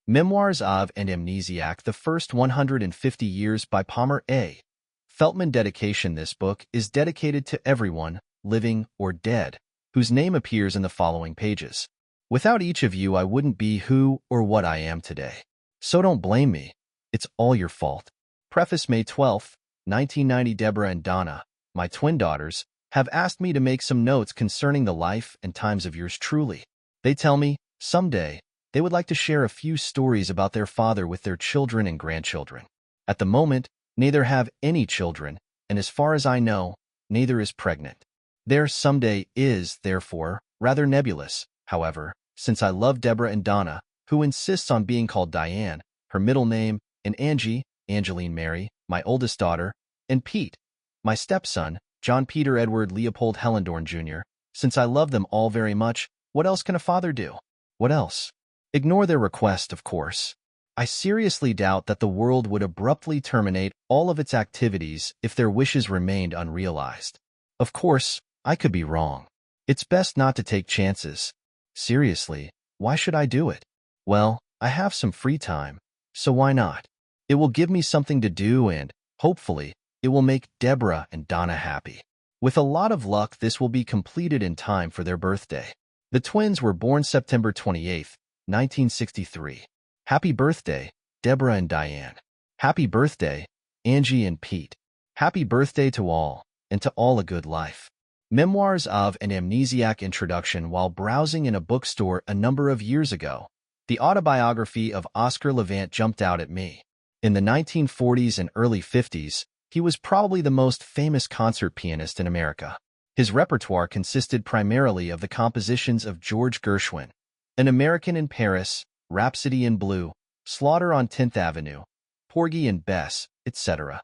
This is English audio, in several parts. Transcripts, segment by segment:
Memoirs of and Amnesiac, the First 150 Years by Palmer A. Feltman. Dedication. This book is dedicated to everyone, living or dead, whose name appears in the following pages. Without each of you, I wouldn't be who or what I am today. So don't blame me. It's all your fault. Preface. May 12, 1990. Deborah and Donna, my twin daughters, have asked me to make some notes concerning the life and times of yours truly. They tell me, someday, they would like to share a few stories about their father with their children and grandchildren. At the moment, neither have any children, and as far as I know, neither is pregnant. Their someday is, therefore, rather nebulous. However, since I love Deborah and Donna, who insists on being called Diane, her middle name, and Angie, Angeline Mary, my oldest daughter, and Pete, my stepson, John Peter Edward Leopold Hellendorn Jr., since I love them all very much, what else can a father do? What else? Ignore their request, of course. I seriously doubt that the world would abruptly terminate all of its activities if their wishes remained unrealized. Of course, I could be wrong. It's best not to take chances. Seriously, why should I do it? Well, I have some free time, so why not? It will give me something to do and, hopefully, it will make Deborah and Donna happy. With a lot of luck, this will be completed in time for their birthday. The twins were born September 28, 1963. Happy birthday, Deborah and Diane. Happy birthday, Angie and Pete. Happy birthday to all, and to all a good life. Memoirs of an Amnesiac. Introduction. While browsing in a bookstore a number of years ago, the autobiography of Oscar Levant jumped out at me. In the 1940s and early 50s, he was probably the most famous concert pianist in America. His repertoire consisted primarily of the compositions of George Gershwin, An American in Paris, Rhapsody in Blue, Slaughter on 10th Avenue, Porgy and Bess, etc.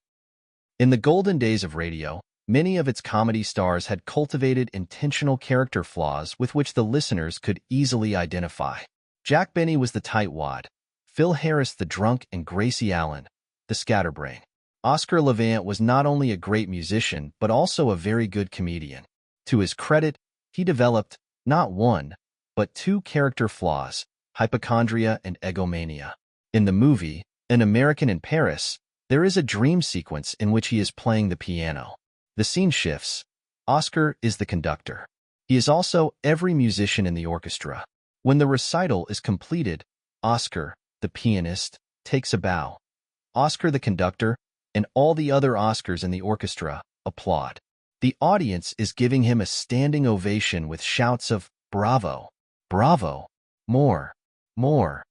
In the golden days of radio, many of its comedy stars had cultivated intentional character flaws with which the listeners could easily identify. Jack Benny was the tightwad, Phil Harris the drunk, and Gracie Allen, the scatterbrain. Oscar Levant was not only a great musician but also a very good comedian. To his credit, he developed not one, but two character flaws, hypochondria and egomania. In the movie, An American in Paris, there is a dream sequence in which he is playing the piano. The scene shifts. Oscar is the conductor. He is also every musician in the orchestra. When the recital is completed, Oscar, the pianist, takes a bow. Oscar, the conductor, and all the other Oscars in the orchestra applaud. The audience is giving him a standing ovation with shouts of "Bravo! Bravo! More! More!"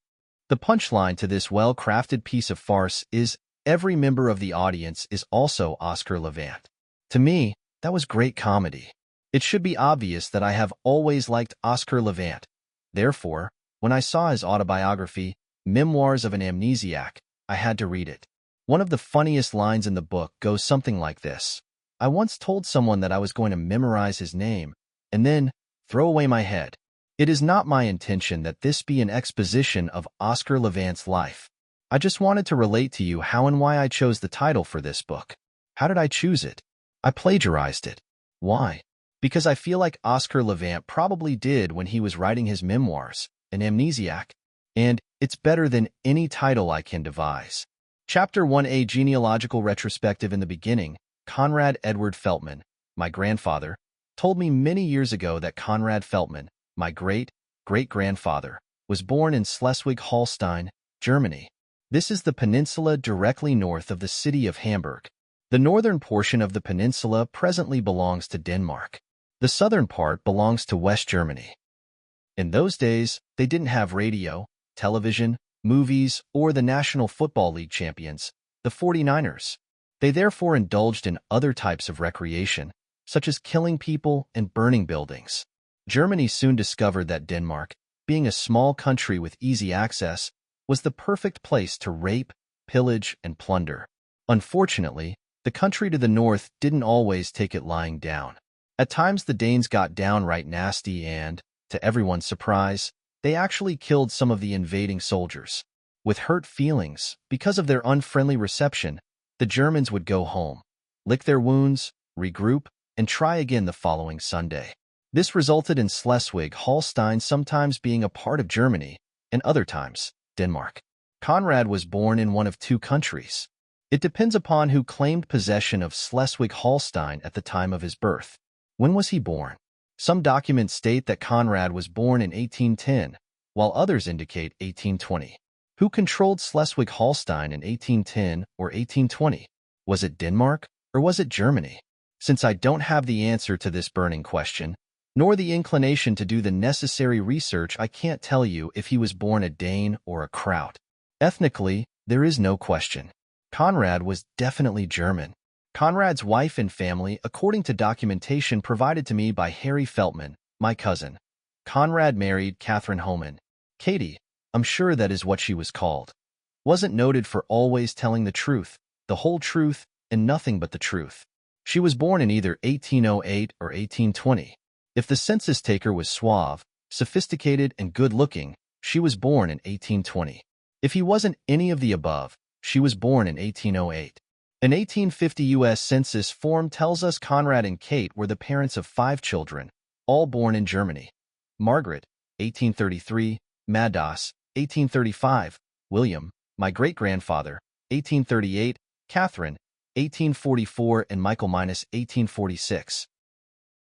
The punchline to this well-crafted piece of farce is every member of the audience is also Oscar Levant. To me, that was great comedy. It should be obvious that I have always liked Oscar Levant. Therefore, when I saw his autobiography, Memoirs of an Amnesiac, I had to read it. One of the funniest lines in the book goes something like this. I once told someone that I was going to memorize his name, and then throw away my head. It is not my intention that this be an exposition of Oscar Levant's life. I just wanted to relate to you how and why I chose the title for this book. How did I choose it? I plagiarized it. Why? Because I feel like Oscar Levant probably did when he was writing his memoirs, An Amnesiac, and it's better than any title I can devise. Chapter 1. A genealogical retrospective. In the beginning, Conrad Edward Feltman, my grandfather, told me many years ago that Conrad Feltman, my great-great-grandfather, was born in Schleswig-Holstein, Germany. This is the peninsula directly north of the city of Hamburg. The northern portion of the peninsula presently belongs to Denmark. The southern part belongs to West Germany. In those days, they didn't have radio, television, movies, or the National Football League champions, the 49ers. They therefore indulged in other types of recreation, such as killing people and burning buildings. Germany soon discovered that Denmark, being a small country with easy access, was the perfect place to rape, pillage, and plunder. Unfortunately, the country to the north didn't always take it lying down. At times the Danes got downright nasty and, to everyone's surprise, they actually killed some of the invading soldiers. With hurt feelings, because of their unfriendly reception, the Germans would go home, lick their wounds, regroup, and try again the following Sunday. This resulted in Schleswig-Holstein sometimes being a part of Germany, and other times, Denmark. Conrad was born in one of two countries. It depends upon who claimed possession of Schleswig-Holstein at the time of his birth. When was he born? Some documents state that Conrad was born in 1810, while others indicate 1820. Who controlled Schleswig-Holstein in 1810 or 1820? Was it Denmark or was it Germany? Since I don't have the answer to this burning question, nor the inclination to do the necessary research, I can't tell you if he was born a Dane or a Kraut. Ethnically, there is no question. Conrad was definitely German. Conrad's wife and family, according to documentation provided to me by Harry Feltman, my cousin. Conrad married Catherine Homan. Katie, I'm sure that is what she was called. Wasn't noted for always telling the truth, the whole truth, and nothing but the truth. She was born in either 1808 or 1820. If the census taker was suave, sophisticated, and good-looking, she was born in 1820. If he wasn't any of the above, she was born in 1808. An 1850 U.S. Census form tells us Conrad and Kate were the parents of 5 children, all born in Germany. Margaret, 1833, Madas, 1835, William, my great-grandfather, 1838, Catherine, 1844, and Michael minus 1846.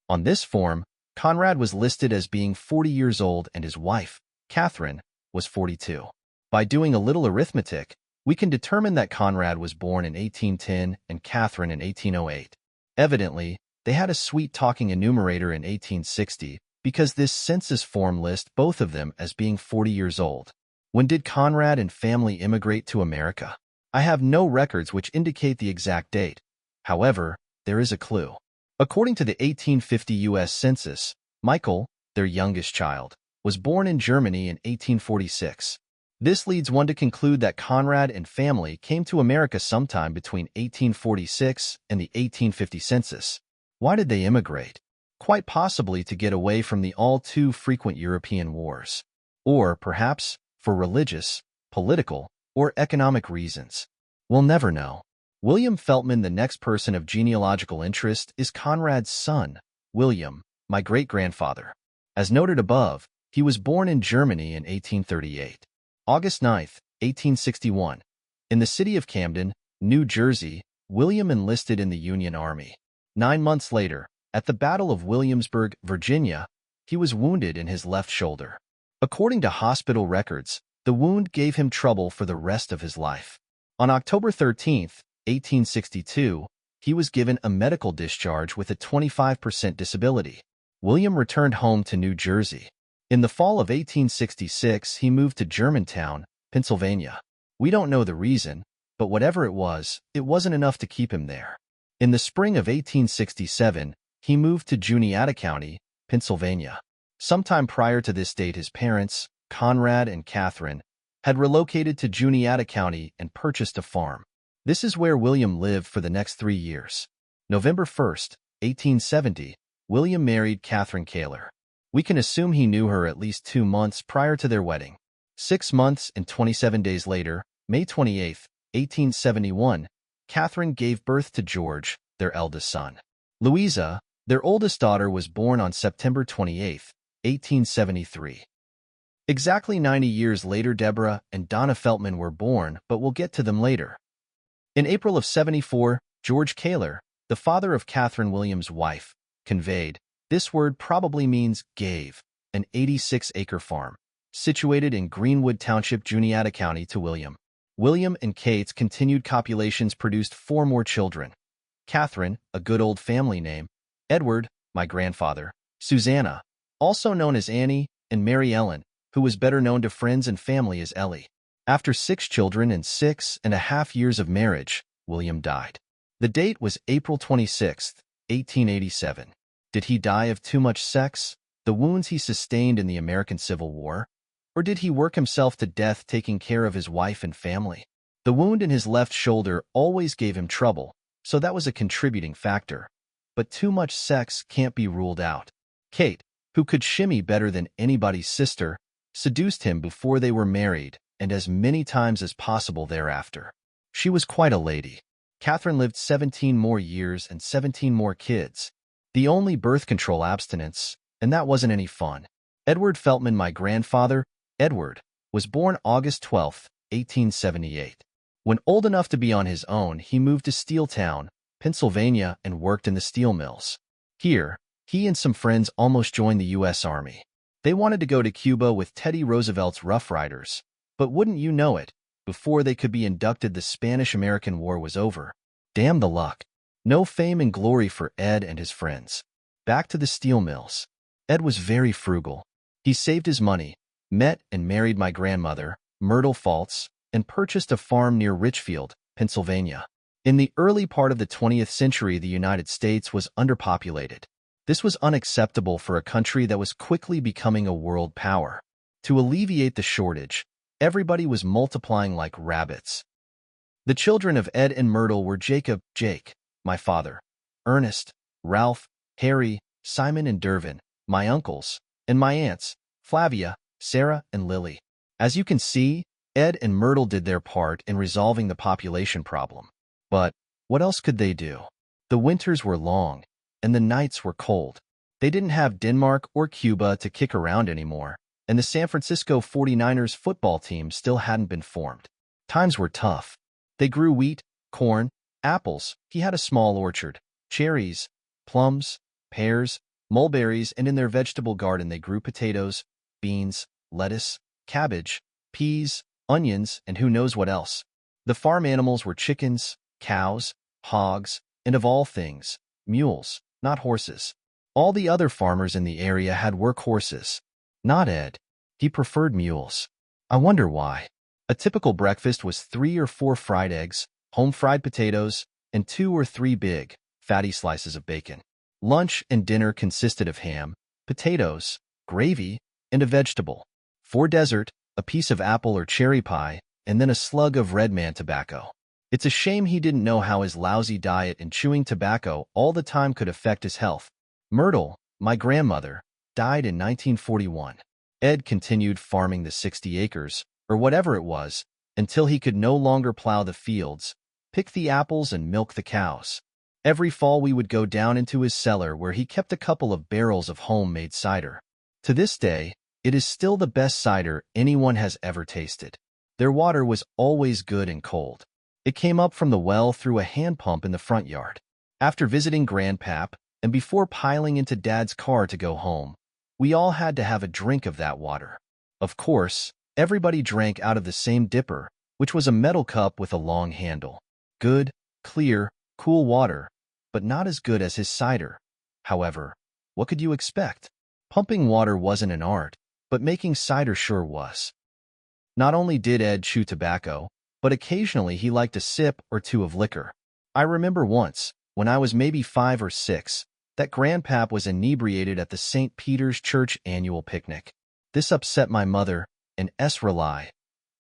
On this form, Conrad was listed as being 40 years old and his wife, Catherine, was 42. By doing a little arithmetic, we can determine that Conrad was born in 1810 and Catherine in 1808. Evidently, they had a sweet-talking enumerator in 1860 because this census form lists both of them as being 40 years old. When did Conrad and family immigrate to America? I have no records which indicate the exact date. However, there is a clue. According to the 1850 U.S. Census, Michael, their youngest child, was born in Germany in 1846. This leads one to conclude that Conrad and family came to America sometime between 1846 and the 1850 census. Why did they immigrate? Quite possibly to get away from the all too frequent European wars. Or, perhaps, for religious, political, or economic reasons. We'll never know. William Feltman, the next person of genealogical interest, is Conrad's son, William, my great-grandfather. As noted above, he was born in Germany in 1838. August 9, 1861. In the city of Camden, New Jersey, William enlisted in the Union Army. 9 months later, at the Battle of Williamsburg, Virginia, he was wounded in his left shoulder. According to hospital records, the wound gave him trouble for the rest of his life. On October 13, 1862, he was given a medical discharge with a 25% disability. William returned home to New Jersey. In the fall of 1866, he moved to Germantown, Pennsylvania. We don't know the reason, but whatever it wasn't enough to keep him there. In the spring of 1867, he moved to Juniata County, Pennsylvania. Sometime prior to this date, his parents, Conrad and Catherine, had relocated to Juniata County and purchased a farm. This is where William lived for the next 3 years. November 1, 1870, William married Catherine Kaler. We can assume he knew her at least 2 months prior to their wedding. 6 months and 27 days later, May 28, 1871, Catherine gave birth to George, their eldest son. Louisa, their oldest daughter, was born on September 28, 1873. Exactly 90 years later, Deborah and Donna Feltman were born, but we'll get to them later. In April of 74, George Kaler, the father of Catherine Williams' wife, conveyed, this word probably means gave, an 86-acre farm, situated in Greenwood Township, Juniata County, to William. William and Kate's continued copulations produced 4 more children. Catherine, a good old family name, Edward, my grandfather, Susanna, also known as Annie, and Mary Ellen, who was better known to friends and family as Ellie. After 6 children and 6.5 years of marriage, William died. The date was April 26, 1887. Did he die of too much sex, the wounds he sustained in the American Civil War? Or did he work himself to death taking care of his wife and family? The wound in his left shoulder always gave him trouble, so that was a contributing factor. But too much sex can't be ruled out. Kate, who could shimmy better than anybody's sister, seduced him before they were married and as many times as possible thereafter. She was quite a lady. Catherine lived 17 more years and 17 more kids. The only birth control abstinence, and that wasn't any fun. Edward Feltman, my grandfather, Edward, was born August 12, 1878. When old enough to be on his own, he moved to Steeltown, Pennsylvania, and worked in the steel mills. Here, he and some friends almost joined the U.S. Army. They wanted to go to Cuba with Teddy Roosevelt's Rough Riders, but wouldn't you know it, before they could be inducted, the Spanish-American War was over. Damn the luck. No fame and glory for Ed and his friends. Back to the steel mills. Ed was very frugal. He saved his money, met and married my grandmother, Myrtle Faltz, and purchased a farm near Richfield, Pennsylvania. In the early part of the 20th century, the United States was underpopulated. This was unacceptable for a country that was quickly becoming a world power. To alleviate the shortage, everybody was multiplying like rabbits. The children of Ed and Myrtle were Jacob, Jake, my father, Ernest, Ralph, Harry, Simon, and Dervin, my uncles, and my aunts, Flavia, Sarah, and Lily. As you can see, Ed and Myrtle did their part in resolving the population problem. But what else could they do? The winters were long, and the nights were cold. They didn't have Denmark or Cuba to kick around anymore, and the San Francisco 49ers football team still hadn't been formed. Times were tough. They grew wheat, corn, apples. He had a small orchard, cherries, plums, pears, mulberries, and in their vegetable garden they grew potatoes, beans, lettuce, cabbage, peas, onions, and who knows what else. The farm animals were chickens, cows, hogs, and of all things, mules, not horses. All the other farmers in the area had work horses. Not Ed. He preferred mules. I wonder why. A typical breakfast was 3 or 4 fried eggs, home-fried potatoes, and 2 or 3 big, fatty slices of bacon. Lunch and dinner consisted of ham, potatoes, gravy, and a vegetable. For dessert, a piece of apple or cherry pie, and then a slug of Red Man tobacco. It's a shame he didn't know how his lousy diet and chewing tobacco all the time could affect his health. Myrtle, my grandmother, died in 1941. Ed continued farming the 60 acres, or whatever it was, until he could no longer plow the fields, pick the apples, and milk the cows. Every fall we would go down into his cellar where he kept a couple of barrels of homemade cider. To this day, it is still the best cider anyone has ever tasted. Their water was always good and cold. It came up from the well through a hand pump in the front yard. After visiting Grandpap, and before piling into Dad's car to go home, we all had to have a drink of that water. Of course, everybody drank out of the same dipper, which was a metal cup with a long handle. Good, clear, cool water, but not as good as his cider. However, what could you expect? Pumping water wasn't an art, but making cider sure was. Not only did Ed chew tobacco, but occasionally he liked a sip or two of liquor. I remember once, when I was maybe 5 or 6, that Grandpap was inebriated at the St. Peter's Church annual picnic. This upset my mother and Esrelai.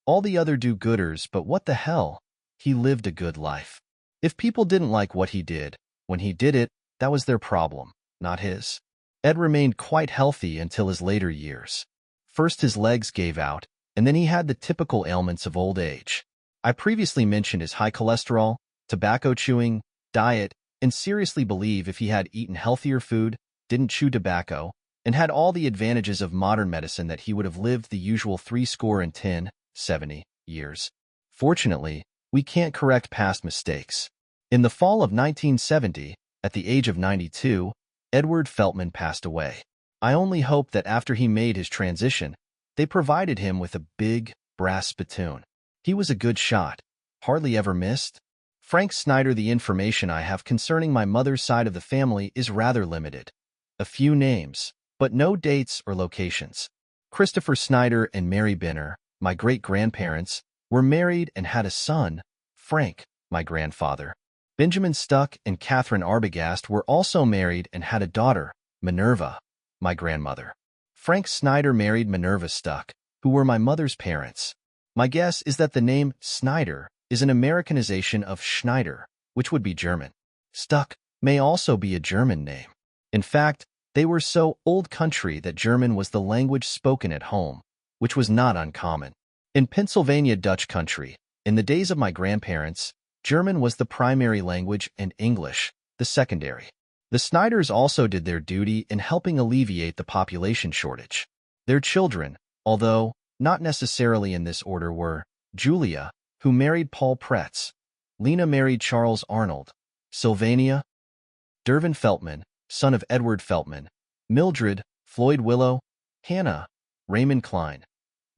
All the other do-gooders, but what the hell? He lived a good life. If people didn't like what he did, when he did it, that was their problem, not his. Ed remained quite healthy until his later years. First his legs gave out, and then he had the typical ailments of old age. I previously mentioned his high cholesterol, tobacco chewing, diet, and seriously believe if he had eaten healthier food, didn't chew tobacco, and had all the advantages of modern medicine that he would have lived the usual 70 years. Fortunately, we can't correct past mistakes. In the fall of 1970, at the age of 92, Edward Feltman passed away. I only hope that after he made his transition, they provided him with a big, brass spittoon. He was a good shot, hardly ever missed. Frank Snyder. The information I have concerning my mother's side of the family is rather limited. A few names, but no dates or locations. Christopher Snyder and Mary Benner, my great-grandparents, were married and had a son, Frank, my grandfather. Benjamin Stuck and Catherine Arbogast were also married and had a daughter, Minerva, my grandmother. Frank Snyder married Minerva Stuck, who were my mother's parents. My guess is that the name Snyder is an Americanization of Schneider, which would be German. Stuck may also be a German name. In fact, they were so old country that German was the language spoken at home, which was not uncommon. In Pennsylvania Dutch country, in the days of my grandparents, German was the primary language and English, the secondary. The Snyders also did their duty in helping alleviate the population shortage. Their children, although not necessarily in this order, were Julia, who married Paul Pretz; Lena married Charles Arnold; Sylvania, Dervin Feltman, son of Edward Feltman; Mildred, Floyd Willow; Hannah, Raymond Klein;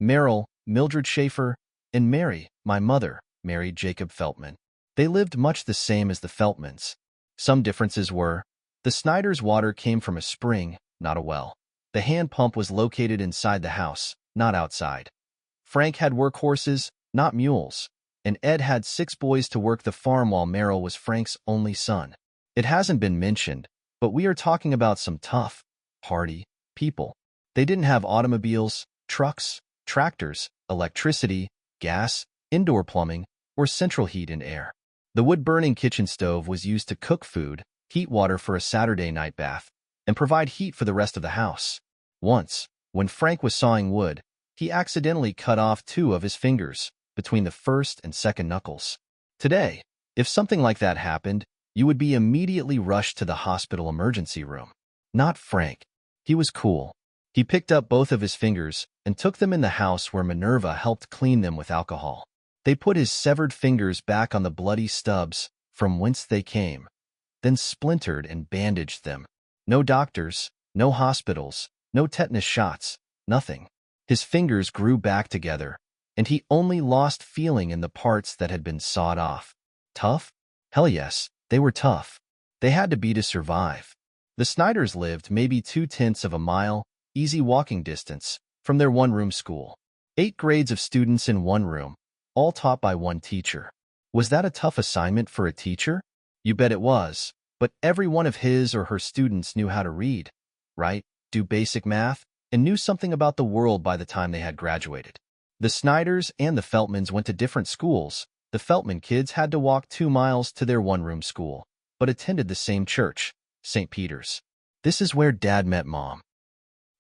Merrill, Mildred Schaefer; and Mary, my mother, married Jacob Feltman. They lived much the same as the Feltmans. Some differences were: the Snyders' water came from a spring, not a well. The hand pump was located inside the house, not outside. Frank had workhorses, not mules, and Ed had 6 boys to work the farm while Merrill was Frank's only son. It hasn't been mentioned, but we are talking about some tough, hardy people. They didn't have automobiles, trucks, tractors, electricity, gas, indoor plumbing, or central heat and air. The wood-burning kitchen stove was used to cook food, heat water for a Saturday night bath, and provide heat for the rest of the house. Once, when Frank was sawing wood, he accidentally cut off 2 of his fingers, between the first and second knuckles. Today, if something like that happened, you would be immediately rushed to the hospital emergency room. Not Frank. He was cool. He picked up both of his fingers and took them in the house where Minerva helped clean them with alcohol. They put his severed fingers back on the bloody stubs from whence they came, then splintered and bandaged them. No doctors, no hospitals, no tetanus shots, nothing. His fingers grew back together, and he only lost feeling in the parts that had been sawed off. Tough? Hell yes, they were tough. They had to be to survive. The Snyders lived maybe 2/10 of a mile, easy walking distance, from their one-room school. 8 grades of students in one room, all taught by one teacher. Was that a tough assignment for a teacher? You bet it was, but every one of his or her students knew how to read, write, do basic math, and knew something about the world by the time they had graduated. The Snyders and the Feltmans went to different schools. The Feltman kids had to walk 2 miles to their one-room school, but attended the same church, St. Peter's. This is where Dad met Mom.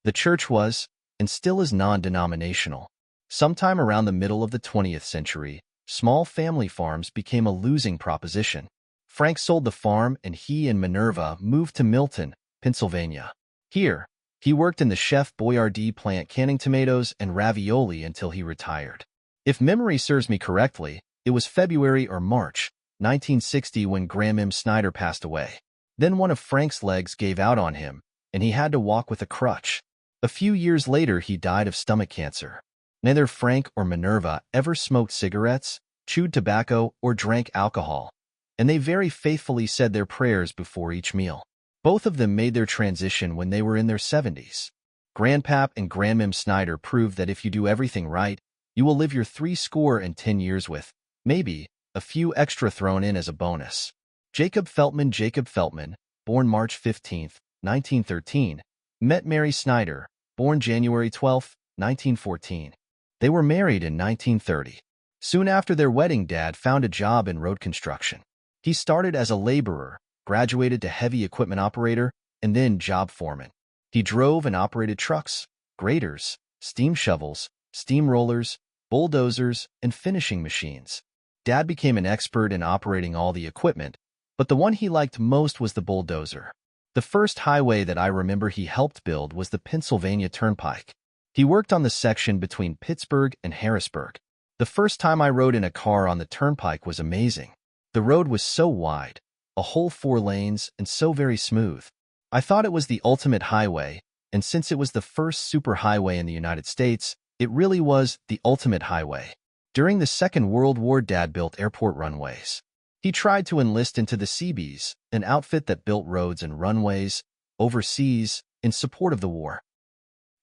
The church was, and still is, non-denominational. Sometime around the middle of the 20th century, small family farms became a losing proposition. Frank sold the farm and he and Minerva moved to Milton, Pennsylvania. Here, he worked in the Chef Boyardee plant canning tomatoes and ravioli until he retired. If memory serves me correctly, it was February or March 1960 when Graham Snyder passed away. Then one of Frank's legs gave out on him, and he had to walk with a crutch. A few years later, he died of stomach cancer. Neither Frank or Minerva ever smoked cigarettes, chewed tobacco, or drank alcohol, and they very faithfully said their prayers before each meal. Both of them made their transition when they were in their 70s. Grandpap and Grandmem Snyder proved that if you do everything right, you will live your 70 years with, maybe, a few extra thrown in as a bonus. Jacob Feltman, born March 15, 1913, met Mary Snyder, born January 12, 1914. They were married in 1930. Soon after their wedding, Dad found a job in road construction. He started as a laborer, graduated to heavy equipment operator, and then job foreman. He drove and operated trucks, graders, steam shovels, steamrollers, bulldozers, and finishing machines. Dad became an expert in operating all the equipment, but the one he liked most was the bulldozer. The first highway that I remember he helped build was the Pennsylvania Turnpike. He worked on the section between Pittsburgh and Harrisburg. The first time I rode in a car on the turnpike was amazing. The road was so wide, a whole 4 lanes, and so very smooth. I thought it was the ultimate highway, and since it was the first superhighway in the United States, it really was the ultimate highway. During the Second World War, Dad built airport runways. He tried to enlist into the Seabees, an outfit that built roads and runways overseas in support of the war.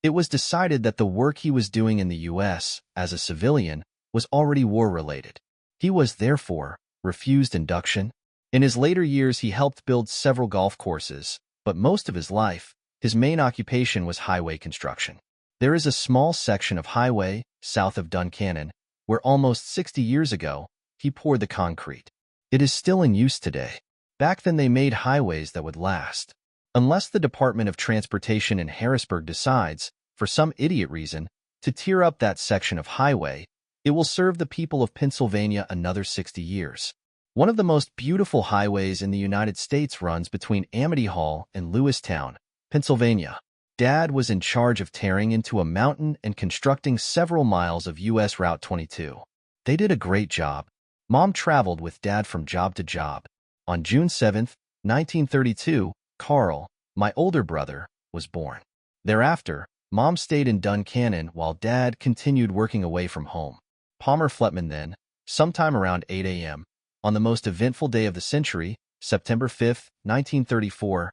It was decided that the work he was doing in the U.S. as a civilian was already war-related. He was, therefore, refused induction. In his later years, he helped build several golf courses, but most of his life, his main occupation was highway construction. There is a small section of highway, south of Duncannon, where almost 60 years ago, he poured the concrete. It is still in use today. Back then they made highways that would last. Unless the Department of Transportation in Harrisburg decides, for some idiot reason, to tear up that section of highway, it will serve the people of Pennsylvania another 60 years. One of the most beautiful highways in the United States runs between Amity Hall and Lewistown, Pennsylvania. Dad was in charge of tearing into a mountain and constructing several miles of U.S. Route 22. They did a great job. Mom traveled with Dad from job to job. On June 7, 1932, Carl, my older brother, was born. Thereafter, Mom stayed in Duncannon while Dad continued working away from home. Palmer Feltman then, sometime around 8 a.m., on the most eventful day of the century, September 5, 1934,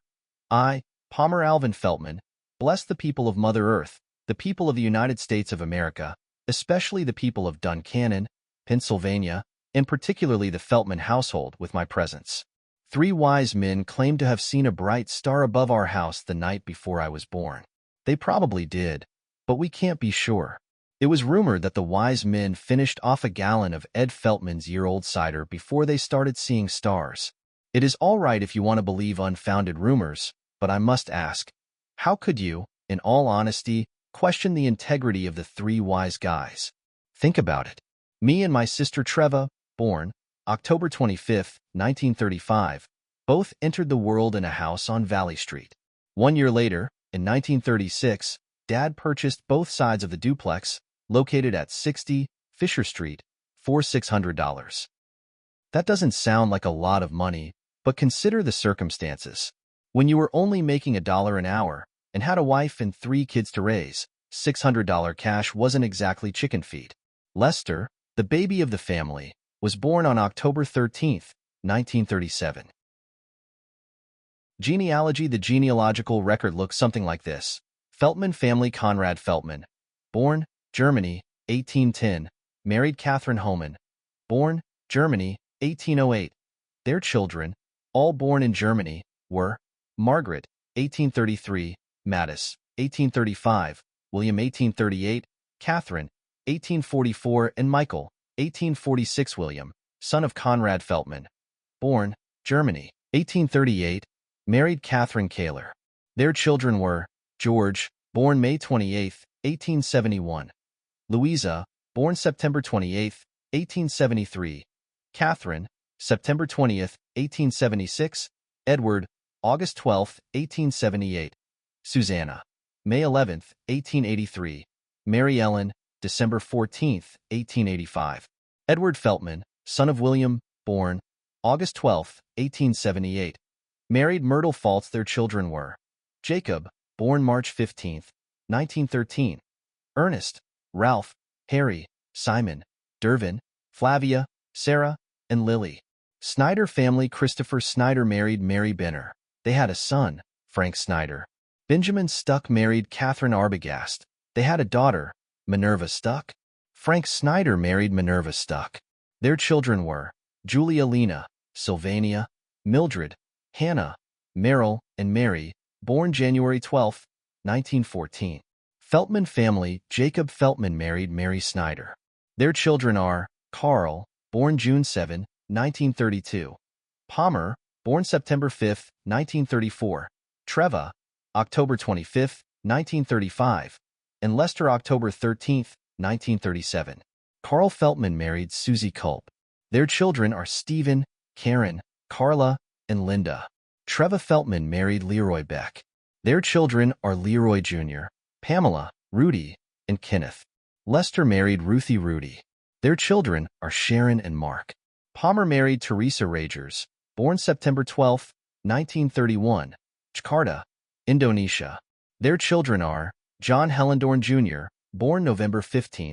I, Palmer Alvin Feltman, bless the people of Mother Earth, the people of the United States of America, especially the people of Duncannon, Pennsylvania, and particularly the Feltman household with my presence. 3 wise men claimed to have seen a bright star above our house the night before I was born. They probably did, but we can't be sure. It was rumored that the wise men finished off a gallon of Ed Feltman's year-old cider before they started seeing stars. It is all right if you want to believe unfounded rumors, but I must ask, how could you, in all honesty, question the integrity of the 3 wise guys? Think about it. Me and my sister Treva, born October 25, 1935, both entered the world in a house on Valley Street. 1 year later, in 1936, Dad purchased both sides of the duplex, located at 60 Fisher Street, for $600. That doesn't sound like a lot of money, but consider the circumstances. When you were only making $1 an hour and had a wife and 3 kids to raise, $600 cash wasn't exactly chicken feed. Lester, the baby of the family, was born on October 13, 1937. Genealogy. The genealogical record looks something like this. Feltman family. Conrad Feltman, born Germany, 1810, married Catherine Hohmann, born Germany, 1808. Their children, all born in Germany, were Margaret, 1833, Mattis, 1835, William, 1838, Catherine, 1844, and Michael, 1846. William, son of Conrad Feltman, born Germany, 1838, married Catherine Kaler. Their children were George, born May 28, 1871, Louisa, born September 28, 1873, Catherine, September 20, 1876, Edward, August 12, 1878, Susanna, May 11, 1883, Mary Ellen, December 14, 1885. Edward Feltman, son of William, born August 12, 1878, married Myrtle Faltz. Their children were Jacob, born March 15, 1913, Ernest, Ralph, Harry, Simon, Dervin, Flavia, Sarah, and Lily. Snyder family. Christopher Snyder married Mary Benner. They had a son, Frank Snyder. Benjamin Stuck married Catherine Arbogast. They had a daughter, Minerva Stuck. Frank Snyder married Minerva Stuck. Their children were Julia Lena, Sylvania, Mildred, Hannah, Merrill, and Mary, born January 12, 1914. Feltman family. Jacob Feltman married Mary Snyder. Their children are Carl, born June 7, 1932, Palmer, born September 5, 1934, Treva, October 25, 1935, and Lester, October 13, 1937. Carl Feltman married Susie Culp. Their children are Stephen, Karen, Carla, and Linda. Treva Feltman married Leroy Beck. Their children are Leroy Jr., Pamela, Rudy, and Kenneth. Lester married Ruthie Rudy. Their children are Sharon and Mark. Palmer married Teresa Ragers, born September 12, 1931, Jakarta, Indonesia. Their children are John Helendorn Jr., born November 15,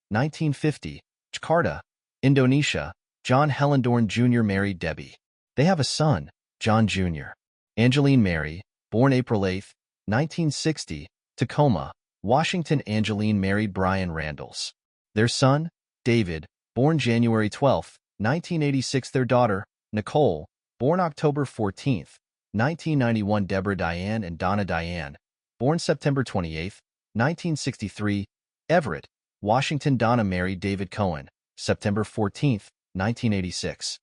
1950, Jakarta, Indonesia. John Helendorn Jr. married Debbie. They have a son, John Jr. Angeline Mary, born April 8, 1960, Tacoma, Washington. Angeline married Brian Randalls. Their son, David, born January 12, 1986. Their daughter, Nicole, born October 14, 1991. Deborah Diane and Donna Diane, born September 28, 1963, Everett, Washington. Donna married David Cohen, September 14, 1986.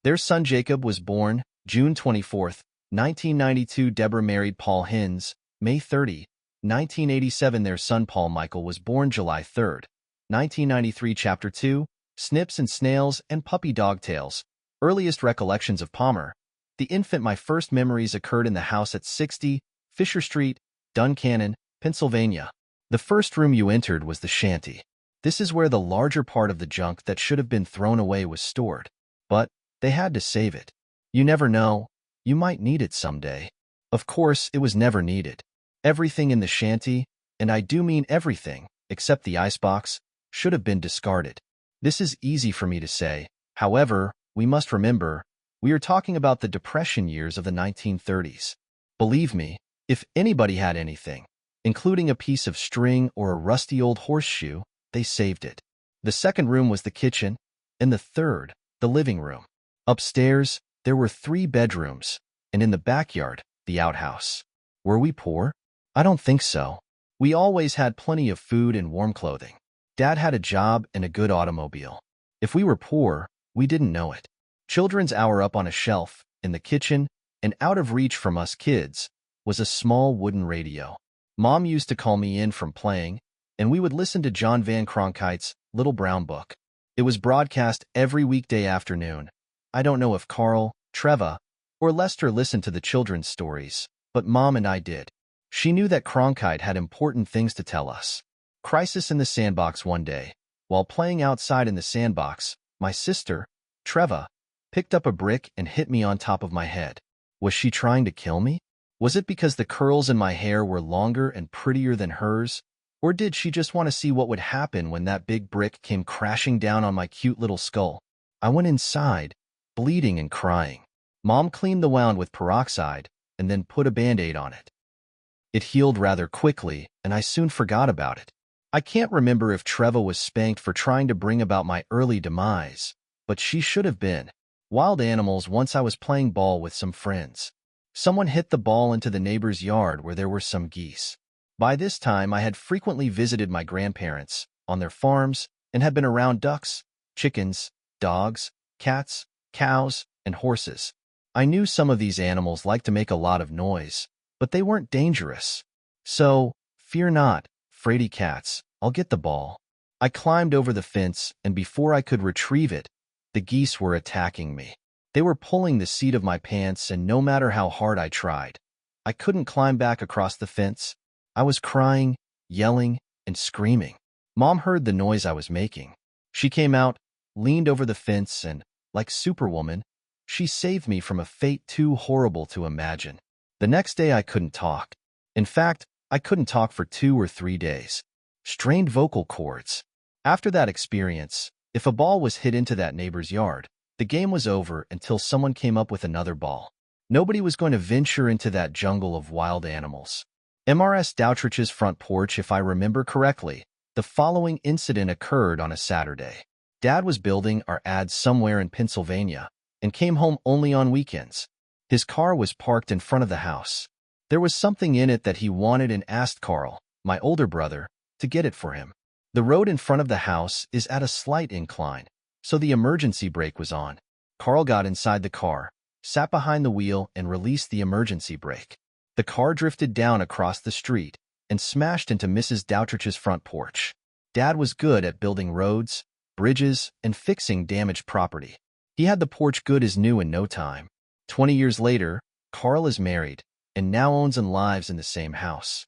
Their son Jacob was born June 24, 1992. Deborah married Paul Hins, May 30, 1987. Their son Paul Michael was born July 3, 1993. Chapter 2, Snips and Snails and Puppy Dog Tales. Earliest recollections of Palmer. The infant. My first memories occurred in the house at 60 Fisher Street, Duncannon, Pennsylvania. The first room you entered was the shanty. This is where the larger part of the junk that should have been thrown away was stored. But they had to save it. You never know, you might need it someday. Of course, it was never needed. Everything in the shanty, and I do mean everything, except the icebox, should have been discarded. This is easy for me to say. However, we must remember, we are talking about the Depression years of the 1930s. Believe me, if anybody had anything, including a piece of string or a rusty old horseshoe, they saved it. The second room was the kitchen, and the third, the living room. Upstairs, there were 3 bedrooms, and in the backyard, the outhouse. Were we poor? I don't think so. We always had plenty of food and warm clothing. Dad had a job and a good automobile. If we were poor, we didn't know it. Children's hour up on a shelf, in the kitchen, and out of reach from us kids, was a small wooden radio. Mom used to call me in from playing, and we would listen to John Van Cronkite's Little Brown Book. It was broadcast every weekday afternoon. I don't know if Carl, Treva, or Lester listened to the children's stories, but Mom and I did. She knew that Cronkite had important things to tell us. Crisis in the sandbox one day. While playing outside in the sandbox, my sister, Treva, picked up a brick and hit me on top of my head. Was she trying to kill me? Was it because the curls in my hair were longer and prettier than hers? Or did she just want to see what would happen when that big brick came crashing down on my cute little skull? I went inside, bleeding and crying. Mom cleaned the wound with peroxide and then put a Band-Aid on it. It healed rather quickly, and I soon forgot about it. I can't remember if Treva was spanked for trying to bring about my early demise, but she should have been. Wild animals. Once I was playing ball with some friends. Someone hit the ball into the neighbor's yard where there were some geese. By this time, I had frequently visited my grandparents on their farms and had been around ducks, chickens, dogs, cats, cows, and horses. I knew some of these animals liked to make a lot of noise, but they weren't dangerous. So, fear not, fraidy cats, I'll get the ball. I climbed over the fence, and before I could retrieve it, the geese were attacking me. They were pulling the seat of my pants, and no matter how hard I tried, I couldn't climb back across the fence. I was crying, yelling, and screaming. Mom heard the noise I was making. She came out, leaned over the fence, and, like Superwoman, she saved me from a fate too horrible to imagine. The next day I couldn't talk. In fact, I couldn't talk for 2 or 3 days. Strained vocal cords. After that experience, if a ball was hit into that neighbor's yard, the game was over until someone came up with another ball. Nobody was going to venture into that jungle of wild animals. Mrs. Doutrich's front porch. If I remember correctly, the following incident occurred on a Saturday. Dad was building our ads somewhere in Pennsylvania and came home only on weekends. His car was parked in front of the house. There was something in it that he wanted and asked Carl, my older brother, to get it for him. The road in front of the house is at a slight incline, so the emergency brake was on. Carl got inside the car, sat behind the wheel, and released the emergency brake. The car drifted down across the street and smashed into Mrs. Doutrich's front porch. Dad was good at building roads, bridges, and fixing damaged property. He had the porch good as new in no time. 20 years later, Carl is married and now owns and lives in the same house.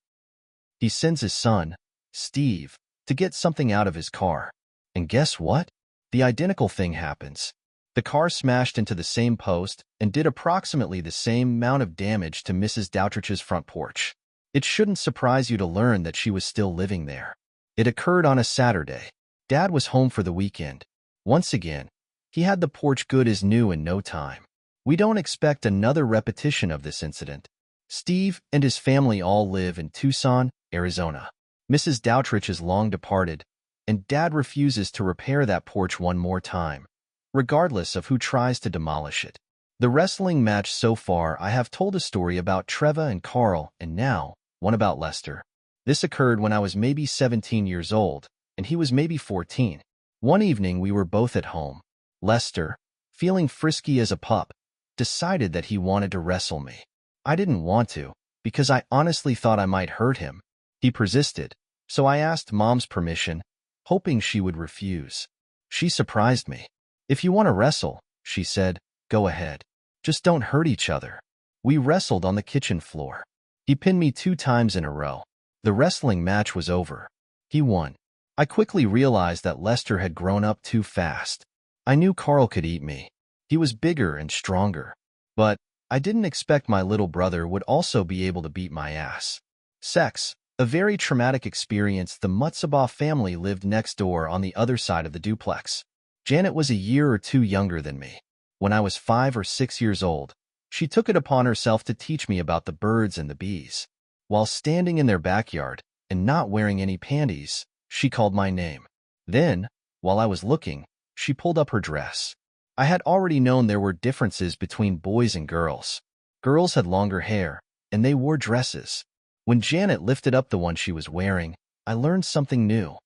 He sends his son, Steve, to get something out of his car. And guess what? The identical thing happens. The car smashed into the same post and did approximately the same amount of damage to Mrs. Doutrich's front porch. It shouldn't surprise you to learn that she was still living there. It occurred on a Saturday. Dad was home for the weekend. Once again, he had the porch good as new in no time. We don't expect another repetition of this incident. Steve and his family all live in Tucson, Arizona. Mrs. Doutrich is long departed, and Dad refuses to repair that porch one more time, regardless of who tries to demolish it. The wrestling match so far, I have told a story about Treva and Carl, and now one about Lester. This occurred when I was maybe 17 years old, and he was maybe 14. One evening we were both at home. Lester, feeling frisky as a pup, decided that he wanted to wrestle me. I didn't want to, because I honestly thought I might hurt him. He persisted, so I asked Mom's permission, hoping she would refuse. She surprised me. "If you want to wrestle," she said, "go ahead. Just don't hurt each other." We wrestled on the kitchen floor. He pinned me 2 times in a row. The wrestling match was over. He won. I quickly realized that Lester had grown up too fast. I knew Carl could eat me. He was bigger and stronger. But I didn't expect my little brother would also be able to beat my ass. Sex, a very traumatic experience. The Mutsabaugh family lived next door on the other side of the duplex. Janet was a year or two younger than me. When I was 5 or 6 years old, she took it upon herself to teach me about the birds and the bees. While standing in their backyard and not wearing any panties, she called my name. Then, while I was looking, she pulled up her dress. I had already known there were differences between boys and girls. Girls had longer hair, and they wore dresses. When Janet lifted up the one she was wearing, I learned something new.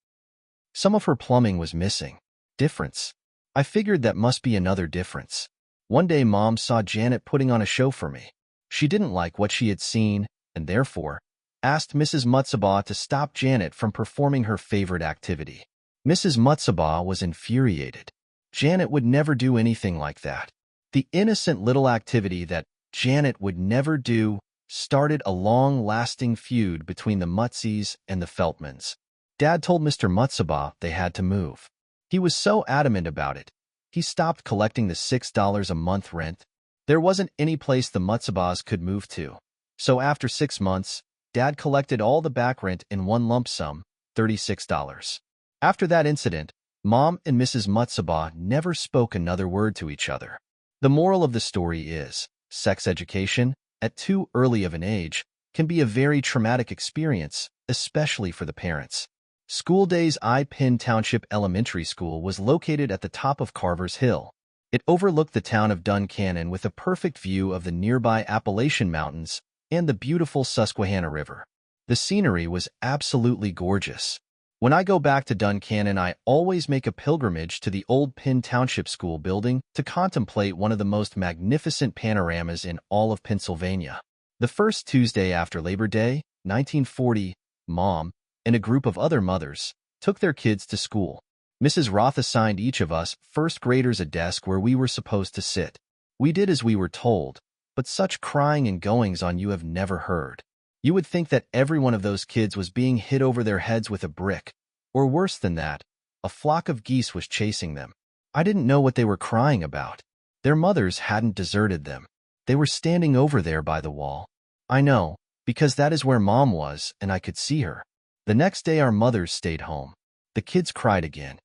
Some of her plumbing was missing. Difference. I figured that must be another difference. One day Mom saw Janet putting on a show for me. She didn't like what she had seen, and therefore asked Mrs. Mutsabaugh to stop Janet from performing her favorite activity. Mrs. Mutsabaugh was infuriated. Janet would never do anything like that. The innocent little activity that Janet would never do started a long-lasting feud between the Mutsies and the Feltmans. Dad told Mr. Mutsabaugh they had to move. He was so adamant about it, he stopped collecting the $6 a month rent. There wasn't any place the Mutsabaughs could move to. So after 6 months, Dad collected all the back rent in one lump sum, $36. After that incident, Mom and Mrs. Mutsabaugh never spoke another word to each other. The moral of the story is, sex education, at too early of an age, can be a very traumatic experience, especially for the parents. School days. Penn Township Elementary School was located at the top of Carver's Hill. It overlooked the town of Duncannon with a perfect view of the nearby Appalachian Mountains and the beautiful Susquehanna River. The scenery was absolutely gorgeous. When I go back to Duncannon, I always make a pilgrimage to the old Penn Township School building to contemplate one of the most magnificent panoramas in all of Pennsylvania. The first Tuesday after Labor Day, 1940, Mom and a group of other mothers took their kids to school. Mrs. Roth assigned each of us first graders a desk where we were supposed to sit. We did as we were told, but such crying and goings-on you have never heard. You would think that every one of those kids was being hit over their heads with a brick, or worse than that, a flock of geese was chasing them. I didn't know what they were crying about. Their mothers hadn't deserted them. They were standing over there by the wall. I know, because that is where Mom was, and I could see her. The next day our mothers stayed home. The kids cried again.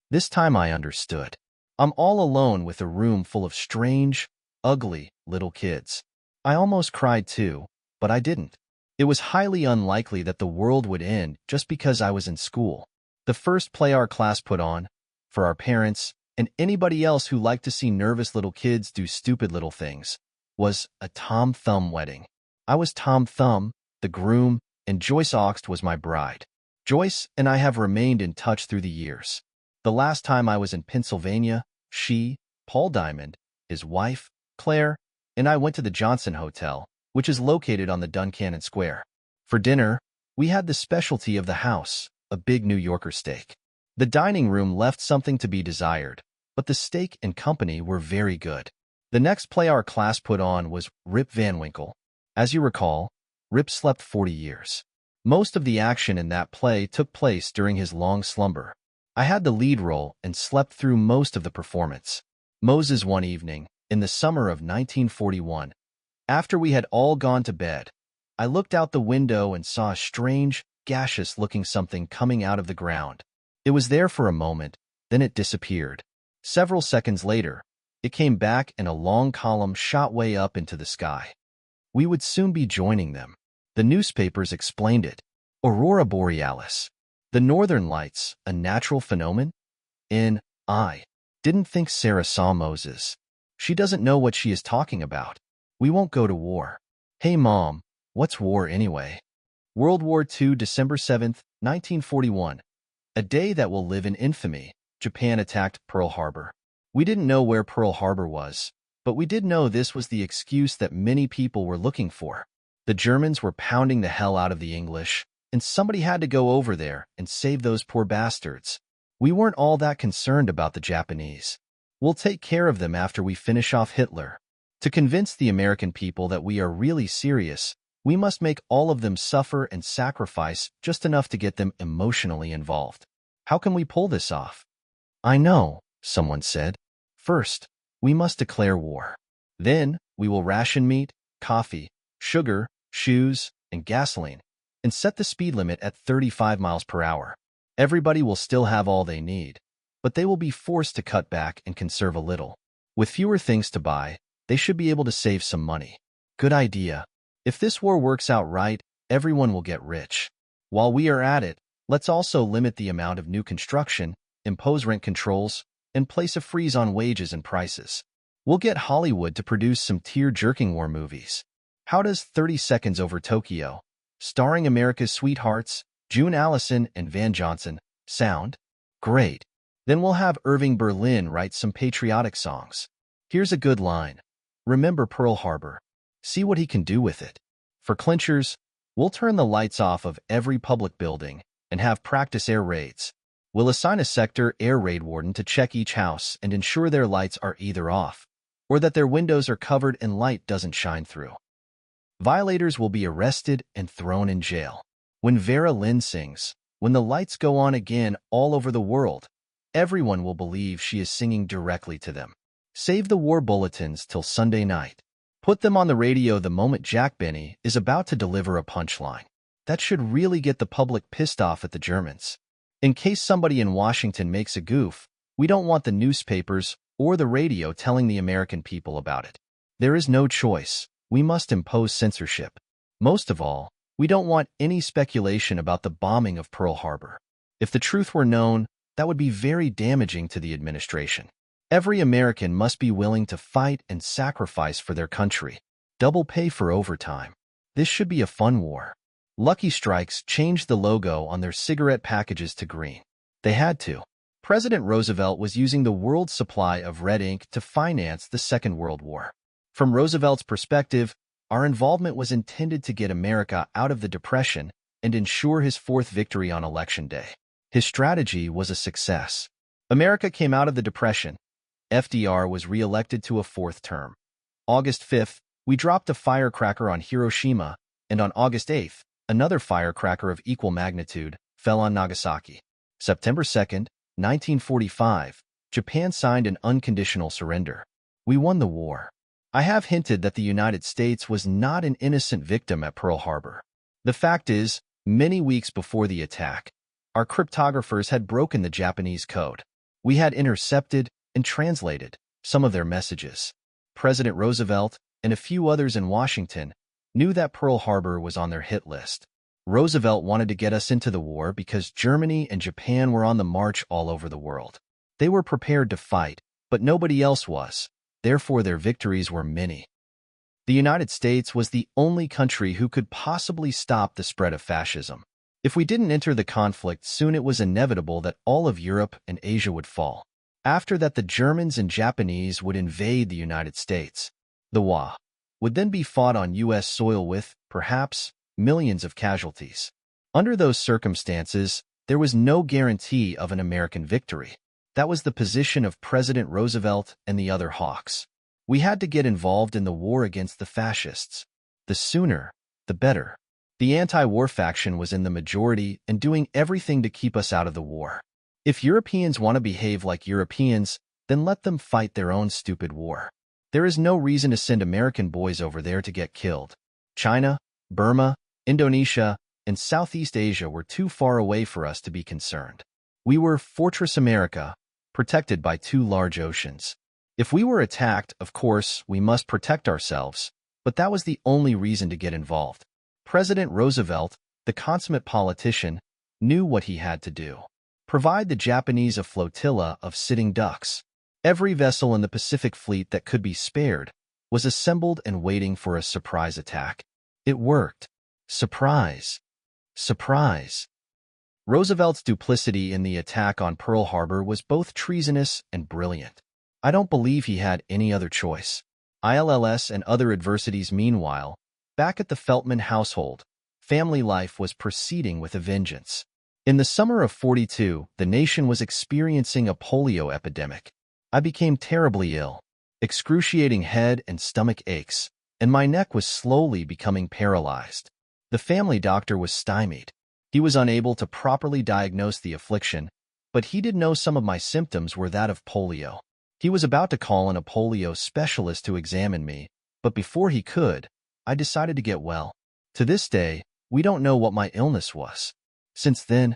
This time I understood. I'm all alone with a room full of strange, ugly, little kids. I almost cried too, but I didn't. It was highly unlikely that the world would end just because I was in school. The first play our class put on, for our parents and anybody else who liked to see nervous little kids do stupid little things, was A Tom Thumb Wedding. I was Tom Thumb, the groom, and Joyce Oxt was my bride. Joyce and I have remained in touch through the years. The last time I was in Pennsylvania, she, Paul Diamond, his wife, Claire, and I went to the Johnson Hotel, which is located on the Duncannon Square. For dinner, we had the specialty of the house, a big New Yorker steak. The dining room left something to be desired, but the steak and company were very good. The next play our class put on was Rip Van Winkle. As you recall, Rip slept 40 years. Most of the action in that play took place during his long slumber. I had the lead role and slept through most of the performance. Moses. One evening, in the summer of 1941, after we had all gone to bed, I looked out the window and saw a strange, gaseous-looking something coming out of the ground. It was there for a moment, then it disappeared. Several seconds later, it came back and a long column shot way up into the sky. We would soon be joining them. The newspapers explained it. Aurora Borealis. The Northern Lights, a natural phenomenon? I didn't think Sarah saw Moses. She doesn't know what she is talking about. We won't go to war. Hey Mom, what's war anyway? World War II, December 7th, 1941. A day that will live in infamy. Japan attacked Pearl Harbor. We didn't know where Pearl Harbor was, but we did know this was the excuse that many people were looking for. The Germans were pounding the hell out of the English, and somebody had to go over there and save those poor bastards. We weren't all that concerned about the Japanese. We'll take care of them after we finish off Hitler. To convince the American people that we are really serious, We must make all of them suffer and sacrifice just enough to get them emotionally involved. How can we pull this off? I know, someone said. First, we must declare war. Then, we will ration meat, coffee, sugar, shoes, and gasoline, and set the speed limit at 35 miles per hour. Everybody will still have all they need, but they will be forced to cut back and conserve a little. With fewer things to buy, they should be able to save some money. Good idea. If this war works out right, everyone will get rich. While we are at it, let's also limit the amount of new construction, impose rent controls, and place a freeze on wages and prices. We'll get Hollywood to produce some tear-jerking war movies. How does 30 Seconds Over Tokyo, starring America's sweethearts, June Allison and Van Johnson, sound? Great. Then we'll have Irving Berlin write some patriotic songs. Here's a good line. Remember Pearl Harbor. See what he can do with it. For clinchers, we'll turn the lights off of every public building and have practice air raids. We'll assign a sector air raid warden to check each house and ensure their lights are either off or that their windows are covered and light doesn't shine through. Violators will be arrested and thrown in jail. When Vera Lynn sings, when the lights go on again all over the world, everyone will believe she is singing directly to them. Save the war bulletins till Sunday night. Put them on the radio the moment Jack Benny is about to deliver a punchline. That should really get the public pissed off at the Germans. In case somebody in Washington makes a goof, we don't want the newspapers or the radio telling the American people about it. There is no choice. We must impose censorship. Most of all, we don't want any speculation about the bombing of Pearl Harbor. If the truth were known, that would be very damaging to the administration. Every American must be willing to fight and sacrifice for their country. Double pay for overtime. This should be a fun war. Lucky Strikes changed the logo on their cigarette packages to green. They had to. President Roosevelt was using the world's supply of red ink to finance the Second World War. From Roosevelt's perspective, our involvement was intended to get America out of the Depression and ensure his fourth victory on Election Day. His strategy was a success. America came out of the Depression. FDR was re-elected to a fourth term. August 5th, we dropped a firecracker on Hiroshima, and on August 8th, another firecracker of equal magnitude fell on Nagasaki. September 2nd, 1945, Japan signed an unconditional surrender. We won the war. I have hinted that the United States was not an innocent victim at Pearl Harbor. The fact is, many weeks before the attack, our cryptographers had broken the Japanese code. We had intercepted and translated some of their messages. President Roosevelt and a few others in Washington knew that Pearl Harbor was on their hit list. Roosevelt wanted to get us into the war because Germany and Japan were on the march all over the world. They were prepared to fight, but nobody else was. Therefore, their victories were many. The United States was the only country who could possibly stop the spread of fascism. If we didn't enter the conflict soon, it was inevitable that all of Europe and Asia would fall. After that, the Germans and Japanese would invade the United States. The war would then be fought on U.S. soil with, perhaps, millions of casualties. Under those circumstances, there was no guarantee of an American victory. That was the position of President Roosevelt and the other hawks. We had to get involved in the war against the fascists. The sooner, the better. The anti-war faction was in the majority and doing everything to keep us out of the war. If Europeans want to behave like Europeans, then let them fight their own stupid war. There is no reason to send American boys over there to get killed. China, Burma, Indonesia, and Southeast Asia were too far away for us to be concerned. We were Fortress America, protected by two large oceans. If we were attacked, of course, we must protect ourselves, but that was the only reason to get involved. President Roosevelt, the consummate politician, knew what he had to do. Provide the Japanese a flotilla of sitting ducks. Every vessel in the Pacific Fleet that could be spared was assembled and waiting for a surprise attack. It worked. Surprise. Surprise. Roosevelt's duplicity in the attack on Pearl Harbor was both treasonous and brilliant. I don't believe he had any other choice. ILLS and other adversities meanwhile, back at the Feltman household, family life was proceeding with a vengeance. In the summer of '42, the nation was experiencing a polio epidemic. I became terribly ill, excruciating head and stomach aches, and my neck was slowly becoming paralyzed. The family doctor was stymied. He was unable to properly diagnose the affliction, but he did know some of my symptoms were that of polio. He was about to call in a polio specialist to examine me, but before he could, I decided to get well. To this day, we don't know what my illness was. Since then,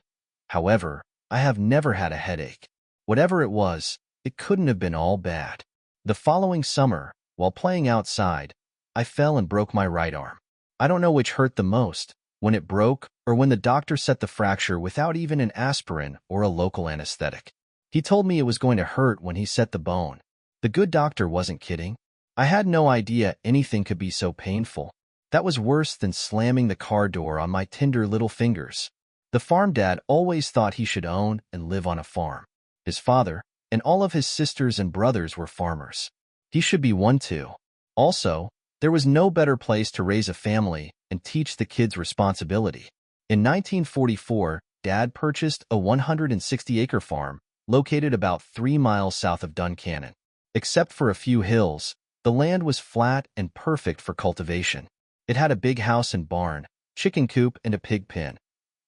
however, I have never had a headache. Whatever it was, it couldn't have been all bad. The following summer, while playing outside, I fell and broke my right arm. I don't know which hurt the most, when it broke or when the doctor set the fracture without even an aspirin or a local anesthetic. He told me it was going to hurt when he set the bone. The good doctor wasn't kidding. I had no idea anything could be so painful. That was worse than slamming the car door on my tender little fingers. The farm dad always thought he should own and live on a farm. His father and all of his sisters and brothers were farmers. He should be one too. Also, there was no better place to raise a family and teach the kids responsibility. In 1944, Dad purchased a 160-acre farm located about 3 miles south of Duncannon. Except for a few hills, the land was flat and perfect for cultivation. It had a big house and barn, chicken coop, and a pig pen.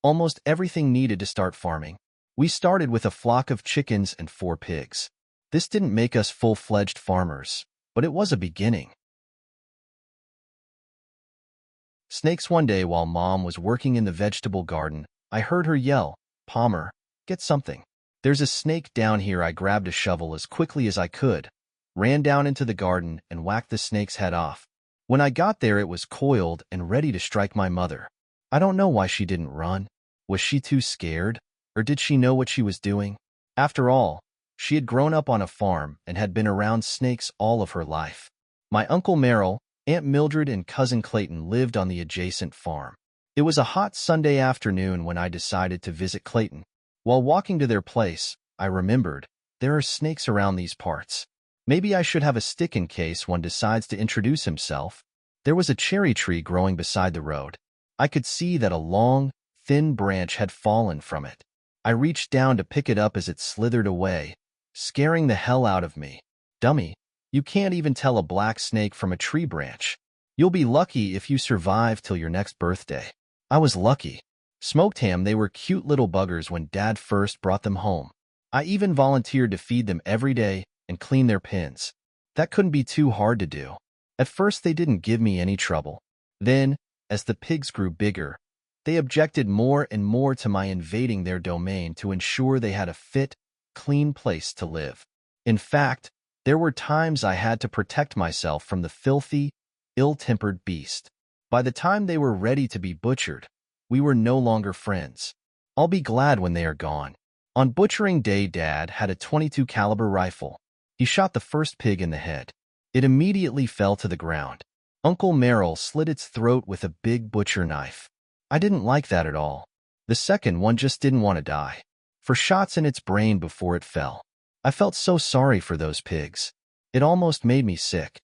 Almost everything needed to start farming. We started with a flock of chickens and 4 pigs. This didn't make us full-fledged farmers, but it was a beginning. Snakes. One day while Mom was working in the vegetable garden, I heard her yell, "Palmer, get something. There's a snake down here." I grabbed a shovel as quickly as I could, ran down into the garden, and whacked the snake's head off. When I got there, it was coiled and ready to strike my mother. I don't know why she didn't run. Was she too scared, or did she know what she was doing? After all, she had grown up on a farm and had been around snakes all of her life. My Uncle Merrill, Aunt Mildred, and Cousin Clayton lived on the adjacent farm. It was a hot Sunday afternoon when I decided to visit Clayton. While walking to their place, I remembered, there are snakes around these parts. Maybe I should have a stick in case one decides to introduce himself. There was a cherry tree growing beside the road. I could see that a long, thin branch had fallen from it. I reached down to pick it up as it slithered away, scaring the hell out of me. Dummy, you can't even tell a black snake from a tree branch. You'll be lucky if you survive till your next birthday. I was lucky. Smoked ham, they were cute little buggers when Dad first brought them home. I even volunteered to feed them every day and clean their pens. That couldn't be too hard to do. At first, they didn't give me any trouble. Then, as the pigs grew bigger, they objected more and more to my invading their domain to ensure they had a fit, clean place to live. In fact, there were times I had to protect myself from the filthy, ill-tempered beast. By the time they were ready to be butchered, we were no longer friends. I'll be glad when they are gone. On butchering day, Dad had a .22 caliber rifle. He shot the first pig in the head. It immediately fell to the ground. Uncle Merrill slit its throat with a big butcher knife. I didn't like that at all. The second one just didn't want to die. For shots in its brain before it fell. I felt so sorry for those pigs. It almost made me sick.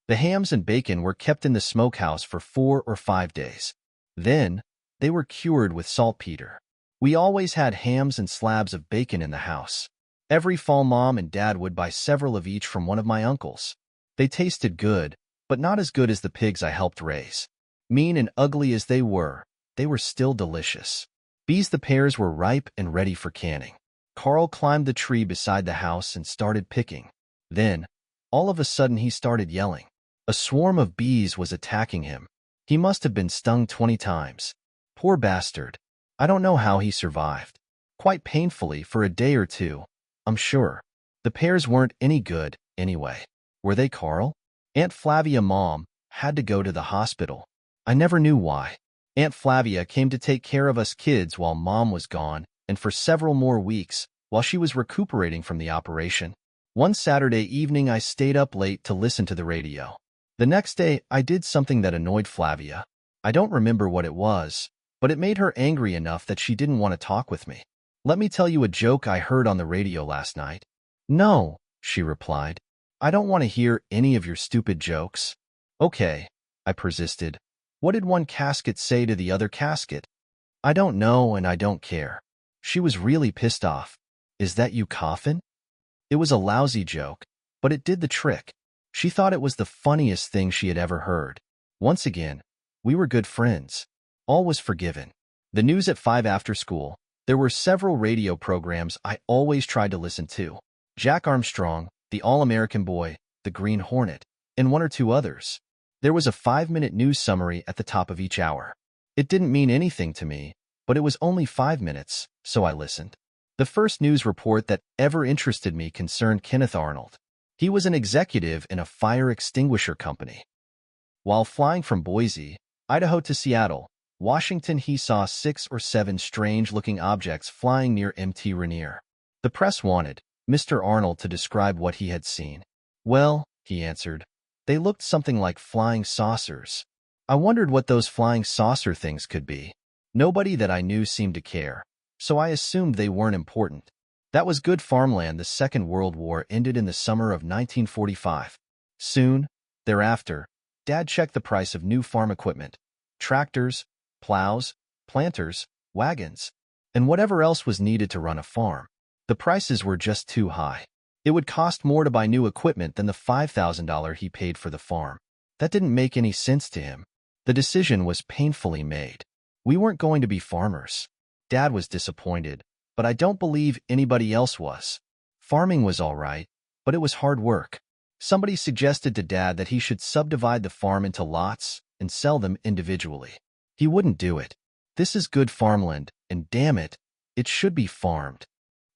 The hams and bacon were kept in the smokehouse for 4 or 5 days. Then, they were cured with saltpeter. We always had hams and slabs of bacon in the house. Every fall, Mom and Dad would buy several of each from one of my uncles. They tasted good, but not as good as the pigs I helped raise. Mean and ugly as they were still delicious. The pears were ripe and ready for canning. Carl climbed the tree beside the house and started picking. Then, all of a sudden, he started yelling. A swarm of bees was attacking him. He must have been stung 20 times. Poor bastard. I don't know how he survived. Quite painfully for a day or two, I'm sure. The pears weren't any good, anyway. Were they, Carl? Aunt Flavia, Mom, had to go to the hospital. I never knew why. Aunt Flavia came to take care of us kids while Mom was gone, and for several more weeks, while she was recuperating from the operation. One Saturday evening, I stayed up late to listen to the radio. The next day, I did something that annoyed Flavia. I don't remember what it was, but it made her angry enough that she didn't want to talk with me. Let me tell you a joke I heard on the radio last night. No, she replied. I don't want to hear any of your stupid jokes. Okay, I persisted. What did one casket say to the other casket? I don't know and I don't care. She was really pissed off. Is that you, coffin? It was a lousy joke, but it did the trick. She thought it was the funniest thing she had ever heard. Once again, we were good friends. All was forgiven. The news at 5 after school. There were several radio programs I always tried to listen to. Jack Armstrong, the All-American Boy, the Green Hornet, and one or two others. There was a 5-minute news summary at the top of each hour. It didn't mean anything to me, but it was only 5 minutes, so I listened. The first news report that ever interested me concerned Kenneth Arnold. He was an executive in a fire extinguisher company. While flying from Boise, Idaho to Seattle, Washington, he saw 6 or 7 strange-looking objects flying near Mt. Rainier. The press wanted Mr. Arnold to describe what he had seen. Well, he answered, they looked something like flying saucers. I wondered what those flying saucer things could be. Nobody that I knew seemed to care, so I assumed they weren't important. That was good farmland. The Second World War ended in the summer of 1945. Soon thereafter, Dad checked the price of new farm equipment, tractors, plows, planters, wagons, and whatever else was needed to run a farm. The prices were just too high. It would cost more to buy new equipment than the $5,000 he paid for the farm. That didn't make any sense to him. The decision was painfully made. We weren't going to be farmers. Dad was disappointed, but I don't believe anybody else was. Farming was all right, but it was hard work. Somebody suggested to Dad that he should subdivide the farm into lots and sell them individually. He wouldn't do it. This is good farmland, and damn it, it should be farmed.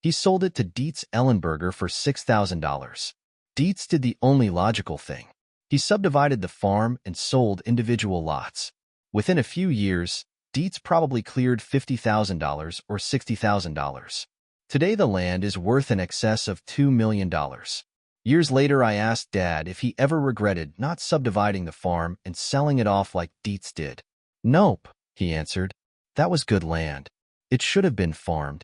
He sold it to Dietz Ellenberger for $6,000. Dietz did the only logical thing. He subdivided the farm and sold individual lots. Within a few years, Dietz probably cleared $50,000 or $60,000. Today the land is worth in excess of $2 million. Years later I asked Dad if he ever regretted not subdividing the farm and selling it off like Dietz did. Nope, he answered. That was good land. It should have been farmed.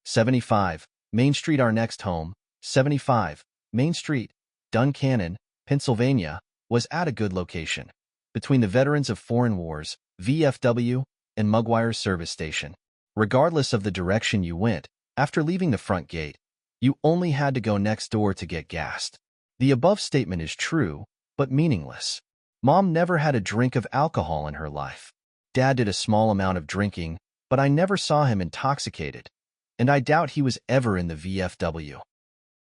75, Main Street, our next home, 75, Main Street, Duncannon, Pennsylvania, was at a good location, between the Veterans of Foreign Wars, VFW, and Mugwire Service Station. Regardless of the direction you went, after leaving the front gate, you only had to go next door to get gassed. The above statement is true, but meaningless. Mom never had a drink of alcohol in her life. Dad did a small amount of drinking, but I never saw him intoxicated, and I doubt he was ever in the VFW.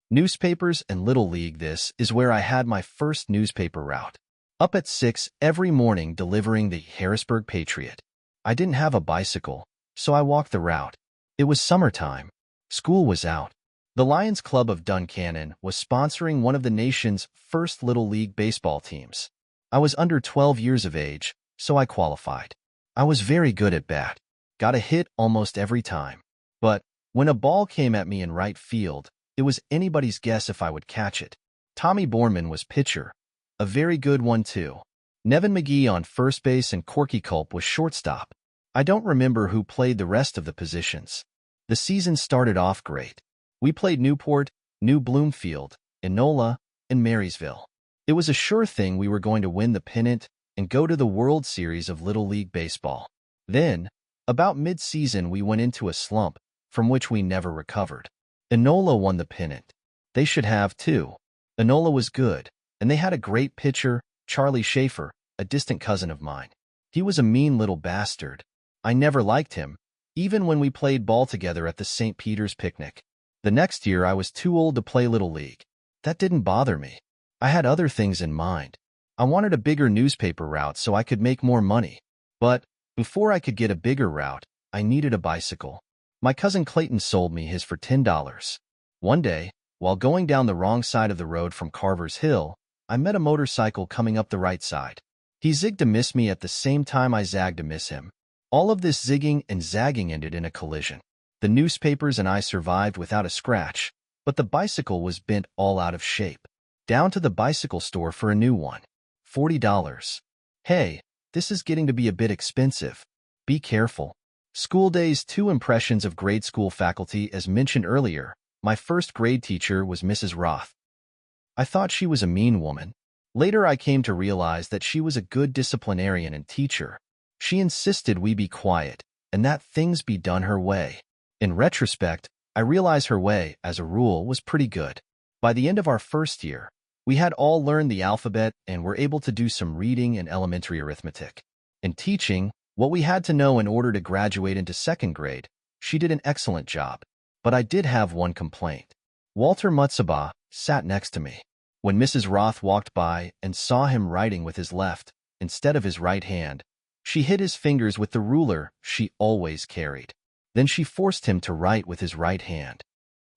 Newspapers and Little League. This is where I had my first newspaper route. Up at 6 every morning delivering the Harrisburg Patriot. I didn't have a bicycle, so I walked the route. It was summertime. School was out. The Lions Club of Duncannon was sponsoring one of the nation's first Little League baseball teams. I was under 12 years of age, so I qualified. I was very good at bat. Got a hit almost every time. But when a ball came at me in right field, it was anybody's guess if I would catch it. Tommy Borman was pitcher. A very good one, too. Nevin McGee on first base and Corky Culp was shortstop. I don't remember who played the rest of the positions. The season started off great. We played Newport, New Bloomfield, Enola, and Marysville. It was a sure thing we were going to win the pennant and go to the World Series of Little League Baseball. Then, about mid-season, we went into a slump from which we never recovered. Enola won the pennant. They should have, too. Enola was good, and they had a great pitcher, Charlie Schaefer, a distant cousin of mine. He was a mean little bastard. I never liked him, even when we played ball together at the St. Peter's picnic. The next year I was too old to play Little League. That didn't bother me. I had other things in mind. I wanted a bigger newspaper route so I could make more money. But before I could get a bigger route, I needed a bicycle. My cousin Clayton sold me his for $10. One day, while going down the wrong side of the road from Carver's Hill, I met a motorcycle coming up the right side. He zigged to miss me at the same time I zagged to miss him. All of this zigging and zagging ended in a collision. The newspapers and I survived without a scratch, but the bicycle was bent all out of shape. Down to the bicycle store for a new one. $40. Hey, this is getting to be a bit expensive. Be careful. School days. 2 impressions of grade school faculty. As mentioned earlier, my first grade teacher was Mrs. Roth. I thought she was a mean woman. Later I came to realize that she was a good disciplinarian and teacher. She insisted we be quiet, and that things be done her way. In retrospect, I realize her way, as a rule, was pretty good. By the end of our first year, We had all learned the alphabet and were able to do some reading and elementary arithmetic. In teaching, what we had to know in order to graduate into second grade, she did an excellent job. But I did have one complaint. Walter Mutsaba sat next to me. When Mrs. Roth walked by and saw him writing with his left instead of his right hand, she hit his fingers with the ruler she always carried. Then she forced him to write with his right hand.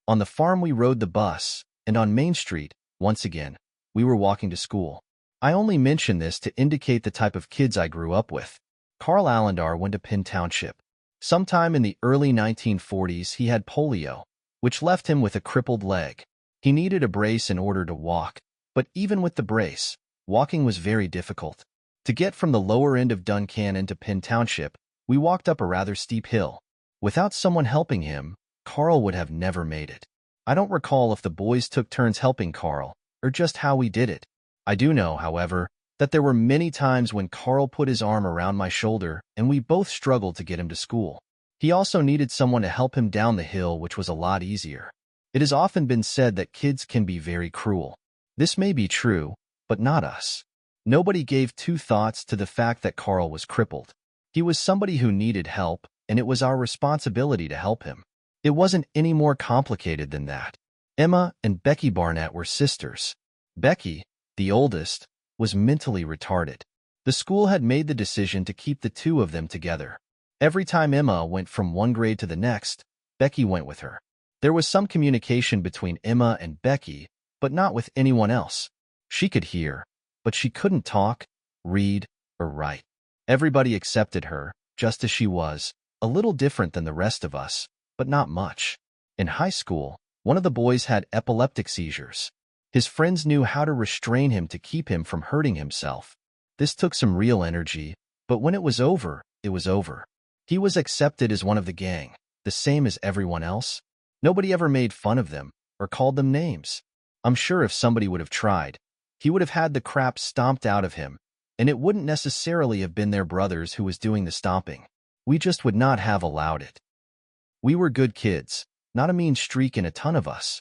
On the farm we rode the bus, and on Main Street, once again, we were walking to school. I only mention this to indicate the type of kids I grew up with. Carl Allendar went to Penn Township. Sometime in the early 1940s, he had polio, which left him with a crippled leg. He needed a brace in order to walk, but even with the brace, walking was very difficult. To get from the lower end of Duncannon to Penn Township, we walked up a rather steep hill. Without someone helping him, Carl would have never made it. I don't recall if the boys took turns helping Carl, or just how we did it. I do know, however, that there were many times when Carl put his arm around my shoulder and we both struggled to get him to school. He also needed someone to help him down the hill, which was a lot easier. It has often been said that kids can be very cruel. This may be true, but not us. Nobody gave two thoughts to the fact that Carl was crippled. He was somebody who needed help, and it was our responsibility to help him. It wasn't any more complicated than that. Emma and Becky Barnett were sisters. Becky, the oldest, was mentally retarded. The school had made the decision to keep the two of them together. Every time Emma went from one grade to the next, Becky went with her. There was some communication between Emma and Becky, but not with anyone else. She could hear, but she couldn't talk, read, or write. Everybody accepted her, just as she was, a little different than the rest of us, but not much. In high school, one of the boys had epileptic seizures. His friends knew how to restrain him to keep him from hurting himself. This took some real energy, but when it was over, it was over. He was accepted as one of the gang, the same as everyone else. Nobody ever made fun of them or called them names. I'm sure if somebody would have tried, he would have had the crap stomped out of him, and it wouldn't necessarily have been their brothers who was doing the stomping. We just would not have allowed it. We were good kids, not a mean streak in a ton of us.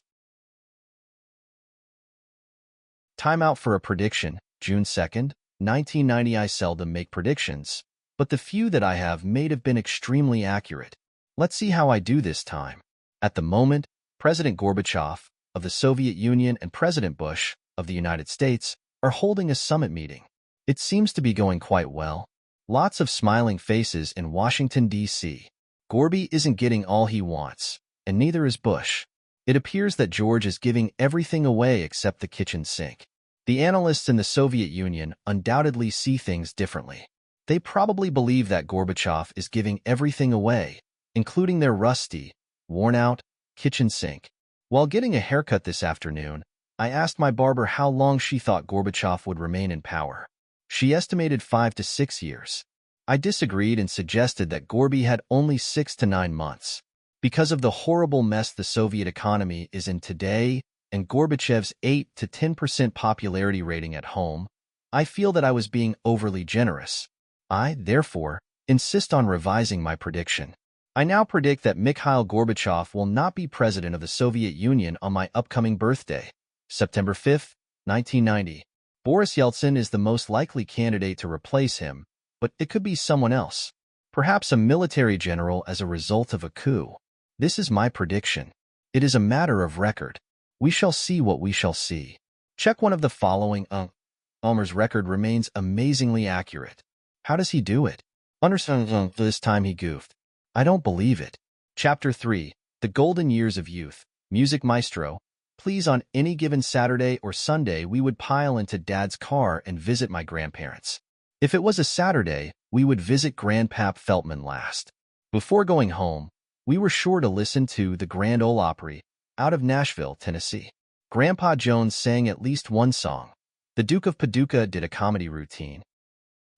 Time out for a prediction. June 2nd, 1990. I seldom make predictions, but the few that I have made have been extremely accurate. Let's see how I do this time. At the moment, President Gorbachev of the Soviet Union and President Bush of the United States are holding a summit meeting. It seems to be going quite well. Lots of smiling faces in Washington, D.C. Gorby isn't getting all he wants, and neither is Bush. It appears that George is giving everything away except the kitchen sink. The analysts in the Soviet Union undoubtedly see things differently. They probably believe that Gorbachev is giving everything away, including their rusty, worn-out kitchen sink. While getting a haircut this afternoon, I asked my barber how long she thought Gorbachev would remain in power. She estimated 5 to 6 years. I disagreed and suggested that Gorby had only 6 to 9 months. Because of the horrible mess the Soviet economy is in today and Gorbachev's 8 to 10% popularity rating at home, I feel that I was being overly generous. I, therefore, insist on revising my prediction. I now predict that Mikhail Gorbachev will not be president of the Soviet Union on my upcoming birthday, September 5, 1990. Boris Yeltsin is the most likely candidate to replace him, but it could be someone else. Perhaps a military general as a result of a coup. This is my prediction. It is a matter of record. We shall see what we shall see. Check one of the following. Ulmer's record remains amazingly accurate. How does he do it? Understand this time he goofed. I don't believe it. Chapter 3. The Golden Years of Youth. Music Maestro. Please, on any given Saturday or Sunday, we would pile into Dad's car and visit my grandparents. If it was a Saturday, we would visit Grandpap Feltman last. Before going home, we were sure to listen to the Grand Ole Opry out of Nashville, Tennessee. Grandpa Jones sang at least one song. The Duke of Paducah did a comedy routine.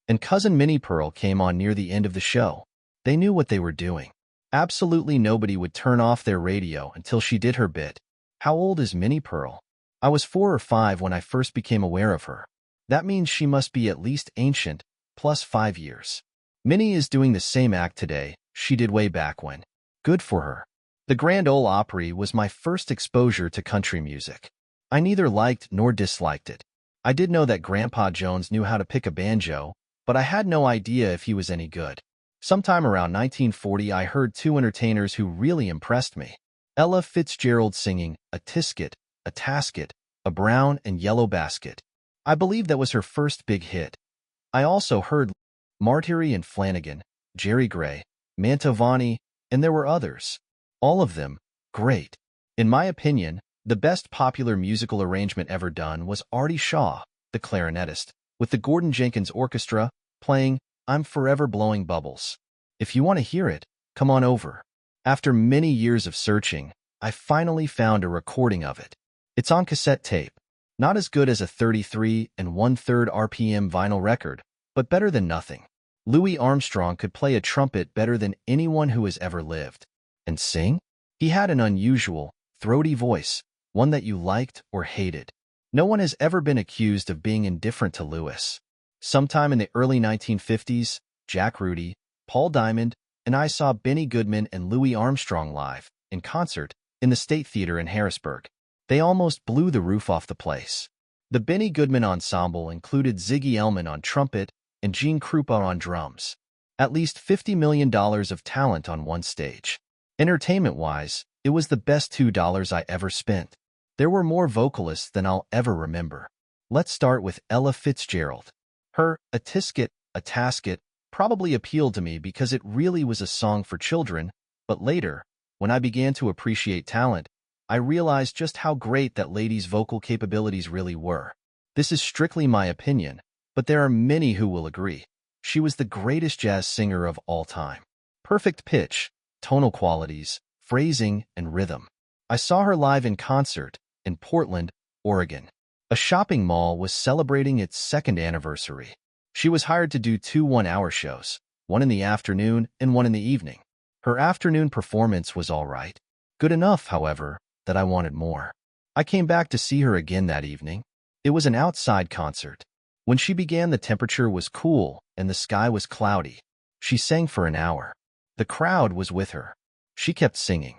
And Cousin Minnie Pearl came on near the end of the show. They knew what they were doing. Absolutely nobody would turn off their radio until she did her bit. How old is Minnie Pearl? I was 4 or 5 when I first became aware of her. That means she must be at least ancient, plus 5 years. Minnie is doing the same act today she did way back when. Good for her. The Grand Ole Opry was my first exposure to country music. I neither liked nor disliked it. I did know that Grandpa Jones knew how to pick a banjo, but I had no idea if he was any good. Sometime around 1940, I heard two entertainers who really impressed me. Ella Fitzgerald singing a tisket, a tasket, a brown and yellow basket. I believe that was her first big hit. I also heard Martyri and Flanagan, Jerry Gray, Mantovani, and there were others. All of them great. In my opinion, the best popular musical arrangement ever done was Artie Shaw, the clarinetist, with the Gordon Jenkins Orchestra, playing I'm Forever Blowing Bubbles. If you want to hear it, come on over. After many years of searching, I finally found a recording of it. It's on cassette tape. Not as good as a 33 1/3 RPM vinyl record, but better than nothing. Louis Armstrong could play a trumpet better than anyone who has ever lived. And sing? He had an unusual, throaty voice, one that you liked or hated. No one has ever been accused of being indifferent to Louis. Sometime in the early 1950s, Jack Rudy, Paul Diamond, and I saw Benny Goodman and Louis Armstrong live, in concert, in the State Theater in Harrisburg. They almost blew the roof off the place. The Benny Goodman Ensemble included Ziggy Elman on trumpet and Gene Krupa on drums. At least $50 million of talent on one stage. Entertainment-wise, it was the best $2 I ever spent. There were more vocalists than I'll ever remember. Let's start with Ella Fitzgerald. Her A Tisket, a Tasket probably appealed to me because it really was a song for children, but later, when I began to appreciate talent, I realized just how great that lady's vocal capabilities really were. This is strictly my opinion, but there are many who will agree. She was the greatest jazz singer of all time. Perfect pitch, tonal qualities, phrasing, and rhythm. I saw her live in concert in Portland, Oregon. A shopping mall was celebrating its second anniversary. She was hired to do two one-hour shows, one in the afternoon and one in the evening. Her afternoon performance was all right. Good enough, however, that I wanted more. I came back to see her again that evening. It was an outside concert. When she began, the temperature was cool and the sky was cloudy. She sang for an hour. The crowd was with her. She kept singing.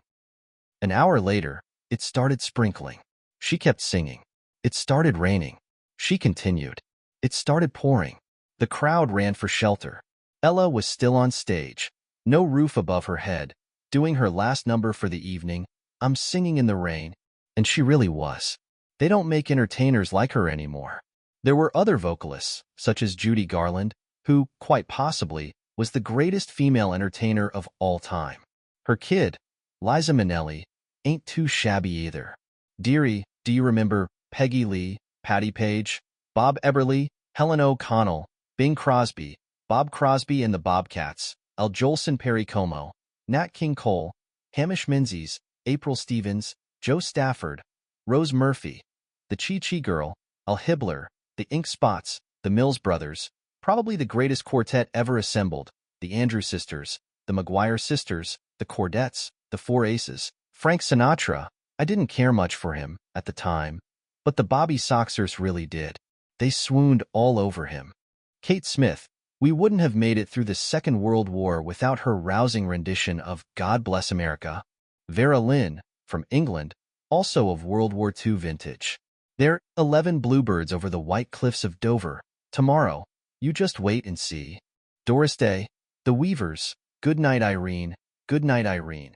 An hour later, it started sprinkling. She kept singing. It started raining. She continued. It started pouring. The crowd ran for shelter. Ella was still on stage, no roof above her head, doing her last number for the evening, I'm Singing in the Rain, and she really was. They don't make entertainers like her anymore. There were other vocalists, such as Judy Garland, who, quite possibly, was the greatest female entertainer of all time. Her kid, Liza Minnelli, ain't too shabby either. Dearie, do you remember Peggy Lee, Patti Page, Bob Eberly, Helen O'Connell, Bing Crosby, Bob Crosby and the Bobcats, Al Jolson, Perry Como, Nat King Cole, Hamish Menzies, April Stevens, Joe Stafford, Rose Murphy, the Chi Chi Girl, Al Hibbler, the Ink Spots, the Mills Brothers, probably the greatest quartet ever assembled, the Andrew Sisters, the McGuire Sisters, the Cordettes, the Four Aces, Frank Sinatra. I didn't care much for him at the time, but the Bobby Soxers really did. They swooned all over him. Kate Smith, we wouldn't have made it through the Second World War without her rousing rendition of God Bless America. Vera Lynn, from England, also of World War II vintage. There, 11 bluebirds over the white cliffs of Dover. Tomorrow, you just wait and see. Doris Day, The Weavers, Good Night Irene, Good Night Irene.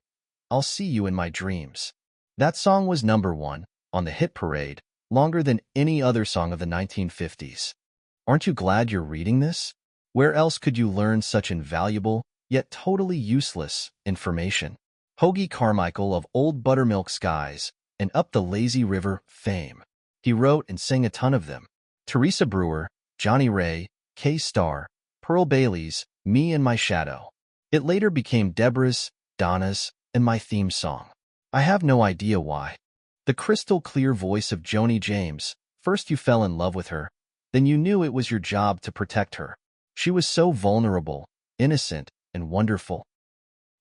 I'll see you in my dreams. That song was #1 on the hit parade, longer than any other song of the 1950s. Aren't you glad you're reading this? Where else could you learn such invaluable, yet totally useless, information? Hoagie Carmichael of Old Buttermilk Skies and Up the Lazy River fame. He wrote and sang a ton of them. Teresa Brewer, Johnny Ray, Kay Starr, Pearl Bailey's Me and My Shadow. It later became Deborah's, Donna's, and my theme song. I have no idea why. The crystal clear voice of Joni James. First you fell in love with her, then you knew it was your job to protect her. She was so vulnerable, innocent, and wonderful.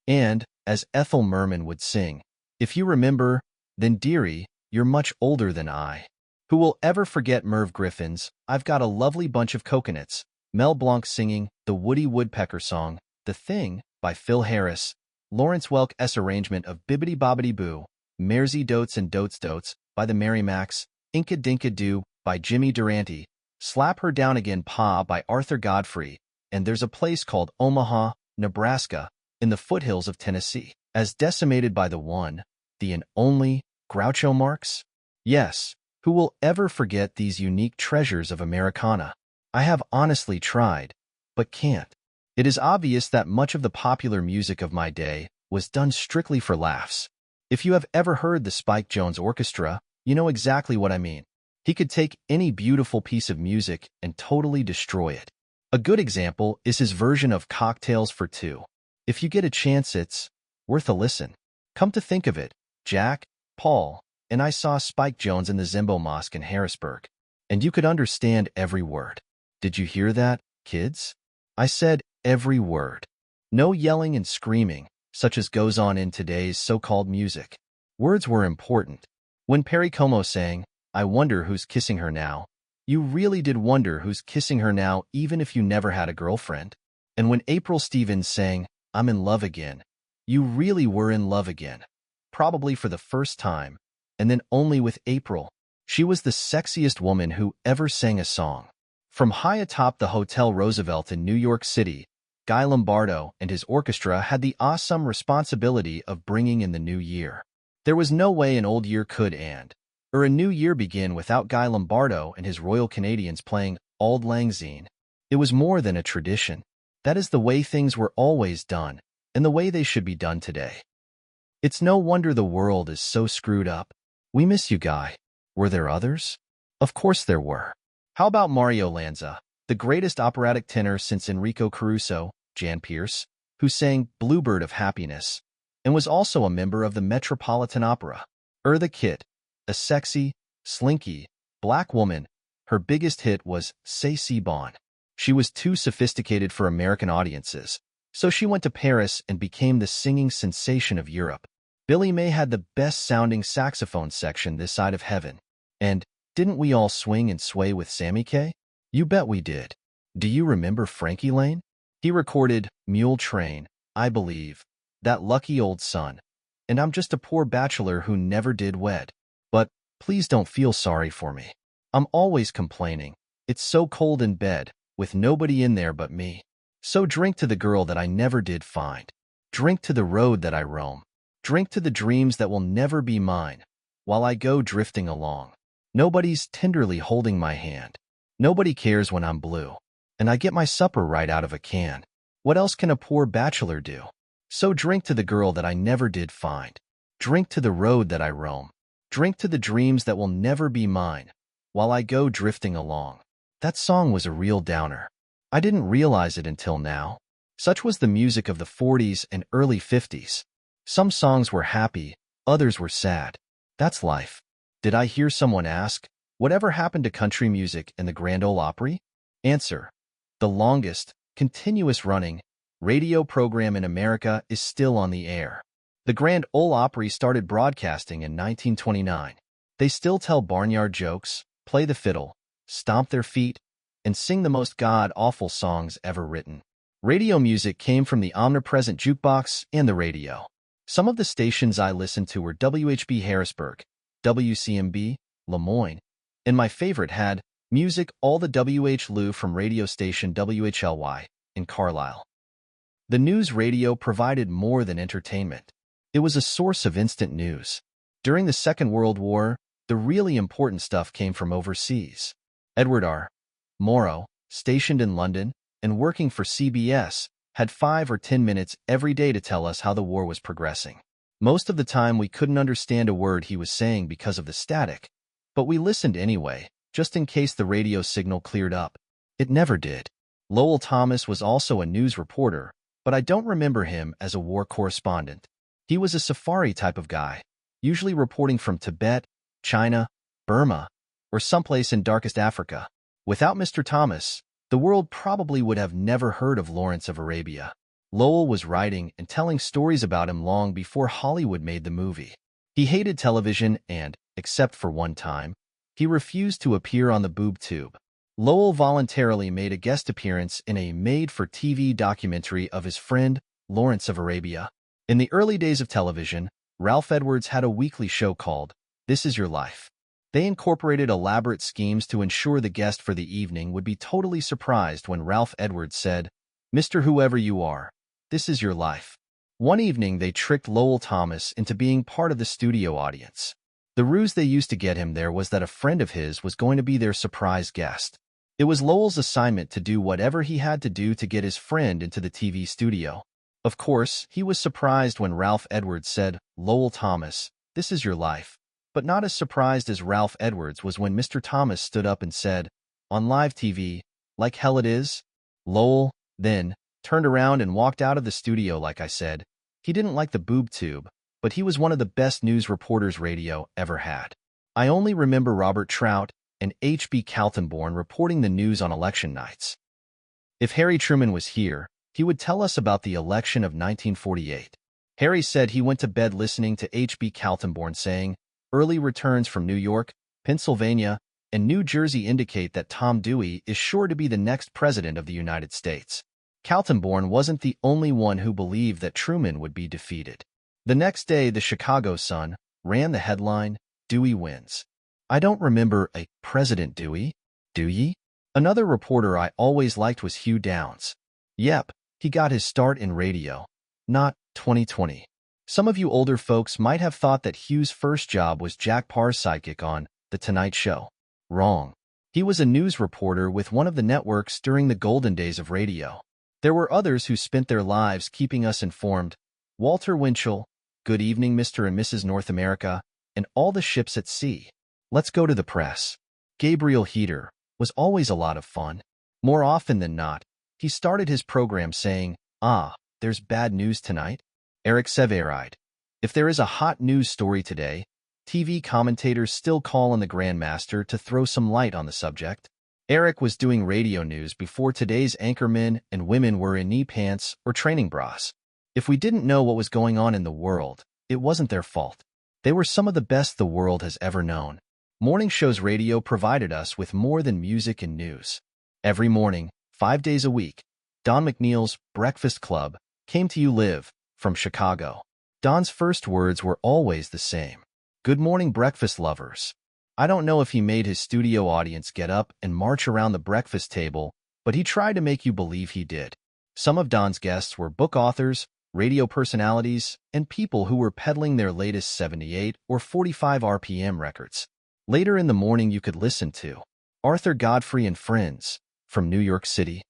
And, as Ethel Merman would sing, if you remember, then dearie, you're much older than I. Who will ever forget Merv Griffin's I've Got a Lovely Bunch of Coconuts, Mel Blanc singing the Woody Woodpecker song, The Thing, by Phil Harris, Lawrence Welk's arrangement of Bibbidi Bobbidi Boo, Mairzy Doats and Doats Doats, by the Merry Macks, Inka Dinka Doo by Jimmy Durante, Slap Her Down Again Pa by Arthur Godfrey, and There's a Place Called Omaha, Nebraska, in the foothills of Tennessee, as decimated by the one, the and only, Groucho Marx? Yes, who will ever forget these unique treasures of Americana? I have honestly tried, but can't. It is obvious that much of the popular music of my day was done strictly for laughs. If you have ever heard the Spike Jones Orchestra, you know exactly what I mean. He could take any beautiful piece of music and totally destroy it. A good example is his version of Cocktails for Two. If you get a chance, it's worth a listen. Come to think of it, Jack, Paul, and I saw Spike Jones in the Zimbo Mosque in Harrisburg, and you could understand every word. Did you hear that, kids? I said every word. No yelling and screaming, such as goes on in today's so-called music. Words were important. When Perry Como sang, I wonder who's kissing her now, you really did wonder who's kissing her now even if you never had a girlfriend. And when April Stevens sang, I'm in love again, you really were in love again. Probably for the first time, and then only with April. She was the sexiest woman who ever sang a song. From high atop the Hotel Roosevelt in New York City, Guy Lombardo and his orchestra had the awesome responsibility of bringing in the new year. There was no way an old year could end, or a new year begin without Guy Lombardo and his Royal Canadians playing Auld Lang Syne. It was more than a tradition. That is the way things were always done, and the way they should be done today. It's no wonder the world is so screwed up. We miss you, Guy. Were there others? Of course there were. How about Mario Lanza, the greatest operatic tenor since Enrico Caruso, Jan Pearce, who sang Bluebird of Happiness, and was also a member of the Metropolitan Opera? Eartha Kitt, a sexy, slinky, black woman. Her biggest hit was C'est Si Bon. She was too sophisticated for American audiences, so she went to Paris and became the singing sensation of Europe. Billy May had the best-sounding saxophone section this side of heaven. And didn't we all swing and sway with Sammy Kaye? You bet we did. Do you remember Frankie Lane? He recorded Mule Train, I Believe, That Lucky Old Son, and I'm just a poor bachelor who never did wed. But please don't feel sorry for me. I'm always complaining. It's so cold in bed, with nobody in there but me. So drink to the girl that I never did find. Drink to the road that I roam. Drink to the dreams that will never be mine, while I go drifting along. Nobody's tenderly holding my hand. Nobody cares when I'm blue, and I get my supper right out of a can. What else can a poor bachelor do? So drink to the girl that I never did find. Drink to the road that I roam. Drink to the dreams that will never be mine, while I go drifting along. That song was a real downer. I didn't realize it until now. Such was the music of the 40s and early 50s. Some songs were happy, others were sad. That's life. Did I hear someone ask, whatever happened to country music and the Grand Ole Opry? Answer: the longest, continuous-running radio program in America is still on the air. The Grand Ole Opry started broadcasting in 1929. They still tell barnyard jokes, play the fiddle, stomp their feet, and sing the most god-awful songs ever written. Radio music came from the omnipresent jukebox and the radio. Some of the stations I listened to were WHB Harrisburg, WCMB, Lemoyne, and my favorite had music all the W.H. Lou from radio station WHLY in Carlisle. The news radio provided more than entertainment. It was a source of instant news. During the Second World War, the really important stuff came from overseas. Edward R. Morrow, stationed in London and working for CBS, had 5 or 10 minutes every day to tell us how the war was progressing. Most of the time we couldn't understand a word he was saying because of the static, but we listened anyway, just in case the radio signal cleared up. It never did. Lowell Thomas was also a news reporter, but I don't remember him as a war correspondent. He was a safari type of guy, usually reporting from Tibet, China, Burma, or someplace in darkest Africa. Without Mr. Thomas, the world probably would have never heard of Lawrence of Arabia. Lowell was writing and telling stories about him long before Hollywood made the movie. He hated television and, except for one time, he refused to appear on the boob tube. Lowell voluntarily made a guest appearance in a made-for-TV documentary of his friend, Lawrence of Arabia. In the early days of television, Ralph Edwards had a weekly show called This Is Your Life. They incorporated elaborate schemes to ensure the guest for the evening would be totally surprised when Ralph Edwards said, "Mr. Whoever you are, this is your life." One evening, they tricked Lowell Thomas into being part of the studio audience. The ruse they used to get him there was that a friend of his was going to be their surprise guest. It was Lowell's assignment to do whatever he had to do to get his friend into the TV studio. Of course, he was surprised when Ralph Edwards said, "Lowell Thomas, this is your life." But not as surprised as Ralph Edwards was when Mr. Thomas stood up and said, "On live TV, like hell it is?" Lowell, then, turned around and walked out of the studio. Like I said, he didn't like the boob tube, but he was one of the best news reporters radio ever had. I only remember Robert Trout and H.B. Kaltenborn reporting the news on election nights. If Harry Truman was here, he would tell us about the election of 1948. Harry said he went to bed listening to H.B. Kaltenborn saying, "Early returns from New York, Pennsylvania, and New Jersey indicate that Tom Dewey is sure to be the next president of the United States." Kaltenborn wasn't the only one who believed that Truman would be defeated. The next day, the Chicago Sun ran the headline, "Dewey wins." I don't remember a President Dewey, do ye? Another reporter I always liked was Hugh Downs. Yep, he got his start in radio. Not 2020. Some of you older folks might have thought that Hugh's first job was Jack Parr's sidekick on The Tonight Show. Wrong. He was a news reporter with one of the networks during the golden days of radio. There were others who spent their lives keeping us informed. Walter Winchell, Good Evening Mr. and Mrs. North America, and All the Ships at Sea. Let's go to the press. Gabriel Heater was always a lot of fun. More often than not, he started his program saying, "There's bad news tonight." Eric Severide. If there is a hot news story today, TV commentators still call on the Grandmaster to throw some light on the subject. Eric was doing radio news before today's anchormen and women were in knee pants or training bras. If we didn't know what was going on in the world, it wasn't their fault. They were some of the best the world has ever known. Morning shows radio provided us with more than music and news. Every morning, 5 days a week, Don McNeil's Breakfast Club came to you live from Chicago. Don's first words were always the same. "Good morning, breakfast lovers." I don't know if he made his studio audience get up and march around the breakfast table, but he tried to make you believe he did. Some of Don's guests were book authors, radio personalities, and people who were peddling their latest 78 or 45 RPM records. Later in the morning, you could listen to Arthur Godfrey and Friends from New York City.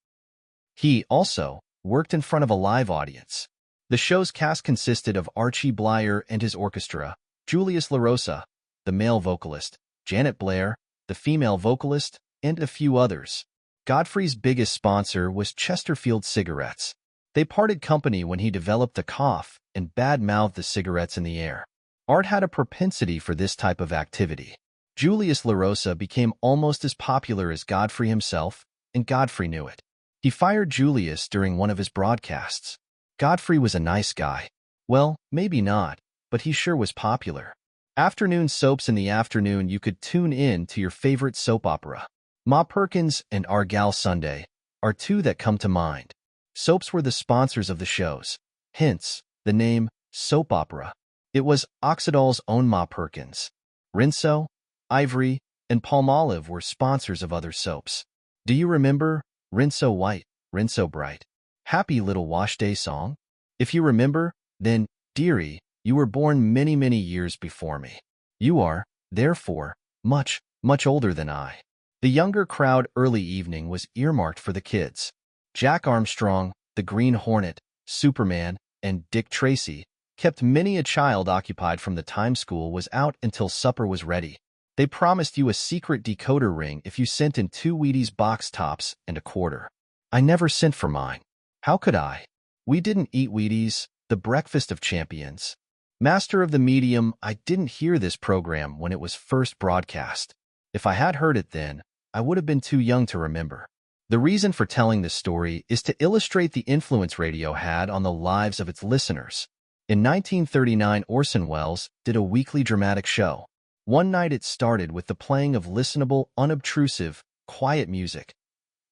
He also worked in front of a live audience. The show's cast consisted of Archie Blyer and his orchestra, Julius LaRosa, the male vocalist, Janet Blair, the female vocalist, and a few others. Godfrey's biggest sponsor was Chesterfield Cigarettes. They parted company when he developed the cough and bad-mouthed the cigarettes in the air. Art had a propensity for this type of activity. Julius LaRosa became almost as popular as Godfrey himself, and Godfrey knew it. He fired Julius during one of his broadcasts. Godfrey was a nice guy. Well, maybe not, but he sure was popular. Afternoon soaps in the afternoon, you could tune in to your favorite soap opera. Ma Perkins and Our Gal Sunday are two that come to mind. Soaps were the sponsors of the shows, hence the name soap opera. It was Oxydol's own Ma Perkins. Rinso, Ivory, and Palmolive were sponsors of other soaps. Do you remember Rinso White, Rinso Bright? Happy Little Wash Day song? If you remember, then, dearie, you were born many, many years before me. You are, therefore, much, much older than I. The younger crowd early evening was earmarked for the kids. Jack Armstrong, the Green Hornet, Superman, and Dick Tracy kept many a child occupied from the time school was out until supper was ready. They promised you a secret decoder ring if you sent in 2 Wheaties box tops and a quarter. I never sent for mine. How could I? We didn't eat Wheaties, the breakfast of champions. Master of the Medium, I didn't hear this program when it was first broadcast. If I had heard it then, I would have been too young to remember. The reason for telling this story is to illustrate the influence radio had on the lives of its listeners. In 1939, Orson Welles did a weekly dramatic show. One night it started with the playing of listenable, unobtrusive, quiet music.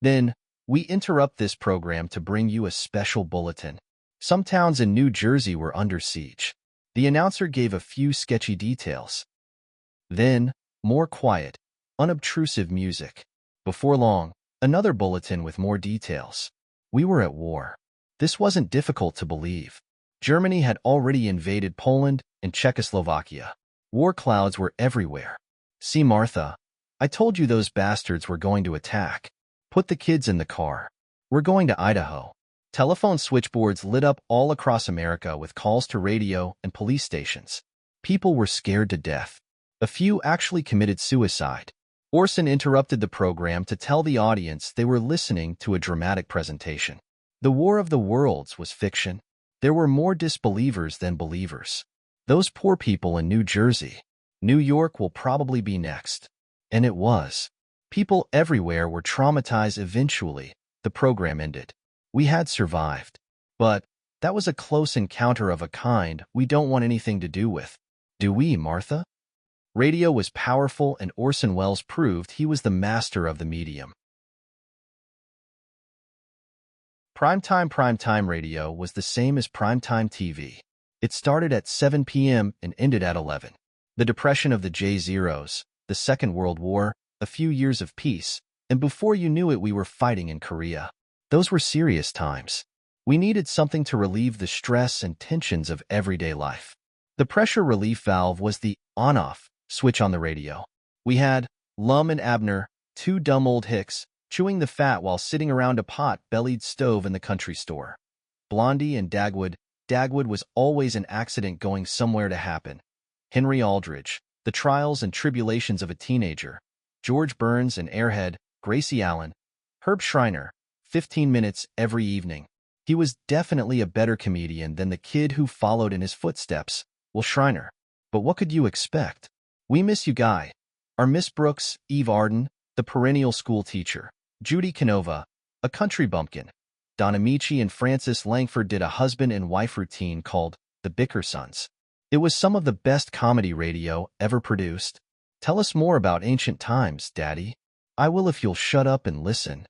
Then, we interrupt this program to bring you a special bulletin. Some towns in New Jersey were under siege. The announcer gave a few sketchy details. Then, more quiet, unobtrusive music. Before long, another bulletin with more details. We were at war. This wasn't difficult to believe. Germany had already invaded Poland and Czechoslovakia. War clouds were everywhere. See, Martha, I told you those bastards were going to attack. Put the kids in the car. We're going to Idaho. Telephone switchboards lit up all across America with calls to radio and police stations. People were scared to death. A few actually committed suicide. Orson interrupted the program to tell the audience they were listening to a dramatic presentation. The War of the Worlds was fiction. There were more disbelievers than believers. Those poor people in New Jersey. New York will probably be next. And it was. People everywhere were traumatized. Eventually, the program ended. We had survived. But that was a close encounter of a kind we don't want anything to do with. Do we, Martha? Radio was powerful, and Orson Welles proved he was the master of the medium. Primetime radio was the same as primetime TV. It started at 7 p.m. and ended at 11. The depression of the J-Zeros, the Second World War, a few years of peace, and before you knew it we were fighting in Korea. Those were serious times. We needed something to relieve the stress and tensions of everyday life. The pressure relief valve was the on-off switch on the radio. We had Lum and Abner, two dumb old hicks, chewing the fat while sitting around a pot-bellied stove in the country store. Blondie and Dagwood. Dagwood was always an accident going somewhere to happen. Henry Aldridge, the trials and tribulations of a teenager. George Burns and Airhead, Gracie Allen. Herb Schreiner, 15 minutes every evening. He was definitely a better comedian than the kid who followed in his footsteps, Will Schreiner. But what could you expect? We Miss You Guy. Our Miss Brooks, Eve Arden, the perennial school teacher. Judy Canova, a country bumpkin. Don Amici and Francis Langford did a husband and wife routine called The Bickersons. It was some of the best comedy radio ever produced. Tell us more about ancient times, Daddy. I will if you'll shut up and listen.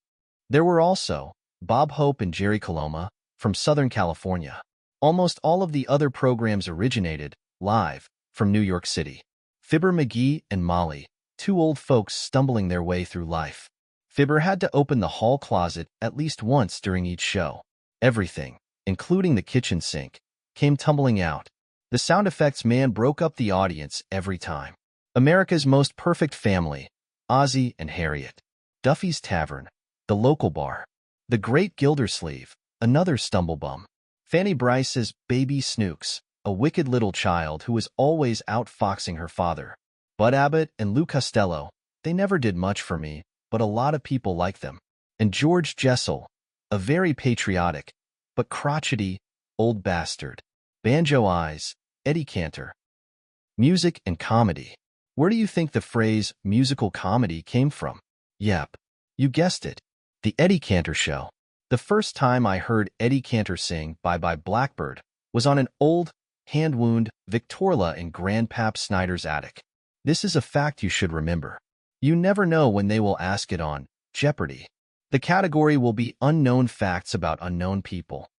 There were also Bob Hope and Jerry Coloma from Southern California. Almost all of the other programs originated, live, from New York City. Fibber McGee and Molly, two old folks stumbling their way through life. Fibber had to open the hall closet at least once during each show. Everything, including the kitchen sink, came tumbling out. The sound effects man broke up the audience every time. America's Most Perfect Family, Ozzie and Harriet. Duffy's Tavern, the local bar. The Great Gildersleeve, another stumblebum. Fanny Brice's Baby Snooks, a wicked little child who was always outfoxing her father. Bud Abbott and Lou Costello, they never did much for me, but a lot of people like them. And George Jessel, a very patriotic, but crotchety, old bastard. Banjo Eyes, Eddie Cantor. Music and comedy. Where do you think the phrase musical comedy came from? Yep, you guessed it. The Eddie Cantor Show. The first time I heard Eddie Cantor sing Bye Bye Blackbird was on an old, hand-wound Victrola in Grandpap Snyder's attic. This is a fact you should remember. You never know when they will ask it on Jeopardy! The category will be unknown facts about unknown people.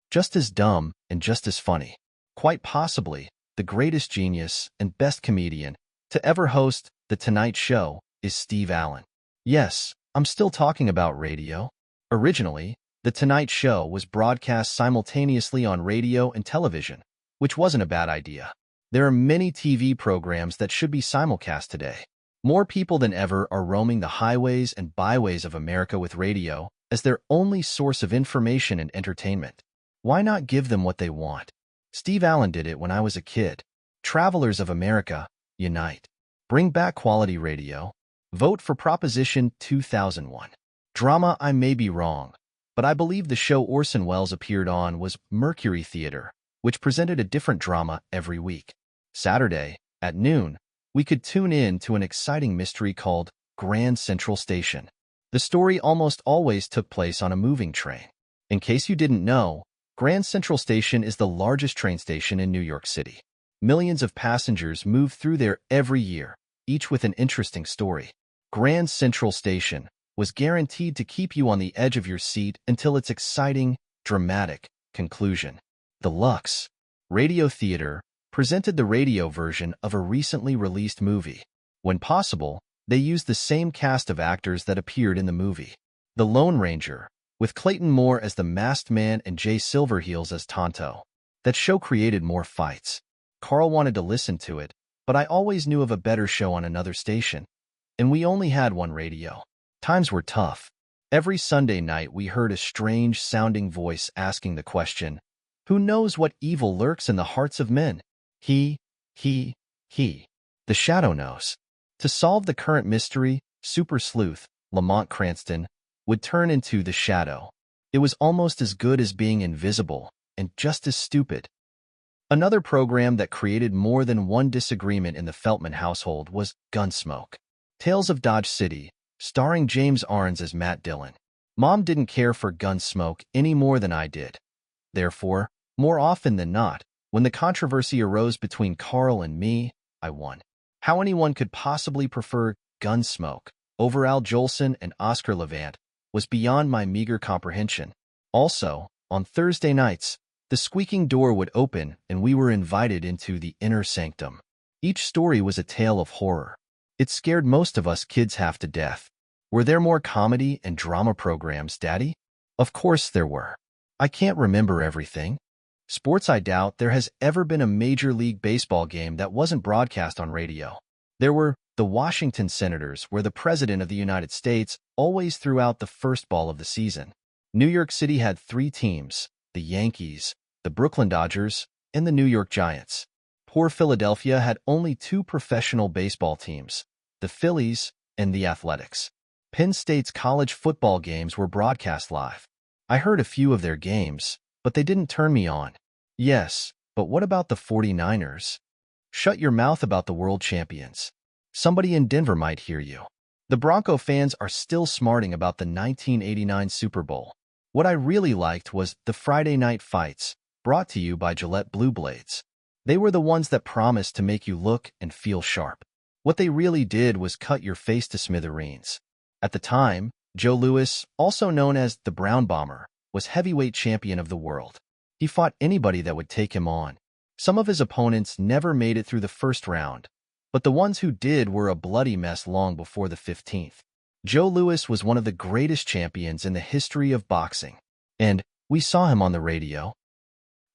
Just as dumb and just as funny. Quite possibly, the greatest genius and best comedian to ever host The Tonight Show is Steve Allen. Yes, I'm still talking about radio. Originally, The Tonight Show was broadcast simultaneously on radio and television, which wasn't a bad idea. There are many TV programs that should be simulcast today. More people than ever are roaming the highways and byways of America with radio as their only source of information and entertainment. Why not give them what they want? Steve Allen did it when I was a kid. Travelers of America, unite. Bring back quality radio. Vote for Proposition 2001. Drama. I may be wrong, but I believe the show Orson Welles appeared on was Mercury Theater, which presented a different drama every week. Saturday, at noon, we could tune in to an exciting mystery called Grand Central Station. The story almost always took place on a moving train. In case you didn't know, Grand Central Station is the largest train station in New York City. Millions of passengers move through there every year, each with an interesting story. Grand Central Station was guaranteed to keep you on the edge of your seat until its exciting, dramatic conclusion. The Lux Radio Theater presented the radio version of a recently released movie. When possible, they used the same cast of actors that appeared in the movie. The Lone Ranger, with Clayton Moore as the Masked Man and Jay Silverheels as Tonto. That show created more fights. Carl wanted to listen to it, but I always knew of a better show on another station. And we only had one radio. Times were tough. Every Sunday night we heard a strange-sounding voice asking the question, "Who knows what evil lurks in the hearts of men?" He. The shadow knows. To solve the current mystery, Super Sleuth, Lamont Cranston, would turn into the shadow. It was almost as good as being invisible, and just as stupid. Another program that created more than one disagreement in the Feltman household was Gunsmoke. Tales of Dodge City, starring James Arnes as Matt Dillon. Mom didn't care for Gunsmoke any more than I did. Therefore, more often than not, when the controversy arose between Carl and me, I won. How anyone could possibly prefer Gunsmoke over Al Jolson and Oscar Levant was beyond my meager comprehension. Also, on Thursday nights, the squeaking door would open and we were invited into the inner sanctum. Each story was a tale of horror. It scared most of us kids half to death. Were there more comedy and drama programs, Daddy? Of course there were. I can't remember everything. Sports, I doubt there has ever been a Major League Baseball game that wasn't broadcast on radio. There were the Washington Senators, where the President of the United States always threw out the first ball of the season. New York City had 3 teams, the Yankees, the Brooklyn Dodgers, and the New York Giants. Poor Philadelphia had only 2 professional baseball teams, the Phillies and the Athletics. Penn State's college football games were broadcast live. I heard a few of their games, but they didn't turn me on. Yes, but what about the 49ers? Shut your mouth about the world champions. Somebody in Denver might hear you. The Bronco fans are still smarting about the 1989 Super Bowl. What I really liked was the Friday Night Fights, brought to you by Gillette Blue Blades. They were the ones that promised to make you look and feel sharp. What they really did was cut your face to smithereens. At the time, Joe Louis, also known as the Brown Bomber, was heavyweight champion of the world. He fought anybody that would take him on. Some of his opponents never made it through the first round, but the ones who did were a bloody mess long before the 15th. Joe Louis was one of the greatest champions in the history of boxing, and we saw him on the radio.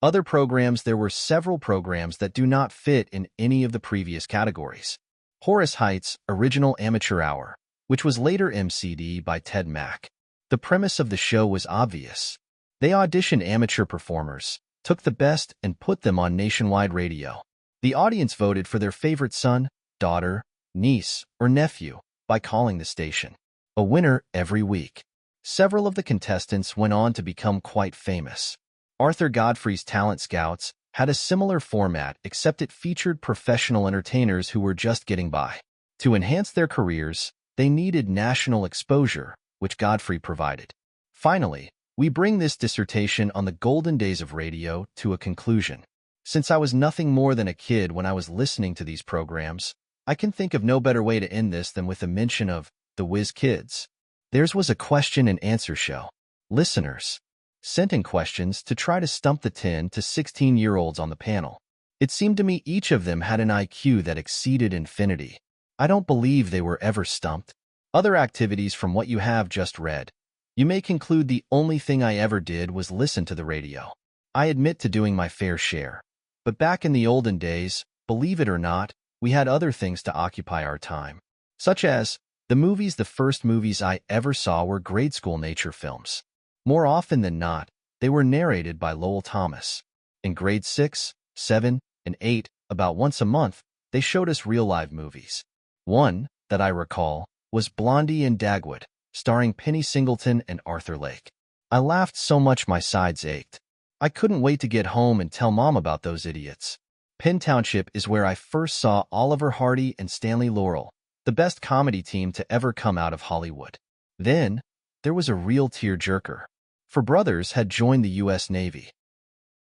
Other programs, there were several programs that do not fit in any of the previous categories. Horace Heights' Original Amateur Hour, which was later MC'd by Ted Mack. The premise of the show was obvious. They auditioned amateur performers, took the best, and put them on nationwide radio. The audience voted for their favorite son, daughter, niece, or nephew by calling the station. A winner every week. Several of the contestants went on to become quite famous. Arthur Godfrey's Talent Scouts had a similar format, except it featured professional entertainers who were just getting by. To enhance their careers, they needed national exposure, which Godfrey provided. Finally, we bring this dissertation on the golden days of radio to a conclusion. Since I was nothing more than a kid when I was listening to these programs, I can think of no better way to end this than with a mention of the Whiz Kids. Theirs was a question and answer show. Listeners sent in questions to try to stump the 10 to 16-year-olds on the panel. It seemed to me each of them had an IQ that exceeded infinity. I don't believe they were ever stumped. Other activities from what you have just read. You may conclude the only thing I ever did was listen to the radio. I admit to doing my fair share. But back in the olden days, believe it or not, we had other things to occupy our time. Such as, the movies. The first movies I ever saw were grade school nature films. More often than not, they were narrated by Lowell Thomas. In grade 6, 7, and 8, about once a month, they showed us real live movies. One, that I recall, was Blondie and Dagwood, starring Penny Singleton and Arthur Lake. I laughed so much my sides ached. I couldn't wait to get home and tell Mom about those idiots. Penn Township is where I first saw Oliver Hardy and Stanley Laurel, the best comedy team to ever come out of Hollywood. Then, there was a real tear-jerker. Four brothers had joined the U.S. Navy.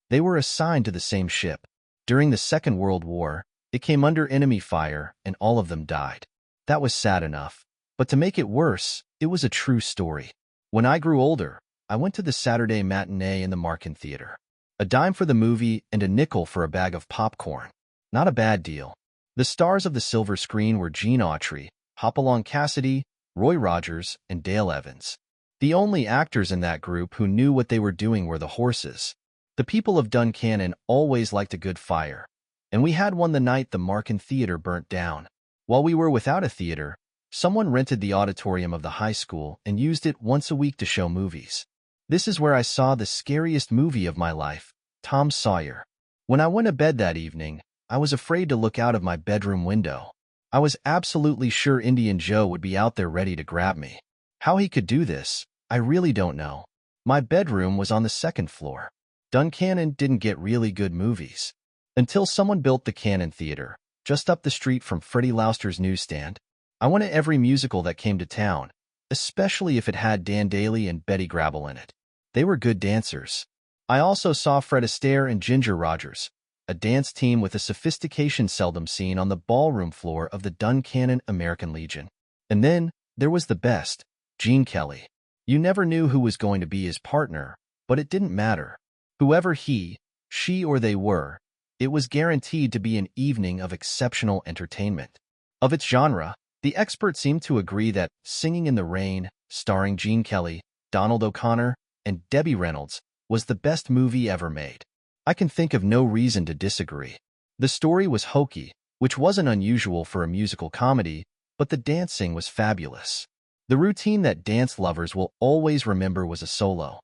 They were assigned to the same ship. During the Second World War, it came under enemy fire and all of them died. That was sad enough. But to make it worse, it was a true story. When I grew older, I went to the Saturday matinee in the Markin Theater. A dime for the movie and a nickel for a bag of popcorn. Not a bad deal. The stars of the silver screen were Gene Autry, Hopalong Cassidy, Roy Rogers, and Dale Evans. The only actors in that group who knew what they were doing were the horses. The people of Duncannon always liked a good fire, and we had one the night the Markin Theater burnt down. While we were without a theater, someone rented the auditorium of the high school and used it once a week to show movies. This is where I saw the scariest movie of my life, Tom Sawyer. When I went to bed that evening, I was afraid to look out of my bedroom window. I was absolutely sure Indian Joe would be out there ready to grab me. How he could do this, I really don't know. My bedroom was on the second floor. Duncannon didn't get really good movies until someone built the Cannon Theater, just up the street from Freddie Lauster's newsstand. I went to every musical that came to town, especially if it had Dan Daly and Betty Grable in it. They were good dancers. I also saw Fred Astaire and Ginger Rogers, a dance team with a sophistication seldom seen on the ballroom floor of the Duncannon American Legion. And then, there was the best, Gene Kelly. You never knew who was going to be his partner, but it didn't matter. Whoever he, she, or they were, it was guaranteed to be an evening of exceptional entertainment. Of its genre, the experts seemed to agree that Singing in the Rain, starring Gene Kelly, Donald O'Connor, and Debbie Reynolds, was the best movie ever made. I can think of no reason to disagree. The story was hokey, which wasn't unusual for a musical comedy, but the dancing was fabulous. The routine that dance lovers will always remember was a solo.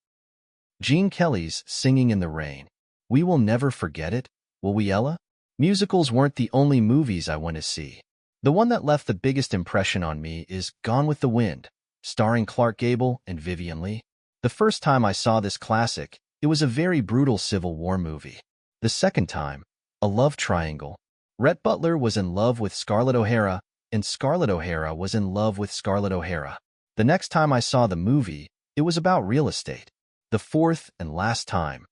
Gene Kelly's Singing in the Rain. We will never forget it, will we, Ella? Musicals weren't the only movies I went to see. The one that left the biggest impression on me is Gone with the Wind, starring Clark Gable and Vivien Leigh. The first time I saw this classic, it was a very brutal Civil War movie. The second time, a love triangle. Rhett Butler was in love with Scarlett O'Hara, and Scarlett O'Hara was in love with Scarlett O'Hara. The next time I saw the movie, it was about real estate. The fourth and last time,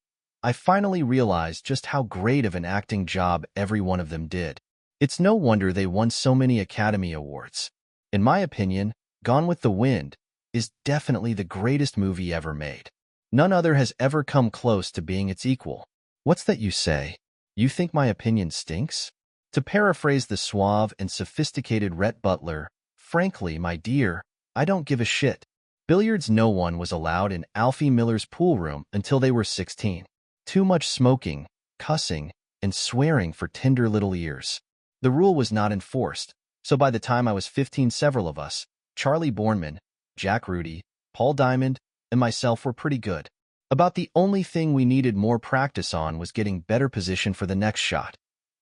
I finally realized just how great of an acting job every one of them did. It's no wonder they won so many Academy Awards. In my opinion, Gone with the Wind is definitely the greatest movie ever made. None other has ever come close to being its equal. What's that you say? You think my opinion stinks? To paraphrase the suave and sophisticated Rhett Butler, frankly, my dear, I don't give a shit. Billiards no one was allowed in Alfie Miller's pool room until they were 16. Too much smoking, cussing, and swearing for tender little ears. The rule was not enforced, so by the time I was 15, several of us, Charlie Boorman, Jack Rudy, Paul Diamond, and myself were pretty good. About the only thing we needed more practice on was getting better position for the next shot,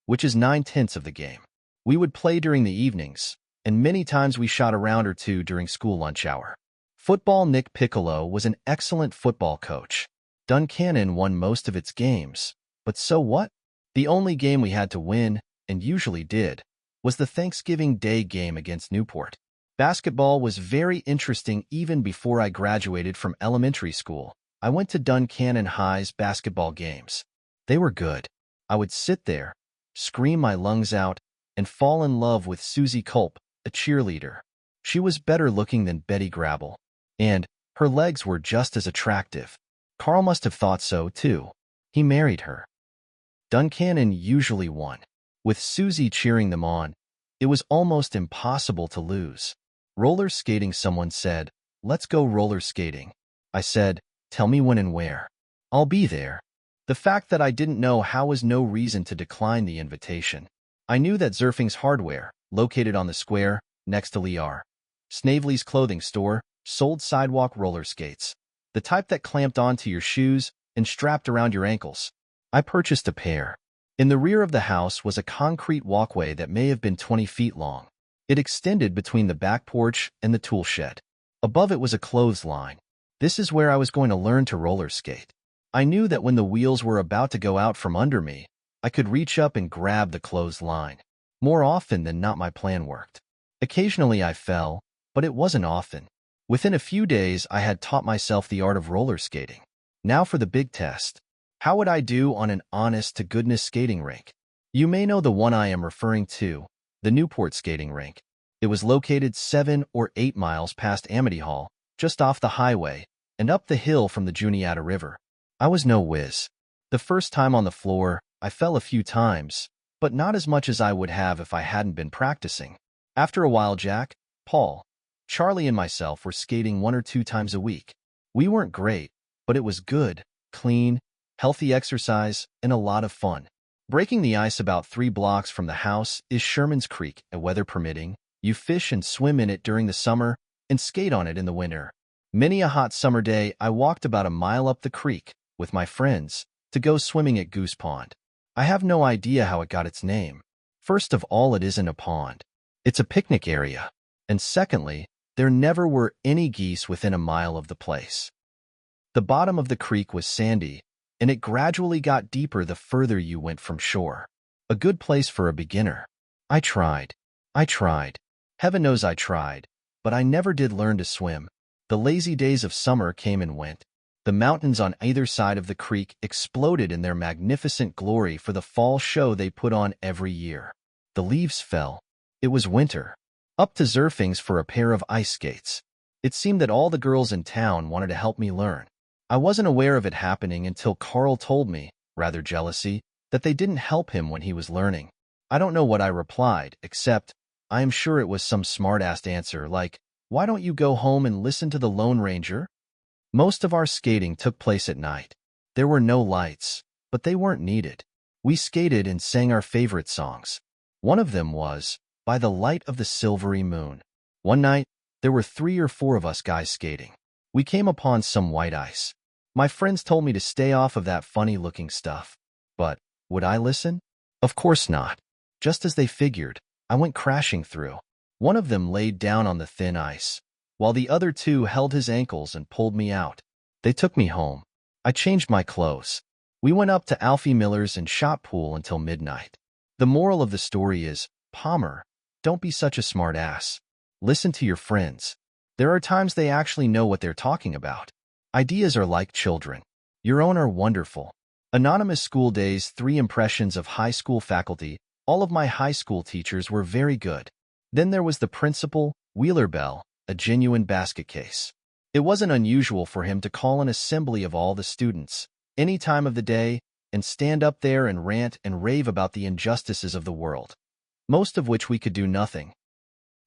which is 9/10 of the game. We would play during the evenings, and many times we shot a round or two during school lunch hour. Football Nick Piccolo was an excellent football coach. Duncannon won most of its games, but so what? The only game we had to win, and usually did, was the Thanksgiving Day game against Newport. Basketball was very interesting even before I graduated from elementary school. I went to Duncannon High's basketball games. They were good. I would sit there, scream my lungs out, and fall in love with Susie Culp, a cheerleader. She was better looking than Betty Grable, and her legs were just as attractive. Carl must have thought so, too. He married her. Duncannon usually won. With Susie cheering them on, it was almost impossible to lose. Roller skating, someone said. Let's go roller skating. I said, tell me when and where. I'll be there. The fact that I didn't know how was no reason to decline the invitation. I knew that Zerfing's Hardware, located on the square, next to Liar Snavely's clothing store, sold sidewalk roller skates. The type that clamped onto your shoes and strapped around your ankles. I purchased a pair. In the rear of the house was a concrete walkway that may have been 20 feet long. It extended between the back porch and the tool shed. Above it was a clothesline. This is where I was going to learn to roller skate. I knew that when the wheels were about to go out from under me, I could reach up and grab the clothesline. More often than not, my plan worked. Occasionally I fell, but it wasn't often. Within a few days, I had taught myself the art of roller skating. Now for the big test. How would I do on an honest-to-goodness skating rink? You may know the one I am referring to, the Newport skating rink. It was located 7 or 8 miles past Amity Hall, just off the highway, and up the hill from the Juniata River. I was no whiz. The first time on the floor, I fell a few times, but not as much as I would have if I hadn't been practicing. After a while, Jack, Paul, Charlie, and myself were skating 1 or 2 times a week. We weren't great, but it was good, clean, healthy exercise, and a lot of fun. Breaking the ice about 3 blocks from the house is Sherman's Creek, and weather permitting, you fish and swim in it during the summer and skate on it in the winter. Many a hot summer day, I walked about a mile up the creek with my friends to go swimming at Goose Pond. I have no idea how it got its name. First of all, it isn't a pond. It's a picnic area. And secondly, there never were any geese within a mile of the place. The bottom of the creek was sandy, and it gradually got deeper the further you went from shore. A good place for a beginner. I tried. Heaven knows I tried, but I never did learn to swim. The lazy days of summer came and went. The mountains on either side of the creek exploded in their magnificent glory for the fall show they put on every year. The leaves fell. It was winter. Up to Zerfing's for a pair of ice skates. It seemed that all the girls in town wanted to help me learn. I wasn't aware of it happening until Carl told me, rather jealousy, that they didn't help him when he was learning. I don't know what I replied, except I am sure it was some smart-ass answer like, "Why don't you go home and listen to the Lone Ranger?" Most of our skating took place at night. There were no lights, but they weren't needed. We skated and sang our favorite songs. One of them was, "By the Light of the Silvery Moon." One night, there were 3 or 4 of us guys skating. We came upon some white ice. My friends told me to stay off of that funny-looking stuff. But would I listen? Of course not. Just as they figured, I went crashing through. One of them laid down on the thin ice, while the other 2 held his ankles and pulled me out. They took me home. I changed my clothes. We went up to Alfie Miller's and shot pool until midnight. The moral of the story is, Palmer, don't be such a smart ass. Listen to your friends. There are times they actually know what they're talking about. Ideas are like children. Your own are wonderful. Anonymous School Days 3 Impressions of High School Faculty. All of my high school teachers were very good. Then there was the principal, Wheeler Bell, a genuine basket case. It wasn't unusual for him to call an assembly of all the students, any time of the day, and stand up there and rant and rave about the injustices of the world, most of which we could do nothing.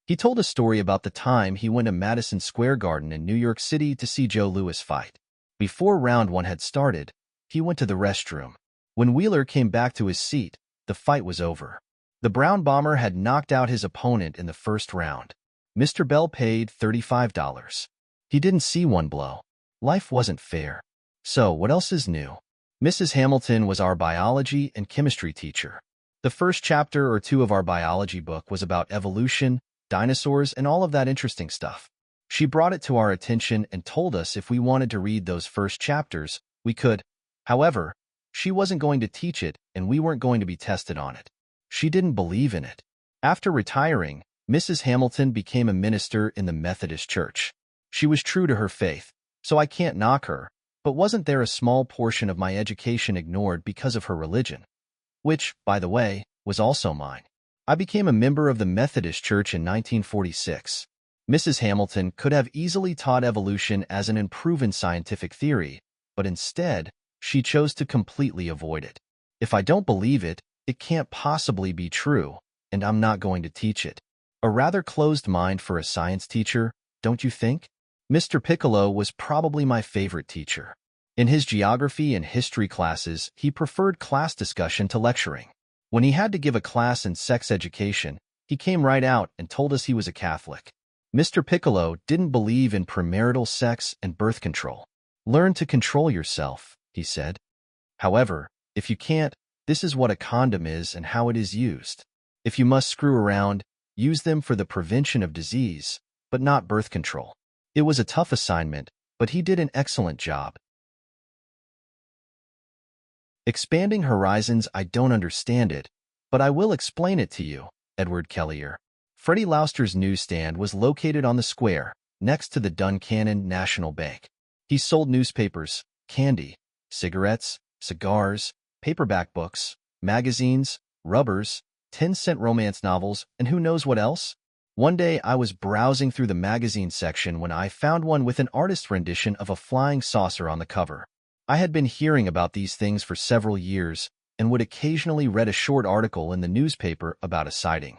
He told a story about the time he went to Madison Square Garden in New York City to see Joe Louis fight. Before round 1 had started, he went to the restroom. When Wheeler came back to his seat, the fight was over. The Brown Bomber had knocked out his opponent in the first round. Mr. Bell paid $35. He didn't see one blow. Life wasn't fair. So, what else is new? Mrs. Hamilton was our biology and chemistry teacher. The first chapter or 2 of our biology book was about evolution, dinosaurs, and all of that interesting stuff. She brought it to our attention and told us if we wanted to read those first chapters, we could. However, she wasn't going to teach it, and we weren't going to be tested on it. She didn't believe in it. After retiring, Mrs. Hamilton became a minister in the Methodist Church. She was true to her faith, so I can't knock her, but wasn't there a small portion of my education ignored because of her religion? Which, by the way, was also mine. I became a member of the Methodist Church in 1946. Mrs. Hamilton could have easily taught evolution as an unproven scientific theory, but instead, she chose to completely avoid it. If I don't believe it, it can't possibly be true, and I'm not going to teach it. A rather closed mind for a science teacher, don't you think? Mr. Piccolo was probably my favorite teacher. In his geography and history classes, he preferred class discussion to lecturing. When he had to give a class in sex education, he came right out and told us he was a Catholic. Mr. Piccolo didn't believe in premarital sex and birth control. Learn to control yourself, he said. However, if you can't, this is what a condom is and how it is used. If you must screw around, use them for the prevention of disease, but not birth control. It was a tough assignment, but he did an excellent job. Expanding horizons, I don't understand it, but I will explain it to you, Edward Kellier. Freddie Lauster's newsstand was located on the square, next to the Duncannon National Bank. He sold newspapers, candy, cigarettes, cigars, paperback books, magazines, rubbers, 10-cent romance novels, and who knows what else? One day I was browsing through the magazine section when I found one with an artist's rendition of a flying saucer on the cover. I had been hearing about these things for several years, and would occasionally read a short article in the newspaper about a sighting.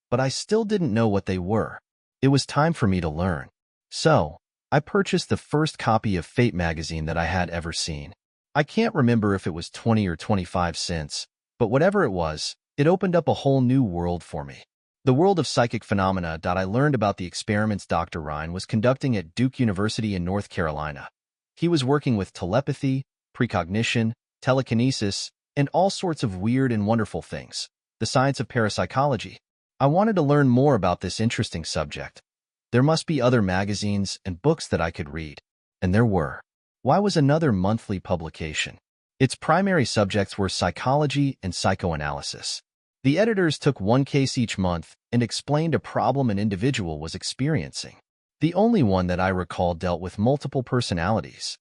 But I still didn't know what they were. It was time for me to learn. So, I purchased the first copy of Fate magazine that I had ever seen. I can't remember if it was 20 or 25 cents, but whatever it was, it opened up a whole new world for me. The world of psychic phenomena. I learned about the experiments Dr. Ryan was conducting at Duke University in North Carolina. He was working with telepathy, precognition, telekinesis, and all sorts of weird and wonderful things. The science of parapsychology. I wanted to learn more about this interesting subject. There must be other magazines and books that I could read. And there were. Why was another monthly publication? Its primary subjects were psychology and psychoanalysis. The editors took one case each month and explained a problem an individual was experiencing. The only one that I recall dealt with multiple personalities.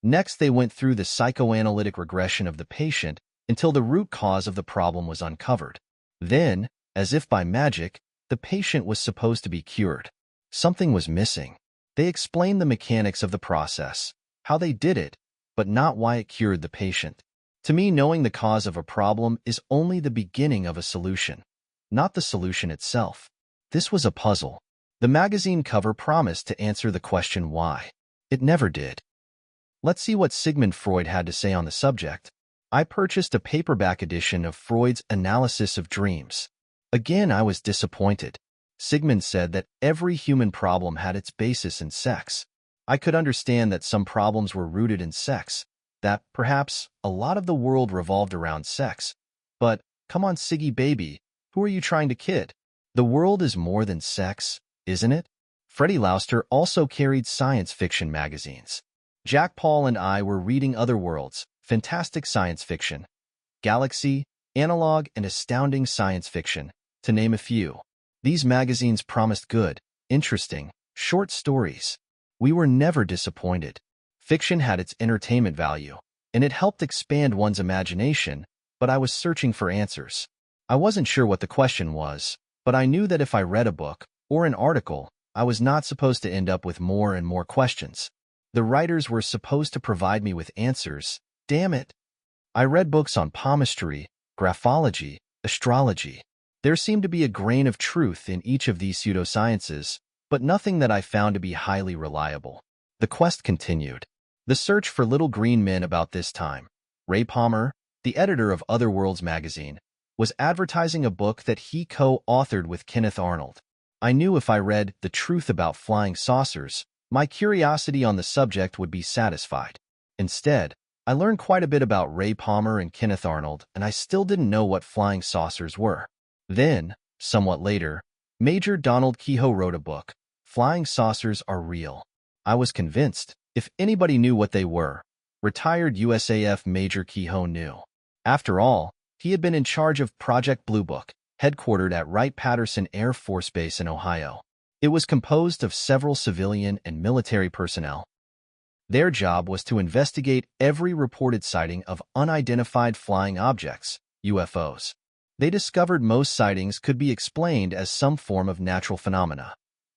Next, they went through the psychoanalytic regression of the patient until the root cause of the problem was uncovered. Then, as if by magic, the patient was supposed to be cured. Something was missing. They explained the mechanics of the process, how they did it, but not why it cured the patient. To me, knowing the cause of a problem is only the beginning of a solution, not the solution itself. This was a puzzle. The magazine cover promised to answer the question why. It never did. Let's see what Sigmund Freud had to say on the subject. I purchased a paperback edition of Freud's Analysis of Dreams. Again, I was disappointed. Sigmund said that every human problem had its basis in sex. I could understand that some problems were rooted in sex, that perhaps a lot of the world revolved around sex. But, come on, Siggy baby, who are you trying to kid? The world is more than sex, isn't it? Freddie Lauster also carried science fiction magazines. Jack Paul and I were reading Other Worlds, fantastic science fiction, Galaxy, analog, and astounding science fiction, to name a few. These magazines promised good, interesting, short stories. We were never disappointed. Fiction had its entertainment value, and it helped expand one's imagination, but I was searching for answers. I wasn't sure what the question was, but I knew that if I read a book or an article, I was not supposed to end up with more and more questions. The writers were supposed to provide me with answers. Damn it. I read books on palmistry, graphology, astrology. There seemed to be a grain of truth in each of these pseudosciences, but nothing that I found to be highly reliable. The quest continued. The search for little green men. About this time, Ray Palmer, the editor of Other Worlds magazine, was advertising a book that he co-authored with Kenneth Arnold. I knew if I read The Truth About Flying Saucers, my curiosity on the subject would be satisfied. Instead, I learned quite a bit about Ray Palmer and Kenneth Arnold, and I still didn't know what flying saucers were. Then, somewhat later, Major Donald Kehoe wrote a book, Flying Saucers Are Real. I was convinced, if anybody knew what they were, retired USAF Major Kehoe knew. After all, he had been in charge of Project Blue Book, headquartered at Wright-Patterson Air Force Base in Ohio. It was composed of several civilian and military personnel. Their job was to investigate every reported sighting of unidentified flying objects, UFOs. They discovered most sightings could be explained as some form of natural phenomena.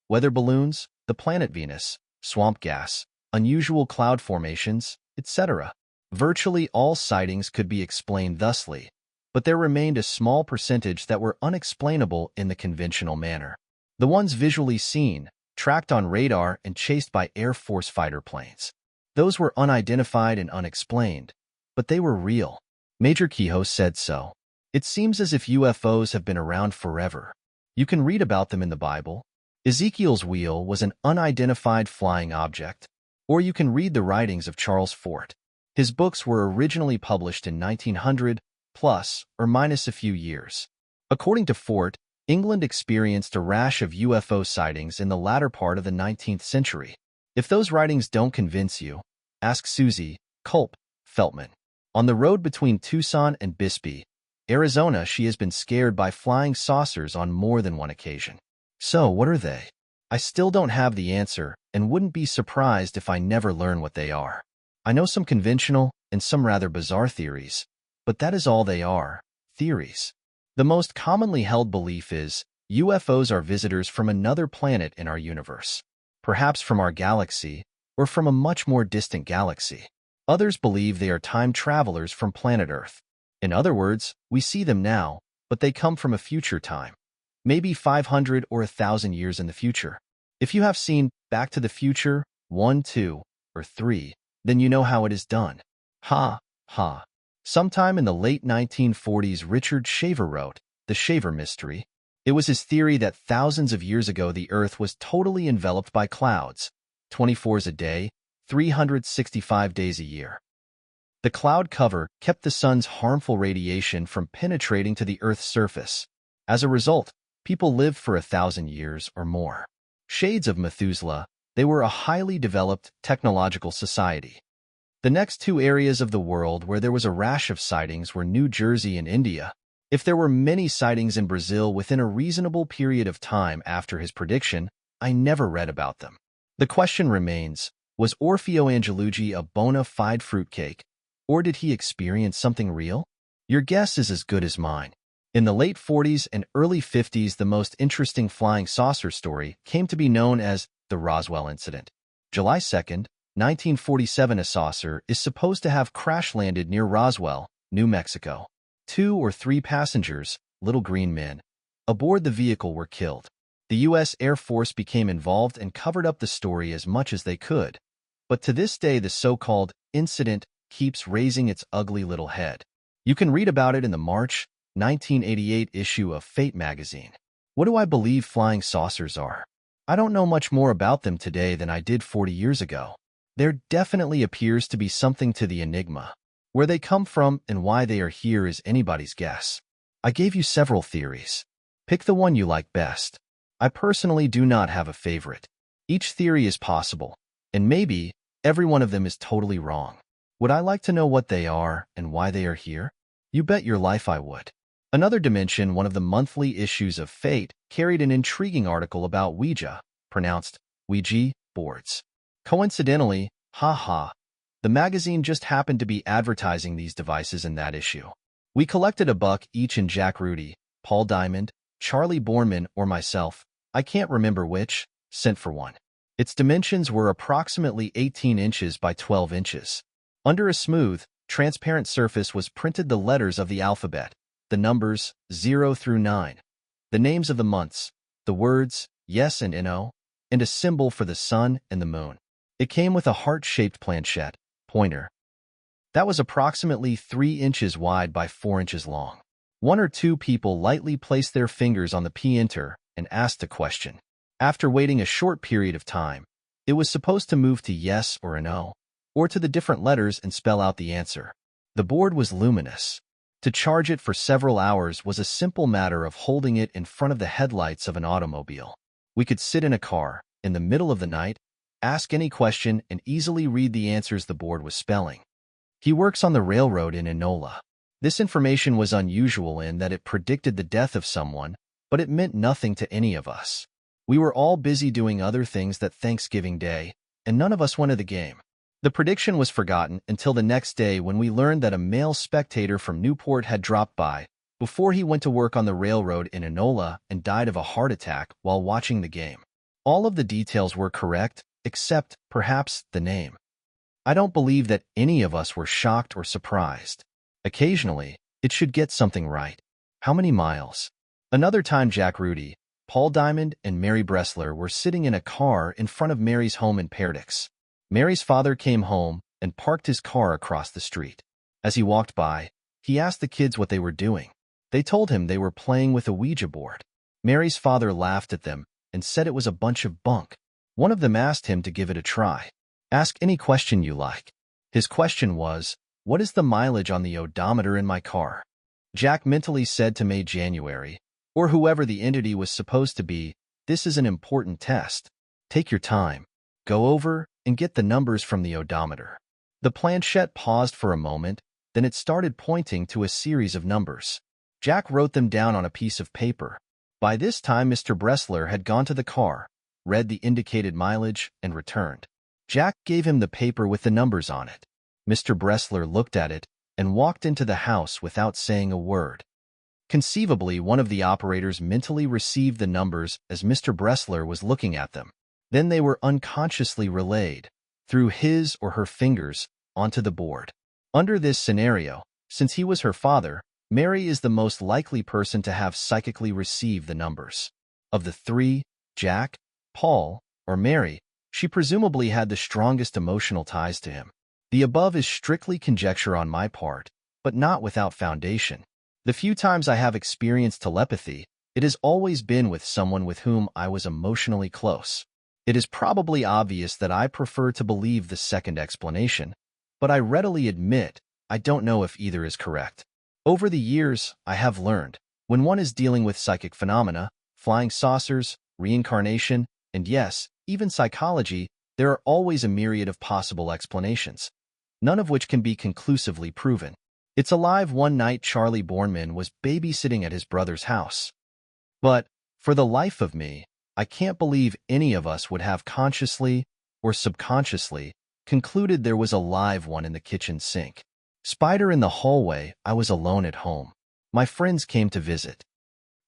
Weather balloons, the planet Venus, swamp gas, unusual cloud formations, etc. Virtually all sightings could be explained thusly, but there remained a small percentage that were unexplainable in the conventional manner. The ones visually seen, tracked on radar and chased by Air Force fighter planes. Those were unidentified and unexplained, but they were real. Major Kehoe said so. It seems as if UFOs have been around forever. You can read about them in the Bible. Ezekiel's wheel was an unidentified flying object. Or you can read the writings of Charles Fort. His books were originally published in 1900, plus or minus a few years. According to Fort, England experienced a rash of UFO sightings in the latter part of the 19th century. If those writings don't convince you, ask Susie Culp Feltman. On the road between Tucson and Bisbee, Arizona, she has been scared by flying saucers on more than one occasion. So, what are they? I still don't have the answer and wouldn't be surprised if I never learn what they are. I know some conventional and some rather bizarre theories, but that is all they are, theories. The most commonly held belief is UFOs are visitors from another planet in our universe, perhaps from our galaxy or from a much more distant galaxy. Others believe they are time travelers from planet Earth. In other words, we see them now, but they come from a future time. Maybe 500 or 1,000 years in the future. If you have seen Back to the Future 1, 2, or 3, then you know how it is done. Ha, ha. Sometime in the late 1940s, Richard Shaver wrote The Shaver Mystery. It was his theory that thousands of years ago the Earth was totally enveloped by clouds, 24 hours a day, 365 days a year. The cloud cover kept the sun's harmful radiation from penetrating to the Earth's surface. As a result, people lived for 1,000 years or more. Shades of Methuselah, they were a highly developed technological society. The next two areas of the world where there was a rash of sightings were New Jersey and India. If there were many sightings in Brazil within a reasonable period of time after his prediction, I never read about them. The question remains, was Orfeo Angelucci a bona fide fruitcake, or did he experience something real? Your guess is as good as mine. In the late 40s and early 50s, the most interesting flying saucer story came to be known as the Roswell incident. July 2nd, 1947, a saucer is supposed to have crash-landed near Roswell, New Mexico. 2 or 3 passengers, little green men, aboard the vehicle were killed. The U.S. Air Force became involved and covered up the story as much as they could. But to this day, the so-called incident keeps raising its ugly little head. You can read about it in the March 1988 issue of Fate magazine. What do I believe flying saucers are? I don't know much more about them today than I did 40 years ago. There definitely appears to be something to the enigma. Where they come from and why they are here is anybody's guess. I gave you several theories. Pick the one you like best. I personally do not have a favorite. Each theory is possible, and maybe every one of them is totally wrong. Would I like to know what they are and why they are here? You bet your life I would. Another Dimension, one of the monthly issues of Fate, carried an intriguing article about Ouija, pronounced Ouija, boards. Coincidentally, the magazine just happened to be advertising these devices in that issue. We collected $1 each, and Jack Rudy, Paul Diamond, Charlie Borman, or myself, I can't remember which, sent for one. Its dimensions were approximately 18 inches by 12 inches. Under a smooth, transparent surface was printed the letters of the alphabet, the numbers 0 through 9, the names of the months, the words yes and no, and a symbol for the sun and the moon. It came with a heart-shaped planchette, pointer, that was approximately 3 inches wide by 4 inches long. 1 or 2 people lightly placed their fingers on the pointer and asked a question. After waiting a short period of time, it was supposed to move to yes or no, or to the different letters and spell out the answer. The board was luminous. To charge it for several hours was a simple matter of holding it in front of the headlights of an automobile. We could sit in a car, in the middle of the night, ask any question, and easily read the answers the board was spelling. He works on the railroad in Enola. This information was unusual in that it predicted the death of someone, but it meant nothing to any of us. We were all busy doing other things that Thanksgiving Day, and none of us went to the game. The prediction was forgotten until the next day when we learned that a male spectator from Newport had dropped by before he went to work on the railroad in Enola and died of a heart attack while watching the game. All of the details were correct, except, perhaps, the name. I don't believe that any of us were shocked or surprised. Occasionally, it should get something right. How many miles? Another time, Jack Rudy, Paul Diamond, and Mary Bressler were sitting in a car in front of Mary's home in Perdix. Mary's father came home and parked his car across the street. As he walked by, he asked the kids what they were doing. They told him they were playing with a Ouija board. Mary's father laughed at them and said it was a bunch of bunk. One of them asked him to give it a try. Ask any question you like. His question was, what is the mileage on the odometer in my car? Jack mentally said to May January, or whoever the entity was supposed to be, this is an important test. Take your time. Go over and get the numbers from the odometer. The planchette paused for a moment, then it started pointing to a series of numbers. Jack wrote them down on a piece of paper. By this time, Mr. Bressler had gone to the car, read the indicated mileage, and returned. Jack gave him the paper with the numbers on it. Mr. Bressler looked at it and walked into the house without saying a word. Conceivably, one of the operators mentally received the numbers as Mr. Bressler was looking at them. Then they were unconsciously relayed, through his or her fingers, onto the board. Under this scenario, Since he was her father, Mary is the most likely person to have psychically received the numbers. Of the three, Jack, Paul, or Mary, she presumably had the strongest emotional ties to him. The above is strictly conjecture on my part, but not without foundation. The few times I have experienced telepathy, it has always been with someone with whom I was emotionally close. It is probably obvious that I prefer to believe the second explanation, but I readily admit I don't know if either is correct. Over the years, I have learned, when one is dealing with psychic phenomena, flying saucers, reincarnation, and yes, even psychology, there are always a myriad of possible explanations, none of which can be conclusively proven. It's alive one night Charlie Borman was babysitting at his brother's house. But, for the life of me, I can't believe any of us would have consciously, or subconsciously, concluded there was a live one in the kitchen sink. Spider in the hallway, I was alone at home. My friends came to visit.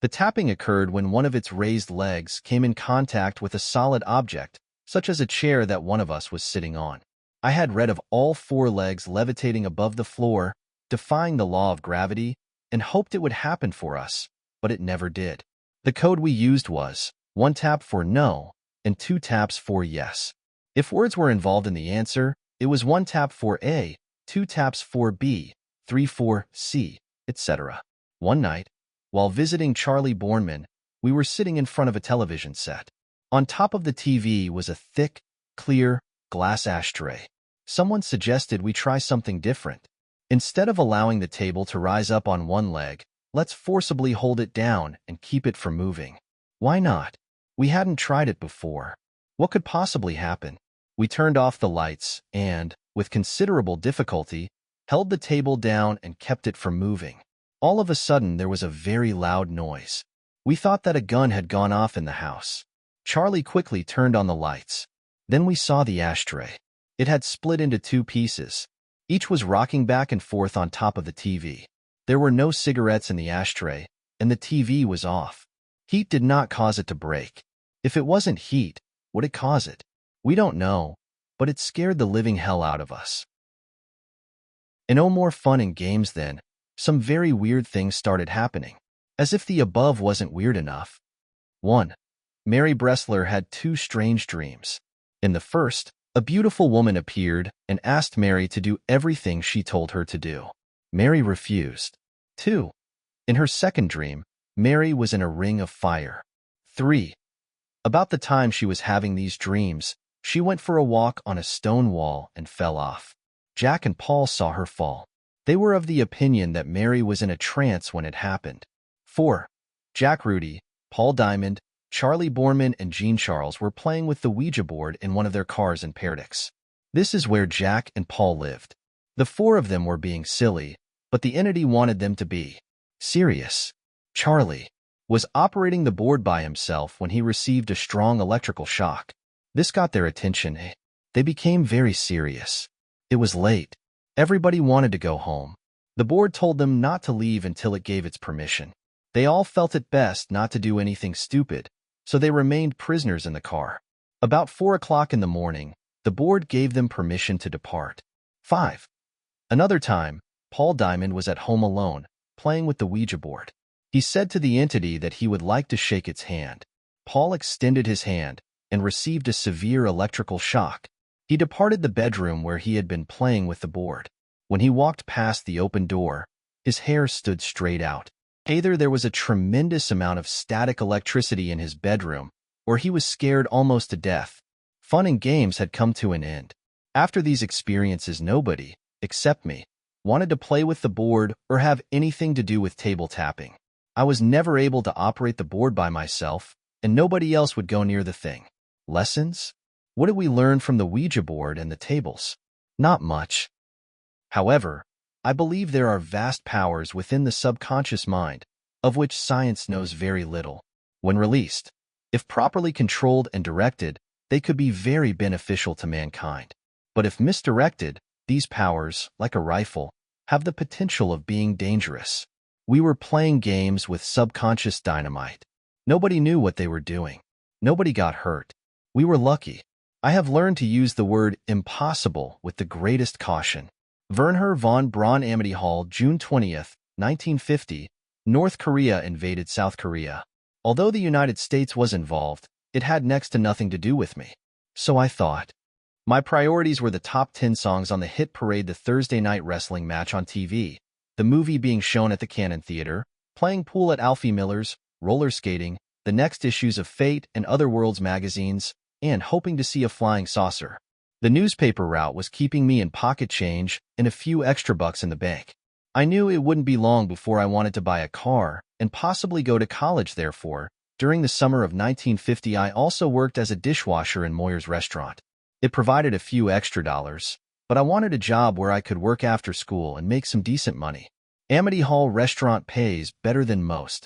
The tapping occurred when one of its raised legs came in contact with a solid object, such as a chair that one of us was sitting on. I had read of all four legs levitating above the floor, defying the law of gravity, and hoped it would happen for us, but it never did. The code we used was 1 tap for no and 2 taps for yes. If words were involved in the answer, it was 1 tap for A, 2 taps for B, 3 for C, etc. One night, while visiting Charlie Borman, we were sitting in front of a television set. On top of the TV was a thick, clear, glass ashtray. Someone suggested we try something different. Instead of allowing the table to rise up on one leg, let's forcibly hold it down and keep it from moving. Why not? We hadn't tried it before. What could possibly happen? We turned off the lights and, with considerable difficulty, held the table down and kept it from moving. All of a sudden, there was a very loud noise. We thought that a gun had gone off in the house. Charlie quickly turned on the lights. Then we saw the ashtray. It had split into 2 pieces. Each was rocking back and forth on top of the TV. There were no cigarettes in the ashtray, and the TV was off. Heat did not cause it to break. If it wasn't heat, would it cause it? We don't know, but it scared the living hell out of us. And no more fun and games then. Some very weird things started happening. As if the above wasn't weird enough. 1. Mary Bressler had 2 strange dreams. In the first, a beautiful woman appeared and asked Mary to do everything she told her to do. Mary refused. 2. In her second dream, Mary was in a ring of fire. 3. About the time she was having these dreams, she went for a walk on a stone wall and fell off. Jack and Paul saw her fall. They were of the opinion that Mary was in a trance when it happened. 4. Jack Rudy, Paul Diamond, Charlie Borman, and Jean Charles were playing with the Ouija board in one of their cars in Paradise. This is where Jack and Paul lived. The 4 of them were being silly, but the entity wanted them to be serious. Charlie was operating the board by himself when he received a strong electrical shock. This got their attention. They became very serious. It was late. Everybody wanted to go home. The board told them not to leave until it gave its permission. They all felt it best not to do anything stupid, so they remained prisoners in the car. About 4 o'clock in the morning, the board gave them permission to depart. 5. Another time, Paul Diamond was at home alone, playing with the Ouija board. He said to the entity that he would like to shake its hand. Paul extended his hand and received a severe electrical shock. He departed the bedroom where he had been playing with the board. When he walked past the open door, his hair stood straight out. Either there was a tremendous amount of static electricity in his bedroom, or he was scared almost to death. Fun and games had come to an end. After these experiences, nobody, except me, wanted to play with the board or have anything to do with table tapping. I was never able to operate the board by myself, and nobody else would go near the thing. Lessons? What did we learn from the Ouija board and the tables? Not much. However, I believe there are vast powers within the subconscious mind, of which science knows very little. When released, if properly controlled and directed, they could be very beneficial to mankind. But if misdirected, these powers, like a rifle, have the potential of being dangerous. We were playing games with subconscious dynamite. Nobody knew what they were doing. Nobody got hurt. We were lucky. I have learned to use the word impossible with the greatest caution. Wernher von Braun Amity Hall, June 20th, 1950. North Korea invaded South Korea. Although the United States was involved, it had next to nothing to do with me. So I thought. My priorities were the top 10 songs on the hit parade, the Thursday night wrestling match on TV, the movie being shown at the Cannon Theater, playing pool at Alfie Miller's, roller skating, the next issues of Fate and Other Worlds magazines, and hoping to see a flying saucer. The newspaper route was keeping me in pocket change and a few extra bucks in the bank. I knew it wouldn't be long before I wanted to buy a car and possibly go to college. Therefore, during the summer of 1950, I also worked as a dishwasher in Moyer's restaurant. It provided a few extra dollars, but I wanted a job where I could work after school and make some decent money. Amity Hall restaurant pays better than most.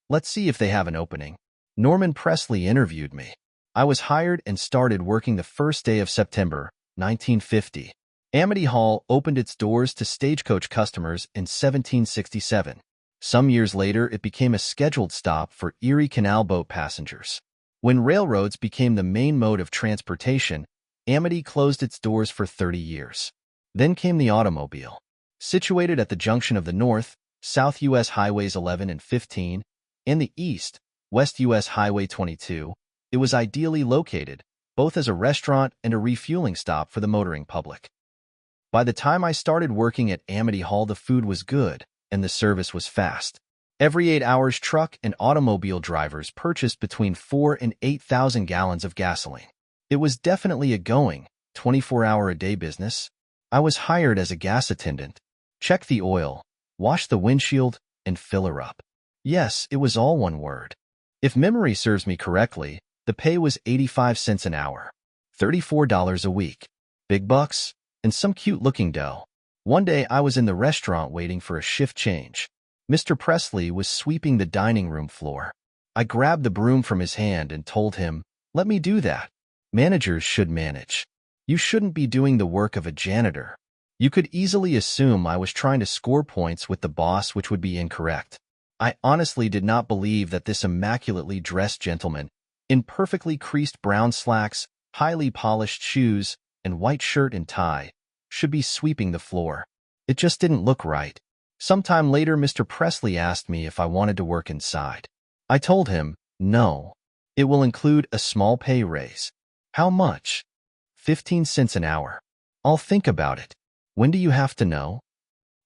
Let's see if they have an opening. Norman Presley interviewed me. I was hired and started working the first day of September, 1950. Amity Hall opened its doors to Stagecoach customers in 1767. Some years later, it became a scheduled stop for Erie Canal boat passengers. When railroads became the main mode of transportation, Amity closed its doors for 30 years. Then came the automobile. Situated at the junction of the North, South U.S. Highways 11 and 15, and the East, West U.S. Highway 22, it was ideally located, both as a restaurant and a refueling stop for the motoring public. By the time I started working at Amity Hall, the food was good, and the service was fast. Every 8 hours, truck and automobile drivers purchased between 4,000 and 8,000 gallons of gasoline. It was definitely a going, 24-hour-a-day business. I was hired as a gas attendant. Check the oil, wash the windshield, and fill her up. Yes, it was all one word. If memory serves me correctly, the pay was 85 cents an hour, $34 a week. Big bucks, and some cute-looking dough. One day I was in the restaurant waiting for a shift change. Mr. Presley was sweeping the dining room floor. I grabbed the broom from his hand and told him, "Let me do that. Managers should manage. You shouldn't be doing the work of a janitor." You could easily assume I was trying to score points with the boss, which would be incorrect. I honestly did not believe that this immaculately dressed gentleman, in perfectly creased brown slacks, highly polished shoes, and white shirt and tie, should be sweeping the floor. It just didn't look right. Sometime later, Mr. Presley asked me if I wanted to work inside. I told him, no. It will include a small pay raise. How much? 15 cents an hour. I'll think about it. When do you have to know?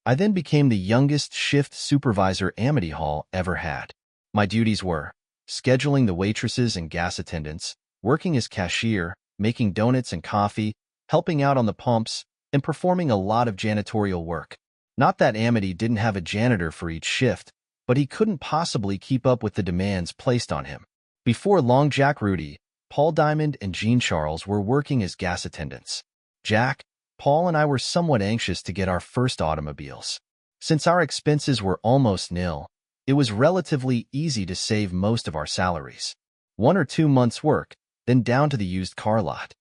I then became the youngest shift supervisor Amity Hall ever had. My duties were scheduling the waitresses and gas attendants, working as cashier, making donuts and coffee, helping out on the pumps, and performing a lot of janitorial work. Not that Amity didn't have a janitor for each shift, but he couldn't possibly keep up with the demands placed on him. Before long, Jack Rudy, Paul Diamond, and Jean Charles were working as gas attendants. Jack, Paul, and I were somewhat anxious to get our first automobiles. Since our expenses were almost nil, it was relatively easy to save most of our salaries. 1 or 2 months' work, then down to the used car lot.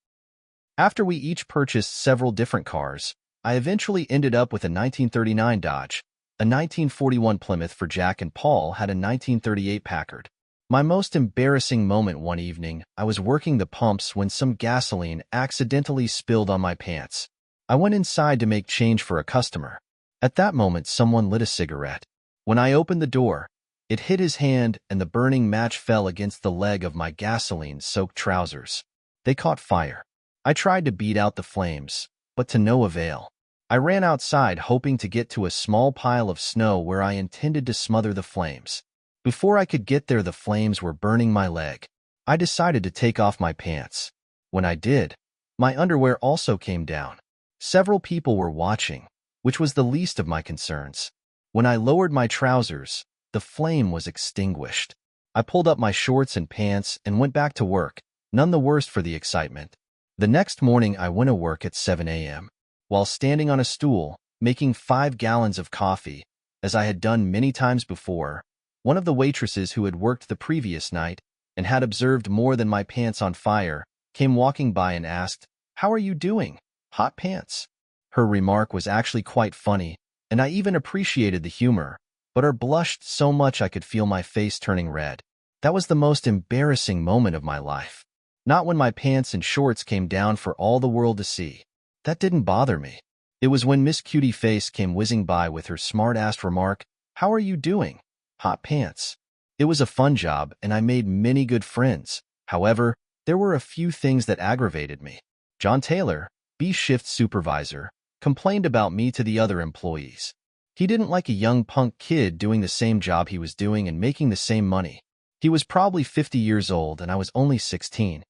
After we each purchased several different cars, I eventually ended up with a 1939 Dodge. A 1941 Plymouth for Jack, and Paul had a 1938 Packard. My most embarrassing moment: one evening, I was working the pumps when some gasoline accidentally spilled on my pants. I went inside to make change for a customer. At that moment, someone lit a cigarette. When I opened the door, it hit his hand and the burning match fell against the leg of my gasoline-soaked trousers. They caught fire. I tried to beat out the flames, but to no avail. I ran outside hoping to get to a small pile of snow where I intended to smother the flames. Before I could get there, the flames were burning my leg. I decided to take off my pants. When I did, my underwear also came down. Several people were watching, which was the least of my concerns. When I lowered my trousers, the flame was extinguished. I pulled up my shorts and pants and went back to work, none the worse for the excitement. The next morning, I went to work at 7 a.m. While standing on a stool, making 5 gallons of coffee, as I had done many times before, one of the waitresses who had worked the previous night and had observed more than my pants on fire came walking by and asked, "How are you doing? Hot pants." Her remark was actually quite funny, and I even appreciated the humor, but her blushed so much I could feel my face turning red. That was the most embarrassing moment of my life. Not when my pants and shorts came down for all the world to see. That didn't bother me. It was when Miss Cutie Face came whizzing by with her smart-ass remark, "How are you doing? Hot pants." It was a fun job, and I made many good friends. However, there were a few things that aggravated me. John Taylor, B-shift supervisor, complained about me to the other employees. He didn't like a young punk kid doing the same job he was doing and making the same money. He was probably 50 years old and I was only 16.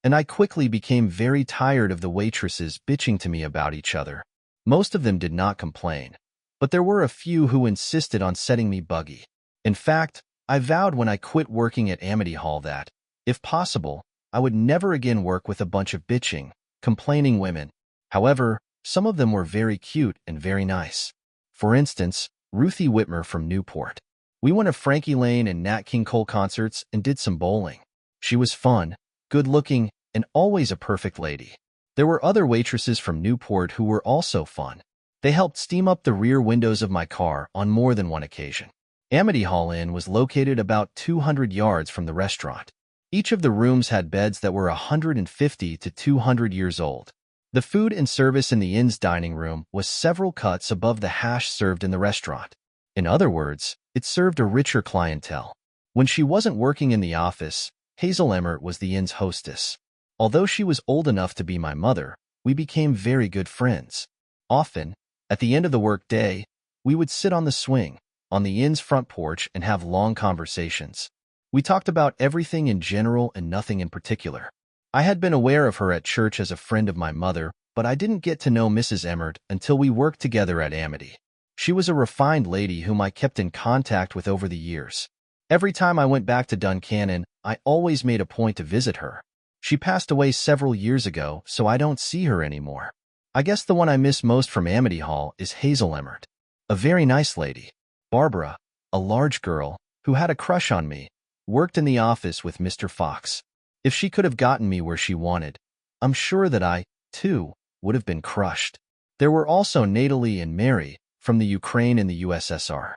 And I quickly became very tired of the waitresses bitching to me about each other. Most of them did not complain, but there were a few who insisted on setting me buggy. In fact, I vowed when I quit working at Amity Hall that, if possible, I would never again work with a bunch of bitching, complaining women. However, some of them were very cute and very nice. For instance, Ruthie Whitmer from Newport. We went to Frankie Lane and Nat King Cole concerts and did some bowling. She was fun, good-looking, and always a perfect lady. There were other waitresses from Newport who were also fun. They helped steam up the rear windows of my car on more than one occasion. Amity Hall Inn was located about 200 yards from the restaurant. Each of the rooms had beds that were 150 to 200 years old. The food and service in the inn's dining room was several cuts above the hash served in the restaurant. In other words, it served a richer clientele. When she wasn't working in the office, Hazel Emmert was the inn's hostess. Although she was old enough to be my mother, we became very good friends. Often, at the end of the workday, we would sit on the swing, on the inn's front porch and have long conversations. We talked about everything in general and nothing in particular. I had been aware of her at church as a friend of my mother, but I didn't get to know Mrs. Emmert until we worked together at Amity. She was a refined lady whom I kept in contact with over the years. Every time I went back to Duncannon, I always made a point to visit her. She passed away several years ago, so I don't see her anymore. I guess the one I miss most from Amity Hall is Hazel Emmert. A very nice lady. Barbara, a large girl, who had a crush on me, worked in the office with Mr. Fox. If she could have gotten me where she wanted, I'm sure that I, too, would have been crushed. There were also Natalie and Mary, from the Ukraine and the USSR.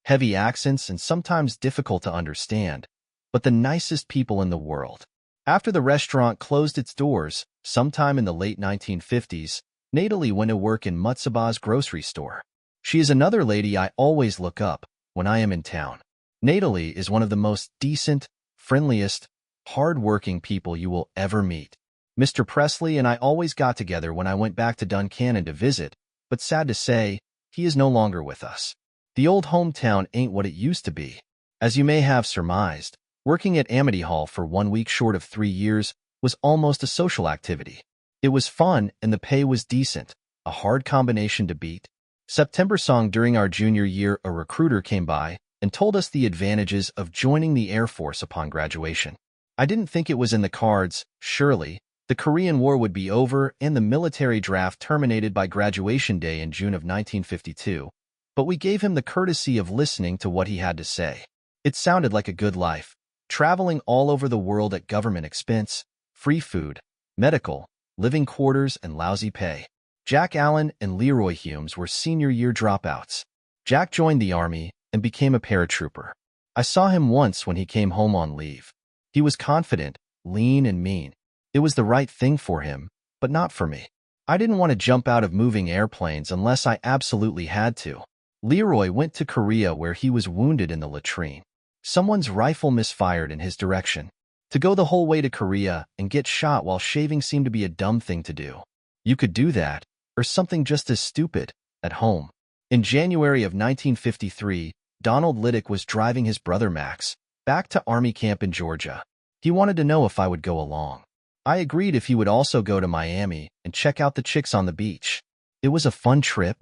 Heavy accents and sometimes difficult to understand, but the nicest people in the world. After the restaurant closed its doors, sometime in the late 1950s, Natalie went to work in Mutsaba's grocery store. She is another lady I always look up when I am in town. Natalie is one of the most decent, friendliest, hard-working people you will ever meet. Mr. Presley and I always got together when I went back to Duncannon to visit, but sad to say, he is no longer with us. The old hometown ain't what it used to be. As you may have surmised, working at Amity Hall for 1 week short of 3 years was almost a social activity. It was fun and the pay was decent, a hard combination to beat. September song during our junior year, a recruiter came by and told us the advantages of joining the Air Force upon graduation. I didn't think it was in the cards, surely. The Korean War would be over and the military draft terminated by graduation day in June of 1952, but we gave him the courtesy of listening to what he had to say. It sounded like a good life, traveling all over the world at government expense, free food, medical, living quarters, and lousy pay. Jack Allen and Leroy Humes were senior year dropouts. Jack joined the Army and became a paratrooper. I saw him once when he came home on leave. He was confident, lean, and mean. It was the right thing for him, but not for me. I didn't want to jump out of moving airplanes unless I absolutely had to. Leroy went to Korea where he was wounded in the latrine. Someone's rifle misfired in his direction. To go the whole way to Korea and get shot while shaving seemed to be a dumb thing to do. You could do that, or something just as stupid, at home. In January of 1953, Donald Liddick was driving his brother Max back to Army camp in Georgia. He wanted to know if I would go along. I agreed if he would also go to Miami and check out the chicks on the beach. It was a fun trip.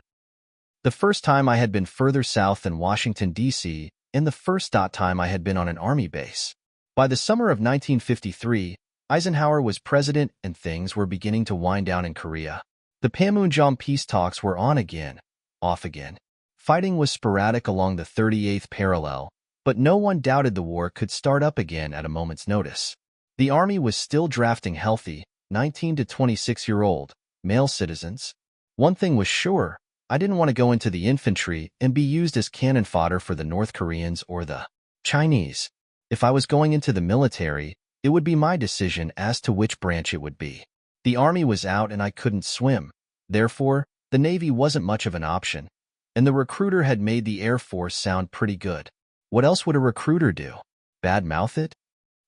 The first time I had been further south than Washington, D.C., and the first time I had been on an Army base. By the summer of 1953, Eisenhower was president and things were beginning to wind down in Korea. The Panmunjom peace talks were on again, off again. Fighting was sporadic along the 38th parallel, but no one doubted the war could start up again at a moment's notice. The Army was still drafting healthy, 19 to 26-year-old, male citizens. One thing was sure, I didn't want to go into the infantry and be used as cannon fodder for the North Koreans or the Chinese. If I was going into the military, it would be my decision as to which branch it would be. The Army was out and I couldn't swim. Therefore, the Navy wasn't much of an option, and the recruiter had made the Air Force sound pretty good. What else would a recruiter do? Badmouth it?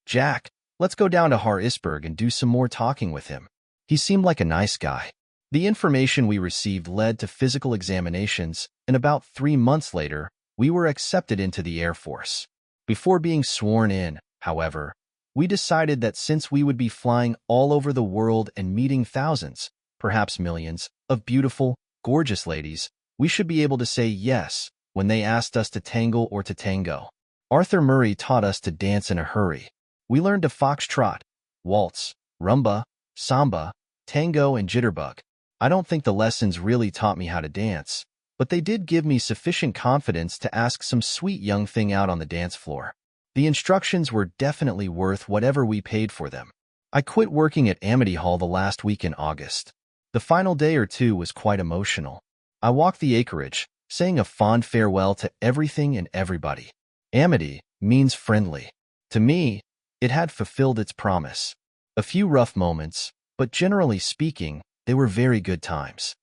Jack, let's go down to Harrisburg and do some more talking with him. He seemed like a nice guy. The information we received led to physical examinations, and about 3 months later, we were accepted into the Air Force. Before being sworn in, however, we decided that since we would be flying all over the world and meeting thousands, perhaps millions, of beautiful, gorgeous ladies, we should be able to say yes when they asked us to tangle or to tango. Arthur Murray taught us to dance in a hurry. We learned to foxtrot, waltz, rumba, samba, tango, and jitterbug. I don't think the lessons really taught me how to dance, but they did give me sufficient confidence to ask some sweet young thing out on the dance floor. The instructions were definitely worth whatever we paid for them. I quit working at Amity Hall the last week in August. The final day or two was quite emotional. I walked the acreage, saying a fond farewell to everything and everybody. Amity means friendly. To me, it had fulfilled its promise. A few rough moments, but generally speaking, they were very good times.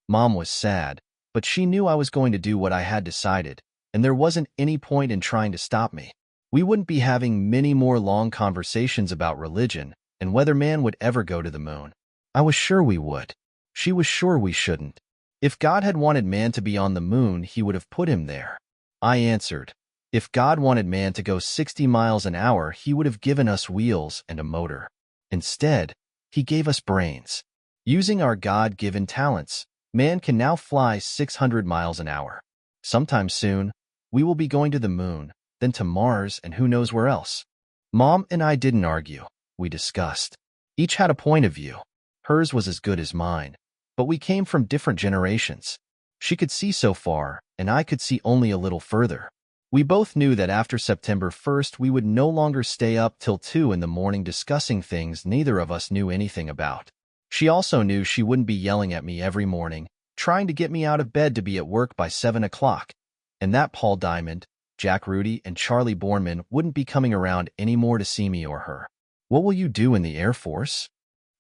Mom was sad, but she knew I was going to do what I had decided, and there wasn't any point in trying to stop me. We wouldn't be having many more long conversations about religion and whether man would ever go to the moon. I was sure we would. She was sure we shouldn't. If God had wanted man to be on the moon, he would have put him there. I answered, if God wanted man to go 60 miles an hour, he would have given us wheels and a motor. Instead, he gave us brains. Using our God-given talents, man can now fly 600 miles an hour. Sometime soon, we will be going to the moon, then to Mars, and who knows where else. Mom and I didn't argue. We discussed. Each had a point of view. Hers was as good as mine, but we came from different generations. She could see so far, and I could see only a little further. We both knew that after September 1st, we would no longer stay up till 2 in the morning discussing things neither of us knew anything about. She also knew she wouldn't be yelling at me every morning, trying to get me out of bed to be at work by 7 o'clock, and that Paul Diamond, Jack Rudy, and Charlie Borman wouldn't be coming around anymore to see me or her. What will you do in the Air Force?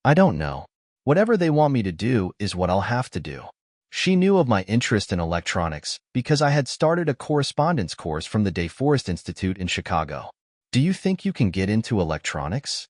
I don't know. Whatever they want me to do is what I'll have to do. She knew of my interest in electronics because I had started a correspondence course from the DeForest Institute in Chicago. Do you think you can get into electronics?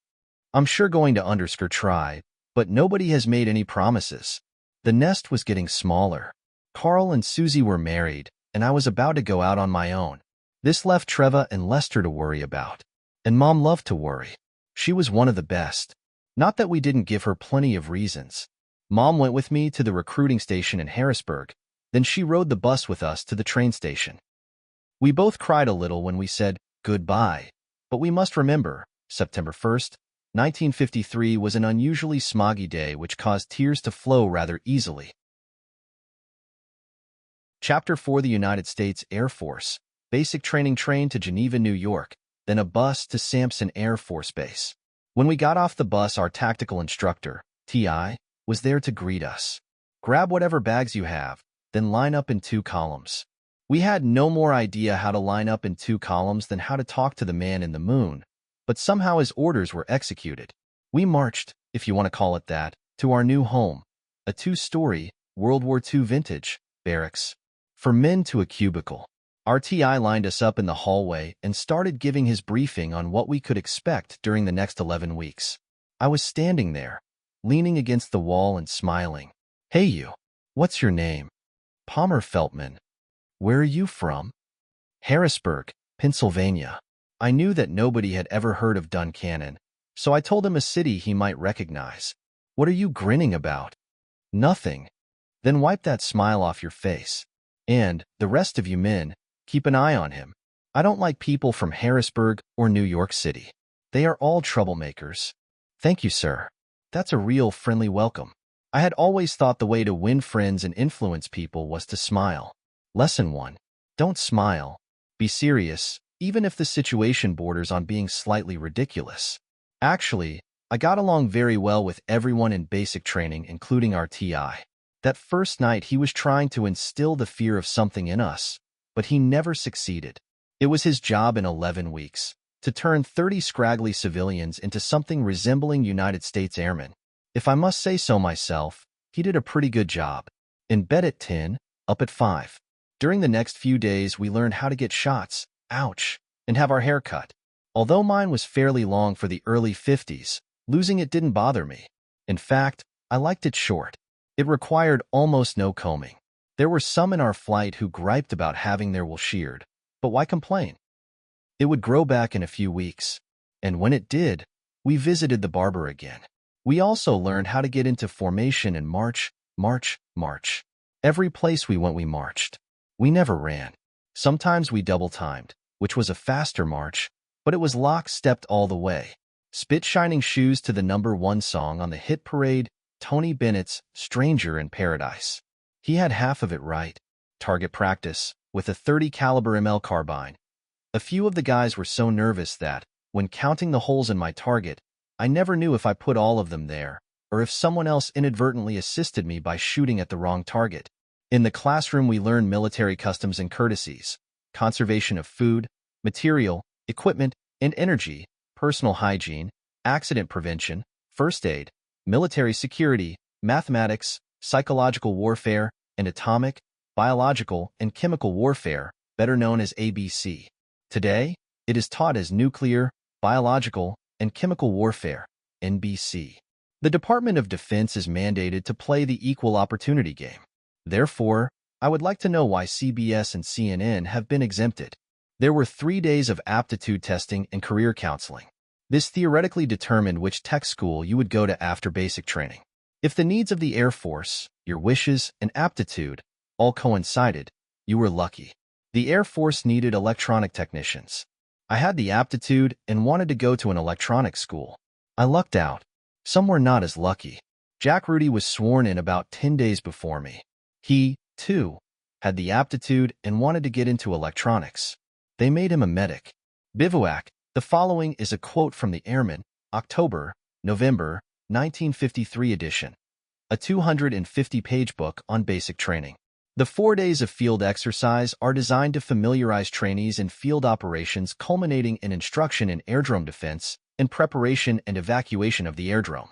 I'm sure going to underscore try, but nobody has made any promises. The nest was getting smaller. Carl and Susie were married, and I was about to go out on my own. This left Treva and Lester to worry about. And Mom loved to worry. She was one of the best. Not that we didn't give her plenty of reasons. Mom went with me to the recruiting station in Harrisburg, then she rode the bus with us to the train station. We both cried a little when we said goodbye, but we must remember, September 1st, 1953 was an unusually smoggy day which caused tears to flow rather easily. Chapter 4: The United States Air Force. Basic training train to Geneva, New York, then a bus to Sampson Air Force Base. When we got off the bus, our tactical instructor, T.I., was there to greet us. Grab whatever bags you have, then line up in 2 columns. We had no more idea how to line up in 2 columns than how to talk to the man in the moon, but somehow his orders were executed. We marched, if you want to call it that, to our new home, a 2-story, World War II vintage, barracks. For men to a cubicle. Our TI lined us up in the hallway and started giving his briefing on what we could expect during the next 11 weeks. I was standing there, leaning against the wall and smiling. Hey you, what's your name? Palmer Feltman. Where are you from? Harrisburg, Pennsylvania. I knew that nobody had ever heard of Duncannon, so I told him a city he might recognize. What are you grinning about? Nothing. Then wipe that smile off your face. And, the rest of you men, keep an eye on him. I don't like people from Harrisburg or New York City. They are all troublemakers. Thank you, sir. That's a real friendly welcome. I had always thought the way to win friends and influence people was to smile. Lesson 1. Don't smile. Be serious, even if the situation borders on being slightly ridiculous. Actually, I got along very well with everyone in basic training, including our TI. That first night he was trying to instill the fear of something in us, but he never succeeded. It was his job in 11 weeks to turn 30 scraggly civilians into something resembling United States airmen. If I must say so myself, He did a pretty good job. In bed at 10, up at 5. During the next few days, we learned how to get shots, ouch, and have our hair cut. Although mine was fairly long for the early 50s, losing it didn't bother me. In fact, I liked it short. It required almost no combing. There were some in our flight who griped about having their wool sheared, but why complain? It would grow back in a few weeks, and when it did, we visited the barber again. We also learned how to get into formation and march. Every place we went, we marched. We never ran. Sometimes we double-timed, which was a faster march, but it was lock-stepped all the way. Spit shining shoes to the #1 song on the hit parade, Tony Bennett's Stranger in Paradise. He had half of it right. Target practice, with a 30 caliber ML carbine. A few of the guys were so nervous that, when counting the holes in my target, I never knew if I put all of them there, or if someone else inadvertently assisted me by shooting at the wrong target. In the classroom, we learned military customs and courtesies, conservation of food, material, equipment, and energy, personal hygiene, accident prevention, first aid, military security, mathematics, psychological warfare, and atomic, biological, and chemical warfare, better known as ABC. Today, it is taught as nuclear, biological, and chemical warfare, NBC. The Department of Defense is mandated to play the equal opportunity game. Therefore, I would like to know why CBS and CNN have been exempted. There were 3 days of aptitude testing and career counseling. This theoretically determined which tech school you would go to after basic training. If the needs of the Air Force, your wishes, and aptitude all coincided, you were lucky. The Air Force needed electronic technicians. I had the aptitude and wanted to go to an electronics school. I lucked out. Some were not as lucky. Jack Rudy was sworn in about 10 days before me. He, too, had the aptitude and wanted to get into electronics. They made him a medic. Bivouac. The following is a quote from the Airman, October, November, 1953 edition. A 250-page book on basic training. The 4 days of field exercise are designed to familiarize trainees in field operations, culminating in instruction in airdrome defense and preparation and evacuation of the airdrome.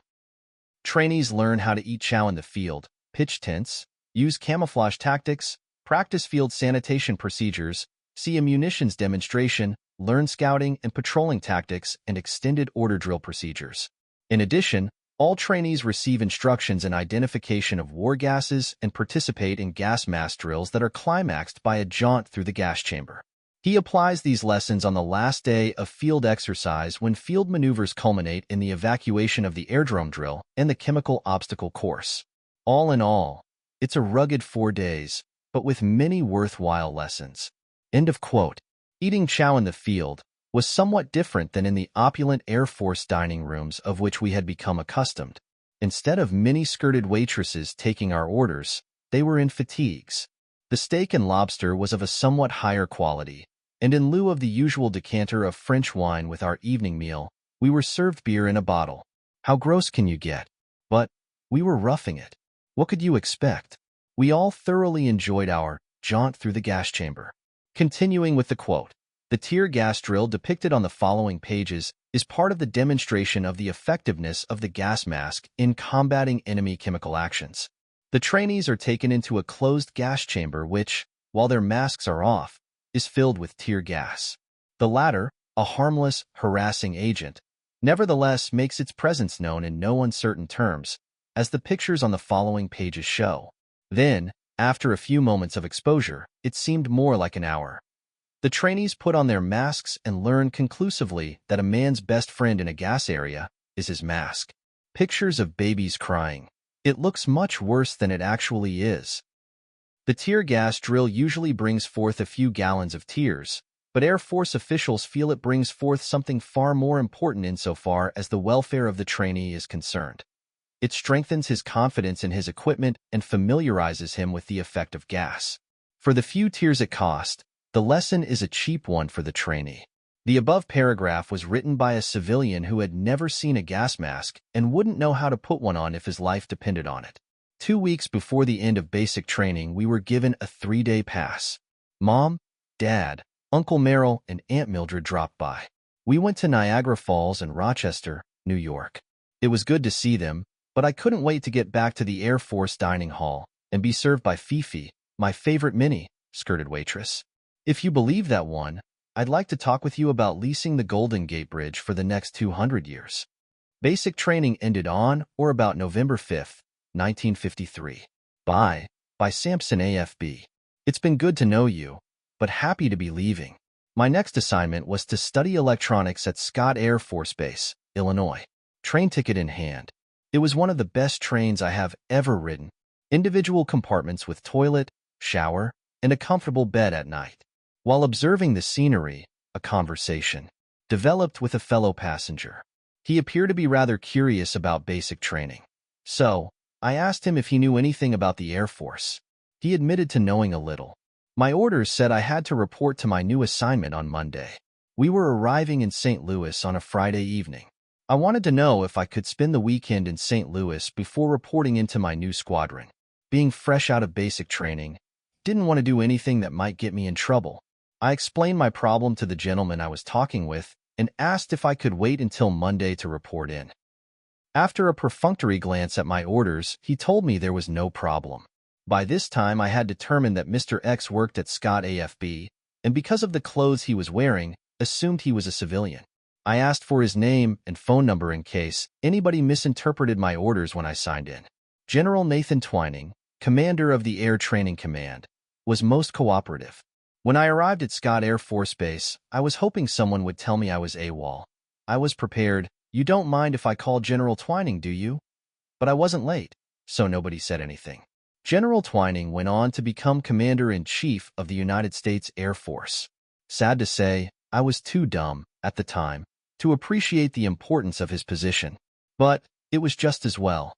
Trainees learn how to eat chow in the field, pitch tents, use camouflage tactics, practice field sanitation procedures, see a munitions demonstration, learn scouting and patrolling tactics, and extended order drill procedures. In addition, all trainees receive instructions in identification of war gases and participate in gas mask drills that are climaxed by a jaunt through the gas chamber. He applies these lessons on the last day of field exercise when field maneuvers culminate in the evacuation of the airdrome drill and the chemical obstacle course. All in all, it's a rugged 4 days, but with many worthwhile lessons. End of quote. Eating chow in the field was somewhat different than in the opulent Air Force dining rooms of which we had become accustomed. Instead of mini-skirted waitresses taking our orders, they were in fatigues. The steak and lobster was of a somewhat higher quality, and in lieu of the usual decanter of French wine with our evening meal, we were served beer in a bottle. How gross can you get? But we were roughing it. What could you expect? We all thoroughly enjoyed our jaunt through the gas chamber. Continuing with the quote, the tear gas drill depicted on the following pages is part of the demonstration of the effectiveness of the gas mask in combating enemy chemical actions. The trainees are taken into a closed gas chamber which, while their masks are off, is filled with tear gas. The latter, a harmless, harassing agent, nevertheless makes its presence known in no uncertain terms, as the pictures on the following pages show. Then, after a few moments of exposure, it seemed more like an hour. The trainees put on their masks and learn conclusively that a man's best friend in a gas area is his mask. Pictures of babies crying. It looks much worse than it actually is. The tear gas drill usually brings forth a few gallons of tears, but Air Force officials feel it brings forth something far more important insofar as the welfare of the trainee is concerned. It strengthens his confidence in his equipment and familiarizes him with the effect of gas. For the few tears it cost, the lesson is a cheap one for the trainee. The above paragraph was written by a civilian who had never seen a gas mask and wouldn't know how to put one on if his life depended on it. 2 weeks before the end of basic training, we were given a 3-day pass. Mom, Dad, Uncle Merrill, and Aunt Mildred dropped by. We went to Niagara Falls and Rochester, New York. It was good to see them, but I couldn't wait to get back to the Air Force dining hall and be served by Fifi, my favorite mini-skirted waitress. If you believe that one, I'd like to talk with you about leasing the Golden Gate Bridge for the next 200 years. Basic training ended on or about November 5th, 1953. By Sampson AFB. It's been good to know you, but happy to be leaving. My next assignment was to study electronics at Scott Air Force Base, Illinois. Train ticket in hand. It was one of the best trains I have ever ridden. Individual compartments with toilet, shower, and a comfortable bed at night. While observing the scenery, a conversation developed with a fellow passenger. He appeared to be rather curious about basic training. So, I asked him if he knew anything about the Air Force. He admitted to knowing a little. My orders said I had to report to my new assignment on Monday. We were arriving in St. Louis on a Friday evening. I wanted to know if I could spend the weekend in St. Louis before reporting into my new squadron. Being fresh out of basic training, didn't want to do anything that might get me in trouble. I explained my problem to the gentleman I was talking with and asked if I could wait until Monday to report in. After a perfunctory glance at my orders, he told me there was no problem. By this time, I had determined that Mr. X worked at Scott AFB, and because of the clothes he was wearing, assumed he was a civilian. I asked for his name and phone number in case anybody misinterpreted my orders when I signed in. General Nathan Twining, commander of the Air Training Command, was most cooperative. When I arrived at Scott Air Force Base, I was hoping someone would tell me I was AWOL. I was prepared. You don't mind if I call General Twining, do you? But I wasn't late, so nobody said anything. General Twining went on to become Commander-in-Chief of the United States Air Force. Sad to say, I was too dumb, at the time, to appreciate the importance of his position. But it was just as well.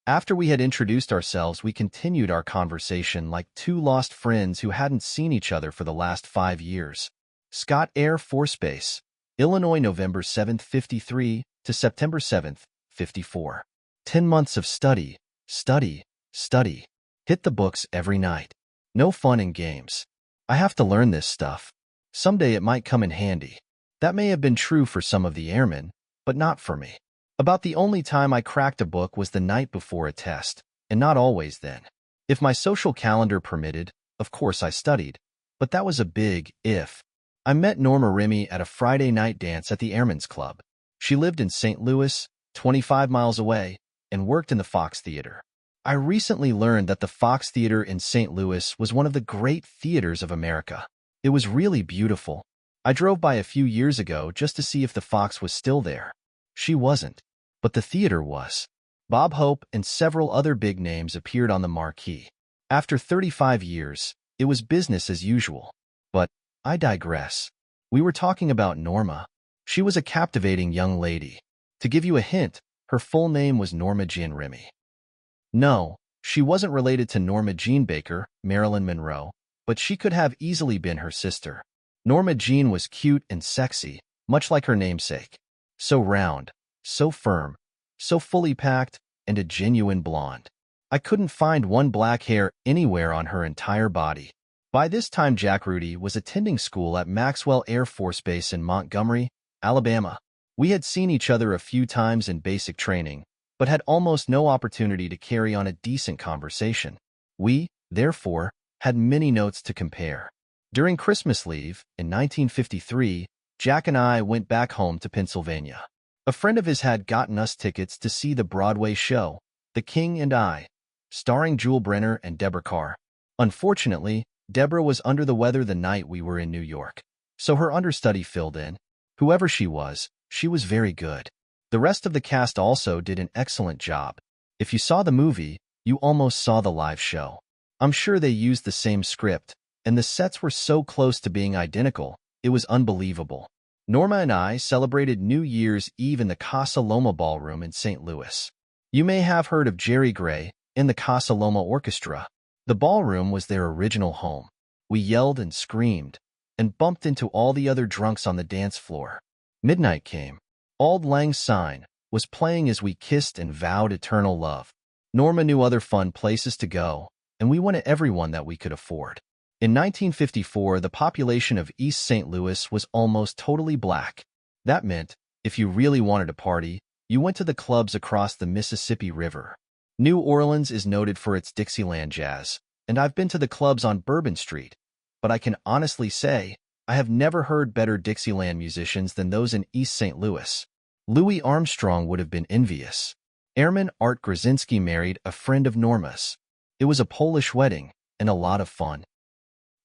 After we had introduced ourselves, we continued our conversation like two lost friends who hadn't seen each other for the last 5 years. Scott Air Force Base, Illinois, November 7th, 53 to September 7th, 54. 10 months of study, study, study. Hit the books every night. No fun in games. I have to learn this stuff. Someday it might come in handy. That may have been true for some of the airmen, but not for me. About the only time I cracked a book was the night before a test, and not always then. If my social calendar permitted, of course I studied, but that was a big if. I met Norma Remy at a Friday night dance at the Airmen's Club. She lived in St. Louis, 25 miles away, and worked in the Fox Theater. I recently learned that the Fox Theater in St. Louis was one of the great theaters of America. It was really beautiful. I drove by a few years ago just to see if the Fox was still there. She wasn't, but the theater was. Bob Hope and several other big names appeared on the marquee. After 35 years, it was business as usual. But I digress. We were talking about Norma. She was a captivating young lady. To give you a hint, her full name was Norma Jean Remy. No, she wasn't related to Norma Jean Baker, Marilyn Monroe, but she could have easily been her sister. Norma Jean was cute and sexy, much like her namesake. So round, so firm, so fully packed, and a genuine blonde. I couldn't find one black hair anywhere on her entire body. By this time, Jack Rudy was attending school at Maxwell Air Force Base in Montgomery, Alabama. We had seen each other a few times in basic training, but had almost no opportunity to carry on a decent conversation. We, therefore, had many notes to compare. During Christmas leave, in 1953, Jack and I went back home to Pennsylvania. A friend of his had gotten us tickets to see the Broadway show, The King and I, starring Jewel Brenner and Deborah Carr. Unfortunately, Deborah was under the weather the night we were in New York, so her understudy filled in. Whoever she was very good. The rest of the cast also did an excellent job. If you saw the movie, you almost saw the live show. I'm sure they used the same script, and the sets were so close to being identical, it was unbelievable. Norma and I celebrated New Year's Eve in the Casa Loma Ballroom in St. Louis. You may have heard of Jerry Gray and the Casa Loma Orchestra. The ballroom was their original home. We yelled and screamed, and bumped into all the other drunks on the dance floor. Midnight came. Auld Lang Syne was playing as we kissed and vowed eternal love. Norma knew other fun places to go, and we went to every one that we could afford. In 1954, the population of East St. Louis was almost totally black. That meant, if you really wanted to party, You went to the clubs across the Mississippi River. New Orleans is noted for its Dixieland jazz, and I've been to the clubs on Bourbon Street, but I can honestly say I have never heard better Dixieland musicians than those in East St. Louis. Louis Armstrong would have been envious. Airman Art Grzinski married a friend of Norma's. It was a Polish wedding and a lot of fun.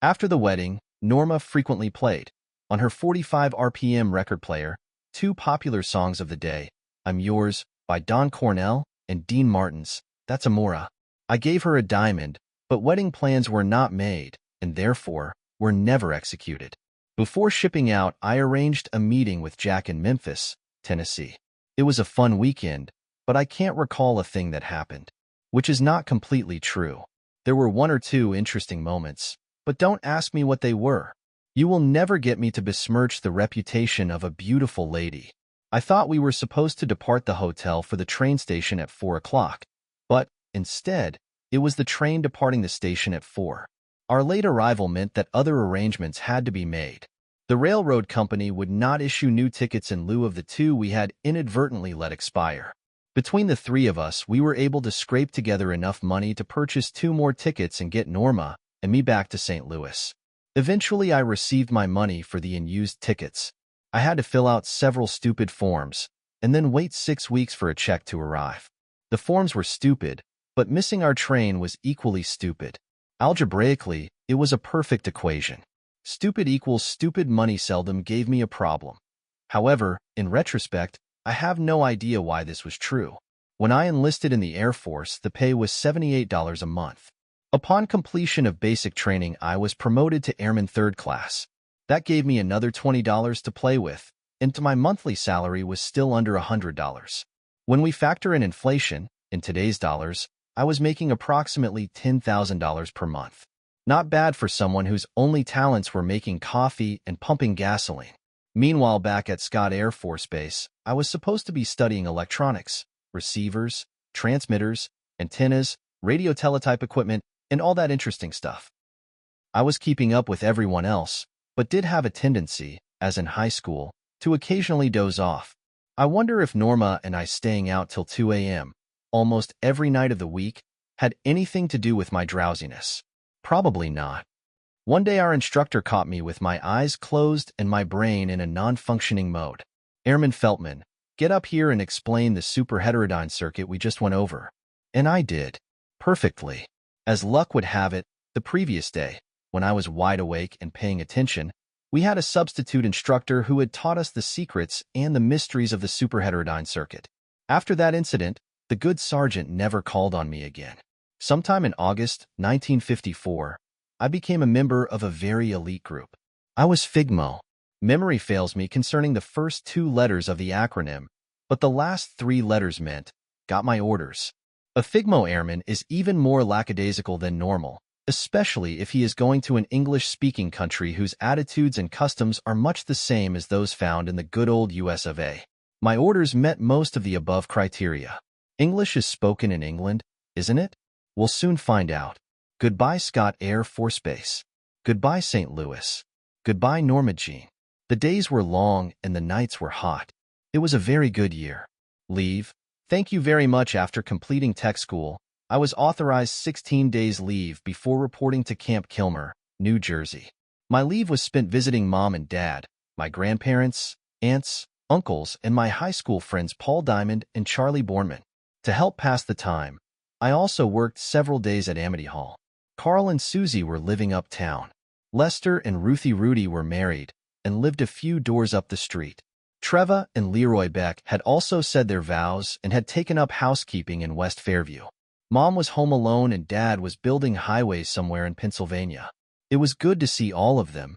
After the wedding, Norma frequently played, on her 45 RPM record player, two popular songs of the day, I'm Yours by Don Cornell and Dean Martin's That's Amora. I gave her a diamond, but wedding plans were not made and therefore were never executed. Before shipping out, I arranged a meeting with Jack in Memphis, Tennessee. It was a fun weekend, but I can't recall a thing that happened, which is not completely true. There were one or two interesting moments, but don't ask me what they were. You will never get me to besmirch the reputation of a beautiful lady. I thought we were supposed to depart the hotel for the train station at 4 o'clock, but instead, it was the train departing the station at 4. Our late arrival meant that other arrangements had to be made. The railroad company would not issue new tickets in lieu of the two we had inadvertently let expire. Between the three of us, we were able to scrape together enough money to purchase 2 more tickets and get Norma and me back to St. Louis. Eventually, I received my money for the unused tickets. I had to fill out several stupid forms and then wait 6 weeks for a check to arrive. The forms were stupid, but missing our train was equally stupid. Algebraically, it was a perfect equation. Stupid equals stupid money seldom gave me a problem. However, in retrospect, I have no idea why this was true. When I enlisted in the Air Force, the pay was $78 a month. Upon completion of basic training, I was promoted to Airman 3rd Class. That gave me another $20 to play with, and my monthly salary was still under $100. When we factor in inflation, in today's dollars, I was making approximately $10,000 per month. Not bad for someone whose only talents were making coffee and pumping gasoline. Meanwhile, back at Scott Air Force Base, I was supposed to be studying electronics, receivers, transmitters, antennas, radio teletype equipment, and all that interesting stuff. I was keeping up with everyone else, but did have a tendency, as in high school, to occasionally doze off. I wonder if Norma and I staying out till 2 a.m., almost every night of the week, had anything to do with my drowsiness. Probably not. One day our instructor caught me with my eyes closed and my brain in a non-functioning mode. Airman Feltman, get up here and explain the superheterodyne circuit we just went over. And I did. Perfectly. As luck would have it, the previous day, when I was wide awake and paying attention, we had a substitute instructor who had taught us the secrets and the mysteries of the superheterodyne circuit. After that incident, the good sergeant never called on me again. Sometime in August 1954, I became a member of a very elite group. I was Figmo. Memory fails me concerning the first 2 letters of the acronym, but the last 3 letters meant, got my orders. A Figmo airman is even more lackadaisical than normal, especially if he is going to an English-speaking country whose attitudes and customs are much the same as those found in the good old US of A. My orders met most of the above criteria. English is spoken in England, isn't it? We'll soon find out. Goodbye, Scott Air Force Base. Goodbye, St. Louis. Goodbye, Norma Jean. The days were long and the nights were hot. It was a very good year. Leave. Thank you very much. After completing tech school, I was authorized 16 days leave before reporting to Camp Kilmer, New Jersey. My leave was spent visiting Mom and Dad, my grandparents, aunts, uncles, and my high school friends Paul Diamond and Charlie Borman. To help pass the time, I also worked several days at Amity Hall. Carl and Susie were living uptown. Lester and Ruthie Rudy were married and lived a few doors up the street. Treva and Leroy Beck had also said their vows and had taken up housekeeping in West Fairview. Mom was home alone and Dad was building highways somewhere in Pennsylvania. It was good to see all of them.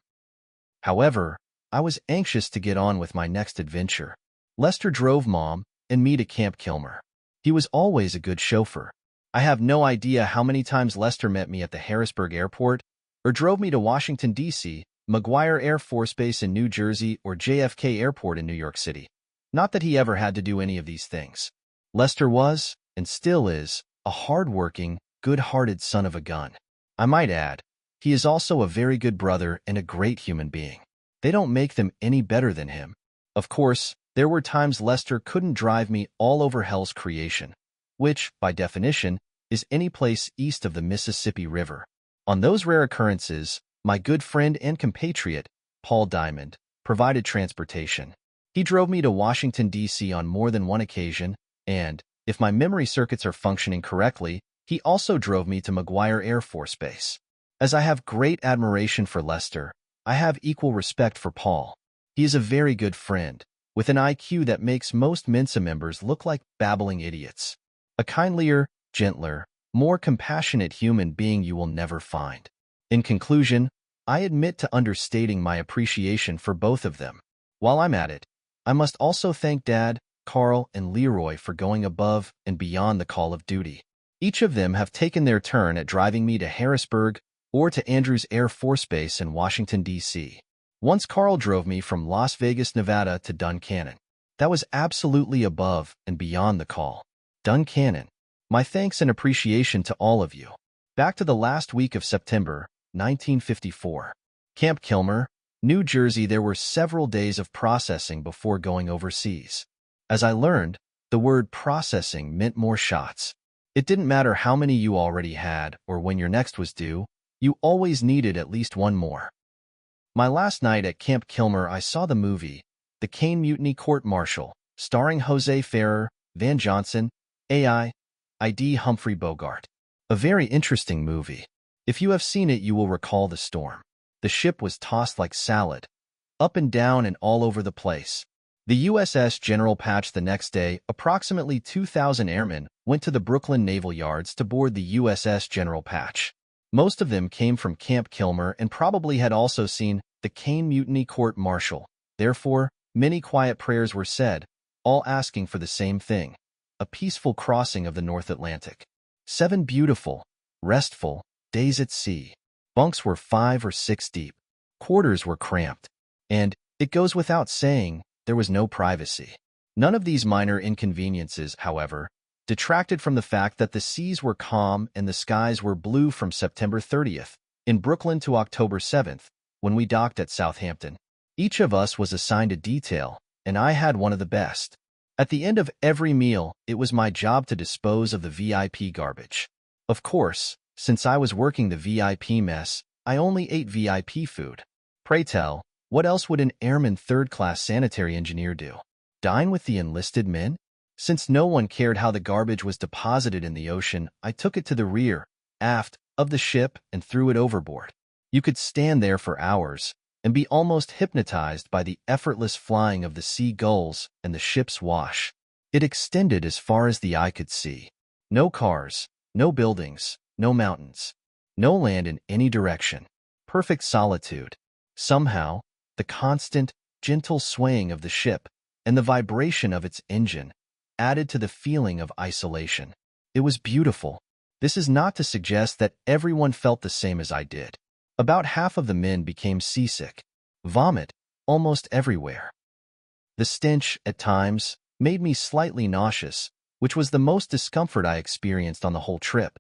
However, I was anxious to get on with my next adventure. Lester drove Mom and me to Camp Kilmer. He was always a good chauffeur. I have no idea how many times Lester met me at the Harrisburg Airport or drove me to Washington, D.C., McGuire Air Force Base in New Jersey, or JFK Airport in New York City. Not that he ever had to do any of these things. Lester was, and still is, a hard-working, good-hearted son of a gun. I might add, he is also a very good brother and a great human being. They don't make them any better than him. Of course, There were times Lester couldn't drive me all over hell's creation, which, by definition, is any place east of the Mississippi River. On those rare occurrences, my good friend and compatriot, Paul Diamond, provided transportation. He drove me to Washington, D.C. on more than one occasion, and, if my memory circuits are functioning correctly, he also drove me to McGuire Air Force Base. As I have great admiration for Lester, I have equal respect for Paul. He is a very good friend, with an IQ that makes most Mensa members look like babbling idiots. A kindlier, gentler, more compassionate human being you will never find. In conclusion, I admit to understating my appreciation for both of them. While I'm at it, I must also thank Dad, Carl, and Leroy for going above and beyond the call of duty. Each of them have taken their turn at driving me to Harrisburg or to Andrews Air Force Base in Washington, D.C. Once Carl drove me from Las Vegas, Nevada to Duncannon. That was absolutely above and beyond the call. Duncannon. My thanks and appreciation to all of you. Back to the last week of September, 1954. Camp Kilmer, New Jersey. There were several days of processing before going overseas. As I learned, the word processing meant more shots. It didn't matter how many you already had or when your next was due, you always needed at least one more. My last night at Camp Kilmer, I saw the movie, The Caine Mutiny Court-Martial, starring Jose Ferrer, Van Johnson, I.D. Humphrey Bogart. A very interesting movie. If you have seen it, you will recall the storm. The ship was tossed like salad, up and down and all over the place. The USS General Patch. The next day, approximately 2,000 airmen went to the Brooklyn Naval Yards to board the USS General Patch. Most of them came from Camp Kilmer and probably had also seen the Caine Mutiny Court-Martial. Therefore, many quiet prayers were said, all asking for the same thing: a peaceful crossing of the North Atlantic. 7 beautiful, restful days at sea. Bunks were 5 or 6 deep. Quarters were cramped. And, it goes without saying, there was no privacy. None of these minor inconveniences, however, detracted from the fact that the seas were calm and the skies were blue from September 30th in Brooklyn to October 7th, when we docked at Southampton. Each of us was assigned a detail, and I had one of the best. At the end of every meal, it was my job to dispose of the VIP garbage. Of course, since I was working the VIP mess, I only ate VIP food. Pray tell, what else would an airman third-class sanitary engineer do? Dine with the enlisted men? Since no one cared how the garbage was deposited in the ocean, I took it to the rear, aft, of the ship and threw it overboard. You could stand there for hours and be almost hypnotized by the effortless flying of the sea gulls and the ship's wash. It extended as far as the eye could see. No cars, no buildings, no mountains, no land in any direction. Perfect solitude. Somehow, the constant, gentle swaying of the ship and the vibration of its engine added to the feeling of isolation. It was beautiful. This is not to suggest that everyone felt the same as I did. About half of the men became seasick. Vomit, almost everywhere. The stench, at times, made me slightly nauseous, which was the most discomfort I experienced on the whole trip.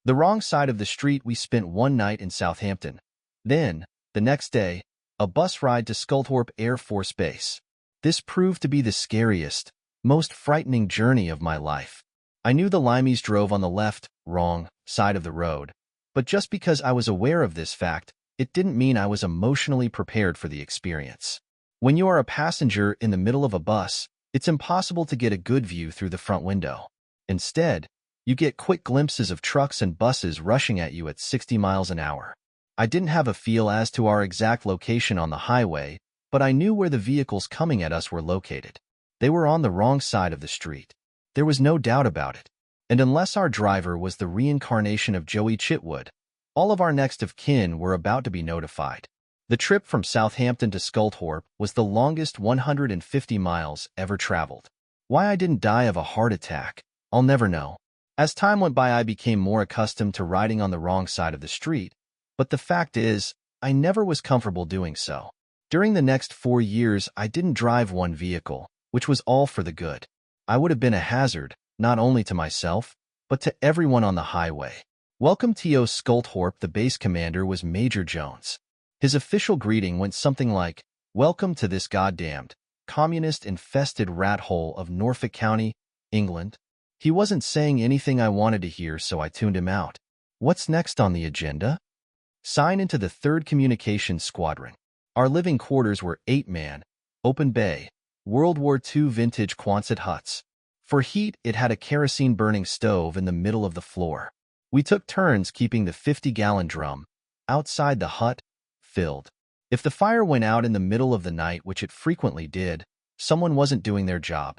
The wrong side of the street. We spent one night in Southampton. Then, the next day, a bus ride to Sculthorpe Air Force Base. This proved to be the scariest, most frightening journey of my life. I knew the Limeys drove on the left, wrong, side of the road, but just because I was aware of this fact, it didn't mean I was emotionally prepared for the experience. When you are a passenger in the middle of a bus, it's impossible to get a good view through the front window. Instead, you get quick glimpses of trucks and buses rushing at you at 60 miles an hour. I didn't have a feel as to our exact location on the highway, but I knew where the vehicles coming at us were located. They were on the wrong side of the street. There was no doubt about it. And unless our driver was the reincarnation of Joey Chitwood, all of our next of kin were about to be notified. The trip from Southampton to Sculthorpe was the longest 150 miles ever traveled. Why I didn't die of a heart attack, I'll never know. As time went by, I became more accustomed to riding on the wrong side of the street, but the fact is, I never was comfortable doing so. During the next 4 years, I didn't drive one vehicle, which was all for the good. I would have been a hazard, not only to myself, but to everyone on the highway. Welcome to Sculthorpe. The base commander was Major Jones. His official greeting went something like, "Welcome to this goddamned communist-infested rat hole of Norfolk County, England. He wasn't saying anything I wanted to hear, so I tuned him out. What's next on the agenda? Sign into the 3rd Communications Squadron. Our living quarters were 8-man, open bay, World War II vintage Quonset huts. For heat, it had a kerosene-burning stove in the middle of the floor. We took turns keeping the 50-gallon drum, outside the hut, filled. If the fire went out in the middle of the night, which it frequently did, someone wasn't doing their job.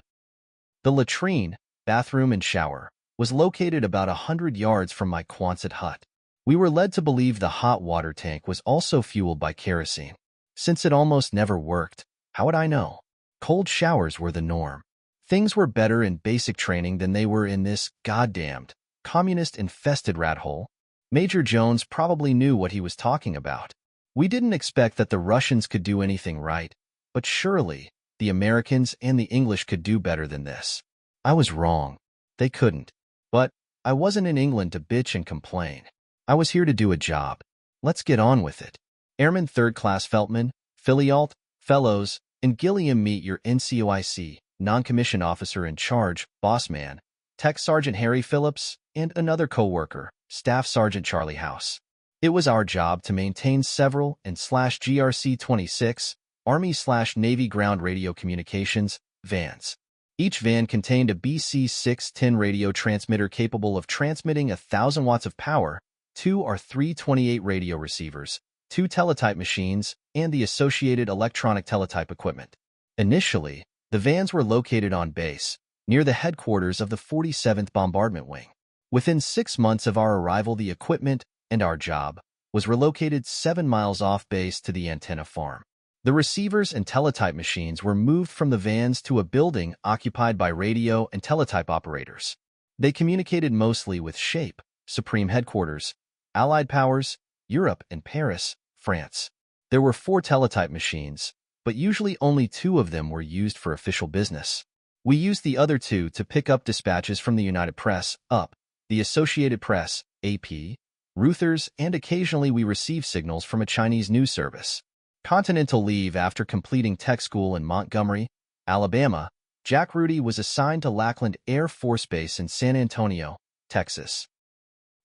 The latrine, bathroom, and shower was located about 100 yards from my Quonset hut. We were led to believe the hot water tank was also fueled by kerosene. Since it almost never worked, how would I know? Cold showers were the norm. Things were better in basic training than they were in this goddamned, communist-infested rat hole. Major Jones probably knew what he was talking about. We didn't expect that the Russians could do anything right, but surely the Americans and the English could do better than this. I was wrong. They couldn't. But I wasn't in England to bitch and complain. I was here to do a job. Let's get on with it. Airman 3rd Class Feltman, Filialt, Fellows, and Gilliam, meet your NCOIC, non-commissioned officer in charge, boss man, Tech Sergeant Harry Phillips, and another co-worker, Staff Sergeant Charlie House. It was our job to maintain several /GRC-26 Army/Navy ground radio communications vans. Each van contained a BC-610 radio transmitter capable of transmitting 1,000 watts of power, 2 or 3 28 radio receivers, 2 teletype machines, and the associated electronic teletype equipment. Initially, the vans were located on base, near the headquarters of the 47th Bombardment Wing. Within 6 months of our arrival, the equipment and our job was relocated 7 miles off base to the antenna farm. The receivers and teletype machines were moved from the vans to a building occupied by radio and teletype operators. They communicated mostly with SHAPE, Supreme Headquarters, Allied Powers, Europe, and Paris, France. There were 4 teletype machines, but usually only 2 of them were used for official business. We used the other 2 to pick up dispatches from the United Press, UP, the Associated Press, AP, Reuters, and occasionally we received signals from a Chinese news service. Continental leave. After completing tech school in Montgomery, Alabama, Jack Rudy was assigned to Lackland Air Force Base in San Antonio, Texas.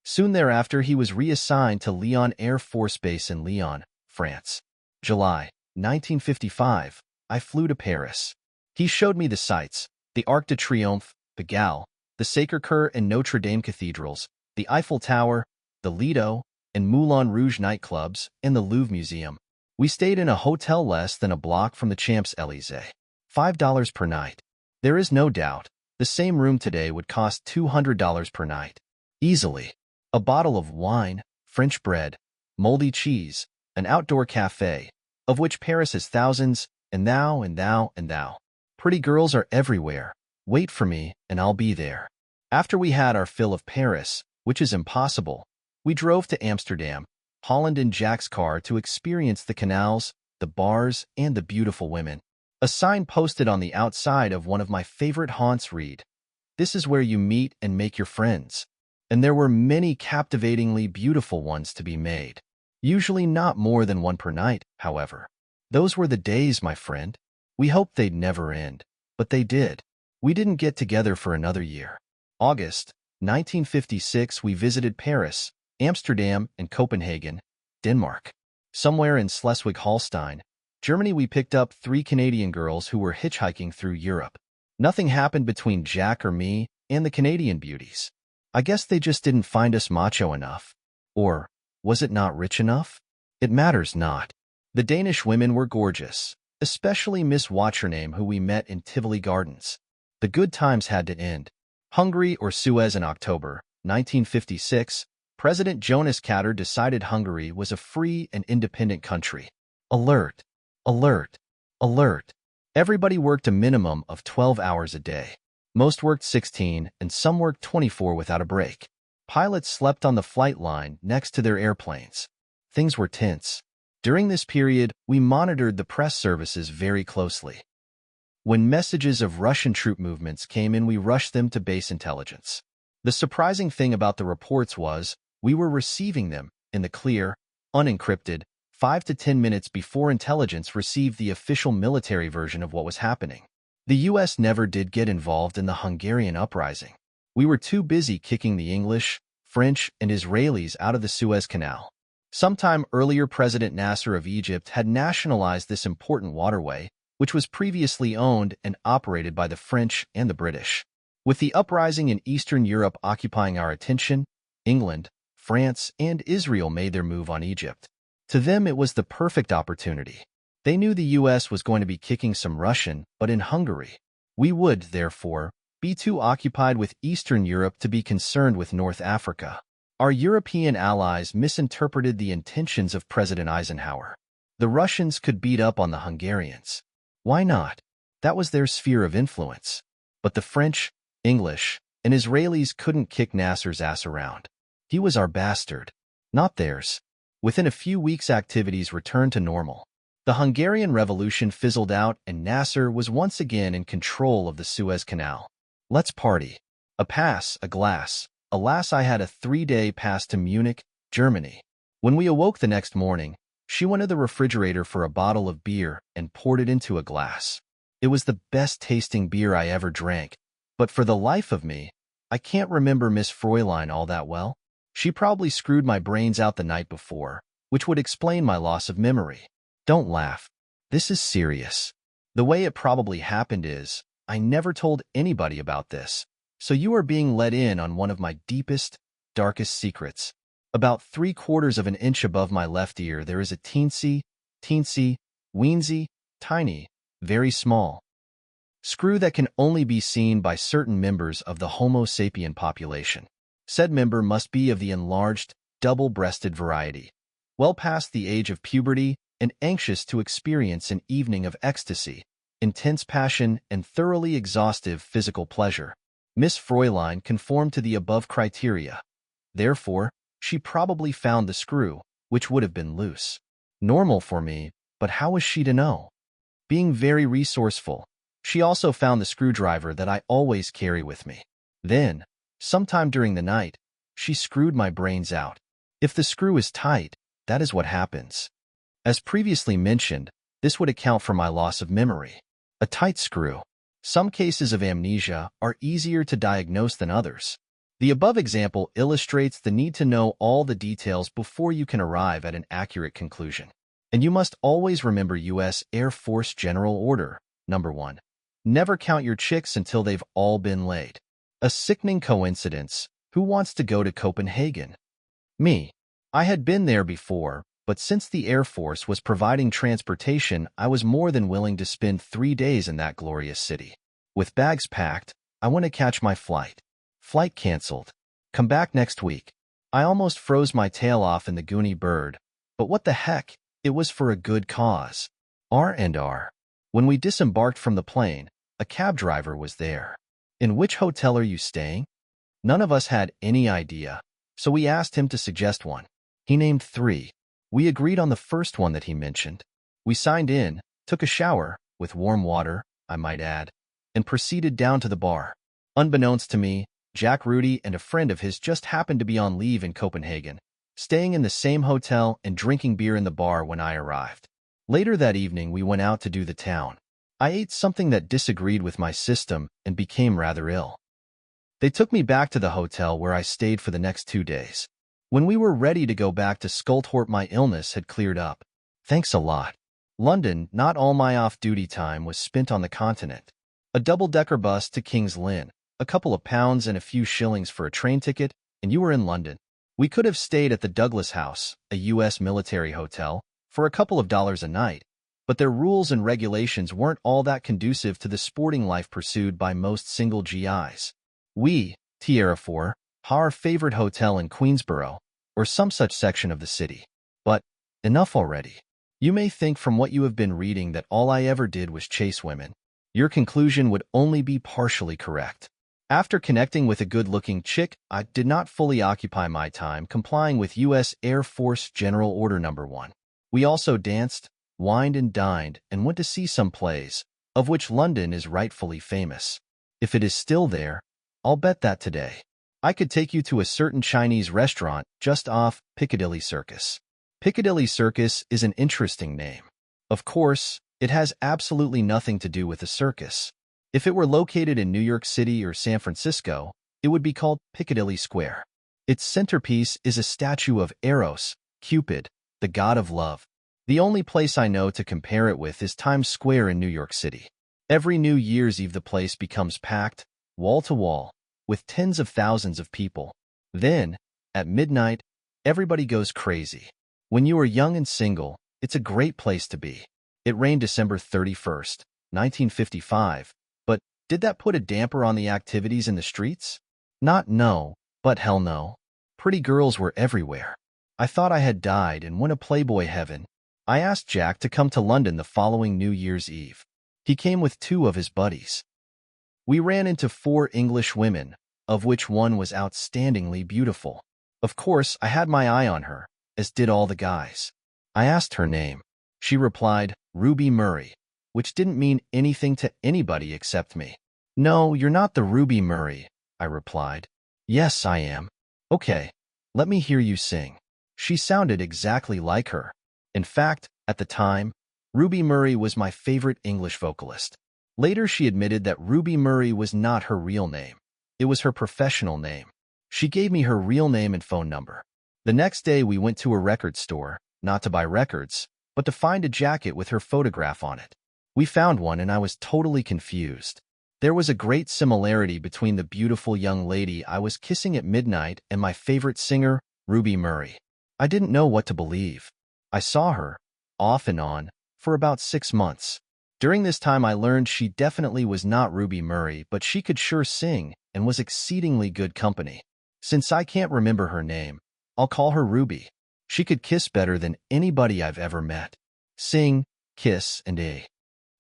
Soon thereafter, he was reassigned to Lyon Air Force Base in Lyon, France. July 1955, I flew to Paris. He showed me the sights, the Arc de Triomphe, the Gall, the Sacré-Cœur and Notre Dame cathedrals, the Eiffel Tower, the Lido and Moulin Rouge nightclubs, and the Louvre Museum. We stayed in a hotel less than a block from the Champs-Élysées. $5 per night. There is no doubt, the same room today would cost $200 per night. Easily. A bottle of wine, French bread, moldy cheese, an outdoor cafe, of which Paris has thousands, and thou. Pretty girls are everywhere. Wait for me, and I'll be there. After we had our fill of Paris, which is impossible, we drove to Amsterdam, Holland in Jack's car to experience the canals, the bars, and the beautiful women. A sign posted on the outside of one of my favorite haunts read, "This is where you meet and make your friends." And there were many captivatingly beautiful ones to be made. Usually not more than 1 per night, however. Those were the days, my friend. We hoped they'd never end, but they did. We didn't get together for another year. August 1956, we visited Paris, Amsterdam, and Copenhagen, Denmark. Somewhere in Schleswig-Holstein, Germany, we picked up 3 Canadian girls who were hitchhiking through Europe. Nothing happened between Jack or me and the Canadian beauties. I guess they just didn't find us macho enough. Or was it not rich enough? It matters not. The Danish women were gorgeous, especially Miss Whatchername, who we met in Tivoli Gardens. The good times had to end. Hungary or Suez. In October 1956, President Jonas Kadar decided Hungary was a free and independent country. Alert, alert, alert. Everybody worked a minimum of 12 hours a day. Most worked 16, and some worked 24 without a break. Pilots slept on the flight line next to their airplanes. Things were tense. During this period, we monitored the press services very closely. When messages of Russian troop movements came in, we rushed them to base intelligence. The surprising thing about the reports was we were receiving them in the clear, unencrypted 5 to 10 minutes before intelligence received the official military version of what was happening. The U.S. never did get involved in the Hungarian uprising. We were too busy kicking the English, French, and Israelis out of the Suez Canal. Sometime earlier, President Nasser of Egypt had nationalized this important waterway, which was previously owned and operated by the French and the British. With the uprising in Eastern Europe occupying our attention, England, France, and Israel made their move on Egypt. To them, it was the perfect opportunity. They knew the U.S. was going to be kicking some Russian, but in Hungary. We would, therefore, be too occupied with Eastern Europe to be concerned with North Africa. Our European allies misinterpreted the intentions of President Eisenhower. The Russians could beat up on the Hungarians. Why not? That was their sphere of influence. But the French, English, and Israelis couldn't kick Nasser's ass around. He was our bastard, not theirs. Within a few weeks, activities returned to normal. The Hungarian Revolution fizzled out and Nasser was once again in control of the Suez Canal. Let's party. A pass, a glass. Alas, I had a 3-day pass to Munich, Germany. When we awoke the next morning, she went to the refrigerator for a bottle of beer and poured it into a glass. It was the best tasting beer I ever drank, but for the life of me, I can't remember Miss Fräulein all that well. She probably screwed my brains out the night before, which would explain my loss of memory. Don't laugh. This is serious. The way it probably happened is, I never told anybody about this, so you are being let in on one of my deepest, darkest secrets. About 3/4 of an inch above my left ear there is a teensy, weensy, tiny, very small screw that can only be seen by certain members of the Homo sapien population. Said member must be of the enlarged, double-breasted variety, well past the age of puberty and anxious to experience an evening of ecstasy, intense passion, and thoroughly exhaustive physical pleasure. Miss Fräulein conformed to the above criteria. Therefore, she probably found the screw, which would have been loose. Normal for me, but how was she to know? Being very resourceful, she also found the screwdriver that I always carry with me. Then, sometime during the night, she screwed my brains out. If the screw is tight, that is what happens. As previously mentioned, this would account for my loss of memory. A tight screw. Some cases of amnesia are easier to diagnose than others. The above example illustrates the need to know all the details before you can arrive at an accurate conclusion. And you must always remember U.S. Air Force General Order, Number 1. Never count your chicks until they've all been laid. A sickening coincidence. Who wants to go to Copenhagen? Me. I had been there before, but since the Air Force was providing transportation, I was more than willing to spend 3 days in that glorious city. With bags packed, I went to catch my flight. Flight canceled. Come back next week. I almost froze my tail off in the Goonie Bird, but what the heck, it was for a good cause. R&R. When we disembarked from the plane, a cab driver was there. In which hotel are you staying? None of us had any idea, so we asked him to suggest one. He named 3. We agreed on the first one that he mentioned. We signed in, took a shower, with warm water, I might add, and proceeded down to the bar. Unbeknownst to me, Jack Rudy and a friend of his just happened to be on leave in Copenhagen, staying in the same hotel and drinking beer in the bar when I arrived. Later that evening, we went out to do the town. I ate something that disagreed with my system and became rather ill. They took me back to the hotel where I stayed for the next 2 days. When we were ready to go back to Sculthorpe, my illness had cleared up. Thanks a lot. London, not all my off-duty time was spent on the continent. A double-decker bus to King's Lynn, a couple of pounds and a few shillings for a train ticket, and you were in London. We could have stayed at the Douglas House, a U.S. military hotel, for a couple of dollars a night, but their rules and regulations weren't all that conducive to the sporting life pursued by most single GIs. We, Tierra 4, our favorite hotel in Queensborough, or some such section of the city. But, enough already. You may think from what you have been reading that all I ever did was chase women. Your conclusion would only be partially correct. After connecting with a good-looking chick, I did not fully occupy my time complying with U.S. Air Force General Order Number 1. We also danced, wined and dined, and went to see some plays, of which London is rightfully famous. If it is still there, I'll bet that today I could take you to a certain Chinese restaurant just off Piccadilly Circus. Piccadilly Circus is an interesting name. Of course, it has absolutely nothing to do with a circus. If it were located in New York City or San Francisco, it would be called Piccadilly Square. Its centerpiece is a statue of Eros, Cupid, the god of love. The only place I know to compare it with is Times Square in New York City. Every New Year's Eve the place becomes packed, wall to wall, with tens of thousands of people. Then, at midnight, everybody goes crazy. When you are young and single, it's a great place to be. It rained December 31st, 1955, but did that put a damper on the activities in the streets? No, but hell no. Pretty girls were everywhere. I thought I had died and went a Playboy heaven. I asked Jack to come to London the following New Year's Eve. He came with 2 of his buddies. We ran into 4 English women, of which one was outstandingly beautiful. Of course, I had my eye on her, as did all the guys. I asked her name. She replied, Ruby Murray, which didn't mean anything to anybody except me. No, you're not the Ruby Murray, I replied. Yes, I am. Okay, let me hear you sing. She sounded exactly like her. In fact, at the time, Ruby Murray was my favorite English vocalist. Later, she admitted that Ruby Murray was not her real name. It was her professional name. She gave me her real name and phone number. The next day, we went to a record store, not to buy records, but to find a jacket with her photograph on it. We found one and I was totally confused. There was a great similarity between the beautiful young lady I was kissing at midnight and my favorite singer, Ruby Murray. I didn't know what to believe. I saw her, off and on, for about 6 months. During this time I learned she definitely was not Ruby Murray, but she could sure sing and was exceedingly good company. Since I can't remember her name, I'll call her Ruby. She could kiss better than anybody I've ever met. Sing, kiss, and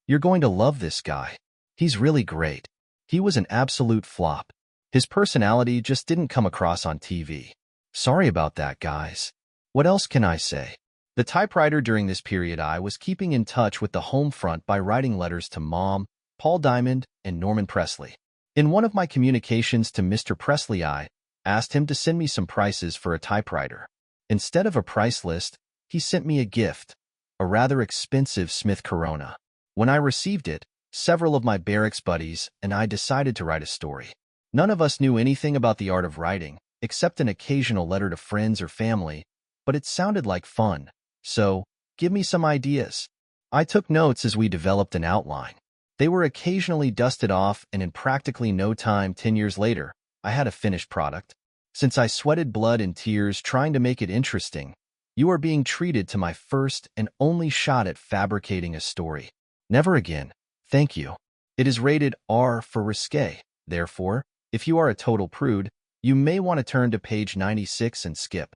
You're going to love this guy. He's really great. He was an absolute flop. His personality just didn't come across on TV. Sorry about that, guys. What else can I say? The typewriter during this period I was keeping in touch with the home front by writing letters to Mom, Paul Diamond, and Norman Presley. In one of my communications to Mr. Presley I asked him to send me some prices for a typewriter. Instead of a price list, he sent me a gift, a rather expensive Smith Corona. When I received it, several of my barracks buddies and I decided to write a story. None of us knew anything about the art of writing, except an occasional letter to friends or family, but it sounded like fun. So, give me some ideas. I took notes as we developed an outline. They were occasionally dusted off, and in practically no time, 10 years later, I had a finished product. Since I sweated blood and tears trying to make it interesting, you are being treated to my first and only shot at fabricating a story. Never again. Thank you. It is rated R for risque. Therefore, if you are a total prude, you may want to turn to page 96 and skip.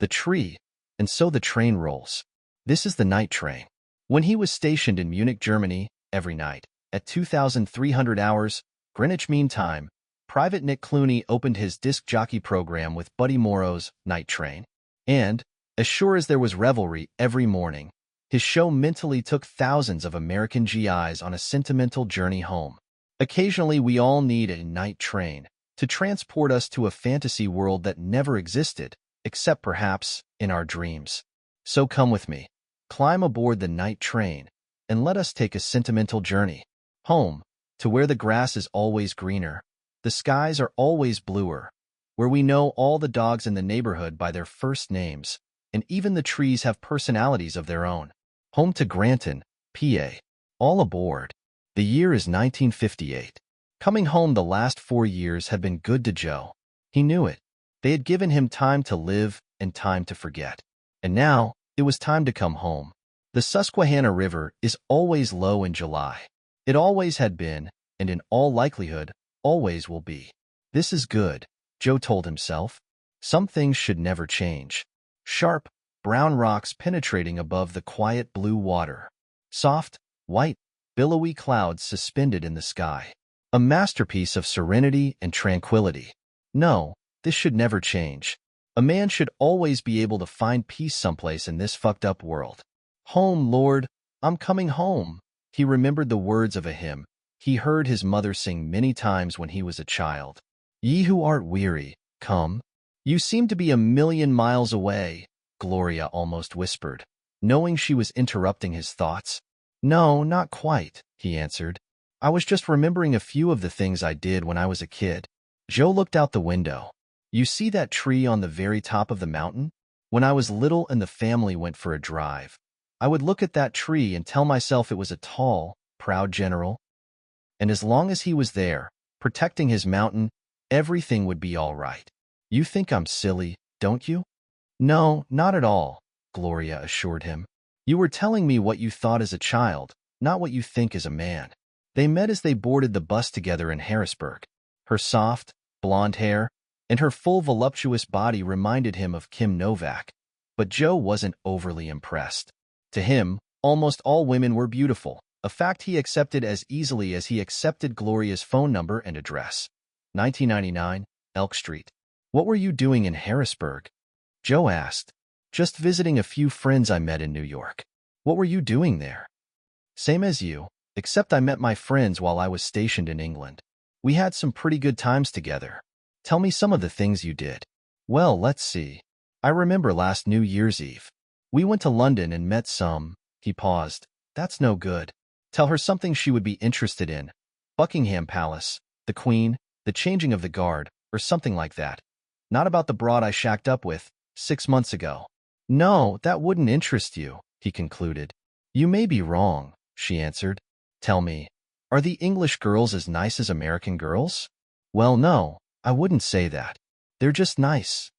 The tree, and so the train rolls. This is the night train. When he was stationed in Munich, Germany, every night, at 2,300 hours, Greenwich Mean Time, Private Nick Clooney opened his disc jockey program with Buddy Morrow's Night Train. And, as sure as there was revelry every morning, his show mentally took thousands of American GIs on a sentimental journey home. Occasionally, we all need a night train to transport us to a fantasy world that never existed, except perhaps in our dreams. So come with me, climb aboard the night train, and let us take a sentimental journey. Home, to where the grass is always greener, the skies are always bluer, where we know all the dogs in the neighborhood by their first names, and even the trees have personalities of their own. Home to Granton, PA. All aboard. The year is 1958. Coming home the last 4 years had been good to Joe. He knew it. They had given him time to live and time to forget. And now, it was time to come home. The Susquehanna River is always low in July. It always had been, and in all likelihood, always will be. This is good, Joe told himself. Some things should never change. Sharp, brown rocks penetrating above the quiet blue water. Soft, white, billowy clouds suspended in the sky. A masterpiece of serenity and tranquility. No, this should never change. A man should always be able to find peace someplace in this fucked up world. Home, Lord, I'm coming home. He remembered the words of a hymn he heard his mother sing many times when he was a child. Ye who art weary, come. You seem to be a million miles away. Gloria almost whispered, knowing she was interrupting his thoughts. No, not quite, he answered. I was just remembering a few of the things I did when I was a kid. Joe looked out the window. You see that tree on the very top of the mountain? When I was little and the family went for a drive, I would look at that tree and tell myself it was a tall, proud general. And as long as he was there, protecting his mountain, everything would be all right. You think I'm silly, don't you? No, not at all, Gloria assured him. You were telling me what you thought as a child, not what you think as a man. They met as they boarded the bus together in Harrisburg. Her soft, blonde hair and her full voluptuous body reminded him of Kim Novak, but Joe wasn't overly impressed. To him, almost all women were beautiful, a fact he accepted as easily as he accepted Gloria's phone number and address. 1999, Elk Street. What were you doing in Harrisburg? Joe asked. Just visiting a few friends I met in New York. What were you doing there? Same as you, except I met my friends while I was stationed in England. We had some pretty good times together. Tell me some of the things you did. Well, let's see. I remember last New Year's Eve. We went to London and met some. He paused. That's no good. Tell her something she would be interested in. Buckingham Palace, the Queen, the changing of the guard, or something like that. Not about the broad I shacked up with 6 months ago. No, that wouldn't interest you, he concluded. You may be wrong, she answered. Tell me, are the English girls as nice as American girls? Well, no, I wouldn't say that. They're just nice,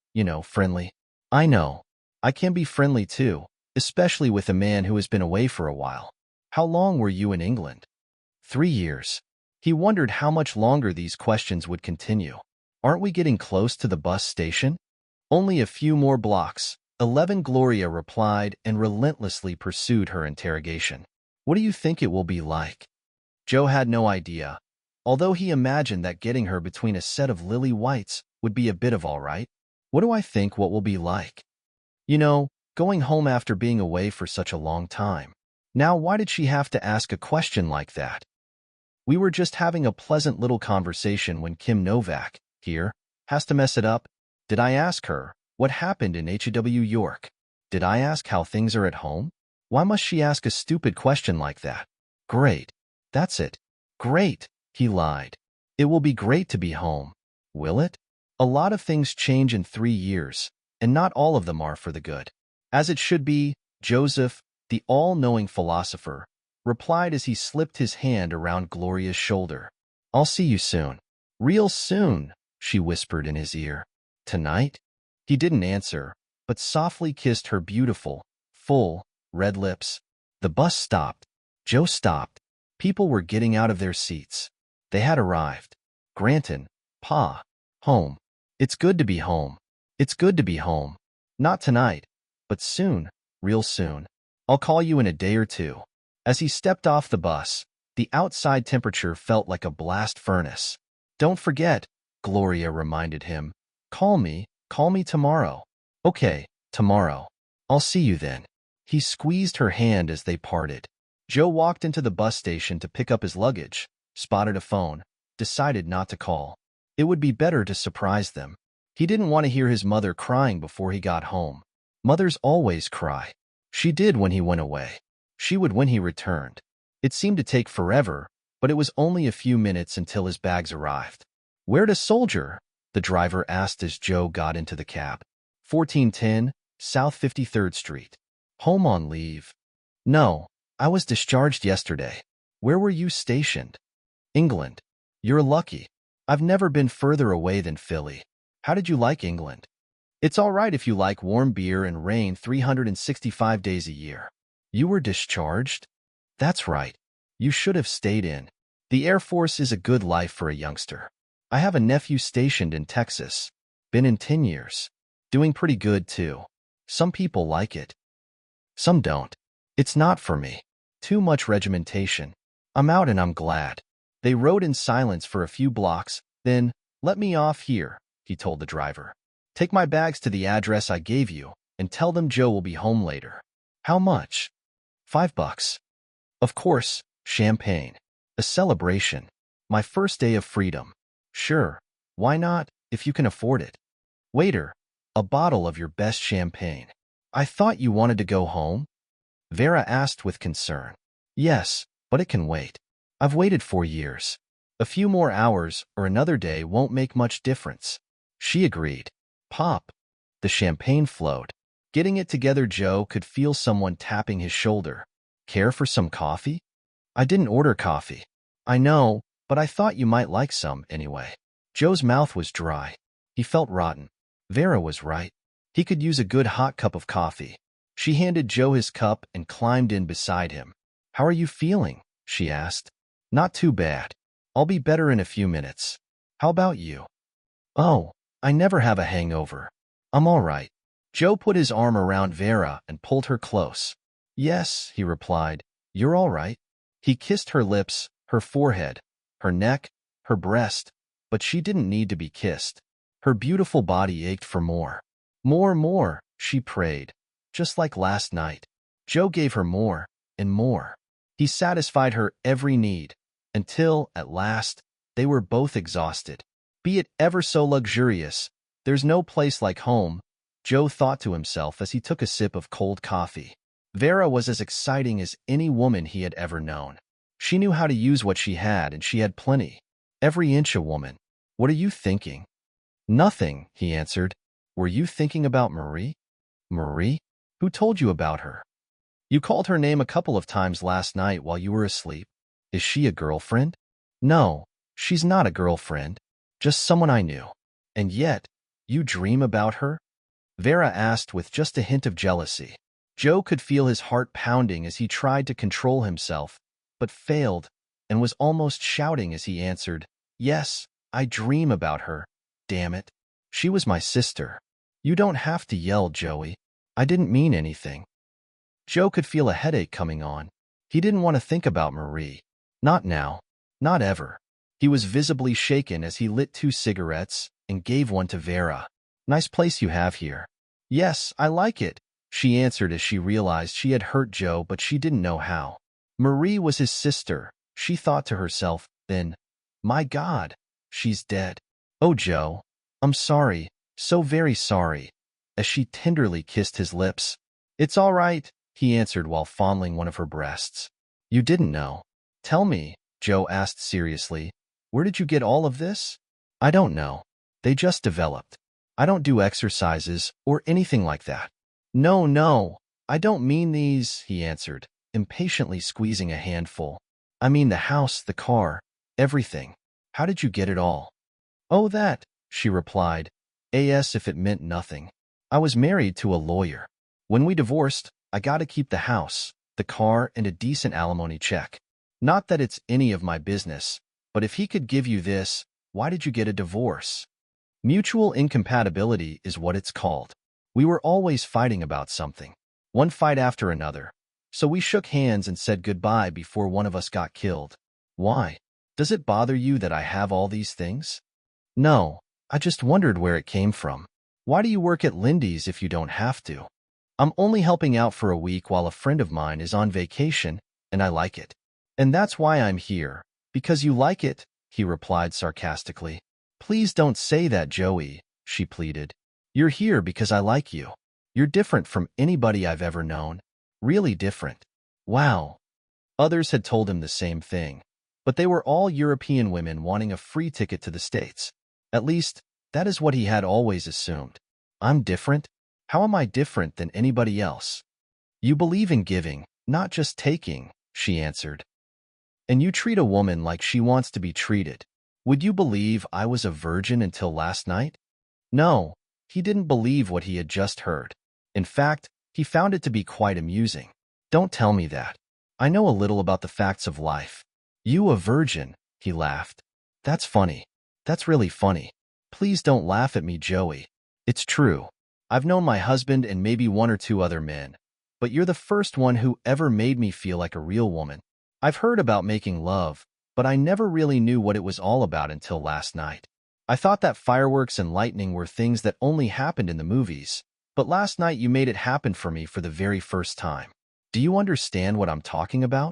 friendly. I know. I can be friendly too, especially with a man who has been away for a while. How long were you in England? 3 years. He wondered how much longer these questions would continue. Aren't we getting close to the bus station? Only a few more blocks. 11, Gloria replied and relentlessly pursued her interrogation. What do you think it will be like? Joe had no idea, although he imagined that getting her between a set of lily whites would be a bit of all right. What do I think what will be like? Going home after being away for such a long time. Now, why did she have to ask a question like that? We were just having a pleasant little conversation when Kim Novak, here, has to mess it up. Did I ask her what happened in HW York? Did I ask how things are at home? Why must she ask a stupid question like that? Great. That's it. Great, he lied. It will be great to be home. Will it? A lot of things change in 3 years, and not all of them are for the good. As it should be, Joseph, the all-knowing philosopher, replied as he slipped his hand around Gloria's shoulder. I'll see you soon. Real soon, she whispered in his ear. Tonight? He didn't answer, but softly kissed her beautiful, full, red lips. The bus stopped. Joe stopped. People were getting out of their seats. They had arrived. Granton, Pa, home. It's good to be home. It's good to be home. Not tonight, but soon, real soon. I'll call you in a day or two. As he stepped off the bus, the outside temperature felt like a blast furnace. Don't forget, Gloria reminded him. Call me tomorrow. Okay, tomorrow. I'll see you then. He squeezed her hand as they parted. Joe walked into the bus station to pick up his luggage, spotted a phone, decided not to call. It would be better to surprise them. He didn't want to hear his mother crying before he got home. Mothers always cry. She did when he went away. She would when he returned. It seemed to take forever, but it was only a few minutes until his bags arrived. Where to, soldier? The driver asked as Joe got into the cab. 1410, South 53rd Street. Home on leave. No, I was discharged yesterday. Where were you stationed? England. You're lucky. I've never been further away than Philly. How did you like England? It's all right if you like warm beer and rain 365 days a year. You were discharged? That's right. You should have stayed in. The Air Force is a good life for a youngster. I have a nephew stationed in Texas. Been in 10 years. Doing pretty good, too. Some people like it. Some don't. It's not for me. Too much regimentation. I'm out and I'm glad. They rode in silence for a few blocks, then, let me off here, he told the driver. Take my bags to the address I gave you, and tell them Joe will be home later. How much? $5. Of course, champagne. A celebration. My first day of freedom. Sure, why not, if you can afford it. Waiter, a bottle of your best champagne. I thought you wanted to go home? Vera asked with concern. Yes, but it can wait. I've waited 4 years. A few more hours or another day won't make much difference. She agreed. Pop. The champagne flowed. Getting it together, Joe could feel someone tapping his shoulder. Care for some coffee? I didn't order coffee. I know, but I thought you might like some anyway. Joe's mouth was dry. He felt rotten. Vera was right. He could use a good hot cup of coffee. She handed Joe his cup and climbed in beside him. How are you feeling? She asked. Not too bad. I'll be better in a few minutes. How about you? Oh, I never have a hangover. I'm all right. Joe put his arm around Vera and pulled her close. Yes, he replied. You're all right. He kissed her lips, her forehead, her neck, her breast, but she didn't need to be kissed. Her beautiful body ached for more. More, she prayed, just like last night. Joe gave her more and more. He satisfied her every need, until, at last, they were both exhausted. Be it ever so luxurious, there's no place like home, Joe thought to himself as he took a sip of cold coffee. Vera was as exciting as any woman he had ever known. She knew how to use what she had, and she had plenty. Every inch a woman. What are you thinking? Nothing, he answered. Were you thinking about Marie? Marie? Who told you about her? You called her name a couple of times last night while you were asleep. Is she a girlfriend? No, she's not a girlfriend. Just someone I knew. And yet, you dream about her? Vera asked with just a hint of jealousy. Joe could feel his heart pounding as he tried to control himself, but failed, and was almost shouting as he answered, Yes, I dream about her. Damn it. She was my sister. You don't have to yell, Joey. I didn't mean anything. Joe could feel a headache coming on. He didn't want to think about Marie. Not now. Not ever. He was visibly shaken as he lit 2 cigarettes and gave one to Vera. Nice place you have here. Yes, I like it, she answered as she realized she had hurt Joe, but she didn't know how. Marie was his sister, she thought to herself, then, my God, she's dead. Oh, Joe, I'm sorry, so very sorry, as she tenderly kissed his lips. It's all right, he answered while fondling one of her breasts. You didn't know. Tell me, Joe asked seriously, where did you get all of this? I don't know. They just developed. I don't do exercises or anything like that. No, I don't mean these, he answered, impatiently squeezing a handful. I mean the house, the car, everything. How did you get it all? Oh, that, she replied, as if it meant nothing. I was married to a lawyer. When we divorced, I got to keep the house, the car, and a decent alimony check. Not that it's any of my business, but if he could give you this, why did you get a divorce? Mutual incompatibility is what it's called. We were always fighting about something, one fight after another. So we shook hands and said goodbye before one of us got killed. Why? Does it bother you that I have all these things? No, I just wondered where it came from. Why do you work at Lindy's if you don't have to? I'm only helping out for a week while a friend of mine is on vacation, and I like it. And that's why I'm here. Because you like it, he replied sarcastically. Please don't say that, Joey, she pleaded. You're here because I like you. You're different from anybody I've ever known. Really different. Wow. Others had told him the same thing, but they were all European women wanting a free ticket to the States. At least, that is what he had always assumed. I'm different? How am I different than anybody else? You believe in giving, not just taking, she answered. And you treat a woman like she wants to be treated. Would you believe I was a virgin until last night? No, he didn't believe what he had just heard. In fact, he found it to be quite amusing. Don't tell me that. I know a little about the facts of life. You a virgin, he laughed. That's funny. That's really funny. Please don't laugh at me, Joey. It's true. I've known my husband and maybe 1 or 2 other men, but you're the first one who ever made me feel like a real woman. I've heard about making love, but I never really knew what it was all about until last night. I thought that fireworks and lightning were things that only happened in the movies, but last night you made it happen for me for the very first time. Do you understand what I'm talking about?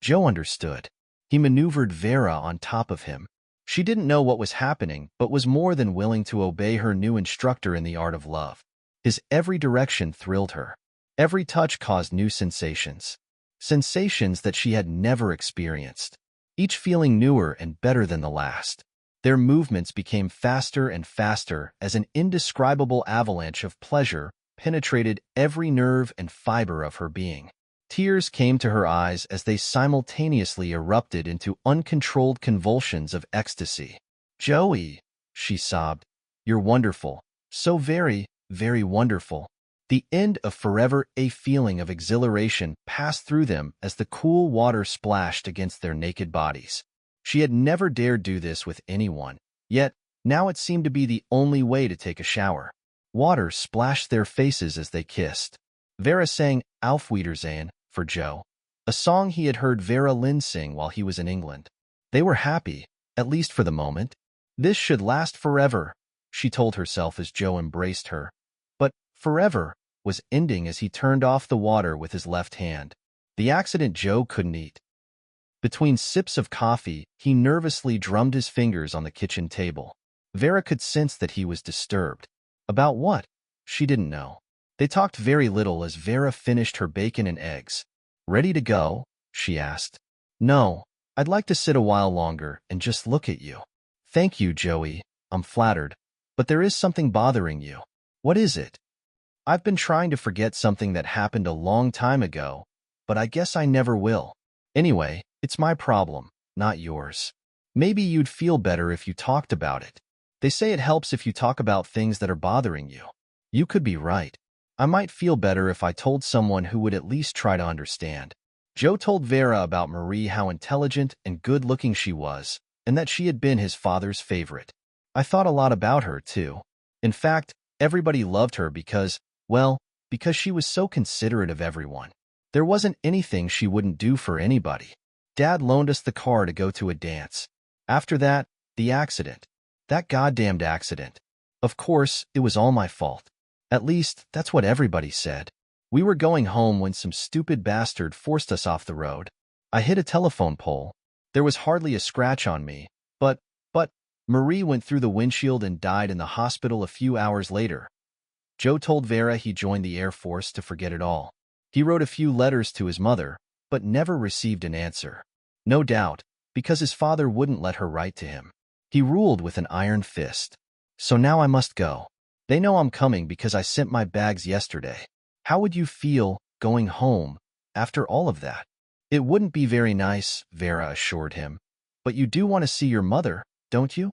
Joe understood. He maneuvered Vera on top of him. She didn't know what was happening, but was more than willing to obey her new instructor in the art of love. His every direction thrilled her. Every touch caused new sensations. Sensations that she had never experienced. Each feeling newer and better than the last. Their movements became faster and faster as an indescribable avalanche of pleasure penetrated every nerve and fiber of her being. Tears came to her eyes as they simultaneously erupted into uncontrolled convulsions of ecstasy. "Joey," she sobbed, "you're wonderful. So very, very wonderful." The end of forever, a feeling of exhilaration passed through them as the cool water splashed against their naked bodies. She had never dared do this with anyone, yet now it seemed to be the only way to take a shower. Water splashed their faces as they kissed. Vera sang Auf Wiedersehen for Joe, a song he had heard Vera Lynn sing while he was in England. They were happy, at least for the moment. This should last forever, she told herself as Joe embraced her. But forever was ending as he turned off the water with his left hand. The accident Joe couldn't eat. Between sips of coffee, he nervously drummed his fingers on the kitchen table. Vera could sense that he was disturbed. About what? She didn't know. They talked very little as Vera finished her bacon and eggs. "Ready to go?" she asked. "No, I'd like to sit a while longer and just look at you." "Thank you, Joey. I'm flattered. But there is something bothering you." "What is it?" "I've been trying to forget something that happened a long time ago, but I guess I never will. Anyway, it's my problem, not yours. Maybe you'd feel better if you talked about it. They say it helps if you talk about things that are bothering you. You could be right. I might feel better if I told someone who would at least try to understand." Joe told Vera about Marie, how intelligent and good-looking she was, and that she had been his father's favorite. "I thought a lot about her, too. In fact, everybody loved her because she was so considerate of everyone. There wasn't anything she wouldn't do for anybody. Dad loaned us the car to go to a dance. After that, the accident. That goddamned accident. Of course, it was all my fault. At least, that's what everybody said. We were going home when some stupid bastard forced us off the road. I hit a telephone pole. There was hardly a scratch on me, but Marie went through the windshield and died in the hospital a few hours later." Joe told Vera he joined the Air Force to forget it all. He wrote a few letters to his mother, but never received an answer. No doubt, because his father wouldn't let her write to him. He ruled with an iron fist. "So now I must go. They know I'm coming because I sent my bags yesterday. How would you feel going home after all of that?" "It wouldn't be very nice," Vera assured him. "But you do want to see your mother, don't you?"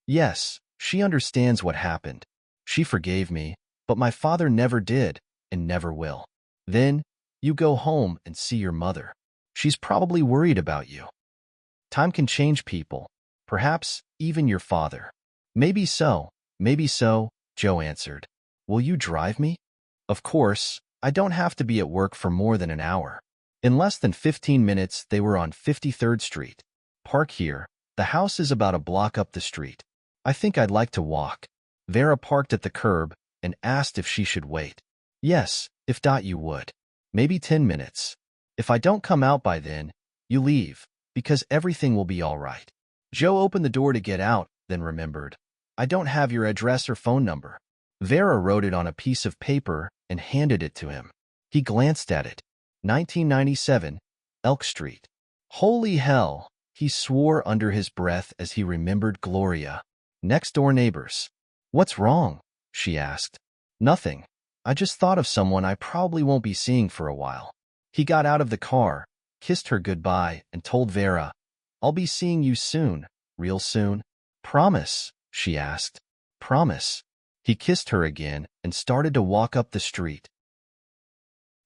"Yes, she understands what happened. She forgave me, but my father never did and never will." "Then, you go home and see your mother. She's probably worried about you. Time can change people, perhaps even your father." Maybe so, Joe answered. "Will you drive me?" "Of course, I don't have to be at work for more than an hour." In less than 15 minutes, they were on 53rd Street. "Park here. The house is about a block up the street. I think I'd like to walk." Vera parked at the curb and asked if she should wait. "Yes, if you would. Maybe 10 minutes. If I don't come out by then, you leave, because everything will be all right." Joe opened the door to get out, then remembered. "I don't have your address or phone number." Vera wrote it on a piece of paper and handed it to him. He glanced at it. 1997, Elk Street. Holy hell, he swore under his breath as he remembered Gloria. Next-door neighbors. "What's wrong?" she asked. "Nothing. I just thought of someone I probably won't be seeing for a while." He got out of the car, kissed her goodbye, and told Vera, "I'll be seeing you soon, real soon." "Promise?" she asked. "Promise." He kissed her again and started to walk up the street.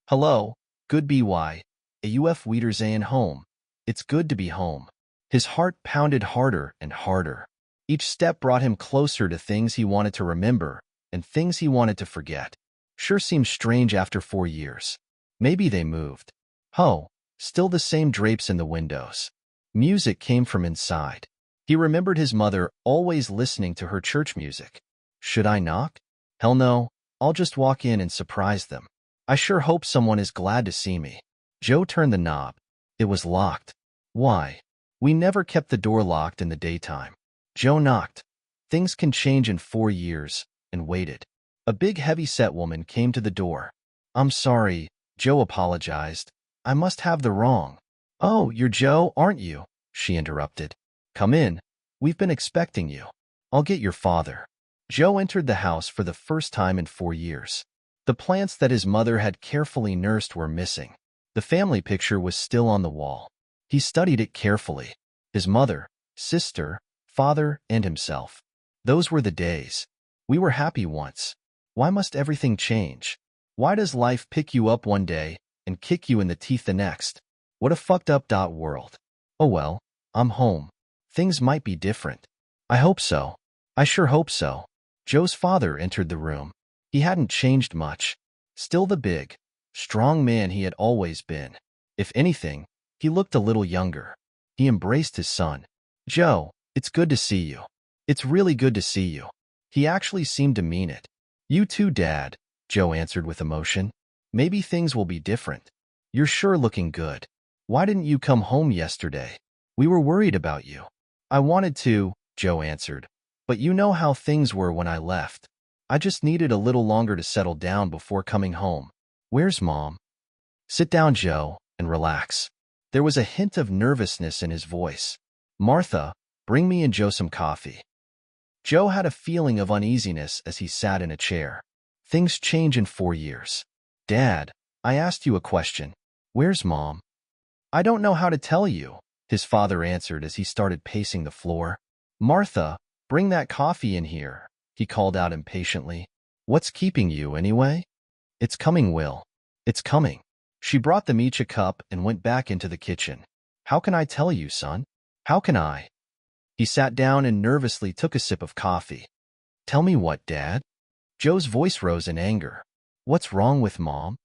"Hello, good BY. Auf Wiedersehen home. It's good to be home." His heart pounded harder and harder. Each step brought him closer to things he wanted to remember and things he wanted to forget. Sure seemed strange after 4 years. Maybe they moved. Oh, still the same drapes in the windows. Music came from inside. He remembered his mother always listening to her church music. Should I knock? Hell no, I'll just walk in and surprise them. I sure hope someone is glad to see me. Joe turned the knob. It was locked. Why? We never kept the door locked in the daytime. Joe knocked. Things can change in 4 years, and waited. A big heavy-set woman came to the door. "I'm sorry," Joe apologized. "I must have the wrong." "Oh, you're Joe, aren't you?" she interrupted. "Come in. We've been expecting you. I'll get your father." Joe entered the house for the first time in 4 years. The plants that his mother had carefully nursed were missing. The family picture was still on the wall. He studied it carefully. His mother, sister, father, and himself. Those were the days. We were happy once. Why must everything change? Why does life pick you up one day and kick you in the teeth the next? What a fucked up world. Oh well, I'm home. Things might be different. I hope so. I sure hope so. Joe's father entered the room. He hadn't changed much. Still the big, strong man he had always been. If anything, he looked a little younger. He embraced his son. "Joe, it's good to see you. It's really good to see you." He actually seemed to mean it. "You too, Dad," Joe answered with emotion. "Maybe things will be different. You're sure looking good. Why didn't you come home yesterday? We were worried about you." "I wanted to," Joe answered, "but you know how things were when I left. I just needed a little longer to settle down before coming home." "Where's Mom?" "Sit down, Joe, and relax." There was a hint of nervousness in his voice. "Martha, bring me and Joe some coffee." Joe had a feeling of uneasiness as he sat in a chair. Things change in 4 years. "Dad, I asked you a question. Where's Mom?" "I don't know how to tell you," his father answered as he started pacing the floor. "Martha, bring that coffee in here," he called out impatiently. "What's keeping you, anyway?" "It's coming, Will. It's coming." She brought them each a cup and went back into the kitchen. "How can I tell you, son? How can I?" He sat down and nervously took a sip of coffee. "Tell me what, Dad?" Joe's voice rose in anger. "What's wrong with Mom?"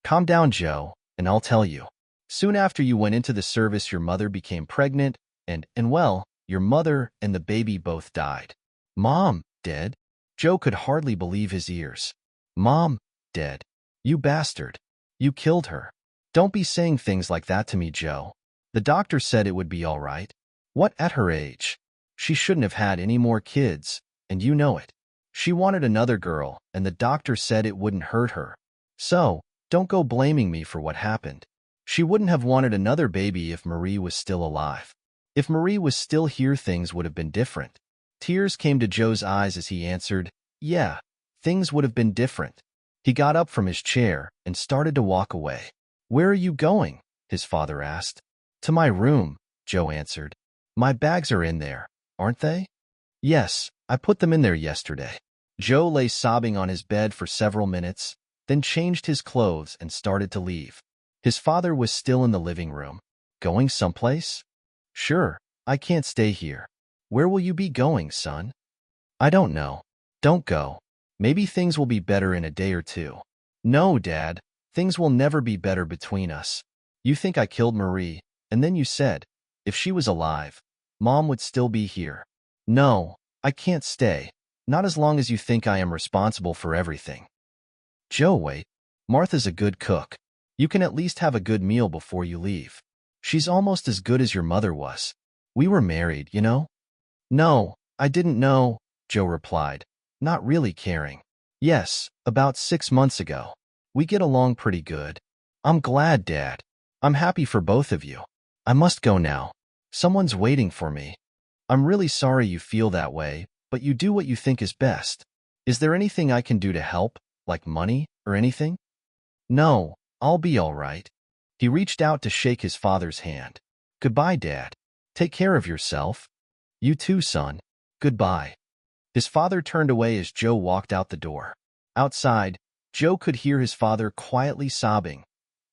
"Calm down, Joe, and I'll tell you. Soon after you went into the service, your mother became pregnant, and well, your mother and the baby both died." "Mom, dead?" Joe could hardly believe his ears. "Mom, dead? You bastard. You killed her." "Don't be saying things like that to me, Joe. The doctor said it would be all right." "What, at her age? She shouldn't have had any more kids, and you know it. She wanted another girl, and the doctor said it wouldn't hurt her. So, don't go blaming me for what happened. She wouldn't have wanted another baby if Marie was still alive. If Marie was still here, things would have been different." Tears came to Joe's eyes as he answered, "Yeah, things would have been different." He got up from his chair and started to walk away. "Where are you going?" his father asked. "To my room," Joe answered. "My bags are in there, aren't they?" "Yes, I put them in there yesterday." Joe lay sobbing on his bed for several minutes, then changed his clothes and started to leave. His father was still in the living room. "Going someplace?" "Sure, I can't stay here." "Where will you be going, son?" "I don't know." "Don't go. Maybe things will be better in a day or two." "No, Dad, things will never be better between us. You think I killed Marie, and then you said, if she was alive, Mom would still be here." "No, I can't stay. Not as long as you think I am responsible for everything." "Joe, wait. Martha's a good cook. You can at least have a good meal before you leave. She's almost as good as your mother was. We were married, you know." "No, I didn't know," Joe replied, not really caring. "Yes, about 6 months ago. We get along pretty good." "I'm glad, Dad. I'm happy for both of you. I must go now. Someone's waiting for me." "I'm really sorry you feel that way, but you do what you think is best. Is there anything I can do to help, like money or anything?" "No, I'll be all right." He reached out to shake his father's hand. "Goodbye, Dad. Take care of yourself." "You too, son. Goodbye." His father turned away as Joe walked out the door. Outside, Joe could hear his father quietly sobbing.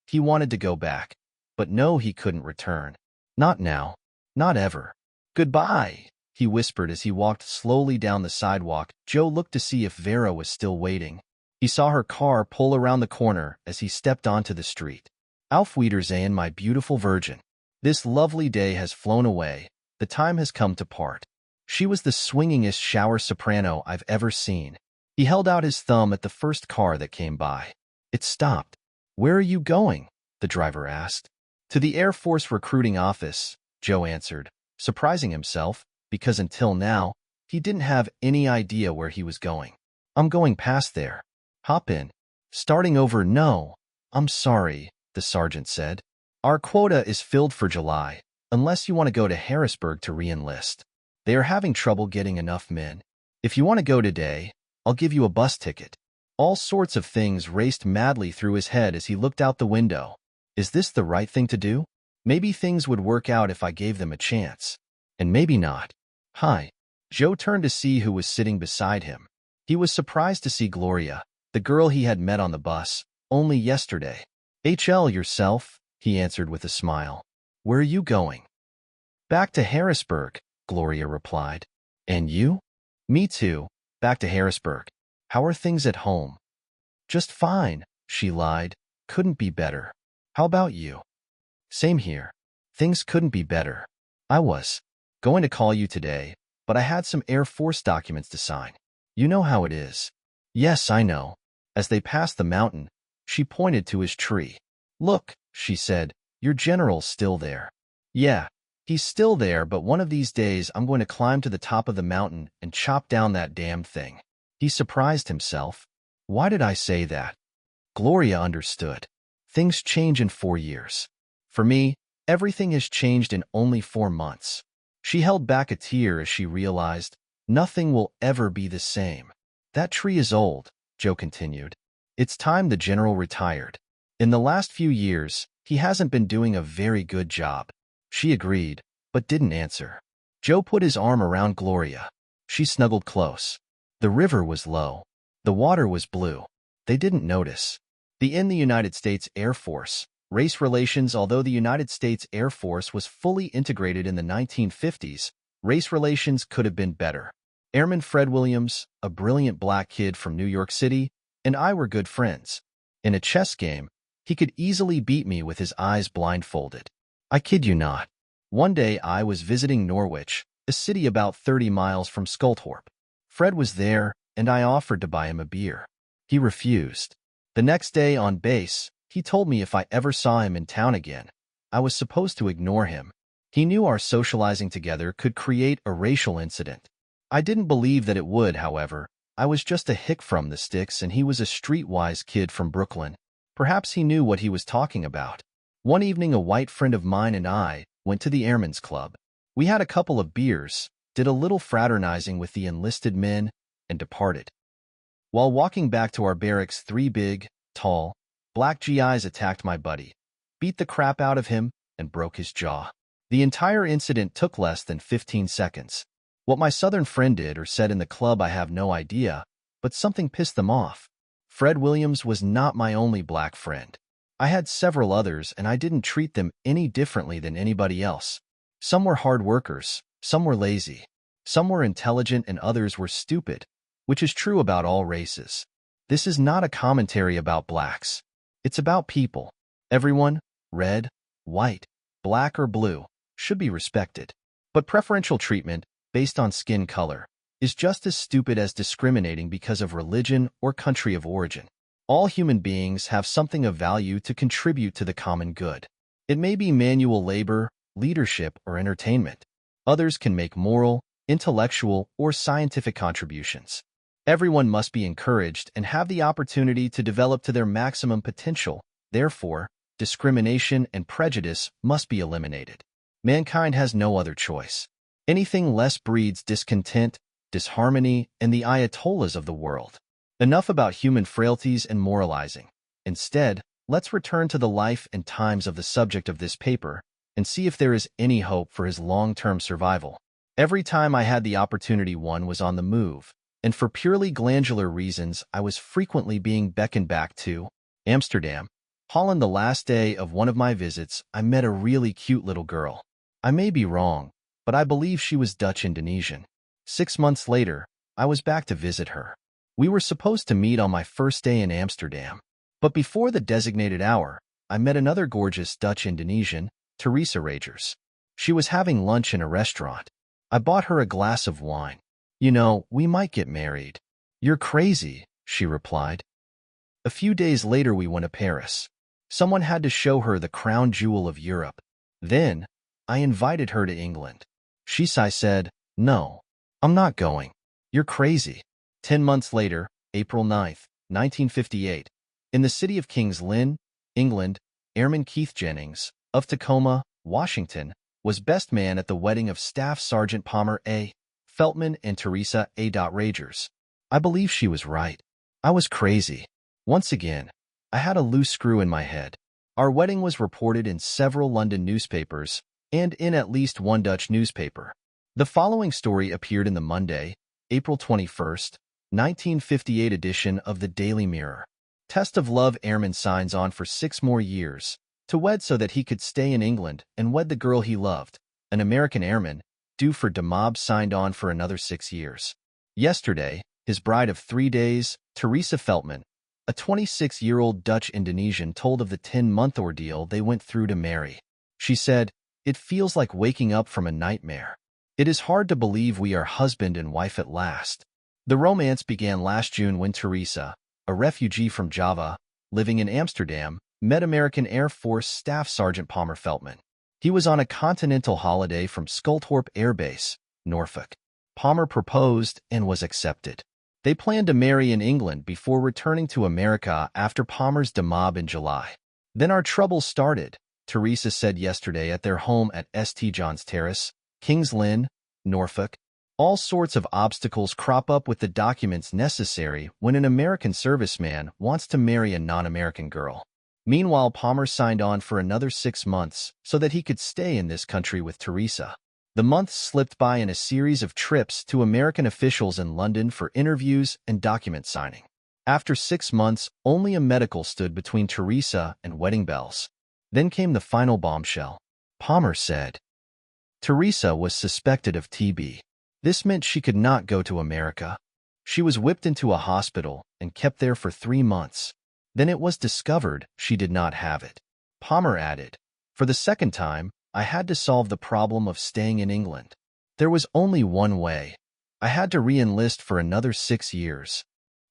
He wanted to go back, but no, he couldn't return. Not now. Not ever. "Goodbye," he whispered as he walked slowly down the sidewalk. Joe looked to see if Vera was still waiting. He saw her car pull around the corner as he stepped onto the street. "Auf Wiedersehen, my beautiful virgin. This lovely day has flown away. The time has come to part." She was the swingingest shower soprano I've ever seen. He held out his thumb at the first car that came by. It stopped. "Where are you going?" the driver asked. "To the Air Force recruiting office," Joe answered, surprising himself, because until now, he didn't have any idea where he was going. I'm going past there. Hop in. Starting over, no. I'm sorry, the sergeant said. Our quota is filled for July, unless you want to go to Harrisburg to re-enlist. They are having trouble getting enough men. If you want to go today, I'll give you a bus ticket. All sorts of things raced madly through his head as he looked out the window. Is this the right thing to do? Maybe things would work out if I gave them a chance. And maybe not. Hi. Joe turned to see who was sitting beside him. He was surprised to see Gloria, the girl he had met on the bus, only yesterday. HL yourself, he answered with a smile. Where are you going? Back to Harrisburg, Gloria replied. And you? Me too, back to Harrisburg. How are things at home? Just fine, she lied. Couldn't be better. How about you? Same here. Things couldn't be better. I was going to call you today, but I had some Air Force documents to sign. You know how it is. Yes, I know. As they passed the mountain, she pointed to his tree. Look, she said, your general's still there. Yeah, he's still there, but one of these days I'm going to climb to the top of the mountain and chop down that damned thing. He surprised himself. Why did I say that? Gloria understood. Things change in 4 years. For me, everything has changed in only 4 months. She held back a tear as she realized nothing will ever be the same. That tree is old, Joe continued. It's time the general retired. In the last few years, he hasn't been doing a very good job. She agreed, but didn't answer. Joe put his arm around Gloria. She snuggled close. The river was low. The water was blue. They didn't notice. In the United States Air Force, race relations. Although the United States Air Force was fully integrated in the 1950s, race relations could have been better. Airman Fred Williams, a brilliant black kid from New York City, and I were good friends. In a chess game, he could easily beat me with his eyes blindfolded. I kid you not. One day I was visiting Norwich, a city about 30 miles from Sculthorpe. Fred was there, and I offered to buy him a beer. He refused. The next day on base, he told me if I ever saw him in town again, I was supposed to ignore him. He knew our socializing together could create a racial incident. I didn't believe that it would, however. I was just a hick from the sticks and he was a streetwise kid from Brooklyn. Perhaps he knew what he was talking about. One evening a white friend of mine and I went to the Airmen's Club. We had a couple of beers, did a little fraternizing with the enlisted men, and departed. While walking back to our barracks, 3 big, tall, black GIs attacked my buddy, beat the crap out of him, and broke his jaw. The entire incident took less than 15 seconds. What my southern friend did or said in the club I have no idea, but something pissed them off. Fred Williams was not my only black friend. I had several others and I didn't treat them any differently than anybody else. Some were hard workers, some were lazy, some were intelligent and others were stupid, which is true about all races. This is not a commentary about blacks. It's about people. Everyone, red, white, black or blue, should be respected. But preferential treatment, based on skin color, is just as stupid as discriminating because of religion or country of origin. All human beings have something of value to contribute to the common good. It may be manual labor, leadership, or entertainment. Others can make moral, intellectual, or scientific contributions. Everyone must be encouraged and have the opportunity to develop to their maximum potential. Therefore, discrimination and prejudice must be eliminated. Mankind has no other choice. Anything less breeds discontent, disharmony, and the ayatollahs of the world. Enough about human frailties and moralizing. Instead, let's return to the life and times of the subject of this paper and see if there is any hope for his long-term survival. Every time I had the opportunity, one was on the move, and for purely glandular reasons, I was frequently being beckoned back to Amsterdam, Holland. The last day of one of my visits, I met a really cute little girl. I may be wrong, but I believe she was Dutch-Indonesian. 6 months later, I was back to visit her. We were supposed to meet on my first day in Amsterdam, but before the designated hour, I met another gorgeous Dutch-Indonesian, Teresa Ragers. She was having lunch in a restaurant. I bought her a glass of wine. You know, we might get married. You're crazy, she replied. A few days later we went to Paris. Someone had to show her the crown jewel of Europe. Then, I invited her to England. I said, no, I'm not going. You're crazy. 10 months later, April 9, 1958. In the city of Kings Lynn, England, Airman Keith Jennings, of Tacoma, Washington, was best man at the wedding of Staff Sergeant Palmer A. Feltman and Teresa A. Ragers. I believe she was right. I was crazy. Once again, I had a loose screw in my head. Our wedding was reported in several London newspapers and in at least one Dutch newspaper. The following story appeared in the Monday, April 21, 1958 edition of the Daily Mirror. Test of love: airman signs on for 6 more years to wed so that he could stay in England and wed the girl he loved. An American airman, due for demob, signed on for another 6 years. Yesterday, his bride of 3 days, Teresa Feltman, a 26-year-old Dutch-Indonesian, told of the 10-month ordeal they went through to marry. She said, "It feels like waking up from a nightmare. It is hard to believe we are husband and wife at last." The romance began last June when Teresa, a refugee from Java, living in Amsterdam, met American Air Force Staff Sergeant Palmer Feltman. He was on a continental holiday from Sculthorpe Air Base, Norfolk. Palmer proposed and was accepted. They planned to marry in England before returning to America after Palmer's demob in July. "Then our troubles started," Teresa said yesterday at their home at St. John's Terrace, Kings Lynn, Norfolk. "All sorts of obstacles crop up with the documents necessary when an American serviceman wants to marry a non-American girl." Meanwhile, Palmer signed on for another 6 months so that he could stay in this country with Teresa. The months slipped by in a series of trips to American officials in London for interviews and document signing. After 6 months, only a medical stood between Teresa and wedding bells. Then came the final bombshell. Palmer said Teresa was suspected of TB. This meant she could not go to America. She was whipped into a hospital and kept there for 3 months. Then it was discovered she did not have it. Palmer added, "For the second time, I had to solve the problem of staying in England. There was only one way. I had to re-enlist for another 6 years."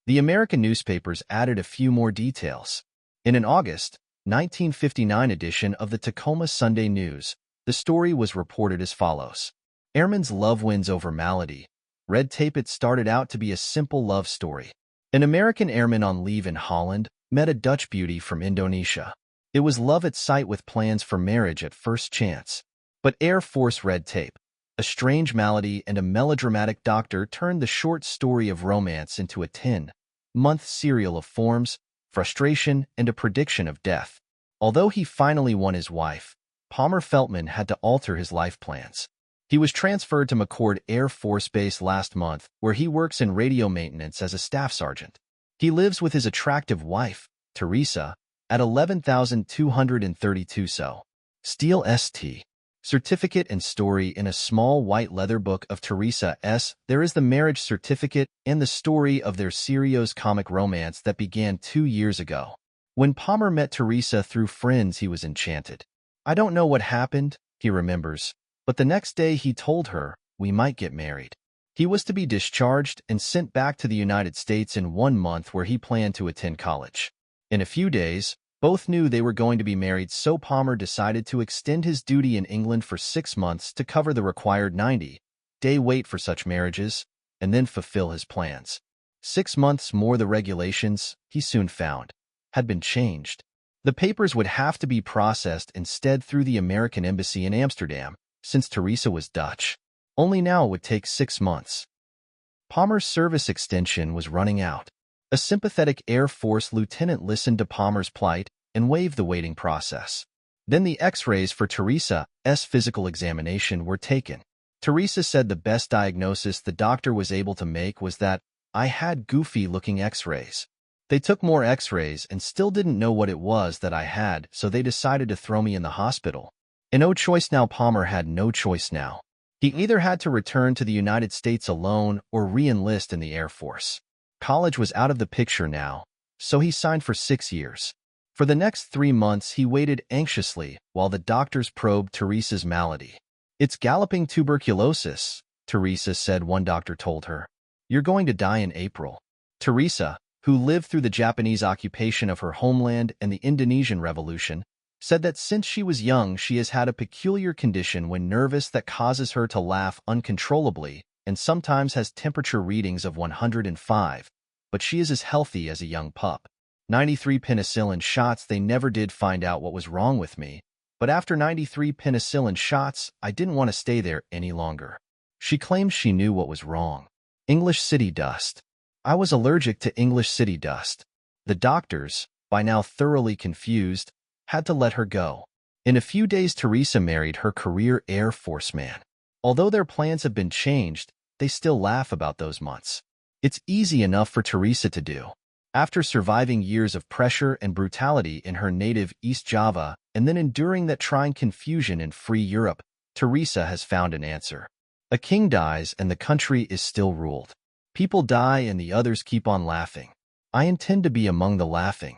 The American newspapers added a few more details. In an August 1959 edition of the Tacoma Sunday News, the story was reported as follows. Airman's love wins over malady. Red tape. It started out to be a simple love story. An American airman on leave in Holland met a Dutch beauty from Indonesia. It was love at sight with plans for marriage at first chance. But Air Force red tape, a strange malady, and a melodramatic doctor turned the short story of romance into a 10-month serial of forms, frustration, and a prediction of death. Although he finally won his wife, Palmer Feltman had to alter his life plans. He was transferred to McCord Air Force Base last month, where he works in radio maintenance as a staff sergeant. He lives with his attractive wife, Teresa, at 11,232 So. Steele St. certificate and story. In a small white leather book of Teresa S., there is the marriage certificate and the story of their serious comic romance that began 2 years ago. When Palmer met Teresa through friends, he was enchanted. "I don't know what happened," he remembers, "but the next day he told her we might get married." He was to be discharged and sent back to the United States in 1 month, where he planned to attend college. In a few days, both knew they were going to be married, so Palmer decided to extend his duty in England for 6 months to cover the required 90-day wait for such marriages, and then fulfill his plans. 6 months more. The regulations, he soon found, had been changed. The papers would have to be processed instead through the American embassy in Amsterdam, since Teresa was Dutch. Only now it would take 6 months. Palmer's service extension was running out. A sympathetic Air Force lieutenant listened to Palmer's plight and waived the waiting process. Then the X-rays for Teresa's physical examination were taken. Teresa said the best diagnosis the doctor was able to make was that I had goofy-looking X-rays. They took more X-rays and still didn't know what it was that I had, so they decided to throw me in the hospital. And no choice now. Palmer had no choice now. He either had to return to the United States alone or re-enlist in the Air Force. College was out of the picture now, so he signed for 6 years. For the next 3 months, he waited anxiously while the doctors probed Teresa's malady. "It's galloping tuberculosis," Teresa said. One doctor told her, "You're going to die in April." Teresa, who lived through the Japanese occupation of her homeland and the Indonesian Revolution, said that since she was young she has had a peculiar condition when nervous that causes her to laugh uncontrollably and sometimes has temperature readings of 105, but she is as healthy as a young pup. 93 penicillin shots, they never did find out what was wrong with me, but after 93 penicillin shots, I didn't want to stay there any longer. She claimed she knew what was wrong. English city dust. I was allergic to English city dust. The doctors, by now thoroughly confused, had to let her go. In a few days, Teresa married her career Air Force man. Although their plans have been changed, they still laugh about those months. It's easy enough for Teresa to do. After surviving years of pressure and brutality in her native East Java and then enduring that trying confusion in free Europe, Teresa has found an answer. A king dies and the country is still ruled. People die and the others keep on laughing. I intend to be among the laughing.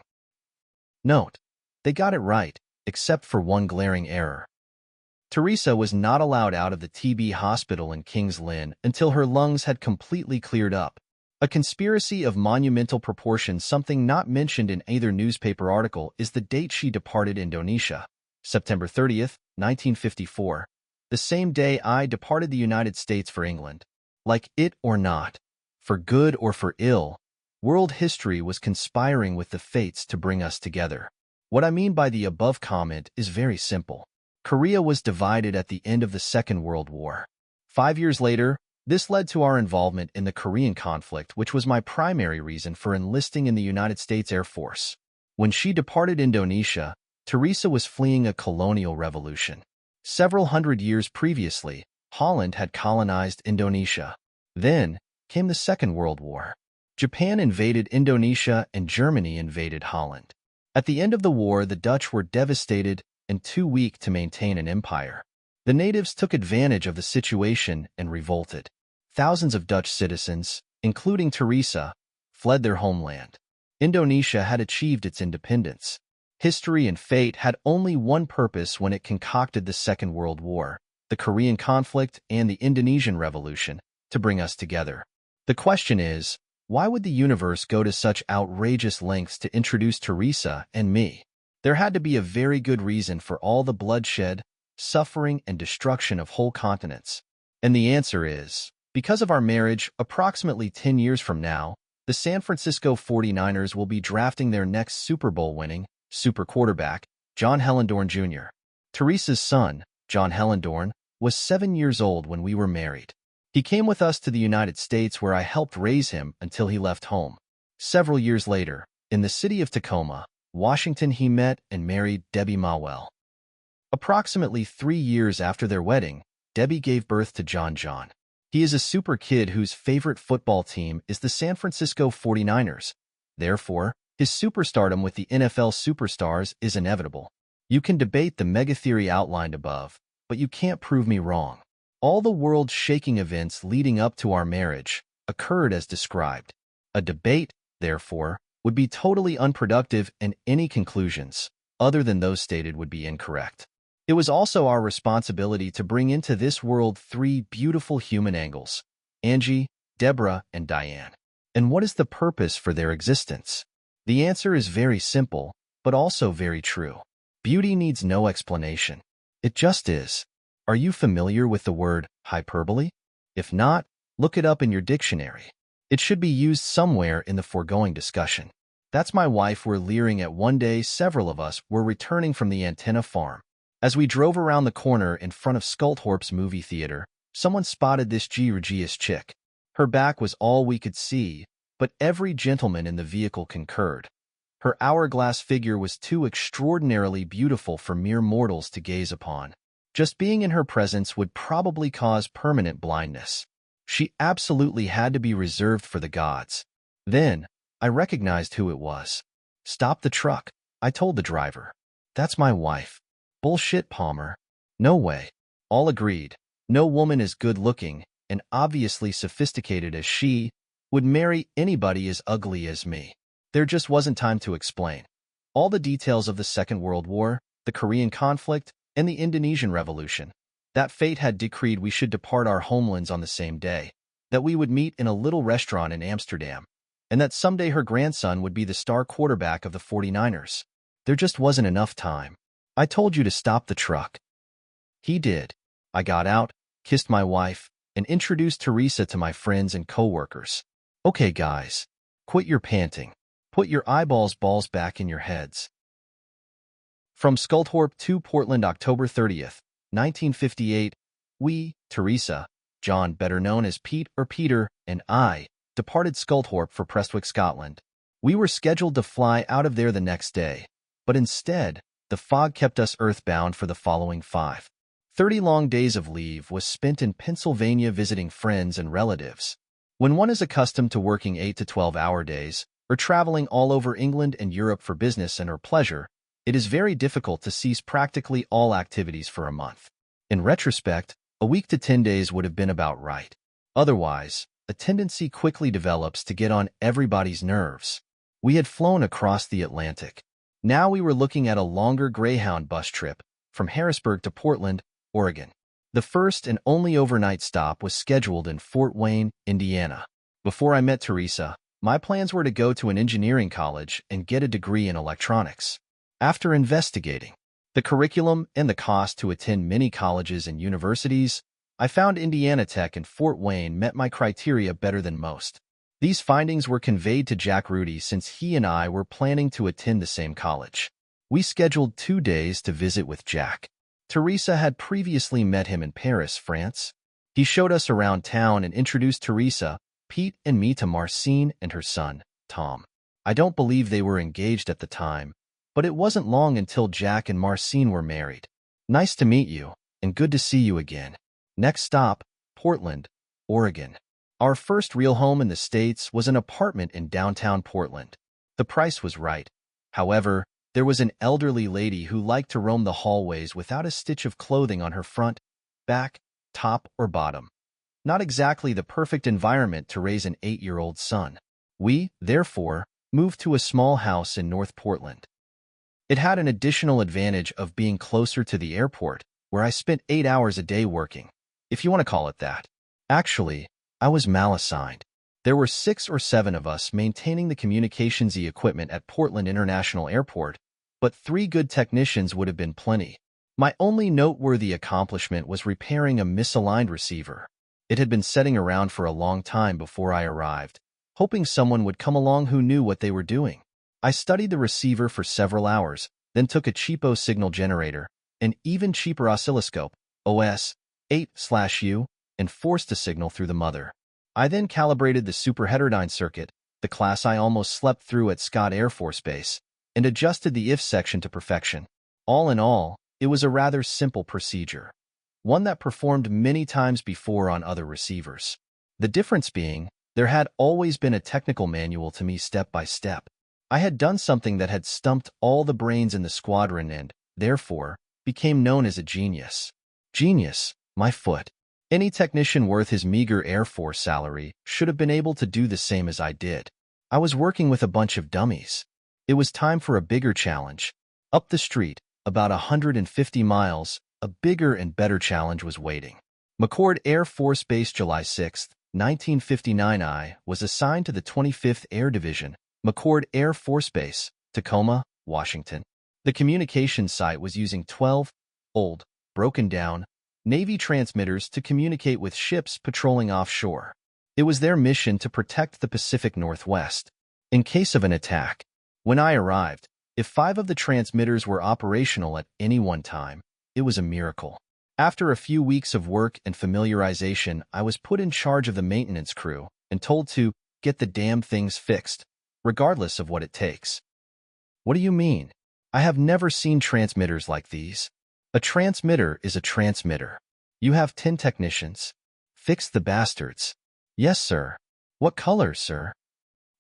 Note: they got it right, except for one glaring error. Teresa was not allowed out of the TB hospital in King's Lynn until her lungs had completely cleared up. A conspiracy of monumental proportions. Something not mentioned in either newspaper article is the date she departed Indonesia, September 30th, 1954, the same day I departed the United States for England. Like it or not, for good or for ill, world history was conspiring with the fates to bring us together. What I mean by the above comment is very simple. Korea was divided at the end of the Second World War. 5 years later, this led to our involvement in the Korean conflict, which was my primary reason for enlisting in the United States Air Force. When she departed Indonesia, Teresa was fleeing a colonial revolution. Several hundred years previously, Holland had colonized Indonesia. Then came the Second World War. Japan invaded Indonesia and Germany invaded Holland. At the end of the war, the Dutch were devastated and too weak to maintain an empire. The natives took advantage of the situation and revolted. Thousands of Dutch citizens, including Teresa, fled their homeland. Indonesia had achieved its independence. History and fate had only one purpose when it concocted the Second World War, the Korean conflict and the Indonesian Revolution, to bring us together. The question is, why would the universe go to such outrageous lengths to introduce Teresa and me? There had to be a very good reason for all the bloodshed, suffering, and destruction of whole continents. And the answer is, because of our marriage, approximately 10 years from now, the San Francisco 49ers will be drafting their next Super Bowl-winning, super quarterback, John Hellendorn Jr. Teresa's son, John Hellendorn, was 7 years old when we were married. He came with us to the United States where I helped raise him until he left home. Several years later, in the city of Tacoma, Washington, he met and married Debbie Mawell. Approximately 3 years after their wedding, Debbie gave birth to John. He is a super kid whose favorite football team is the San Francisco 49ers. Therefore, his superstardom with the NFL superstars is inevitable. You can debate the mega theory outlined above, but you can't prove me wrong. All the world-shaking events leading up to our marriage occurred as described. A debate, therefore, would be totally unproductive, and any conclusions, other than those stated, would be incorrect. It was also our responsibility to bring into this world 3 beautiful human angels: Angie, Deborah, and Diane. And what is the purpose for their existence? The answer is very simple, but also very true. Beauty needs no explanation. It just is. Are you familiar with the word hyperbole? If not, look it up in your dictionary. It should be used somewhere in the foregoing discussion. That's my wife we're leering at. One day, several of us were returning from the antenna farm. As we drove around the corner in front of Skulthorpe's movie theater, someone spotted this gorgeous chick. Her back was all we could see, but every gentleman in the vehicle concurred. Her hourglass figure was too extraordinarily beautiful for mere mortals to gaze upon. Just being in her presence would probably cause permanent blindness. She absolutely had to be reserved for the gods. Then, I recognized who it was. "Stop the truck," I told the driver. "That's my wife." "Bullshit, Palmer." "No way." All agreed. No woman as good-looking and obviously sophisticated as she would marry anybody as ugly as me. There just wasn't time to explain. All the details of the Second World War, the Korean conflict, and the Indonesian Revolution. That fate had decreed we should depart our homelands on the same day, that we would meet in a little restaurant in Amsterdam, and that someday her grandson would be the star quarterback of the 49ers. There just wasn't enough time. I told you to stop the truck. He did. I got out, kissed my wife, and introduced Teresa to my friends and co-workers. "Okay, guys, Quit your panting. Put your balls back in your heads. From Sculthorpe to Portland, October 30th, 1958, we, Teresa, John, better known as Pete or Peter, and I, departed Sculthorpe for Prestwick, Scotland. We were scheduled to fly out of there the next day, but instead, the fog kept us earthbound for the following 30 long days of leave was spent in Pennsylvania visiting friends and relatives. When one is accustomed to working 8 to 12-hour days, or traveling all over England and Europe for business and or pleasure, it is very difficult to cease practically all activities for a month. In retrospect, a week to 10 days would have been about right. Otherwise, a tendency quickly develops to get on everybody's nerves. We had flown across the Atlantic. Now we were looking at a longer Greyhound bus trip from Harrisburg to Portland, Oregon. The first and only overnight stop was scheduled in Fort Wayne, Indiana. Before I met Teresa, my plans were to go to an engineering college and get a degree in electronics. After investigating the curriculum and the cost to attend many colleges and universities, I found Indiana Tech and Fort Wayne met my criteria better than most. These findings were conveyed to Jack Rudy since he and I were planning to attend the same college. We scheduled 2 days to visit with Jack. Teresa had previously met him in Paris, France. He showed us around town and introduced Teresa, Pete, and me to Marcine and her son, Tom. I don't believe they were engaged at the time, but it wasn't long until Jack and Marcine were married. Nice to meet you, and good to see you again. Next stop, Portland, Oregon. Our first real home in the States was an apartment in downtown Portland. The price was right. However, there was an elderly lady who liked to roam the hallways without a stitch of clothing on her front, back, top, or bottom. Not exactly the perfect environment to raise an 8-year-old son. We, therefore, moved to a small house in North Portland. It had an additional advantage of being closer to the airport, where I spent 8 hours a day working, if you want to call it that. Actually, I was malassigned. There were 6 or 7 of us maintaining the communications equipment at Portland International Airport, but 3 good technicians would have been plenty. My only noteworthy accomplishment was repairing a misaligned receiver. It had been sitting around for a long time before I arrived, hoping someone would come along who knew what they were doing. I studied the receiver for several hours, then took a cheapo signal generator, an even cheaper oscilloscope, OS 8/U, and forced a signal through the mother. I then calibrated the superheterodyne circuit, the class I almost slept through at Scott Air Force Base, and adjusted the if section to perfection. All in all, it was a rather simple procedure, one that performed many times before on other receivers. The difference being, there had always been a technical manual to me step by step. I had done something that had stumped all the brains in the squadron and, therefore, became known as a genius. Genius, my foot. Any technician worth his meager Air Force salary should have been able to do the same as I did. I was working with a bunch of dummies. It was time for a bigger challenge. Up the street, about 150 miles, a bigger and better challenge was waiting. McCord Air Force Base, July 6, 1959. I was assigned to the 25th Air Division, McCord Air Force Base, Tacoma, Washington. The communications site was using 12 old, broken down, Navy transmitters to communicate with ships patrolling offshore. It was their mission to protect the Pacific Northwest. In case of an attack, when I arrived, if 5 of the transmitters were operational at any one time, it was a miracle. After a few weeks of work and familiarization, I was put in charge of the maintenance crew and told to get the damn things fixed, regardless of what it takes. What do you mean? I have never seen transmitters like these. A transmitter is a transmitter. You have 10 technicians. Fix the bastards. Yes, sir. What color, sir?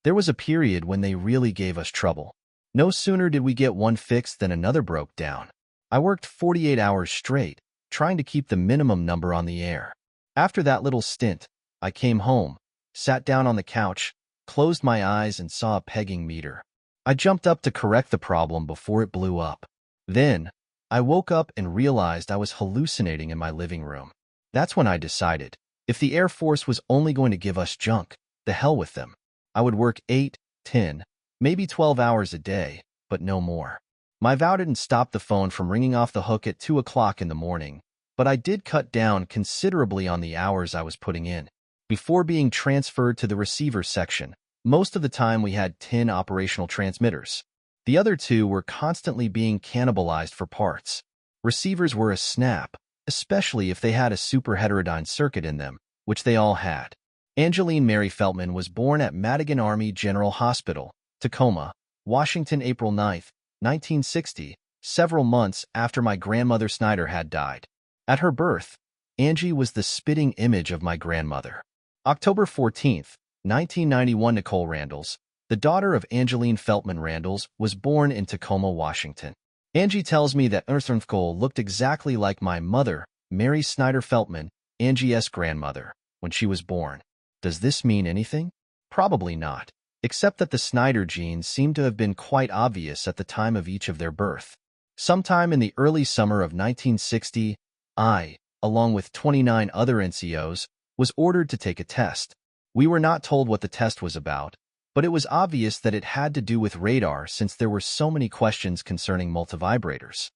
There was a period when they really gave us trouble. No sooner did we get one fixed than another broke down. I worked 48 hours straight, trying to keep the minimum number on the air. After that little stint, I came home, sat down on the couch, closed my eyes and saw a pegging meter. I jumped up to correct the problem before it blew up. Then, I woke up and realized I was hallucinating in my living room. That's when I decided, if the Air Force was only going to give us junk, the hell with them. I would work 8, 10, maybe 12 hours a day, but no more. My vow didn't stop the phone from ringing off the hook at 2 o'clock in the morning, but I did cut down considerably on the hours I was putting in. Before being transferred to the receiver section, Most of the time we had 10 operational transmitters. The other 2 were constantly being cannibalized for parts. Receivers were a snap, especially if they had a super heterodyne circuit in them, which they all had. Angeline Mary Feltman was born at Madigan Army General Hospital, Tacoma, Washington, April 9, 1960, several months after my grandmother Snyder had died. At her birth, Angie was the spitting image of my grandmother. October 14, 1991, Nicole Randalls, the daughter of Angeline Feltman Randalls, was born in Tacoma, Washington. Angie tells me that Nicole looked exactly like my mother, Mary Snyder Feltman, Angie's grandmother, when she was born. Does this mean anything? Probably not, except that the Snyder genes seem to have been quite obvious at the time of each of their birth. Sometime in the early summer of 1960, I, along with 29 other NCOs, was ordered to take a test. We were not told what the test was about, but it was obvious that it had to do with radar since there were so many questions concerning multivibrators.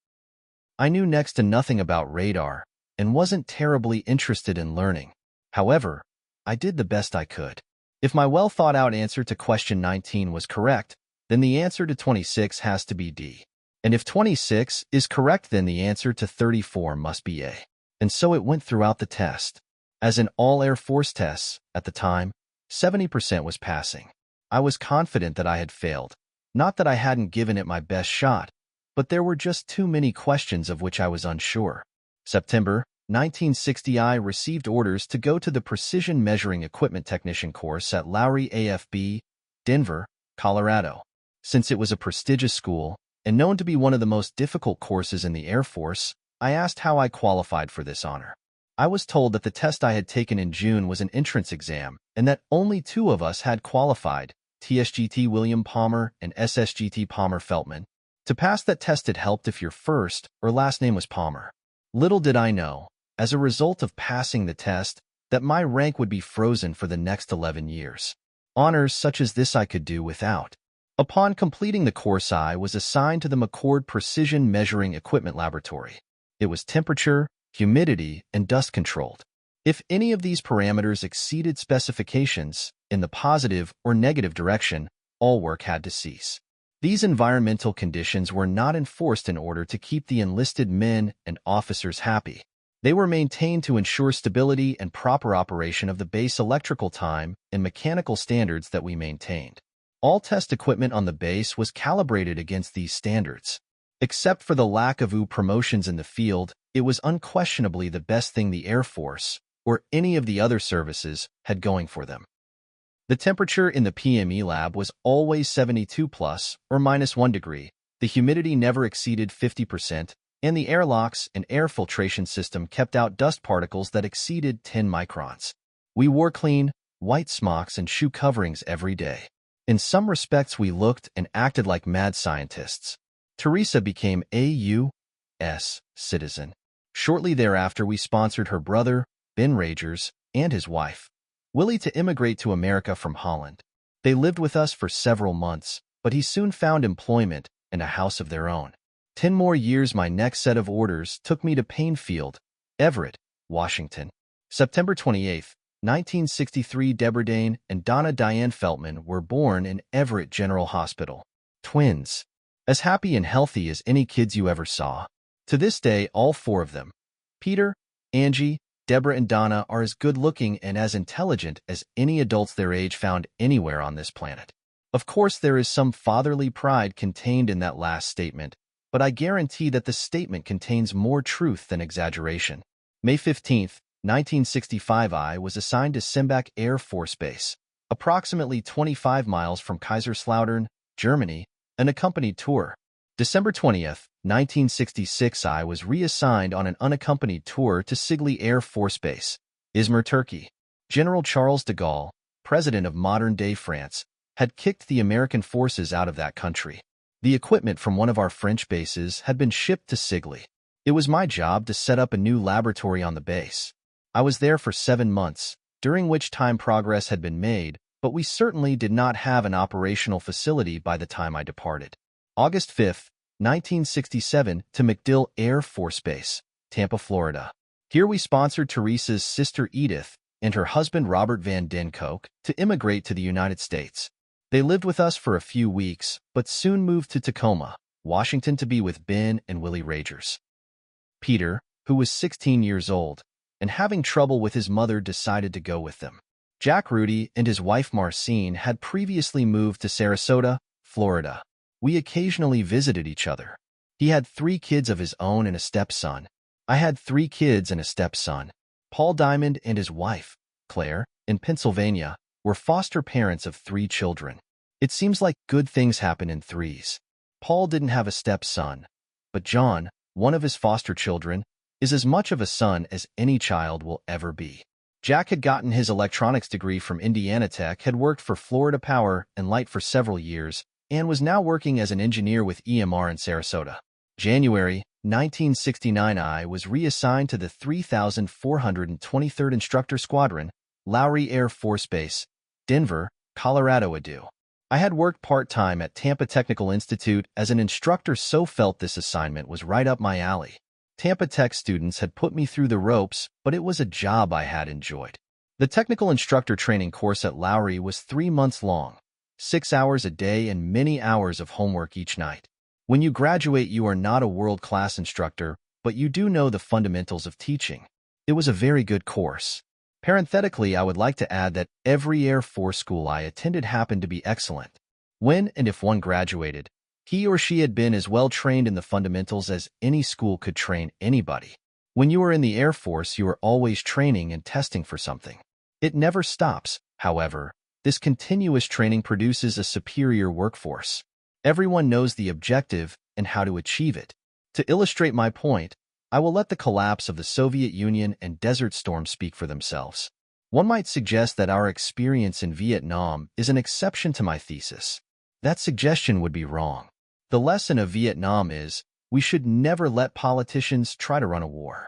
I knew next to nothing about radar and wasn't terribly interested in learning. However, I did the best I could. If my well-thought-out answer to question 19 was correct, then the answer to 26 has to be D. And if 26 is correct, then the answer to 34 must be A. And so it went throughout the test. As in all Air Force tests, at the time, 70% was passing. I was confident that I had failed. Not that I hadn't given it my best shot, but there were just too many questions of which I was unsure. September 1960, I received orders to go to the Precision Measuring Equipment Technician course at Lowry AFB, Denver, Colorado. Since it was a prestigious school and known to be one of the most difficult courses in the Air Force, I asked how I qualified for this honor. I was told that the test I had taken in June was an entrance exam and that only 2 of us had qualified, TSGT William Palmer and SSGT Palmer Feltman. To pass that test, it helped if your first or last name was Palmer. Little did I know, as a result of passing the test, that my rank would be frozen for the next 11 years. Honors such as this I could do without. Upon completing the course, I was assigned to the McCord Precision Measuring Equipment Laboratory. It was temperature, humidity, and dust controlled. If any of these parameters exceeded specifications in the positive or negative direction, all work had to cease. These environmental conditions were not enforced in order to keep the enlisted men and officers happy. They were maintained to ensure stability and proper operation of the base electrical time and mechanical standards that we maintained. All test equipment on the base was calibrated against these standards. Except for the lack of promotions in the field, it was unquestionably the best thing the Air Force, or any of the other services, had going for them. The temperature in the PME lab was always 72 plus or minus 1 degree. The humidity never exceeded 50%, and the airlocks and air filtration system kept out dust particles that exceeded 10 microns. We wore clean, white smocks and shoe coverings every day. In some respects, we looked and acted like mad scientists. Teresa became a U.S. citizen. Shortly thereafter, we sponsored her brother, Ben Ragers, and his wife, Willie, to immigrate to America from Holland. They lived with us for several months, but he soon found employment and a house of their own. 10 more years. My next set of orders took me to Painfield, Everett, Washington. September 28, 1963, Deborah Dane and Donna Diane Feltman were born in Everett General Hospital. Twins. As happy and healthy as any kids you ever saw. To this day, all 4 of them, Peter, Angie, Deborah, and Donna, are as good-looking and as intelligent as any adults their age found anywhere on this planet. Of course, there is some fatherly pride contained in that last statement, but I guarantee that the statement contains more truth than exaggeration. May 15, 1965, I was assigned to Simbach Air Force Base, approximately 25 miles from Kaiserslautern, Germany, an accompanied tour. December 20th, 1966, I was reassigned on an unaccompanied tour to Sigli Air Force Base, Izmir, Turkey. General Charles de Gaulle, president of modern-day France, had kicked the American forces out of that country. The equipment from one of our French bases had been shipped to Sigli. It was my job to set up a new laboratory on the base. I was there for 7 months, during which time progress had been made, but we certainly did not have an operational facility by the time I departed. August 5, 1967, to MacDill Air Force Base, Tampa, Florida. Here we sponsored Teresa's sister Edith and her husband Robert Van Den Koch to immigrate to the United States. They lived with us for a few weeks, but soon moved to Tacoma, Washington to be with Ben and Willie Ragers. Peter, who was 16 years old, and having trouble with his mother, decided to go with them. Jack Rudy and his wife Marcine had previously moved to Sarasota, Florida. We occasionally visited each other. He had 3 kids of his own and a stepson. I had 3 kids and a stepson. Paul Diamond and his wife, Claire, in Pennsylvania, were foster parents of 3 children. It seems like good things happen in threes. Paul didn't have a stepson, but John, one of his foster children, is as much of a son as any child will ever be. Jack had gotten his electronics degree from Indiana Tech, had worked for Florida Power and Light for several years, and was now working as an engineer with EMR in Sarasota. January 1969, I was reassigned to the 3423rd Instructor Squadron, Lowry Air Force Base, Denver, Colorado. I had worked part-time at Tampa Technical Institute as an instructor, so felt this assignment was right up my alley. Tampa Tech students had put me through the ropes, but it was a job I had enjoyed. The technical instructor training course at Lowry was 3 months long, 6 hours a day and many hours of homework each night. When you graduate, you are not a world-class instructor, but you do know the fundamentals of teaching. It was a very good course. Parenthetically, I would like to add that every Air Force school I attended happened to be excellent. When and if one graduated, he or she had been as well trained in the fundamentals as any school could train anybody. When you are in the Air Force, you are always training and testing for something. It never stops, however. This continuous training produces a superior workforce. Everyone knows the objective and how to achieve it. To illustrate my point, I will let the collapse of the Soviet Union and Desert Storm speak for themselves. One might suggest that our experience in Vietnam is an exception to my thesis. That suggestion would be wrong. The lesson of Vietnam is, we should never let politicians try to run a war.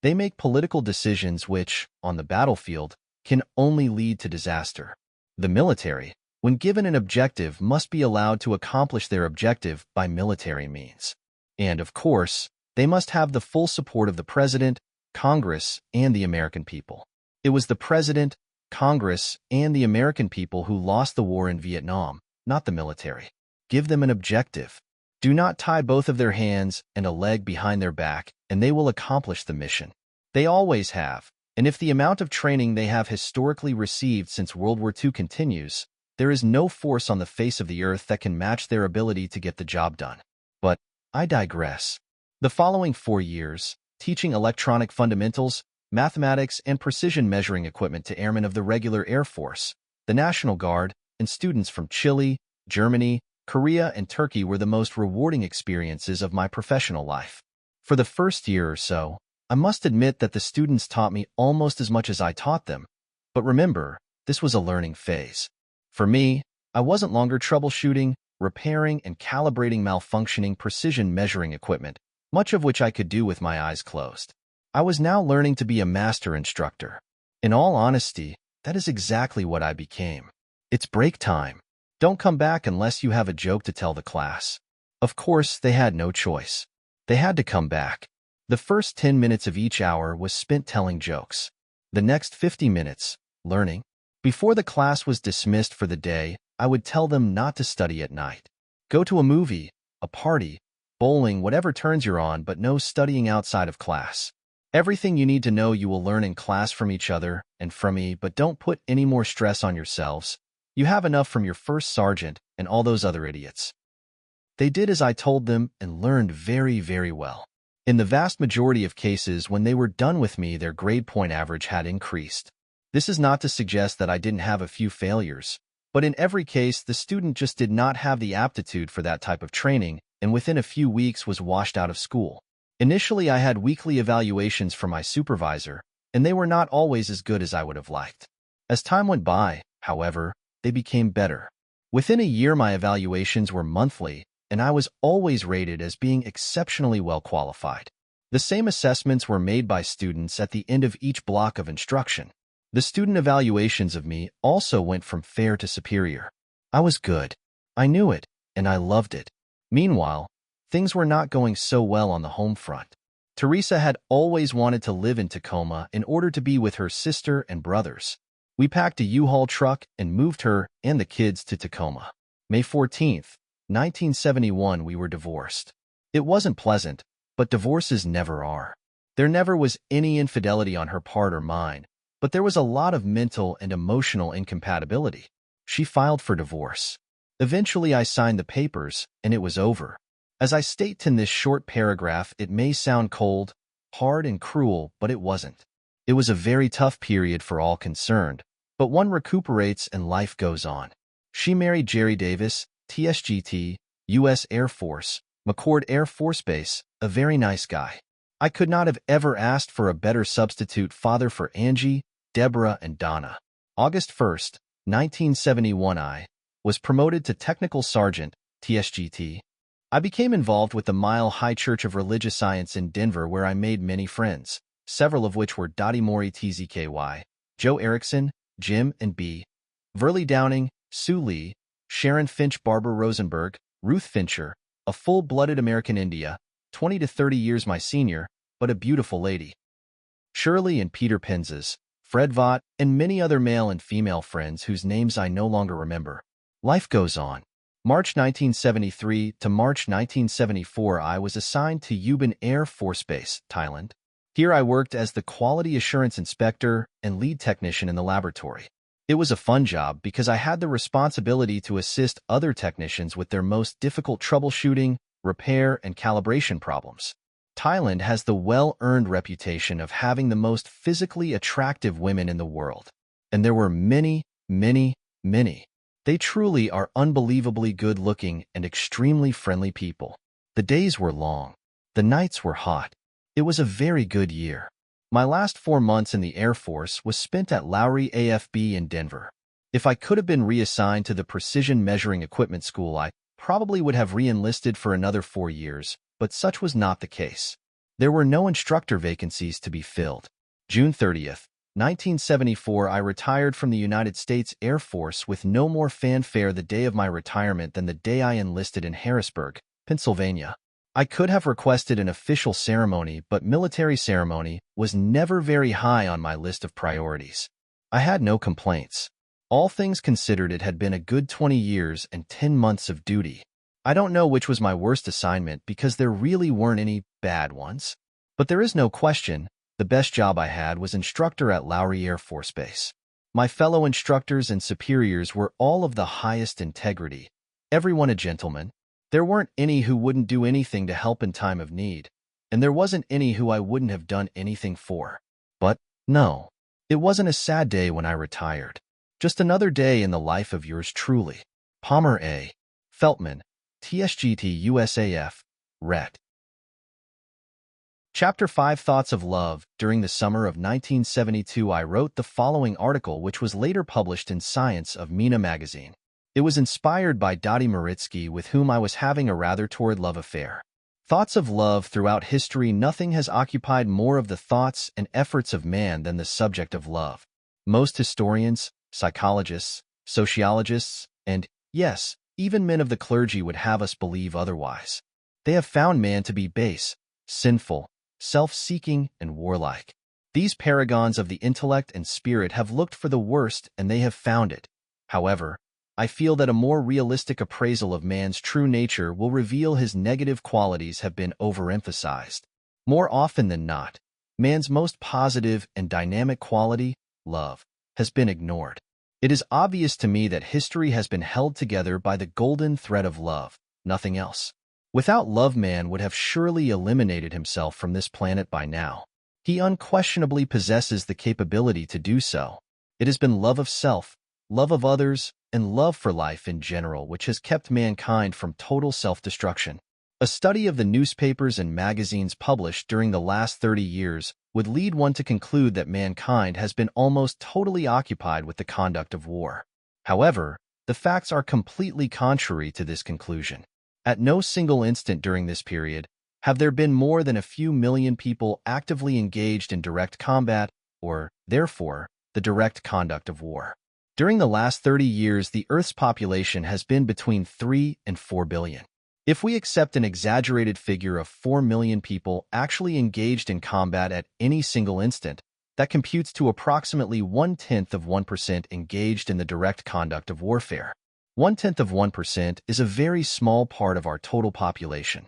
They make political decisions which, on the battlefield, can only lead to disaster. The military, when given an objective, must be allowed to accomplish their objective by military means. And, of course, they must have the full support of the President, Congress, and the American people. It was the President, Congress, and the American people who lost the war in Vietnam, not the military. Give them an objective. Do not tie both of their hands and a leg behind their back, and they will accomplish the mission. They always have, and if the amount of training they have historically received since World War II continues, there is no force on the face of the earth that can match their ability to get the job done. But I digress. The following 4 years, teaching electronic fundamentals, mathematics, and precision measuring equipment to airmen of the regular Air Force, the National Guard, and students from Chile, Germany, Korea, and Turkey were the most rewarding experiences of my professional life. For the first year or so, I must admit that the students taught me almost as much as I taught them. But remember, this was a learning phase. For me, I wasn't longer troubleshooting, repairing, and calibrating malfunctioning precision measuring equipment, much of which I could do with my eyes closed. I was now learning to be a master instructor. In all honesty, that is exactly what I became. It's break time. Don't come back unless you have a joke to tell the class. Of course, they had no choice. They had to come back. The first 10 minutes of each hour was spent telling jokes. The next 50 minutes, learning. Before the class was dismissed for the day, I would tell them not to study at night. Go to a movie, a party, bowling, whatever turns you're on, but no studying outside of class. Everything you need to know you will learn in class from each other and from me, but don't put any more stress on yourselves. You have enough from your first sergeant and all those other idiots. They did as I told them and learned very, very well. In the vast majority of cases, when they were done with me, their grade point average had increased. This is not to suggest that I didn't have a few failures, but in every case, the student just did not have the aptitude for that type of training, and within a few weeks was washed out of school. Initially, I had weekly evaluations from my supervisor, and they were not always as good as I would have liked. As time went by, however, they became better. Within a year, my evaluations were monthly, and I was always rated as being exceptionally well qualified. The same assessments were made by students at the end of each block of instruction. The student evaluations of me also went from fair to superior. I was good. I knew it, and I loved it. Meanwhile, things were not going so well on the home front. Teresa had always wanted to live in Tacoma in order to be with her sister and brothers. We packed a U-Haul truck and moved her and the kids to Tacoma. May 14th, 1971, we were divorced. It wasn't pleasant, but divorces never are. There never was any infidelity on her part or mine, but there was a lot of mental and emotional incompatibility. She filed for divorce. Eventually, I signed the papers, and it was over. As I state in this short paragraph, it may sound cold, hard, and cruel, but it wasn't. It was a very tough period for all concerned, but one recuperates and life goes on. She married Jerry Davis, TSGT, U.S. Air Force, McCord Air Force Base, a very nice guy. I could not have ever asked for a better substitute father for Angie, Deborah, and Donna. August 1st, 1971, I was promoted to Technical Sergeant, TSGT. I became involved with the Mile High Church of Religious Science in Denver, where I made many friends, several of which were Dottie Mori TZKY, Joe Erickson, Jim and B. Verley Downing, Sue Lee, Sharon Finch, Barbara Rosenberg, Ruth Fincher, a full-blooded American India, 20 to 30 years my senior, but a beautiful lady. Shirley and Peter Penzas, Fred Vaught, and many other male and female friends whose names I no longer remember. Life goes on. March 1973 to March 1974, I was assigned to Ubin Air Force Base, Thailand. Here I worked as the Quality Assurance Inspector and lead technician in the laboratory. It was a fun job because I had the responsibility to assist other technicians with their most difficult troubleshooting, repair, and calibration problems. Thailand has the well-earned reputation of having the most physically attractive women in the world. And there were many, many, many. They truly are unbelievably good-looking and extremely friendly people. The days were long. The nights were hot. It was a very good year. My last 4 months in the Air Force was spent at Lowry AFB in Denver. If I could have been reassigned to the Precision Measuring Equipment School, I probably would have re-enlisted for another 4 years, but such was not the case. There were no instructor vacancies to be filled. June 30th, 1974, I retired from the United States Air Force with no more fanfare the day of my retirement than the day I enlisted in Harrisburg, Pennsylvania. I could have requested an official ceremony, but military ceremony was never very high on my list of priorities. I had no complaints. All things considered, it had been a good 20 years and 10 months of duty. I don't know which was my worst assignment because there really weren't any bad ones. But there is no question, the best job I had was instructor at Lowry Air Force Base. My fellow instructors and superiors were all of the highest integrity, everyone a gentleman. There weren't any who wouldn't do anything to help in time of need, and there wasn't any who I wouldn't have done anything for. But, no, it wasn't a sad day when I retired. Just another day in the life of yours truly. Palmer A. Feltman, TSGT USAF, Ret. Chapter 5, Thoughts of Love. During the summer of 1972, I wrote the following article, which was later published in Science of Mina magazine. It was inspired by Dottie Maritsky, with whom I was having a rather torrid love affair. Thoughts of love. Throughout history, nothing has occupied more of the thoughts and efforts of man than the subject of love. Most historians, psychologists, sociologists, and, yes, even men of the clergy would have us believe otherwise. They have found man to be base, sinful, self-seeking, and warlike. These paragons of the intellect and spirit have looked for the worst, and they have found it. However, I feel that a more realistic appraisal of man's true nature will reveal his negative qualities have been overemphasized. More often than not, man's most positive and dynamic quality, love, has been ignored. It is obvious to me that history has been held together by the golden thread of love, nothing else. Without love, man would have surely eliminated himself from this planet by now. He unquestionably possesses the capability to do so. It has been love of self, love of others, and love for life in general which has kept mankind from total self-destruction. A study of the newspapers and magazines published during the last 30 years would lead one to conclude that mankind has been almost totally occupied with the conduct of war. However, the facts are completely contrary to this conclusion. At no single instant during this period have there been more than a few million people actively engaged in direct combat, or, therefore, the direct conduct of war. During the last 30 years, the Earth's population has been between 3 and 4 billion. If we accept an exaggerated figure of 4 million people actually engaged in combat at any single instant, That computes to approximately 0.1% engaged in the direct conduct of warfare. 0.1% is a very small part of our total population.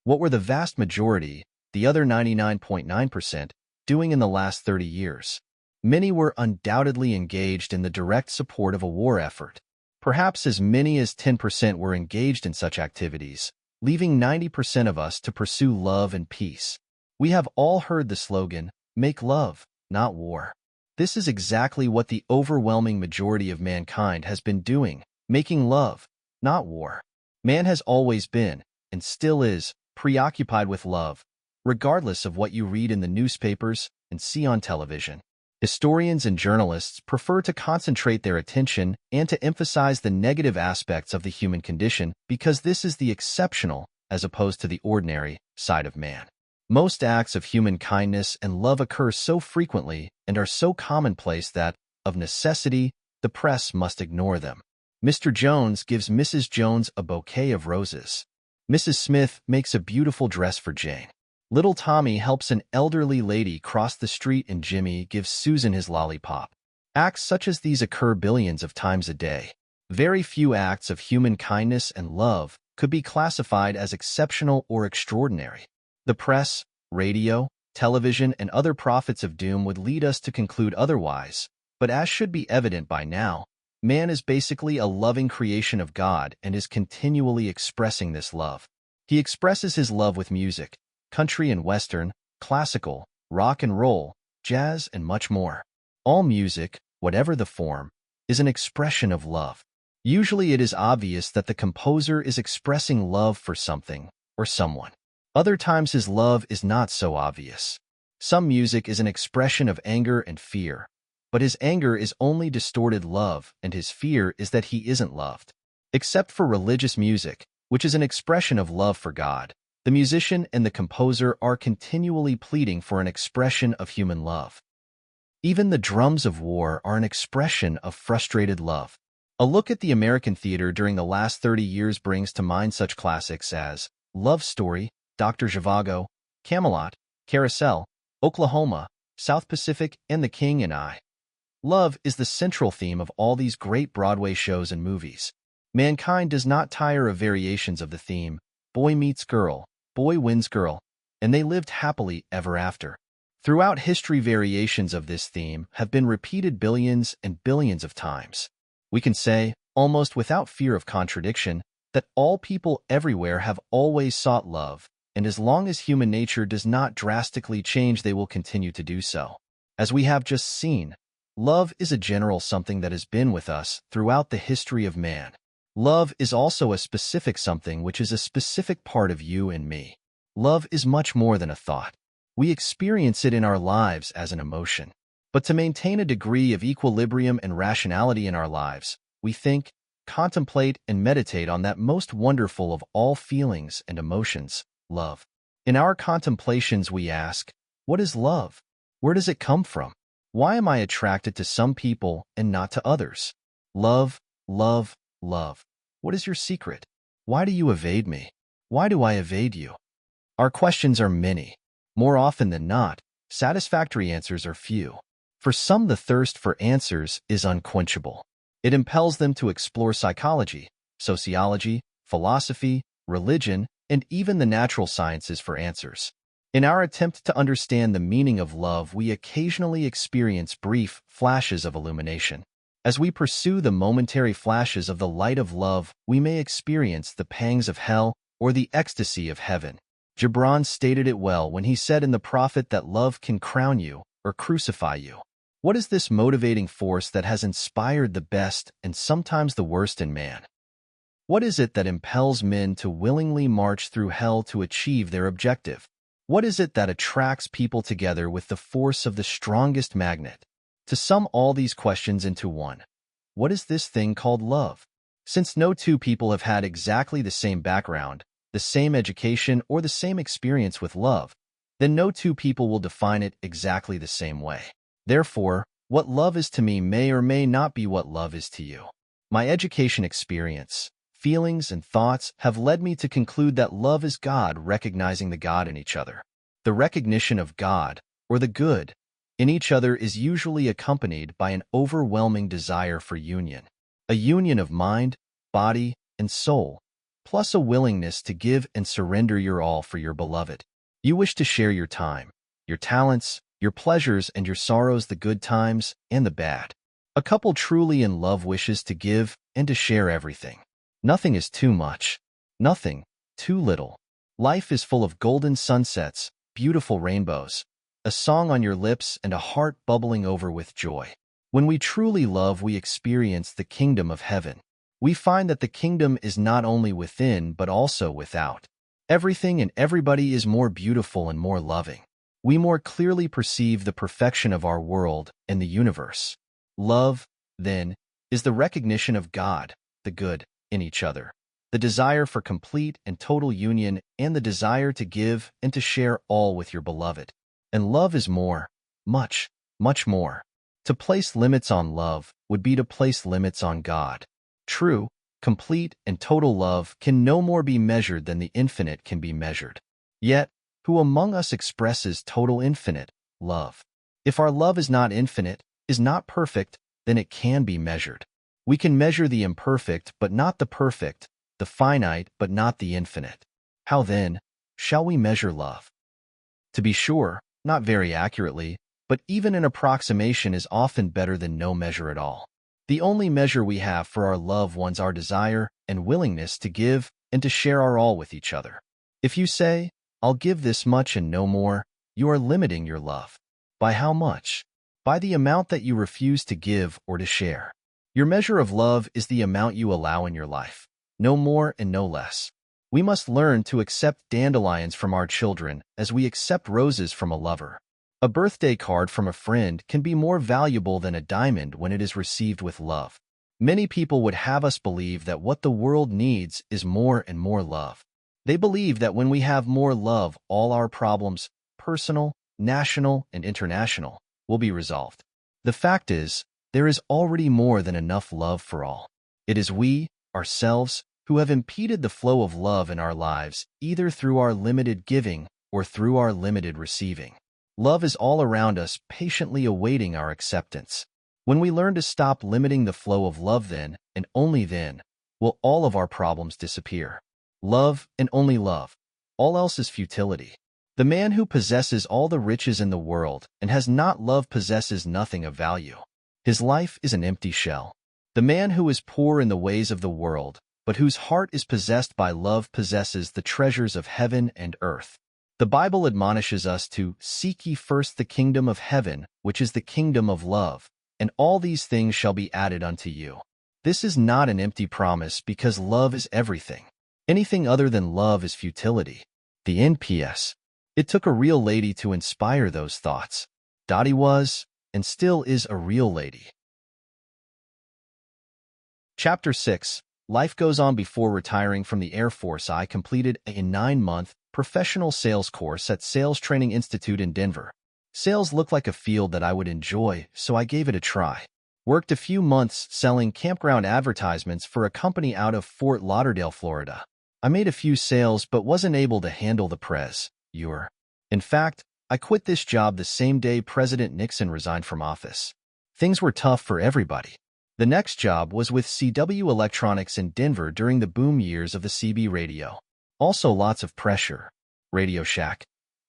What were the vast majority, the other 99.9%, doing in the last 30 years? Many were undoubtedly engaged in the direct support of a war effort. Perhaps as many as 10% were engaged in such activities, leaving 90% of us to pursue love and peace. We have all heard the slogan, "Make love, not war." This is exactly what the overwhelming majority of mankind has been doing, making love, not war. Man has always been, and still is, preoccupied with love, regardless of what you read in the newspapers and see on television. Historians and journalists prefer to concentrate their attention and to emphasize the negative aspects of the human condition because this is the exceptional, as opposed to the ordinary, side of man. Most acts of human kindness and love occur so frequently and are so commonplace that, of necessity, the press must ignore them. Mr. Jones gives Mrs. Jones a bouquet of roses. Mrs. Smith makes a beautiful dress for Jane. Little Tommy helps an elderly lady cross the street and Jimmy gives Susan his lollipop. Acts such as these occur billions of times a day. Very few acts of human kindness and love could be classified as exceptional or extraordinary. The press, radio, television, and other prophets of doom would lead us to conclude otherwise, but as should be evident by now, man is basically a loving creation of God and is continually expressing this love. He expresses his love with music, country and western, classical, rock and roll, jazz, and much more. All music, whatever the form, is an expression of love. Usually it is obvious that the composer is expressing love for something or someone. Other times his love is not so obvious. Some music is an expression of anger and fear, but his anger is only distorted love and his fear is that he isn't loved. Except for religious music, which is an expression of love for God, the musician and the composer are continually pleading for an expression of human love. Even the drums of war are an expression of frustrated love. A look at the American theater during the last 30 years brings to mind such classics as Love Story, Dr. Zhivago, Camelot, Carousel, Oklahoma, South Pacific, and The King and I. Love is the central theme of all these great Broadway shows and movies. Mankind does not tire of variations of the theme, boy meets girl, boy wins girl, and they lived happily ever after. Throughout history, variations of this theme have been repeated billions and billions of times. We can say, almost without fear of contradiction, that all people everywhere have always sought love, and as long as human nature does not drastically change, they will continue to do so. As we have just seen, love is a general something that has been with us throughout the history of man. Love is also a specific something which is a specific part of you and me. Love is much more than a thought. We experience it in our lives as an emotion. But to maintain a degree of equilibrium and rationality in our lives, we think, contemplate, and meditate on that most wonderful of all feelings and emotions, love. In our contemplations we ask, what is love? Where does it come from? Why am I attracted to some people and not to others? Love, love, love. What is your secret? Why do you evade me? Why do I evade you? Our questions are many. More often than not, satisfactory answers are few. For some, the thirst for answers is unquenchable. It impels them to explore psychology, sociology, philosophy, religion, and even the natural sciences for answers. In our attempt to understand the meaning of love, we occasionally experience brief flashes of illumination. As we pursue the momentary flashes of the light of love, we may experience the pangs of hell or the ecstasy of heaven. Gibran stated it well when he said in The Prophet that love can crown you or crucify you. What is this motivating force that has inspired the best and sometimes the worst in man? What is it that impels men to willingly march through hell to achieve their objective? What is it that attracts people together with the force of the strongest magnet? To sum all these questions into one, what is this thing called love? Since no two people have had exactly the same background, the same education, or the same experience with love, then no two people will define it exactly the same way. Therefore, what love is to me may or may not be what love is to you. My education experience, feelings, and thoughts have led me to conclude that love is God recognizing the God in each other. The recognition of God, or the good, in each other is usually accompanied by an overwhelming desire for union. A union of mind, body, and soul, plus a willingness to give and surrender your all for your beloved. You wish to share your time, your talents, your pleasures and your sorrows, the good times and the bad. A couple truly in love wishes to give and to share everything. Nothing is too much. Nothing too little. Life is full of golden sunsets, beautiful rainbows, a song on your lips and a heart bubbling over with joy. When we truly love, we experience the kingdom of heaven. We find that the kingdom is not only within but also without. Everything and everybody is more beautiful and more loving. We more clearly perceive the perfection of our world and the universe. Love, then, is the recognition of God, the good, in each other, the desire for complete and total union, and the desire to give and to share all with your beloved. And love is more, much, much more. To place limits on love would be to place limits on God. True, complete, and total love can no more be measured than the infinite can be measured. Yet, who among us expresses total infinite love? If our love is not infinite, is not perfect, then it can be measured. We can measure the imperfect but not the perfect, the finite but not the infinite. How then shall we measure love? To be sure, not very accurately, but even an approximation is often better than no measure at all. The only measure we have for our loved ones is our desire and willingness to give and to share our all with each other. If you say, "I'll give this much and no more," you are limiting your love. By how much? By the amount that you refuse to give or to share. Your measure of love is the amount you allow in your life, no more and no less. We must learn to accept dandelions from our children as we accept roses from a lover. A birthday card from a friend can be more valuable than a diamond when it is received with love. Many people would have us believe that what the world needs is more and more love. They believe that when we have more love, all our problems, personal, national, and international, will be resolved. The fact is, there is already more than enough love for all. It is we, ourselves, who have impeded the flow of love in our lives, either through our limited giving or through our limited receiving. Love is all around us, patiently awaiting our acceptance. When we learn to stop limiting the flow of love, then, and only then, will all of our problems disappear. Love and only love. All else is futility. The man who possesses all the riches in the world and has not love possesses nothing of value. His life is an empty shell. The man who is poor in the ways of the world, but whose heart is possessed by love, possesses the treasures of heaven and earth. The Bible admonishes us to seek ye first the kingdom of heaven, which is the kingdom of love, and all these things shall be added unto you. This is not an empty promise because love is everything. Anything other than love is futility. The N.P.S. It took a real lady to inspire those thoughts. Dottie was, and still is, a real lady. Chapter 6. Life goes on. Before retiring from the Air Force, I completed a 9-month professional sales course at Sales Training Institute in Denver. Sales looked like a field that I would enjoy, so I gave it a try. Worked a few months selling campground advertisements for a company out of Fort Lauderdale, Florida. I made a few sales but wasn't able to handle the press. In fact, I quit this job the same day President Nixon resigned from office. Things were tough for everybody. The next job was with CW Electronics in Denver during the boom years of the CB radio. Also lots of pressure. Radio Shack.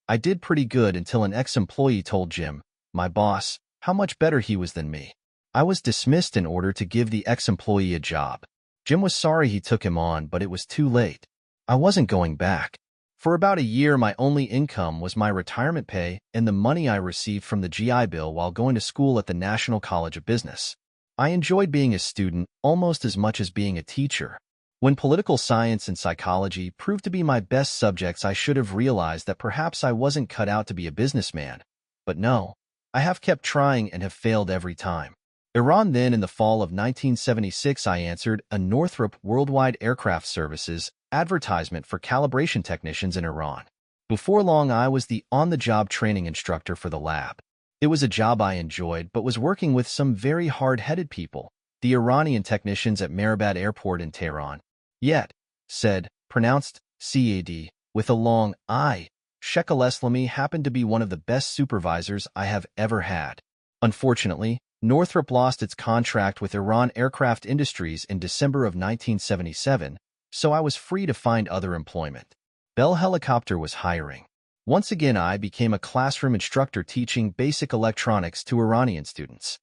I did pretty good until an ex-employee told Jim, my boss, how much better he was than me. I was dismissed in order to give the ex-employee a job. Jim was sorry he took him on, but it was too late. I wasn't going back. For about a year, my only income was my retirement pay and the money I received from the GI Bill while going to school at the National College of Business. I enjoyed being a student almost as much as being a teacher. When political science and psychology proved to be my best subjects, I should have realized that perhaps I wasn't cut out to be a businessman. But no, I have kept trying and have failed every time. Iran. Then in the fall of 1976, I answered a Northrop Worldwide Aircraft Services advertisement for calibration technicians in Iran. Before long, I was the on-the-job training instructor for the lab. It was a job I enjoyed, but was working with some very hard-headed people, the Iranian technicians at Mehrabad Airport in Tehran. Yet, said, pronounced CAD, with a long I, Shekeleslami happened to be one of the best supervisors I have ever had. Unfortunately, Northrop lost its contract with Iran Aircraft Industries in December of 1977, so I was free to find other employment. Bell Helicopter was hiring. Once again, I became a classroom instructor teaching basic electronics to Iranian students.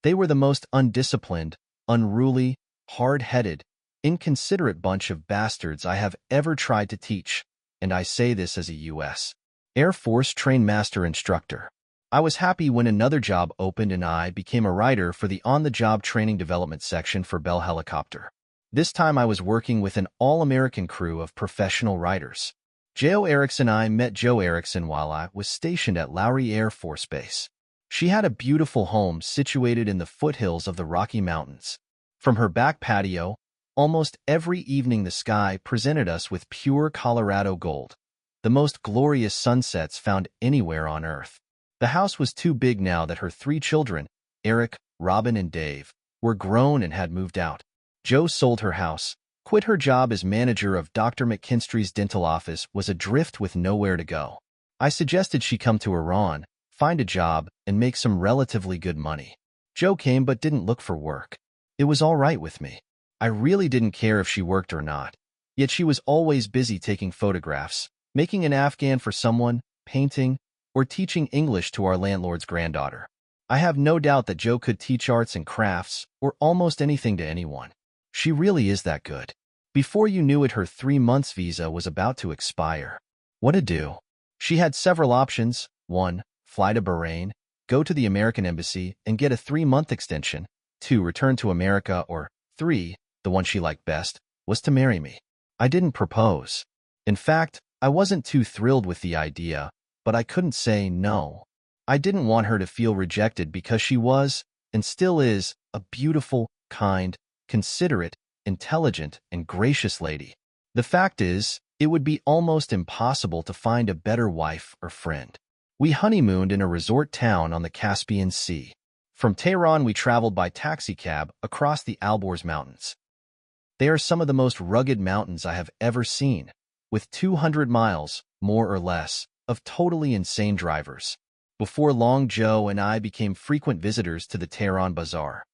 They were the most undisciplined, unruly, hard-headed, inconsiderate bunch of bastards I have ever tried to teach, and I say this as a U.S. Air Force trained master instructor. I was happy when another job opened and I became a writer for the on-the-job training development section for Bell Helicopter. This time I was working with an all-American crew of professional writers. Joe Erickson. I met Joe Erickson while I was stationed at Lowry Air Force Base. She had a beautiful home situated in the foothills of the Rocky Mountains. From her back patio, almost every evening the sky presented us with pure Colorado gold, the most glorious sunsets found anywhere on Earth. The house was too big now that her 3 children, Eric, Robin, and Dave, were grown and had moved out. Joe sold her house, quit her job as manager of Dr. McKinstry's dental office, was adrift with nowhere to go. I suggested she come to Iran, find a job, and make some relatively good money. Joe came but didn't look for work. It was all right with me. I really didn't care if she worked or not. Yet she was always busy taking photographs, making an Afghan for someone, painting, or teaching English to our landlord's granddaughter. I have no doubt that Joe could teach arts and crafts, or almost anything to anyone. She really is that good. Before you knew it, her 3 months visa was about to expire. What to do? She had several options. 1. Fly to Bahrain, go to the American embassy, and get a 3-month extension. 2. Return to America. Or 3, the one she liked best, was to marry me. I didn't propose. In fact, I wasn't too thrilled with the idea, but I couldn't say no. I didn't want her to feel rejected because she was, and still is, a beautiful, kind, considerate, intelligent, and gracious lady. The fact is, it would be almost impossible to find a better wife or friend. We honeymooned in a resort town on the Caspian Sea. From Tehran, we traveled by taxicab across the Alborz Mountains. They are some of the most rugged mountains I have ever seen, with 200 miles, more or less, of totally insane drivers. Before long, Joe and I became frequent visitors to the Tehran Bazaar.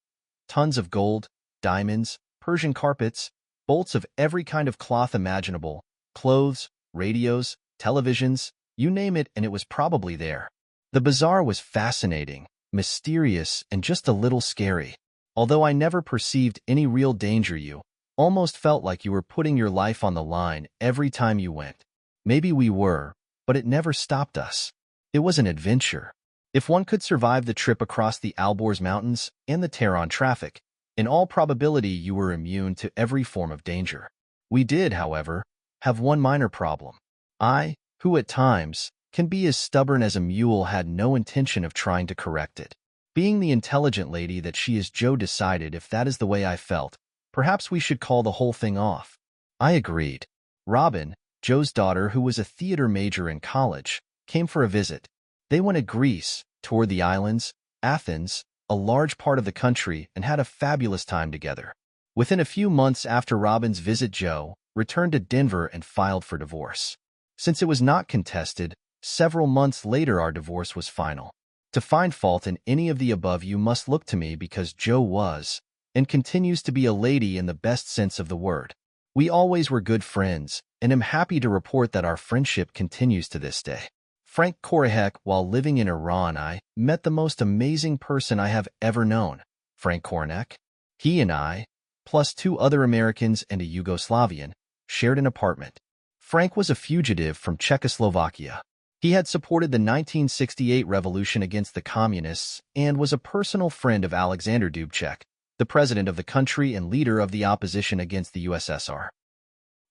Tons of gold, diamonds, Persian carpets, bolts of every kind of cloth imaginable, clothes, radios, televisions, you name it, and it was probably there. The bazaar was fascinating, mysterious, and just a little scary. Although I never perceived any real danger, you almost felt like you were putting your life on the line every time you went. Maybe we were, but it never stopped us. It was an adventure. If one could survive the trip across the Alborz Mountains and the Tehran traffic, in all probability you were immune to every form of danger. We did, however, have one minor problem. I, who at times can be as stubborn as a mule, had no intention of trying to correct it. Being the intelligent lady that she is, Joe decided if that is the way I felt, perhaps we should call the whole thing off. I agreed. Robin, Joe's daughter, who was a theater major in college, came for a visit. They went to Greece, toured the islands, Athens, a large part of the country, and had a fabulous time together. Within a few months after Robin's visit, Joe returned to Denver and filed for divorce. Since it was not contested, several months later our divorce was final. To find fault in any of the above, you must look to me, because Joe was, and continues to be, a lady in the best sense of the word. We always were good friends, and am happy to report that our friendship continues to this day. Frank Korehek. While living in Iran, I met the most amazing person I have ever known, Frank Korehek. He and I, plus 2 other Americans and a Yugoslavian, shared an apartment. Frank was a fugitive from Czechoslovakia. He had supported the 1968 revolution against the communists and was a personal friend of Alexander Dubček, the president of the country and leader of the opposition against the USSR.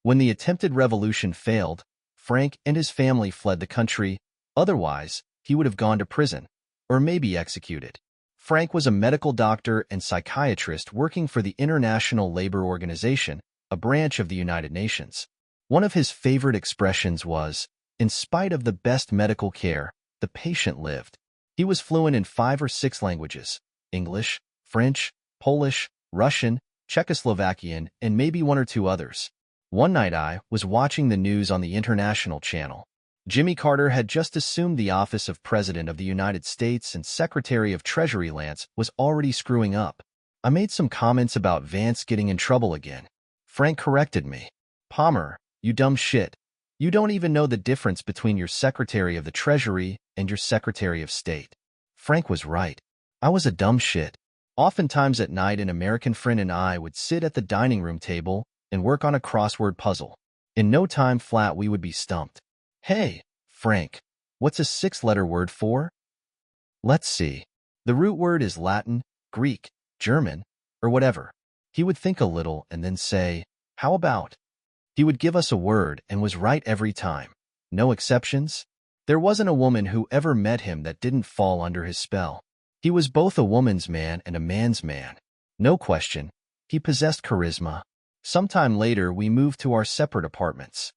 When the attempted revolution failed, Frank and his family fled the country. Otherwise, he would have gone to prison, or maybe executed. Frank was a medical doctor and psychiatrist working for the International Labor Organization, a branch of the United Nations. One of his favorite expressions was, "In spite of the best medical care, the patient lived." He was fluent in 5 or 6 languages: English, French, Polish, Russian, Czechoslovakian, and maybe 1 or 2 others. One night I was watching the news on the international channel. Jimmy Carter had just assumed the office of President of the United States, and Secretary of Treasury Lance was already screwing up. I made some comments about Vance getting in trouble again. Frank corrected me. "Palmer, you dumb shit. You don't even know the difference between your Secretary of the Treasury and your Secretary of State." Frank was right. I was a dumb shit. Oftentimes at night, an American friend and I would sit at the dining room table and work on a crossword puzzle. In no time flat, we would be stumped. "Hey, Frank, what's a 6-letter word for?" "Let's see. The root word is Latin, Greek, German, or whatever." He would think a little and then say, "How about?" He would give us a word and was right every time. No exceptions. There wasn't a woman who ever met him that didn't fall under his spell. He was both a woman's man and a man's man. No question. He possessed charisma. Sometime later, we moved to our separate apartments.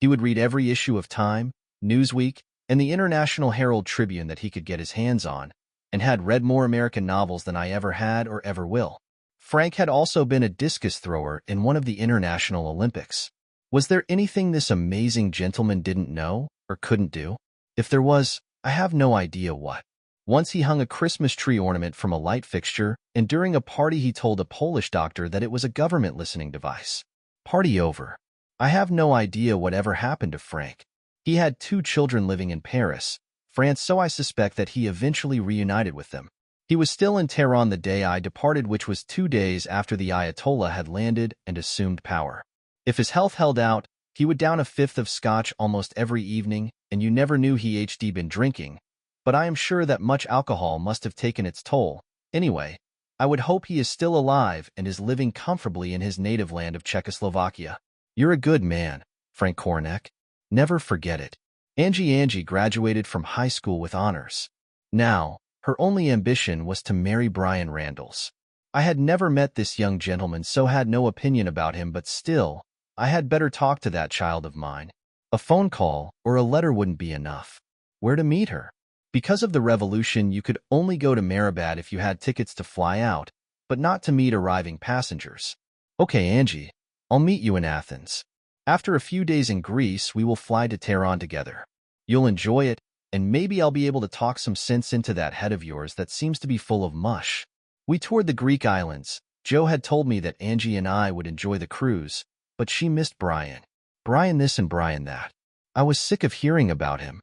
He would read every issue of Time, Newsweek, and the International Herald Tribune that he could get his hands on, and had read more American novels than I ever had or ever will. Frank had also been a discus thrower in one of the International Olympics. Was there anything this amazing gentleman didn't know or couldn't do? If there was, I have no idea what. Once he hung a Christmas tree ornament from a light fixture, and during a party he told a Polish doctor that it was a government listening device. Party over. I have no idea whatever happened to Frank. He had 2 children living in Paris, France, so I suspect that he eventually reunited with them. He was still in Tehran the day I departed, which was 2 days after the Ayatollah had landed and assumed power. If his health held out, he would down a 5th of scotch almost every evening, and you never knew he'd been drinking, but I am sure that much alcohol must have taken its toll. Anyway, I would hope he is still alive and is living comfortably in his native land of Czechoslovakia. You're a good man, Frank Koronek. Never forget it. Angie graduated from high school with honors. Now, her only ambition was to marry Brian Randalls. I had never met this young gentleman, so had no opinion about him, but still, I had better talk to that child of mine. A phone call or a letter wouldn't be enough. Where to meet her? Because of the revolution, you could only go to Mehrabad if you had tickets to fly out, but not to meet arriving passengers. Okay, Angie, I'll meet you in Athens. After a few days in Greece, we will fly to Tehran together. You'll enjoy it, and maybe I'll be able to talk some sense into that head of yours that seems to be full of mush. We toured the Greek islands. Joe had told me that Angie and I would enjoy the cruise, but she missed Brian. Brian this and Brian that. I was sick of hearing about him.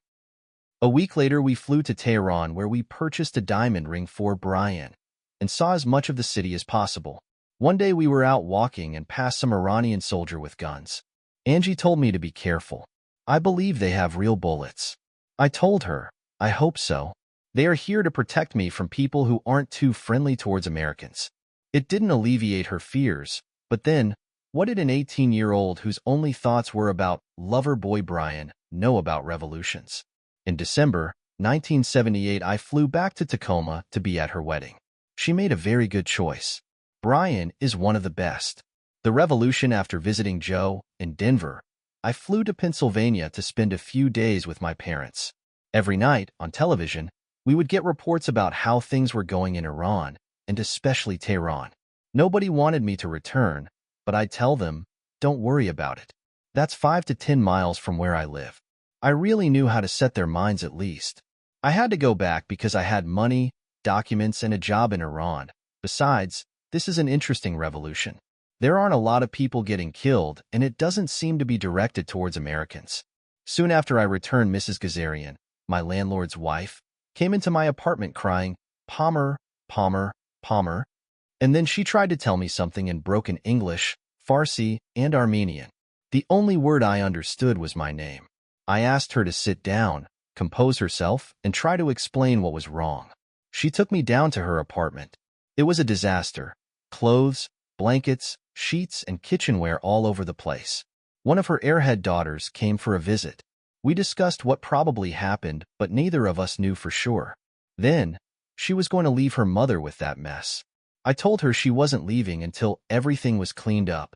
A week later, we flew to Tehran, where we purchased a diamond ring for Brian and saw as much of the city as possible. One day we were out walking and passed some Iranian soldier with guns. Angie told me to be careful. I believe they have real bullets. I told her, I hope so. They are here to protect me from people who aren't too friendly towards Americans. It didn't alleviate her fears, but then, what did an 18-year-old whose only thoughts were about lover boy Brian know about revolutions? In December 1978, I flew back to Tacoma to be at her wedding. She made a very good choice. Brian is one of the best. The revolution. After visiting Joe in Denver, I flew to Pennsylvania to spend a few days with my parents. Every night, on television, we would get reports about how things were going in Iran, and especially Tehran. Nobody wanted me to return, but I'd tell them, don't worry about it. That's 5 to 10 miles from where I live. I really knew how to set their minds at least. I had to go back because I had money, documents, and a job in Iran. Besides, this is an interesting revolution. There aren't a lot of people getting killed, and it doesn't seem to be directed towards Americans. Soon after I returned, Mrs. Gazarian, my landlord's wife, came into my apartment crying, Palmer, Palmer, Palmer, and then she tried to tell me something in broken English, Farsi, and Armenian. The only word I understood was my name. I asked her to sit down, compose herself, and try to explain what was wrong. She took me down to her apartment. It was a disaster. Clothes, blankets, sheets, and kitchenware all over the place. One of her airhead daughters came for a visit. We discussed what probably happened, but neither of us knew for sure. Then, she was going to leave her mother with that mess. I told her she wasn't leaving until everything was cleaned up.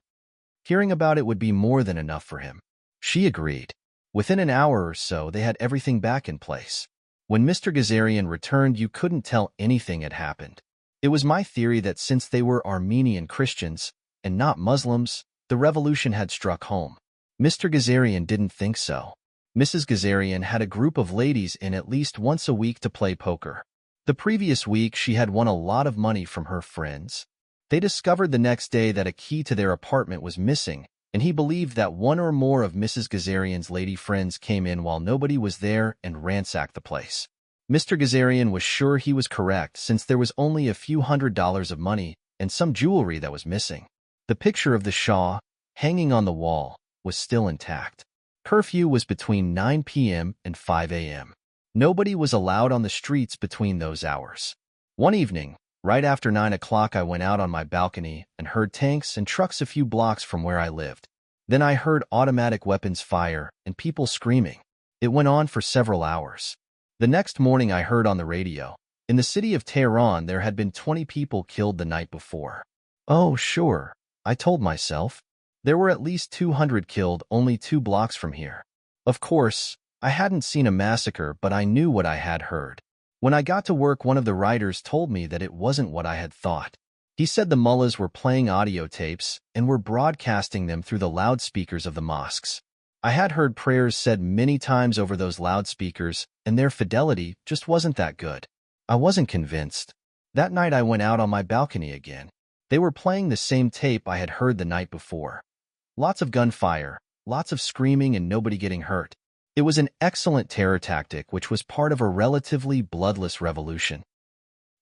Hearing about it would be more than enough for him. She agreed. Within an hour or so, they had everything back in place. When Mr. Gazarian returned, you couldn't tell anything had happened. It was my theory that since they were Armenian Christians, and not Muslims, the revolution had struck home. Mr. Gazarian didn't think so. Mrs. Gazarian had a group of ladies in at least once a week to play poker. The previous week, she had won a lot of money from her friends. They discovered the next day that a key to their apartment was missing, and he believed that one or more of Mrs. Gazarian's lady friends came in while nobody was there and ransacked the place. Mr. Gazarian was sure he was correct since there was only a few $100s of money and some jewelry that was missing. The picture of the Shah, hanging on the wall, was still intact. Curfew was between 9 p.m. and 5 a.m. Nobody was allowed on the streets between those hours. One evening, right after 9 o'clock, I went out on my balcony and heard tanks and trucks a few blocks from where I lived. Then I heard automatic weapons fire and people screaming. It went on for several hours. The next morning I heard on the radio, in the city of Tehran there had been 20 people killed the night before. Oh, sure, I told myself. There were at least 200 killed only 2 blocks from here. Of course, I hadn't seen a massacre, but I knew what I had heard. When I got to work, one of the writers told me that it wasn't what I had thought. He said the mullahs were playing audio tapes and were broadcasting them through the loudspeakers of the mosques. I had heard prayers said many times over those loudspeakers, and their fidelity just wasn't that good. I wasn't convinced. That night I went out on my balcony again. They were playing the same tape I had heard the night before. Lots of gunfire, lots of screaming, and nobody getting hurt. It was an excellent terror tactic which was part of a relatively bloodless revolution.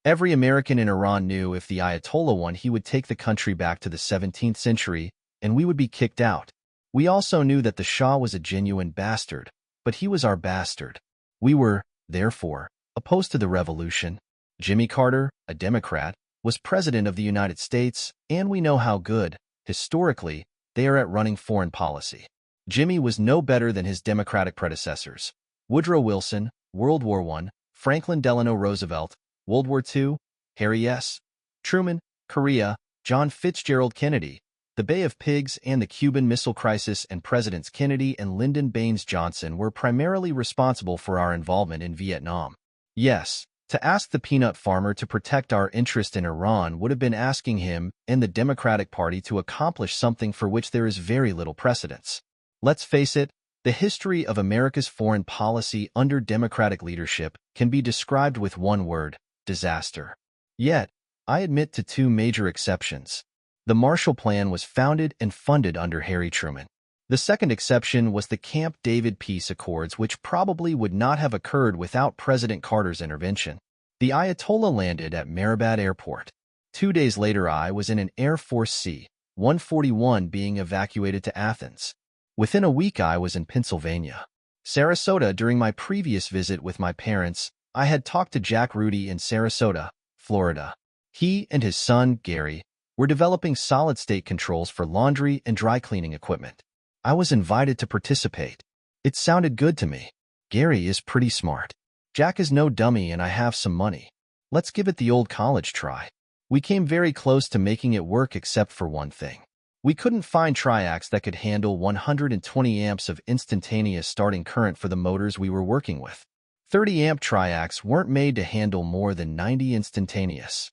Every American in Iran knew if the Ayatollah won, he would take the country back to the 17th century, and we would be kicked out. We also knew that the Shah was a genuine bastard, but he was our bastard. We were, therefore, opposed to the revolution. Jimmy Carter, a Democrat, was president of the United States, and we know how good, historically, they are at running foreign policy. Jimmy was no better than his Democratic predecessors. Woodrow Wilson, World War I, Franklin Delano Roosevelt, World War II, Harry S. Truman, Korea, John Fitzgerald Kennedy, the Bay of Pigs and the Cuban Missile Crisis, and Presidents Kennedy and Lyndon Baines Johnson were primarily responsible for our involvement in Vietnam. Yes, to ask the peanut farmer to protect our interest in Iran would have been asking him and the Democratic Party to accomplish something for which there is very little precedence. Let's face it, the history of America's foreign policy under Democratic leadership can be described with one word: disaster. Yet, I admit to 2 major exceptions. The Marshall Plan was founded and funded under Harry Truman. The second exception was the Camp David Peace Accords, which probably would not have occurred without President Carter's intervention. The Ayatollah landed at Mehrabad Airport. 2 days later, I was in an Air Force C-141 being evacuated to Athens. Within a week, I was in Pennsylvania. Sarasota. During my previous visit with my parents, I had talked to Jack Rudy in Sarasota, Florida. He and his son, Gary, were developing solid-state controls for laundry and dry cleaning equipment. I was invited to participate. It sounded good to me. Gary is pretty smart. Jack is no dummy, and I have some money. Let's give it the old college try. We came very close to making it work except for one thing. We couldn't find triacs that could handle 120 amps of instantaneous starting current for the motors we were working with. 30-amp triacs weren't made to handle more than 90 instantaneous.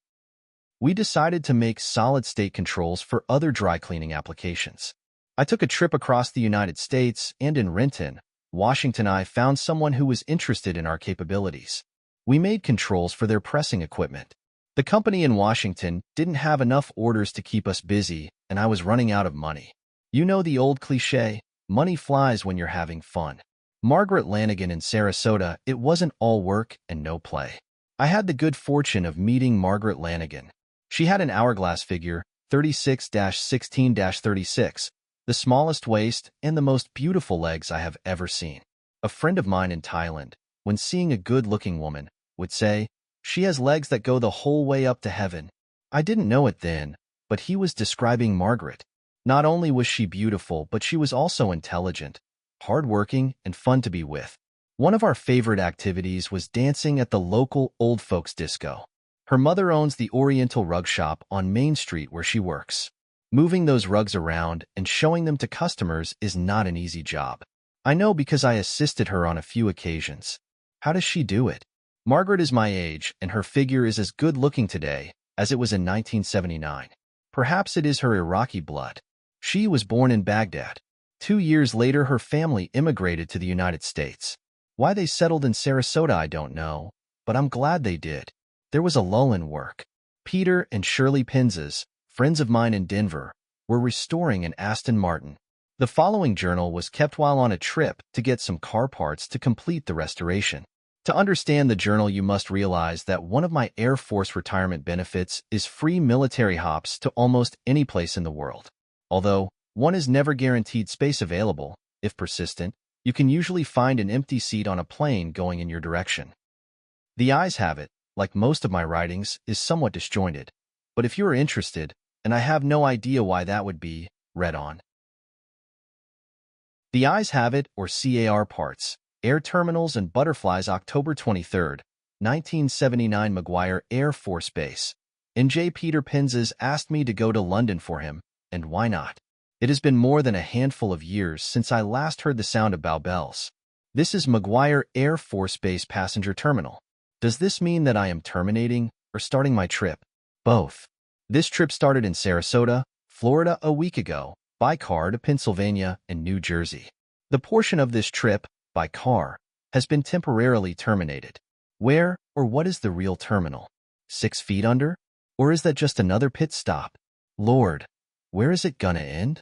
We decided to make solid-state controls for other dry cleaning applications. I took a trip across the United States, and in Renton, Washington, I found someone who was interested in our capabilities. We made controls for their pressing equipment. The company in Washington didn't have enough orders to keep us busy, and I was running out of money. You know the old cliché, money flies when you're having fun. Margaret Lanigan in Sarasota, it wasn't all work and no play. I had the good fortune of meeting Margaret Lanigan. She had an hourglass figure, 36-16-36, the smallest waist, and the most beautiful legs I have ever seen. A friend of mine in Thailand, when seeing a good-looking woman, would say, "She has legs that go the whole way up to heaven." I didn't know it then, but he was describing Margaret. Not only was she beautiful, but she was also intelligent, hardworking, and fun to be with. One of our favorite activities was dancing at the local old folks disco. Her mother owns the Oriental Rug Shop on Main Street where she works. Moving those rugs around and showing them to customers is not an easy job. I know because I assisted her on a few occasions. How does she do it? Margaret is my age, and her figure is as good-looking today as it was in 1979. Perhaps it is her Iraqi blood. She was born in Baghdad. 2 years later, her family immigrated to the United States. Why they settled in Sarasota, I don't know, but I'm glad they did. There was a lull in work. Peter and Shirley Pinzes, friends of mine in Denver, were restoring an Aston Martin. The following journal was kept while on a trip to get some car parts to complete the restoration. To understand the journal, you must realize that one of my Air Force retirement benefits is free military hops to almost any place in the world. Although one is never guaranteed space available, if persistent, you can usually find an empty seat on a plane going in your direction. The Eyes Have It, like most of my writings, is somewhat disjointed, but if you are interested, and I have no idea why that would be, read on. The Eyes Have It, or CAR Parts, Air Terminals and Butterflies, October 23, 1979, McGuire Air Force Base. N.J. Peter Pinzes asked me to go to London for him, and why not? It has been more than a handful of years since I last heard the sound of bow bells. This is McGuire Air Force Base Passenger Terminal. Does this mean that I am terminating or starting my trip? Both. This trip started in Sarasota, Florida a week ago, by car to Pennsylvania and New Jersey. The portion of this trip, by car, has been temporarily terminated. Where or what is the real terminal? 6 feet under? Or is that just another pit stop? Lord, where is it gonna end?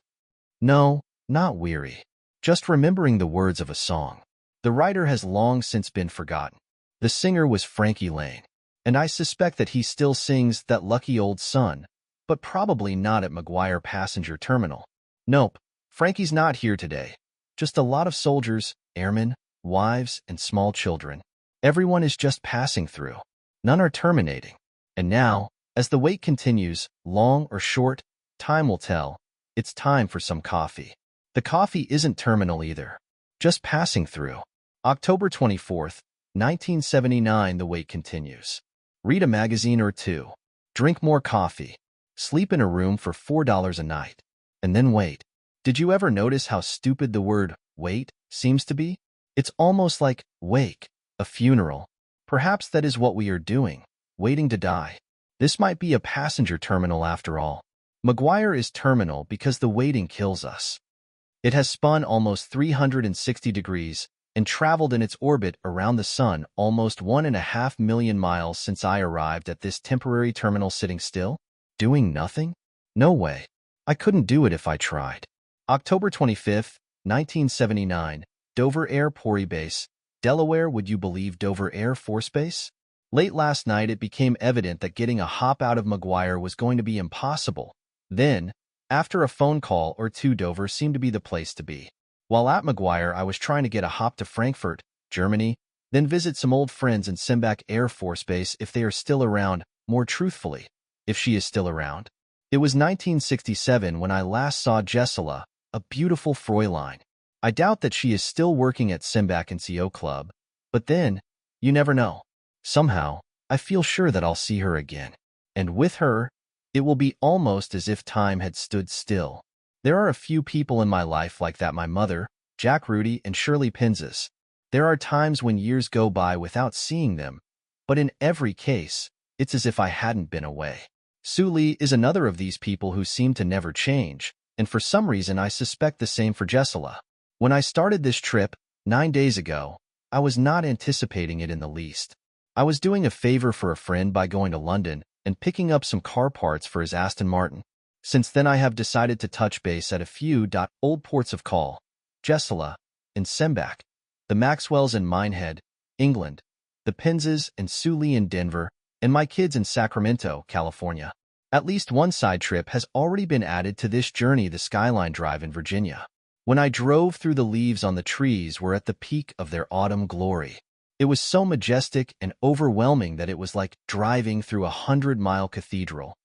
No, not weary. Just remembering the words of a song. The writer has long since been forgotten. The singer was Frankie Lane, and I suspect that he still sings That Lucky Old Sun, but probably not at McGuire Passenger Terminal. Nope, Frankie's not here today. Just a lot of soldiers, airmen, wives, and small children. Everyone is just passing through. None are terminating. And now, as the wait continues, long or short, time will tell. It's time for some coffee. The coffee isn't terminal either. Just passing through. October 24th, 1979, the wait continues. Read a magazine or two. Drink more coffee. Sleep in a room for $4 a night. And then wait. Did you ever notice how stupid the word wait seems to be? It's almost like wake, a funeral. Perhaps that is what we are doing, waiting to die. This might be a passenger terminal after all. McGuire is terminal because the waiting kills us. It has spun almost 360 degrees and traveled in its orbit around the sun almost 1.5 million miles since I arrived at this temporary terminal, sitting still, doing nothing? No way. I couldn't do it if I tried. October 25th, 1979, Dover Air Force Base, Delaware. Would you believe Dover Air Force Base? Late last night, it became evident that getting a hop out of McGuire was going to be impossible. Then, after a phone call or two, Dover seemed to be the place to be. While at McGuire, I was trying to get a hop to Frankfurt, Germany, then visit some old friends in Sembach Air Force Base if they are still around, more truthfully, if she is still around. It was 1967 when I last saw Jessela, a beautiful Fräulein. I doubt that she is still working at Sembach and CO Club, but then, you never know. Somehow, I feel sure that I'll see her again. And with her, it will be almost as if time had stood still. There are a few people in my life like that: my mother, Jack Rudy, and Shirley Pinzes. There are times when years go by without seeing them, but in every case, it's as if I hadn't been away. Sue Lee is another of these people who seem to never change, and for some reason I suspect the same for Jessela. When I started this trip, 9 days ago, I was not anticipating it in the least. I was doing a favor for a friend by going to London and picking up some car parts for his Aston Martin. Since then I have decided to touch base at a few old ports of call: Jessela and Sembach, the Maxwells in Minehead, England, the Pinzes and Sue Lee in Denver, and my kids in Sacramento, California. At least one side trip has already been added to this journey: the Skyline Drive in Virginia. When I drove through, the leaves on the trees were at the peak of their autumn glory. It was so majestic and overwhelming that it was like driving through a 100-mile cathedral.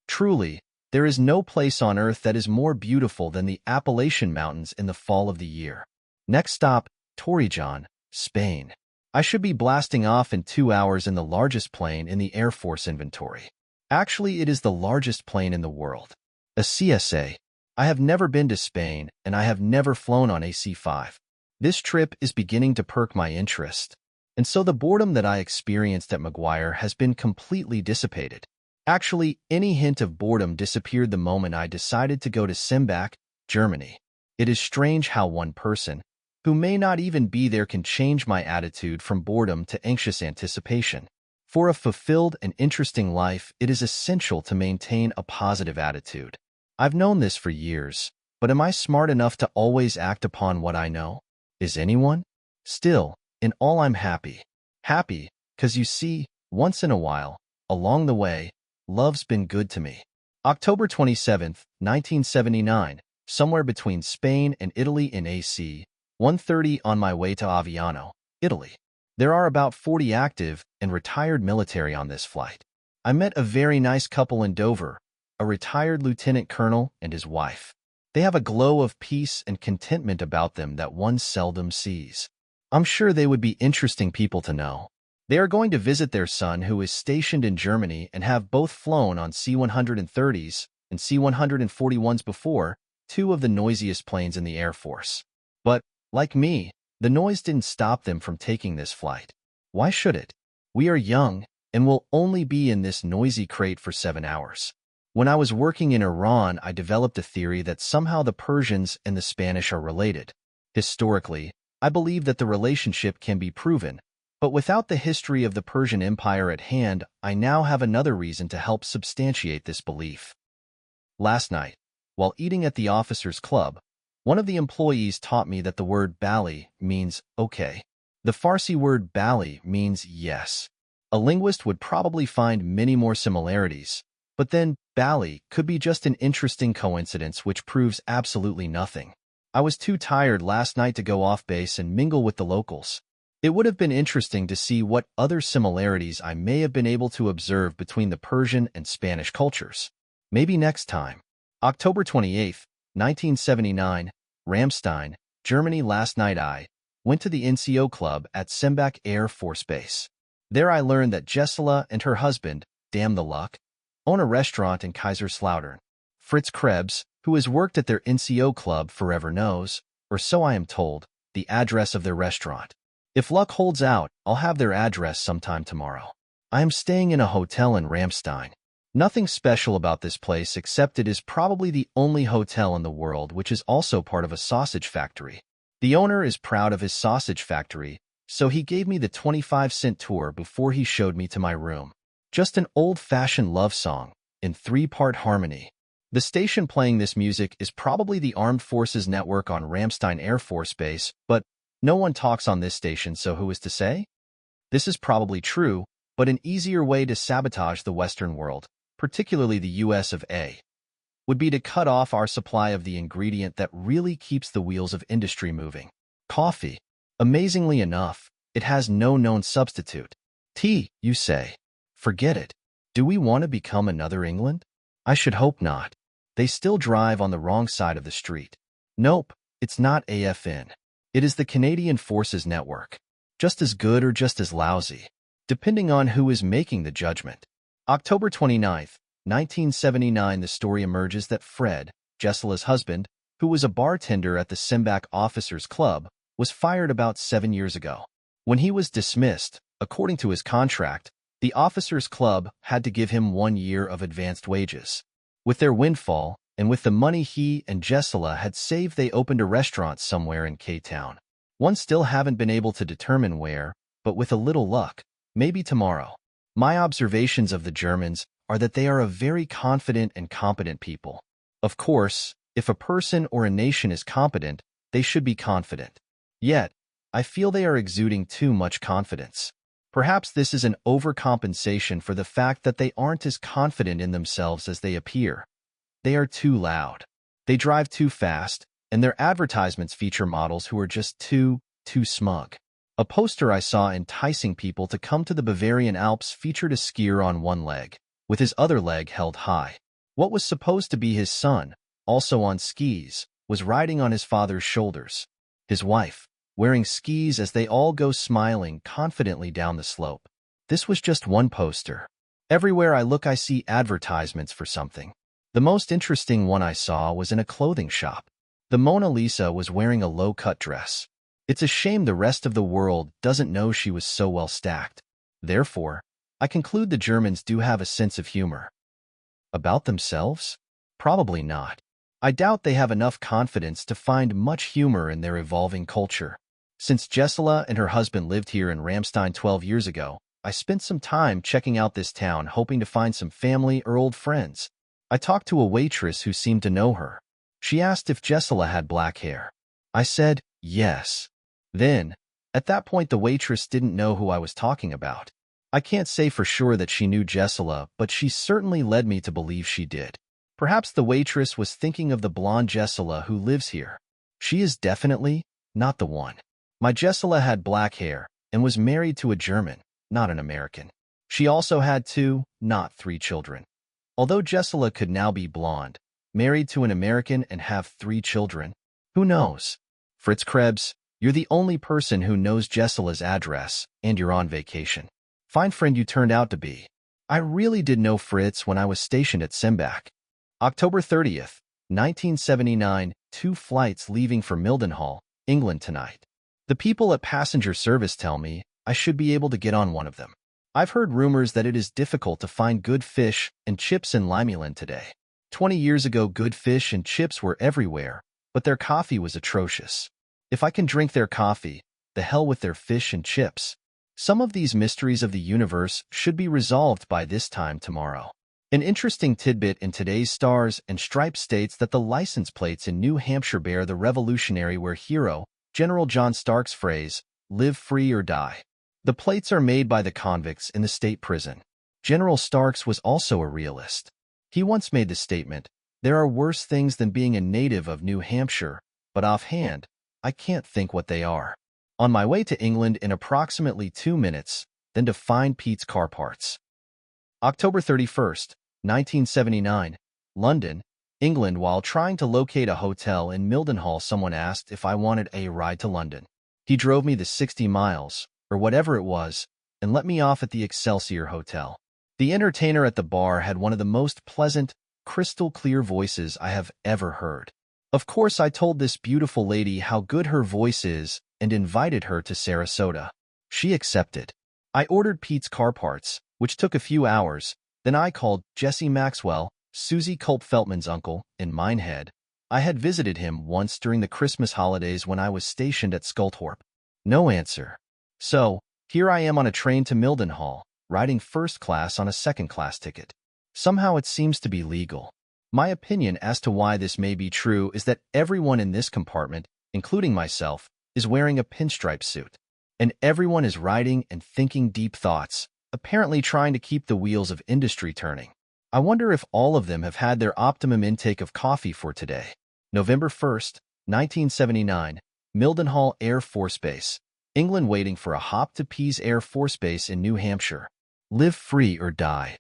Truly, there is no place on earth that is more beautiful than the Appalachian Mountains in the fall of the year. Next stop, Torrejon, Spain. I should be blasting off in 2 hours in the largest plane in the Air Force inventory. Actually, it is the largest plane in the world. A CSA. I have never been to Spain, and I have never flown on a C-5. This trip is beginning to perk my interest. And so the boredom that I experienced at McGuire has been completely dissipated. Actually, any hint of boredom disappeared the moment I decided to go to Sembach, Germany. It is strange how one person, who may not even be there, can change my attitude from boredom to anxious anticipation. For a fulfilled and interesting life, it is essential to maintain a positive attitude. I've known this for years, but am I smart enough to always act upon what I know? Is anyone? Still, in all, I'm happy. Happy, 'cause you see, once in a while, along the way, love's been good to me. October 27th, 1979, somewhere between Spain and Italy in AC 1:30 on my way to Aviano, Italy. There are about 40 active and retired military on this flight. I met a very nice couple in Dover, a retired lieutenant colonel and his wife. They have a glow of peace and contentment about them that one seldom sees. I'm sure they would be interesting people to know. They are going to visit their son, who is stationed in Germany, and have both flown on C-130s and C-141s before, two of the noisiest planes in the Air Force. But, like me, the noise didn't stop them from taking this flight. Why should it? We are young and will only be in this noisy crate for 7 hours. When I was working in Iran, I developed a theory that somehow the Persians and the Spanish are related. Historically, I believe that the relationship can be proven, but without the history of the Persian Empire at hand, I now have another reason to help substantiate this belief. Last night, while eating at the officers' club, one of the employees taught me that the word bali means okay. The Farsi word bali means yes. A linguist would probably find many more similarities, but then bali could be just an interesting coincidence which proves absolutely nothing. I was too tired last night to go off base and mingle with the locals. It would have been interesting to see what other similarities I may have been able to observe between the Persian and Spanish cultures. Maybe next time. October 28th, 1979, Ramstein, Germany. Last night I went to the NCO club at Sembach Air Force Base. There I learned that Gisela and her husband, damn the luck, own a restaurant in Kaiserslautern. Fritz Krebs, who has worked at their NCO club forever, knows, or so I am told, the address of their restaurant. If luck holds out, I'll have their address sometime tomorrow. I am staying in a hotel in Ramstein. Nothing special about this place except it is probably the only hotel in the world which is also part of a sausage factory. The owner is proud of his sausage factory, so he gave me the 25-cent tour before he showed me to my room. Just an old-fashioned love song, in 3-part harmony. The station playing this music is probably the Armed Forces Network on Ramstein Air Force Base, but no one talks on this station, so who is to say? This is probably true, but an easier way to sabotage the Western world, particularly the US of A, would be to cut off our supply of the ingredient that really keeps the wheels of industry moving. Coffee. Amazingly enough, it has no known substitute. Tea, you say. Forget it. Do we want to become another England? I should hope not. They still drive on the wrong side of the street. Nope, it's not AFN. It is the Canadian Forces Network. Just as good or just as lousy, depending on who is making the judgment. October 29th, 1979, the story emerges that Fred, Gisela's husband, who was a bartender at the Sembach Officers Club, was fired about 7 years ago. When he was dismissed, according to his contract, the Officers Club had to give him 1 year of advanced wages. With their windfall, and with the money he and Gisela had saved, they opened a restaurant somewhere in K-Town. One still haven't been able to determine where, but with a little luck, maybe tomorrow. My observations of the Germans are that they are a very confident and competent people. Of course, if a person or a nation is competent, they should be confident. Yet, I feel they are exuding too much confidence. Perhaps this is an overcompensation for the fact that they aren't as confident in themselves as they appear. They are too loud. They drive too fast, and their advertisements feature models who are just too smug. A poster I saw enticing people to come to the Bavarian Alps featured a skier on one leg, with his other leg held high. What was supposed to be his son, also on skis, was riding on his father's shoulders. His wife, wearing skis as they all go smiling confidently down the slope. This was just one poster. Everywhere I look I see advertisements for something. The most interesting one I saw was in a clothing shop. The Mona Lisa was wearing a low-cut dress. It's a shame the rest of the world doesn't know she was so well stacked. Therefore, I conclude the Germans do have a sense of humor. About themselves? Probably not. I doubt they have enough confidence to find much humor in their evolving culture. Since Jessela and her husband lived here in Ramstein 12 years ago, I spent some time checking out this town hoping to find some family or old friends. I talked to a waitress who seemed to know her. She asked if Jessela had black hair. I said, yes. Then, at that point the waitress didn't know who I was talking about. I can't say for sure that she knew Jessela, but she certainly led me to believe she did. Perhaps the waitress was thinking of the blonde Jessela who lives here. She is definitely not the one. My Jessela had black hair and was married to a German, not an American. She also had 2, not 3 children. Although Jessela could now be blonde, married to an American and have 3 children, who knows? Fritz Krebs, you're the only person who knows Jessela's address, and you're on vacation. Fine friend you turned out to be. I really did know Fritz when I was stationed at Sembach. October 30th, 1979, 2 flights leaving for Mildenhall, England tonight. The people at passenger service tell me I should be able to get on one of them. I've heard rumors that it is difficult to find good fish and chips in Limeland today. 20 years ago, good fish and chips were everywhere, but their coffee was atrocious. If I can drink their coffee, the hell with their fish and chips. Some of these mysteries of the universe should be resolved by this time tomorrow. An interesting tidbit in today's Stars and Stripes states that the license plates in New Hampshire bear the Revolutionary War hero, General John Stark's phrase, "Live free or die." The plates are made by the convicts in the state prison. General Starks was also a realist. He once made the statement, "There are worse things than being a native of New Hampshire, but offhand, I can't think what they are." On my way to England in approximately 2 minutes, then to find Pete's car parts. October 31st, 1979, London, England. While trying to locate a hotel in Mildenhall, someone asked if I wanted a ride to London. He drove me the 60 miles, or whatever it was, and let me off at the Excelsior Hotel. The entertainer at the bar had one of the most pleasant, crystal-clear voices I have ever heard. Of course, I told this beautiful lady how good her voice is and invited her to Sarasota. She accepted. I ordered Pete's car parts, which took a few hours. Then I called Jesse Maxwell, Susie Culp Feltman's uncle, in Minehead. I had visited him once during the Christmas holidays when I was stationed at Sculthorpe. No answer. So, here I am on a train to Mildenhall, riding first class on a second-class ticket. Somehow it seems to be legal. My opinion as to why this may be true is that everyone in this compartment, including myself, is wearing a pinstripe suit. And everyone is writing and thinking deep thoughts, apparently trying to keep the wheels of industry turning. I wonder if all of them have had their optimum intake of coffee for today. November 1st, 1979, Mildenhall Air Force Base, England. Waiting for a hop to Pease Air Force Base in New Hampshire. Live free or die.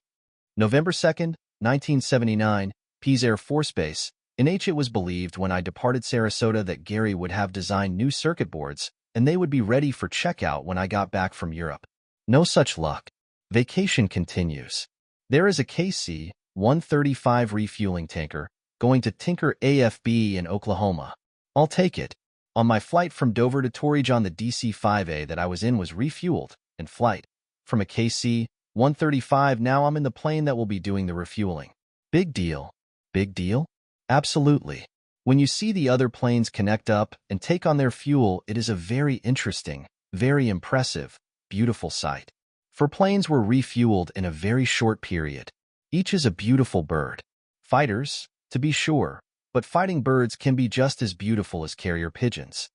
November 2nd, 1979, Pease Air Force Base. In H. It was believed when I departed Sarasota that Gary would have designed new circuit boards, and they would be ready for checkout when I got back from Europe. No such luck. Vacation continues. There is a KC-135 refueling tanker going to Tinker AFB in Oklahoma. I'll take it. On my flight from Dover to Torridge on the DC-5A that I was in was refueled, and flight from a KC-135. Now I'm in the plane that will be doing the refueling. Big deal. Big deal? Absolutely. When you see the other planes connect up and take on their fuel, it is a very interesting, very impressive, beautiful sight. For planes were refueled in a very short period. Each is a beautiful bird. Fighters, to be sure, but fighting birds can be just as beautiful as carrier pigeons.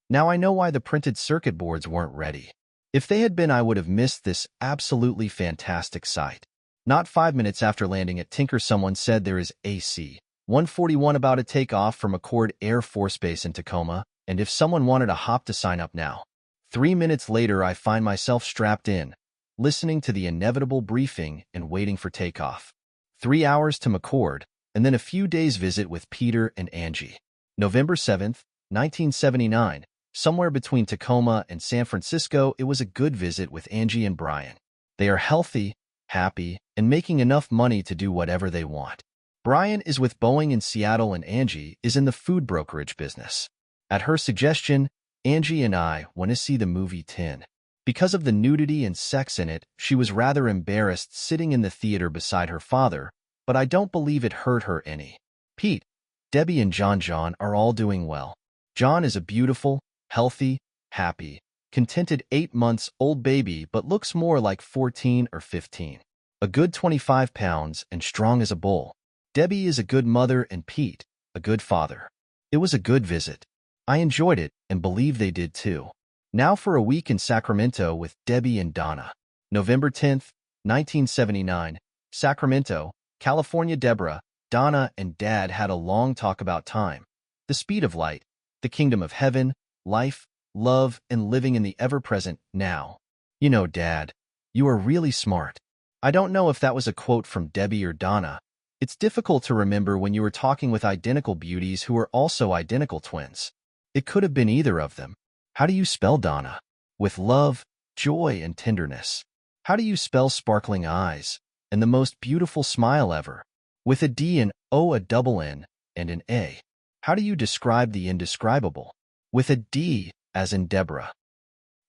Now I know why the printed circuit boards weren't ready. If they had been, I would have missed this absolutely fantastic sight. Not 5 minutes after landing at Tinker, someone said there is AC-141 about to take off from McCord Air Force Base in Tacoma, and if someone wanted a hop to sign up now. 3 minutes later, I find myself strapped in, listening to the inevitable briefing and waiting for takeoff. 3 hours to McCord, and then a few days visit with Peter and Angie. November 7th, 1979, somewhere between Tacoma and San Francisco. It was a good visit with Angie and Brian. They are healthy, happy, and making enough money to do whatever they want. Brian is with Boeing in Seattle and Angie is in the food brokerage business. At her suggestion, Angie and I went to see the movie Tin. Because of the nudity and sex in it, she was rather embarrassed sitting in the theater beside her father, but I don't believe it hurt her any. Pete, Debbie and John are all doing well. John is a beautiful, healthy, happy, contented 8 months old baby but looks more like 14 or 15. A good 25 pounds and strong as a bull. Debbie is a good mother and Pete, a good father. It was a good visit. I enjoyed it and believe they did too. Now for a week in Sacramento with Debbie and Donna. November 10th, 1979, Sacramento, California. Deborah, Donna, and Dad had a long talk about time, the speed of light, the kingdom of heaven, life, love, and living in the ever-present now. You know, Dad, you are really smart. I don't know if that was a quote from Debbie or Donna. It's difficult to remember when you were talking with identical beauties who are also identical twins. It could have been either of them. How do you spell Donna? With love, joy, and tenderness. How do you spell sparkling eyes and the most beautiful smile ever? With a D and O, a double N, and an A. How do you describe the indescribable? With a D, as in Deborah.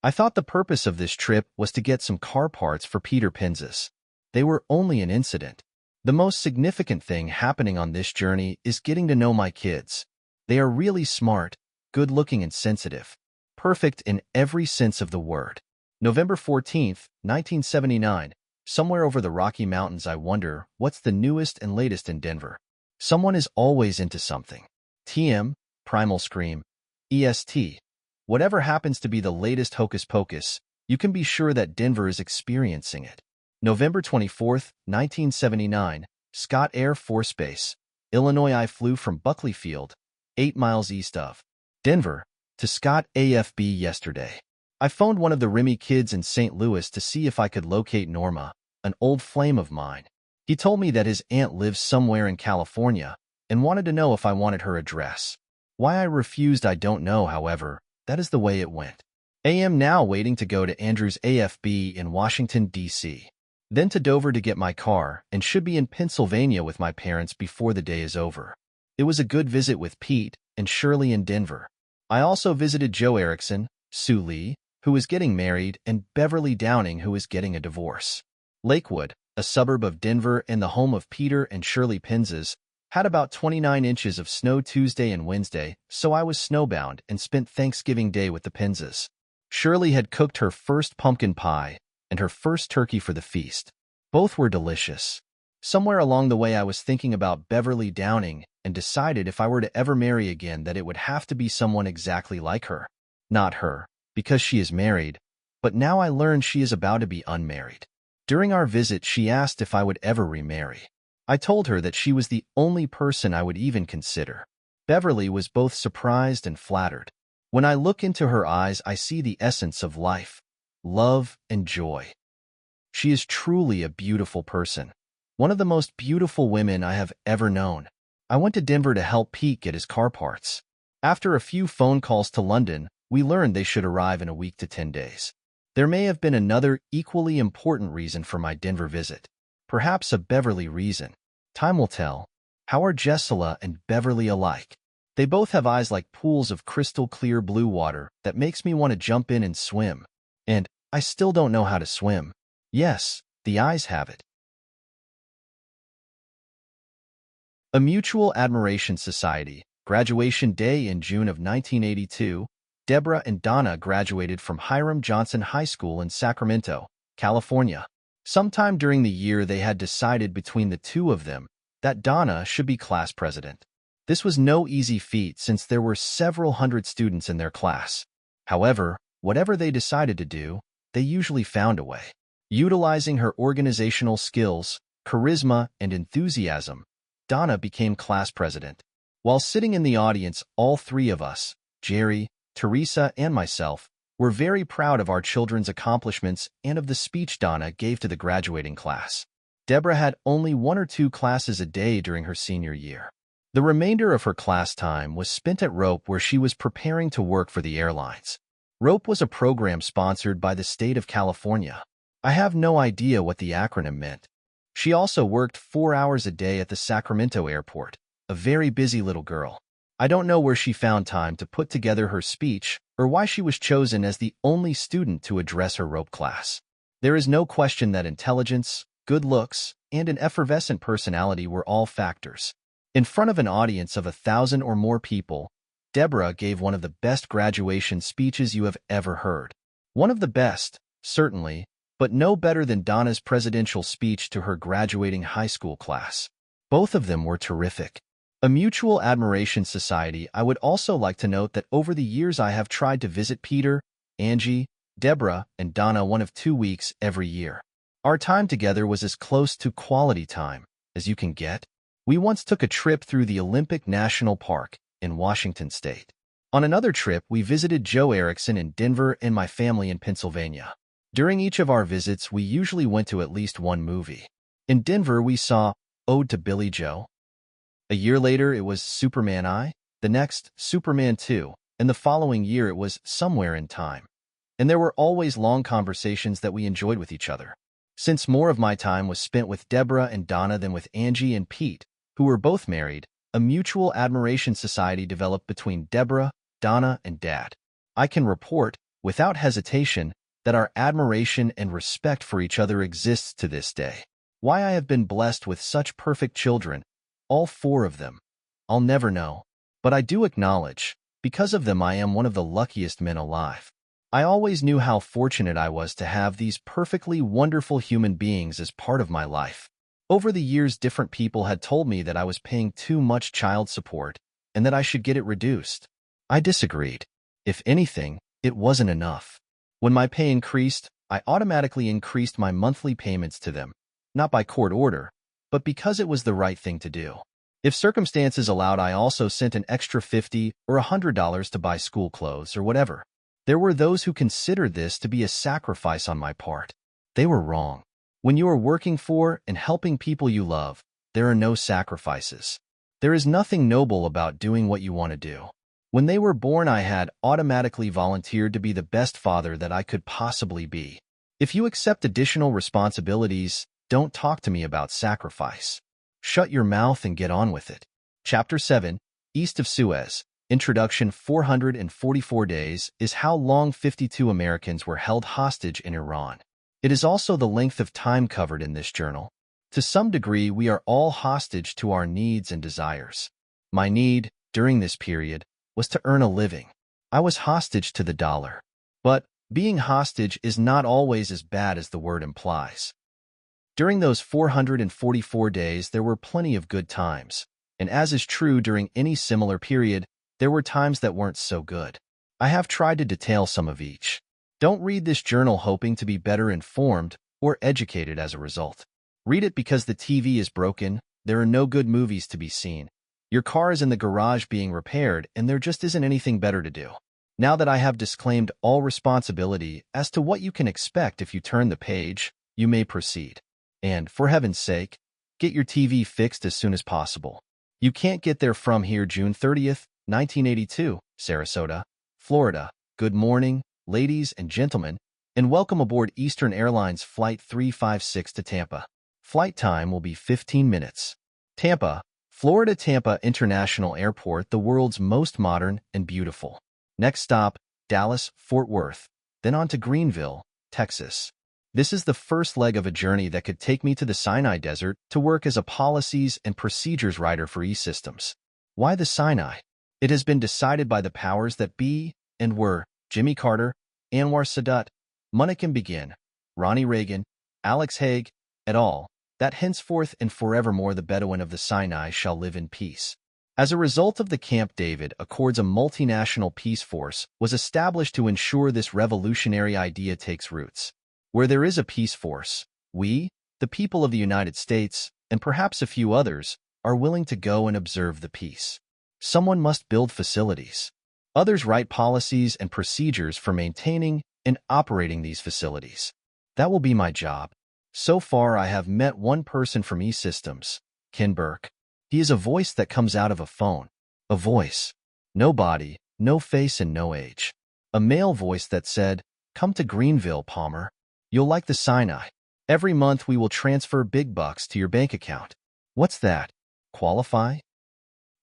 I thought the purpose of this trip was to get some car parts for Peter Penzas. They were only an incident. The most significant thing happening on this journey is getting to know my kids. They are really smart, good-looking, and sensitive. Perfect in every sense of the word. November 14th, 1979. Somewhere over the Rocky Mountains. I wonder what's the newest and latest in Denver. Someone is always into something. TM, Primal Scream, EST. Whatever happens to be the latest hocus pocus, you can be sure that Denver is experiencing it. November 24th, 1979, Scott Air Force Base, Illinois. I flew from Buckley Field, 8 miles east of Denver, to Scott AFB yesterday. I phoned one of the Remy kids in St. Louis to see if I could locate Norma, an old flame of mine. He told me that his aunt lives somewhere in California and wanted to know if I wanted her address. Why I refused, I don't know. However, that is the way it went. I am now waiting to go to Andrew's AFB in Washington, D.C., then to Dover to get my car, and should be in Pennsylvania with my parents before the day is over. It was a good visit with Pete and Shirley in Denver. I also visited Joe Erickson, Sue Lee, who is getting married, and Beverly Downing, who is getting a divorce. Lakewood, a suburb of Denver and the home of Peter and Shirley Penzas, had about 29 inches of snow Tuesday and Wednesday, so I was snowbound and spent Thanksgiving Day with the Penzas. Shirley had cooked her first pumpkin pie and her first turkey for the feast. Both were delicious. Somewhere along the way I was thinking about Beverly Downing and decided if I were to ever marry again that it would have to be someone exactly like her. Not her, because she is married, but now I learned she is about to be unmarried. During our visit she asked if I would ever remarry. I told her that she was the only person I would even consider. Beverly was both surprised and flattered. When I look into her eyes I see the essence of life, love, and joy. She is truly a beautiful person. One of the most beautiful women I have ever known. I went to Denver to help Pete get his car parts. After a few phone calls to London, we learned they should arrive in a week to 10 days. There may have been another equally important reason for my Denver visit. Perhaps a Beverly reason. Time will tell. How are Jessela and Beverly alike? They both have eyes like pools of crystal clear blue water that makes me want to jump in and swim. And I still don't know how to swim. Yes, the eyes have it. A Mutual Admiration Society. Graduation day in June of 1982. Deborah and Donna graduated from Hiram Johnson High School in Sacramento, California. Sometime during the year they had decided between the two of them that Donna should be class president. This was no easy feat since there were several hundred students in their class. However, whatever they decided to do, they usually found a way. Utilizing her organizational skills, charisma, and enthusiasm, Donna became class president. While sitting in the audience, all three of us, Jerry, Teresa, and myself, were very proud of our children's accomplishments and of the speech Donna gave to the graduating class. Deborah had only 1 or 2 classes a day during her senior year. The remainder of her class time was spent at Rope, where she was preparing to work for the airlines. Rope was a program sponsored by the state of California. I have no idea what the acronym meant. She also worked 4 hours a day at the Sacramento airport, a very busy little girl. I don't know where she found time to put together her speech or why she was chosen as the only student to address her Rope class. There is no question that intelligence, good looks, and an effervescent personality were all factors. In front of an audience of 1,000 or more people, Deborah gave one of the best graduation speeches you have ever heard. One of the best, certainly, but no better than Donna's presidential speech to her graduating high school class. Both of them were terrific. A mutual admiration society. I would also like to note that over the years I have tried to visit Peter, Angie, Deborah, and Donna 1 of 2 weeks every year. Our time together was as close to quality time as you can get. We once took a trip through the Olympic National Park in Washington State. On another trip, we visited Joe Erickson in Denver and my family in Pennsylvania. During each of our visits, we usually went to at least one movie. In Denver, we saw Ode to Billy Joe. A year later, it was Superman I, the next, Superman 2, and the following year it was Somewhere in Time. And there were always long conversations that we enjoyed with each other. Since more of my time was spent with Deborah and Donna than with Angie and Pete, who were both married, a mutual admiration society developed between Deborah, Donna, and Dad. I can report, without hesitation, that our admiration and respect for each other exists to this day. Why I have been blessed with such perfect children, all 4 of them, I'll never know. But I do acknowledge, because of them I am one of the luckiest men alive. I always knew how fortunate I was to have these perfectly wonderful human beings as part of my life. Over the years, different people had told me that I was paying too much child support and that I should get it reduced. I disagreed. If anything, it wasn't enough. When my pay increased, I automatically increased my monthly payments to them, not by court order, but because it was the right thing to do. If circumstances allowed, I also sent an extra $50 or $100 to buy school clothes or whatever. There were those who considered this to be a sacrifice on my part. They were wrong. When you are working for and helping people you love, there are no sacrifices. There is nothing noble about doing what you want to do. When they were born, I had automatically volunteered to be the best father that I could possibly be. If you accept additional responsibilities, don't talk to me about sacrifice. Shut your mouth and get on with it. Chapter 7, East of Suez. Introduction. 444 days is how long 52 Americans were held hostage in Iran. It is also the length of time covered in this journal. To some degree, we are all hostage to our needs and desires. My need, during this period, was to earn a living. I was hostage to the dollar. But being hostage is not always as bad as the word implies. During those 444 days, there were plenty of good times. And as is true during any similar period, there were times that weren't so good. I have tried to detail some of each. Don't read this journal hoping to be better informed or educated as a result. Read it because the TV is broken, there are no good movies to be seen. Your car is in the garage being repaired, and there just isn't anything better to do. Now that I have disclaimed all responsibility as to what you can expect if you turn the page, you may proceed. And, for heaven's sake, get your TV fixed as soon as possible. You can't get there from here. June 30th, 1982, Sarasota, Florida. Good morning, ladies and gentlemen, and welcome aboard Eastern Airlines Flight 356 to Tampa. Flight time will be 15 minutes. Tampa, Florida. Tampa International Airport, the world's most modern and beautiful. Next stop, Dallas, Fort Worth, then on to Greenville, Texas. This is the first leg of a journey that could take me to the Sinai Desert to work as a policies and procedures writer for E-Systems. Why the Sinai? It has been decided by the powers that be and were Jimmy Carter, Anwar Sadat, Menachem Begin, Ronnie Reagan, Alex Haig, et al., that henceforth and forevermore the Bedouin of the Sinai shall live in peace. As a result of the Camp David Accords, a multinational peace force was established to ensure this revolutionary idea takes roots. Where there is a peace force, we, the people of the United States, and perhaps a few others, are willing to go and observe the peace. Someone must build facilities. Others write policies and procedures for maintaining and operating these facilities. That will be my job. So far, I have met one person from E-Systems, Ken Burke. He is a voice that comes out of a phone. A voice. No body, no face, and no age. A male voice that said, "Come to Greenville, Palmer. You'll like the Sinai. Every month we will transfer big bucks to your bank account." What's that? Qualify?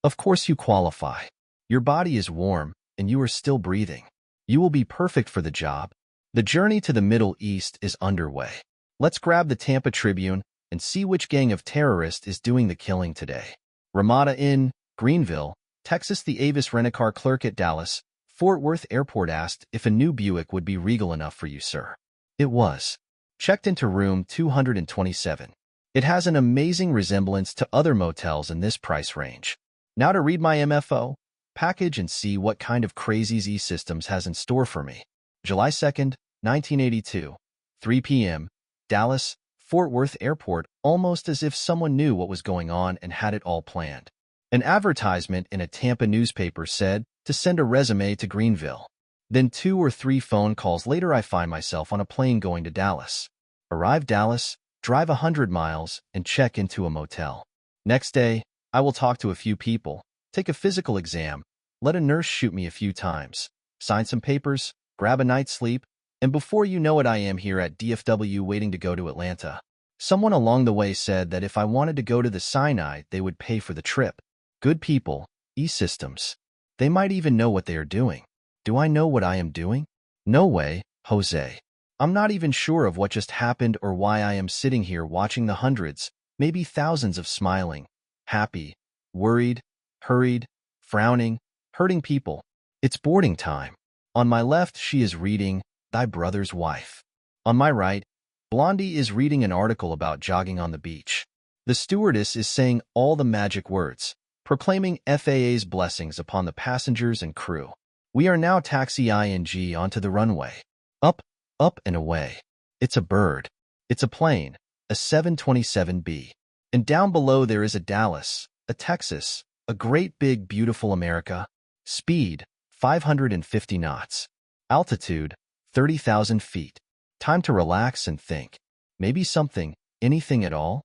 Of course you qualify. Your body is warm, and you are still breathing. You will be perfect for the job. The journey to the Middle East is underway. Let's grab the Tampa Tribune and see which gang of terrorists is doing the killing today. Ramada Inn, Greenville, Texas. The Avis rent-a-car clerk at Dallas Fort Worth Airport asked if a new Buick would be regal enough for you, sir. It was. Checked into room 227. It has an amazing resemblance to other motels in this price range. Now to read my MFO package and see what kind of crazies E-Systems has in store for me. July 2nd, 1982, 3 p.m., Dallas, Fort Worth Airport, almost as if someone knew what was going on and had it all planned. An advertisement in a Tampa newspaper said to send a resume to Greenville. Then 2 or 3 phone calls later I find myself on a plane going to Dallas. Arrive Dallas, drive 100 miles, and check into a motel. Next day, I will talk to a few people, take a physical exam, let a nurse shoot me a few times, sign some papers, grab a night's sleep, and before you know it I am here at DFW waiting to go to Atlanta. Someone along the way said that if I wanted to go to the Sinai, they would pay for the trip. Good people, E-Systems. They might even know what they are doing. Do I know what I am doing? No way, Jose. I'm not even sure of what just happened or why I am sitting here watching the hundreds, maybe thousands of smiling, happy, worried, hurried, frowning, hurting people. It's boarding time. On my left, she is reading Thy Brother's Wife. On my right, Blondie is reading an article about jogging on the beach. The stewardess is saying all the magic words, proclaiming FAA's blessings upon the passengers and crew. We are now taxi-ing onto the runway. Up, up and away. It's a bird. It's a plane, a 727B. And down below there is a Dallas, a Texas, a great big beautiful America. Speed, 550 knots. Altitude, 30,000 feet. Time to relax and think. Maybe something, anything at all?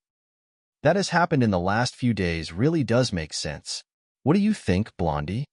That has happened in the last few days really does make sense. What do you think, Blondie?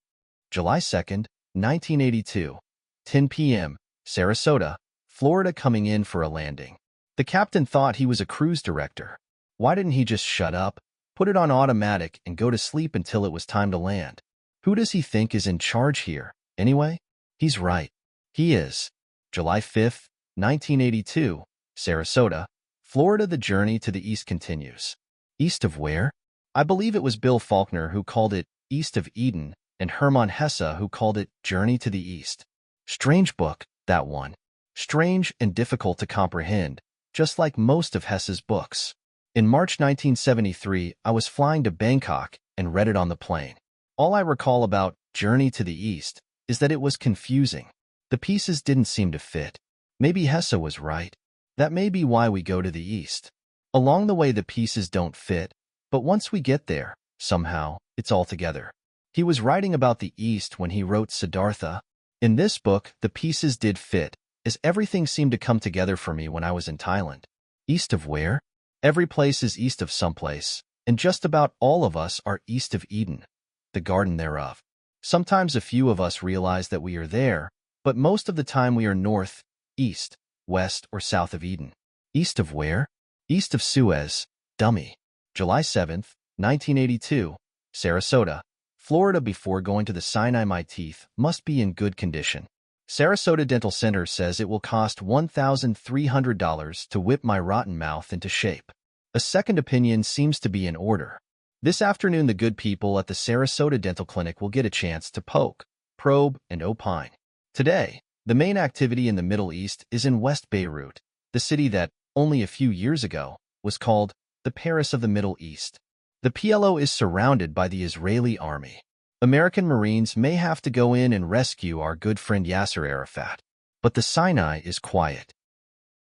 July 2nd, 1982, 10 p.m., Sarasota, Florida coming in for a landing. The captain thought he was a cruise director. Why didn't he just shut up, put it on automatic, and go to sleep until it was time to land? Who does he think is in charge here, anyway? He's right. He is. July 5th, 1982, Sarasota, Florida. The journey to the east continues. East of where? I believe it was Bill Faulkner who called it East of Eden, and Hermann Hesse who called it Journey to the East. Strange book, that one. Strange and difficult to comprehend, just like most of Hesse's books. In March 1973, I was flying to Bangkok and read it on the plane. All I recall about Journey to the East is that it was confusing. The pieces didn't seem to fit. Maybe Hesse was right. That may be why we go to the East. Along the way the pieces don't fit, but once we get there, somehow, it's all together. He was writing about the East when he wrote Siddhartha. In this book, the pieces did fit, as everything seemed to come together for me when I was in Thailand. East of where? Every place is east of someplace, and just about all of us are east of Eden, the garden thereof. Sometimes a few of us realize that we are there, but most of the time we are north, east, west, or south of Eden. East of where? East of Suez, dummy. July 7th, 1982, Sarasota, Florida. Before going to the Sinai, my teeth must be in good condition. Sarasota Dental Center says it will cost $1,300 to whip my rotten mouth into shape. A second opinion seems to be in order. This afternoon, the good people at the Sarasota Dental Clinic will get a chance to poke, probe, and opine. Today, the main activity in the Middle East is in West Beirut, the city that, only a few years ago, was called the Paris of the Middle East. The PLO is surrounded by the Israeli army. American Marines may have to go in and rescue our good friend Yasser Arafat. But the Sinai is quiet.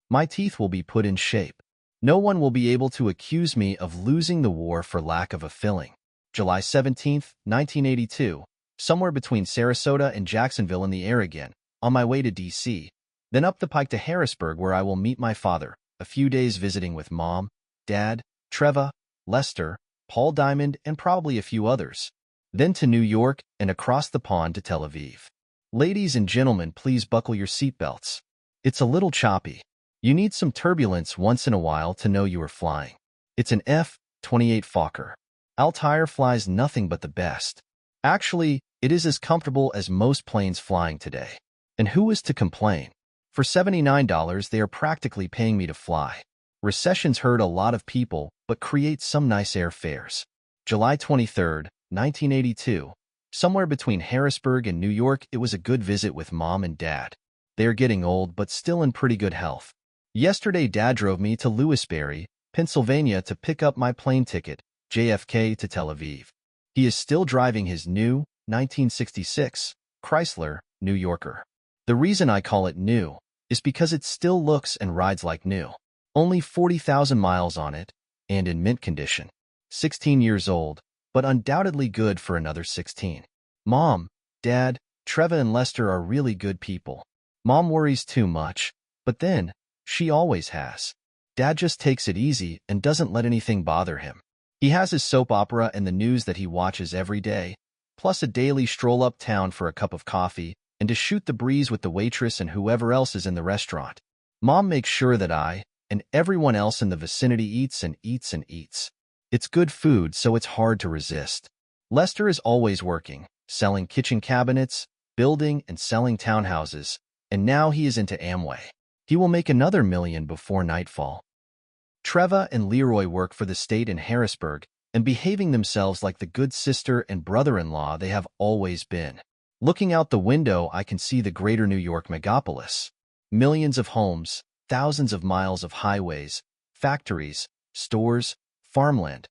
My teeth will be put in shape. No one will be able to accuse me of losing the war for lack of a filling. July 17th, 1982, somewhere between Sarasota and Jacksonville in the air again, on my way to D.C., then up the pike to Harrisburg where I will meet my father, a few days visiting with Mom, Dad, Treva, Lester, Paul Diamond, and probably a few others. Then to New York and across the pond to Tel Aviv. Ladies and gentlemen, please buckle your seatbelts. It's a little choppy. You need some turbulence once in a while to know you are flying. It's an F-28 Fokker. Altair flies nothing but the best. Actually, it is as comfortable as most planes flying today. And who is to complain? For $79, they are practically paying me to fly. Recessions hurt a lot of people, but create some nice airfares. July 23rd, 1982. Somewhere between Harrisburg and New York, it was a good visit with Mom and Dad. They are getting old but still in pretty good health. Yesterday, Dad drove me to Lewisberry, Pennsylvania to pick up my plane ticket, JFK to Tel Aviv. He is still driving his new 1966 Chrysler New Yorker. The reason I call it new is because it still looks and rides like new. Only 40,000 miles on it, and in mint condition. 16 years old, but undoubtedly good for another 16. Mom, Dad, Treva and Lester are really good people. Mom worries too much, but then, she always has. Dad just takes it easy and doesn't let anything bother him. He has his soap opera and the news that he watches every day, plus a daily stroll uptown for a cup of coffee and to shoot the breeze with the waitress and whoever else is in the restaurant. Mom makes sure that I and everyone else in the vicinity eats and eats and eats. It's good food, so it's hard to resist. Lester is always working, selling kitchen cabinets, building and selling townhouses, and now he is into Amway. He will make another $1 million before nightfall. Treva and Leroy work for the state in Harrisburg and behaving themselves like the good sister and brother-in-law they have always been. Looking out the window, I can see the greater New York megapolis. Millions of homes, thousands of miles of highways, factories, stores, farmland.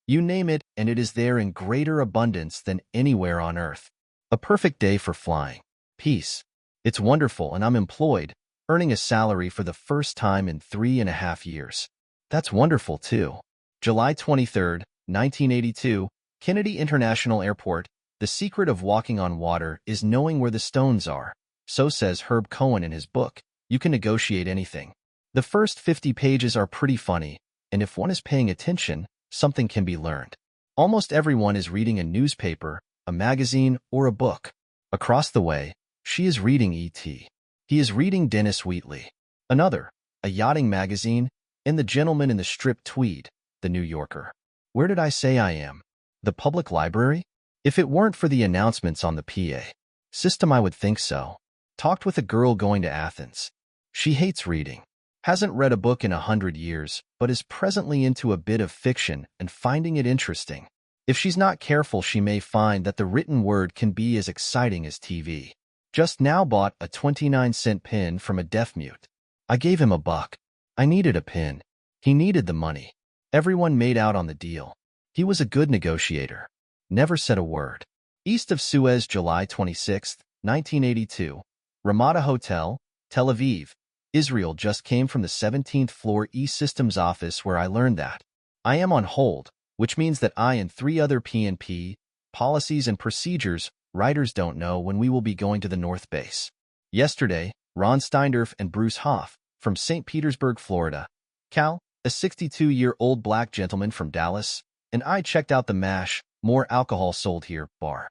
You name it, and it is there in greater abundance than anywhere on earth. A perfect day for flying. Peace. It's wonderful, and I'm employed, earning a salary for the first time in 3.5 years. That's wonderful, too. July 23rd, 1982, Kennedy International Airport. The secret of walking on water is knowing where the stones are. So says Herb Cohen in his book, You Can Negotiate Anything. The first 50 pages are pretty funny, and if one is paying attention, something can be learned. Almost everyone is reading a newspaper, a magazine, or a book. Across the way, she is reading E.T. He is reading Dennis Wheatley. Another, a yachting magazine, and the gentleman in the striped tweed, the New Yorker. Where did I say I am? The public library? If it weren't for the announcements on the PA system, I would think so. Talked with a girl going to Athens. She hates reading. Hasn't read a book in 100 years, but is presently into a bit of fiction and finding it interesting. If she's not careful, she may find that the written word can be as exciting as TV. Just now bought a 29-cent pin from a deaf mute. I gave him $1. I needed a pin. He needed the money. Everyone made out on the deal. He was a good negotiator. Never said a word. East of Suez, July 26, 1982. Ramada Hotel, Tel Aviv, Israel. Just came from the 17th floor E-Systems office where I learned that I am on hold, which means that I and 3 other P&P, policies and procedures, writers don't know when we will be going to the North Base. Yesterday, Ron Steindorf and Bruce Hoff, from St. Petersburg, Florida, Cal, a 62-year-old black gentleman from Dallas, and I checked out the MASH, more alcohol sold here, bar.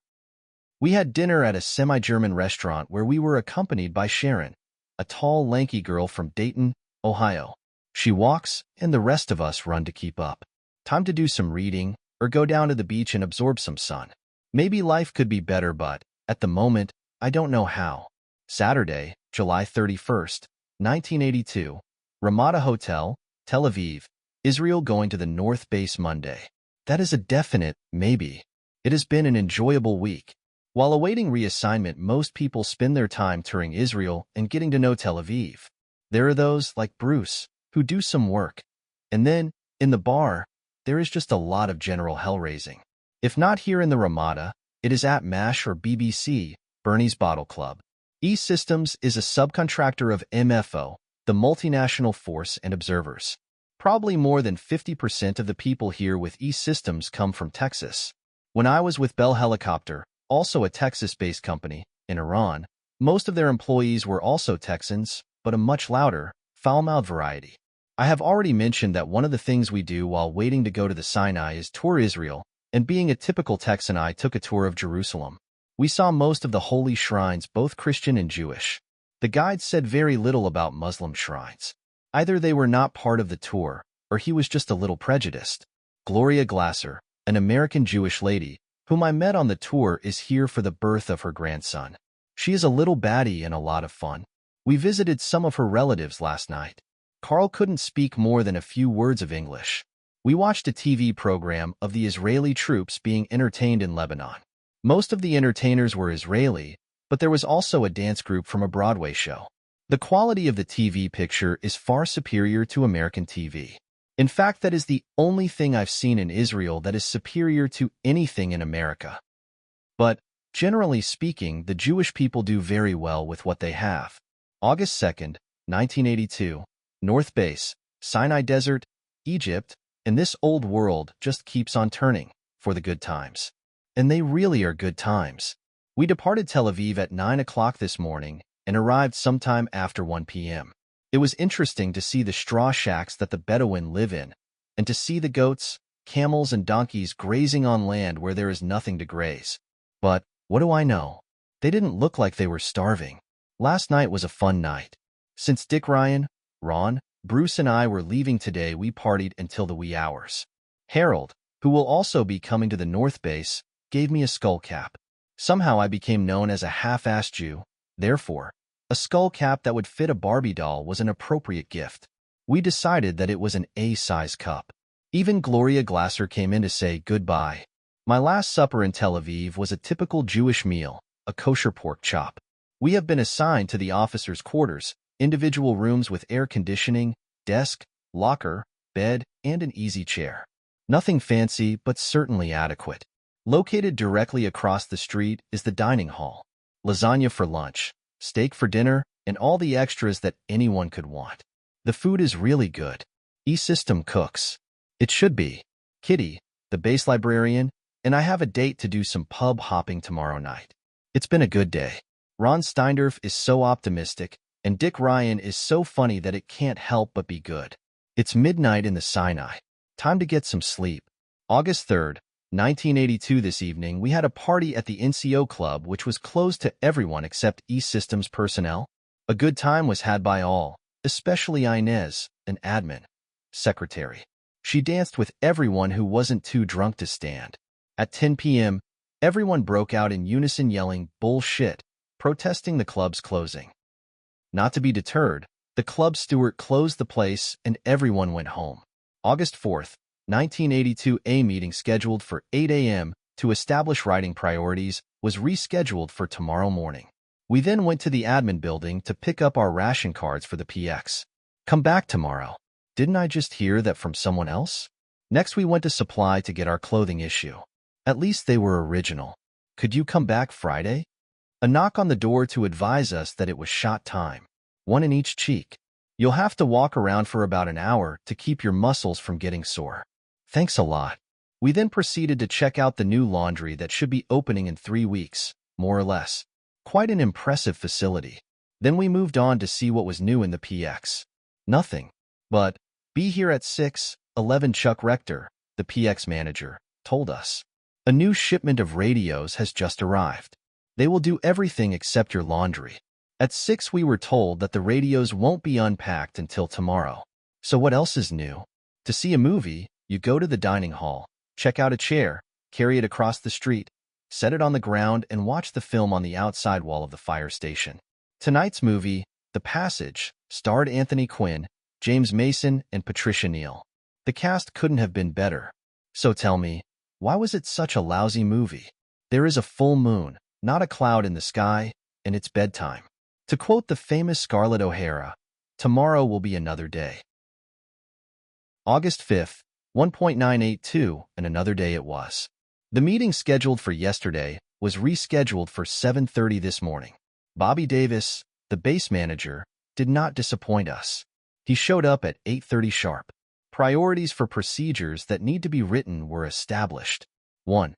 We had dinner at a semi-German restaurant where we were accompanied by Sharon, a tall, lanky girl from Dayton, Ohio. She walks, and the rest of us run to keep up. Time to do some reading, or go down to the beach and absorb some sun. Maybe life could be better, but, at the moment, I don't know how. Saturday, July 31st, 1982. Ramada Hotel, Tel Aviv, Israel. Going to the North Base Monday. That is a definite, maybe. It has been an enjoyable week. While awaiting reassignment, most people spend their time touring Israel and getting to know Tel Aviv. There are those, like Bruce, who do some work. And then, in the bar, there is just a lot of general hell-raising. If not here in the Ramada, it is at MASH or BBC, Bernie's Bottle Club. E-Systems is a subcontractor of MFO, the multinational Force and Observers. Probably more than 50% of the people here with E-Systems come from Texas. When I was with Bell Helicopter, also a Texas-based company, in Iran, most of their employees were also Texans, but a much louder, foul-mouthed variety. I have already mentioned that one of the things we do while waiting to go to the Sinai is tour Israel, and being a typical Texan, I took a tour of Jerusalem. We saw most of the holy shrines, both Christian and Jewish. The guide said very little about Muslim shrines. Either they were not part of the tour, or he was just a little prejudiced. Gloria Glasser, an American Jewish lady, whom I met on the tour, is here for the birth of her grandson. She is a little batty and a lot of fun. We visited some of her relatives last night. Carl couldn't speak more than a few words of English. We watched a TV program of the Israeli troops being entertained in Lebanon. Most of the entertainers were Israeli, but there was also a dance group from a Broadway show. The quality of the TV picture is far superior to American TV. In fact, that is the only thing I've seen in Israel that is superior to anything in America. But, generally speaking, the Jewish people do very well with what they have. August 2nd, 1982, North Base, Sinai Desert, Egypt, and this old world just keeps on turning for the good times. And they really are good times. We departed Tel Aviv at 9 o'clock this morning and arrived sometime after 1 p.m. It was interesting to see the straw shacks that the Bedouin live in, and to see the goats, camels, and donkeys grazing on land where there is nothing to graze. But, what do I know? They didn't look like they were starving. Last night was a fun night. Since Dick Ryan, Ron, Bruce, and I were leaving today, we partied until the wee hours. Harold, who will also be coming to the North Base, gave me a skull cap. Somehow I became known as a half-assed Jew. Therefore, a skull cap that would fit a Barbie doll was an appropriate gift. We decided that it was an A-size cup. Even Gloria Glasser came in to say goodbye. My last supper in Tel Aviv was a typical Jewish meal, a kosher pork chop. We have been assigned to the officers' quarters, individual rooms with air conditioning, desk, locker, bed, and an easy chair. Nothing fancy, but certainly adequate. Located directly across the street is the dining hall. Lasagna for lunch, steak for dinner, and all the extras that anyone could want. The food is really good. E-System cooks. It should be. Kitty, the base librarian, and I have a date to do some pub hopping tomorrow night. It's been a good day. Ron Steindorf is so optimistic, and Dick Ryan is so funny that it can't help but be good. It's midnight in the Sinai. Time to get some sleep. August 3rd, 1982 this evening, we had a party at the NCO Club which was closed to everyone except E-Systems personnel. A good time was had by all, especially Inez, an admin secretary. She danced with everyone who wasn't too drunk to stand. At 10 p.m., everyone broke out in unison yelling, "Bullshit," protesting the club's closing. Not to be deterred, the club steward closed the place and everyone went home. August 4th, 1982, a meeting scheduled for 8 a.m. to establish writing priorities was rescheduled for tomorrow morning. We then went to the admin building to pick up our ration cards for the PX. Come back tomorrow. Didn't I just hear that from someone else? Next we went to supply to get our clothing issue. At least they were original. Could you come back Friday? A knock on the door to advise us that it was shot time. One in each cheek. You'll have to walk around for about an hour to keep your muscles from getting sore. Thanks a lot. We then proceeded to check out the new laundry that should be opening in 3 weeks, more or less. Quite an impressive facility. Then we moved on to see what was new in the PX. Nothing. But, be here at 6:11. Chuck Rector, the PX manager, told us. A new shipment of radios has just arrived. They will do everything except your laundry. At 6 we were told that the radios won't be unpacked until tomorrow. So what else is new? To see a movie, you go to the dining hall, check out a chair, carry it across the street, set it on the ground, and watch the film on the outside wall of the fire station. Tonight's movie, The Passage, starred Anthony Quinn, James Mason, and Patricia Neal. The cast couldn't have been better. So tell me, why was it such a lousy movie? There is a full moon, not a cloud in the sky, and it's bedtime. To quote the famous Scarlett O'Hara, tomorrow will be another day. August 5th, 1.982, and another day it was. The meeting scheduled for yesterday was rescheduled for 7:30 this morning. Bobby Davis, the base manager, did not disappoint us. He showed up at 8:30 sharp. Priorities for procedures that need to be written were established. 1.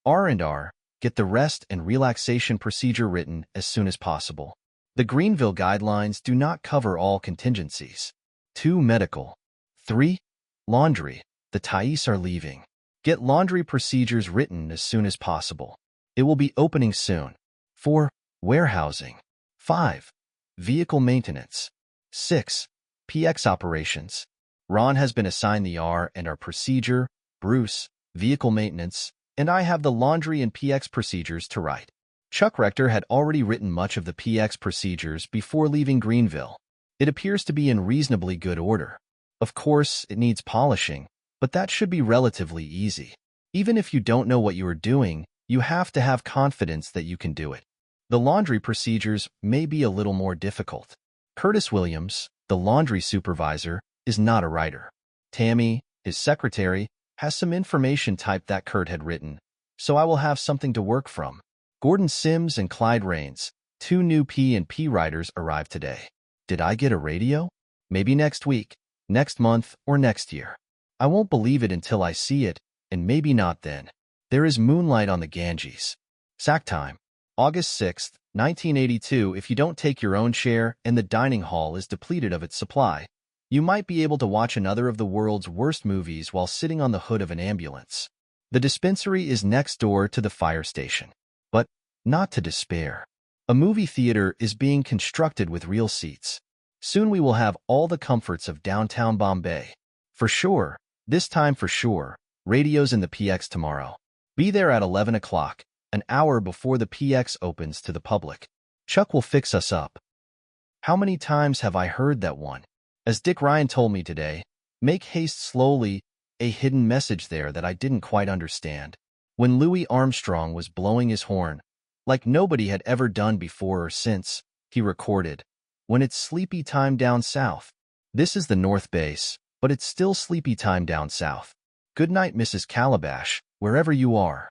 R&R, get the rest and relaxation procedure written as soon as possible. The Greenville guidelines do not cover all contingencies. 2. Medical. 3. Laundry. The Thais are leaving. Get laundry procedures written as soon as possible. It will be opening soon. 4. Warehousing. 5. Vehicle maintenance. 6. PX operations. Ron has been assigned the R&R procedure, Bruce, vehicle maintenance, and I have the laundry and PX procedures to write. Chuck Rector had already written much of the PX procedures before leaving Greenville. It appears to be in reasonably good order. Of course, it needs polishing, but that should be relatively easy. Even if you don't know what you are doing, you have to have confidence that you can do it. The laundry procedures may be a little more difficult. Curtis Williams, the laundry supervisor, is not a writer. Tammy, his secretary, has some information typed that Kurt had written, so I will have something to work from. Gordon Sims and Clyde Rains, two new P&P writers, arrived today. Did I get a radio? Maybe next week, next month, or next year. I won't believe it until I see it, and maybe not then. There is moonlight on the Ganges. Sack time. August 6, 1982. If you don't take your own share and the dining hall is depleted of its supply, you might be able to watch another of the world's worst movies while sitting on the hood of an ambulance. The dispensary is next door to the fire station. But not to despair. A movie theater is being constructed with real seats. Soon we will have all the comforts of downtown Bombay. For sure, this time for sure, radio's in the PX tomorrow. Be there at 11 o'clock, an hour before the PX opens to the public. Chuck will fix us up. How many times have I heard that one? As Dick Ryan told me today, make haste slowly, a hidden message there that I didn't quite understand. When Louis Armstrong was blowing his horn, like nobody had ever done before or since, he recorded, "When it's sleepy time down south." This is the North Base, but it's still sleepy time down south. Good night, Mrs. Calabash, wherever you are.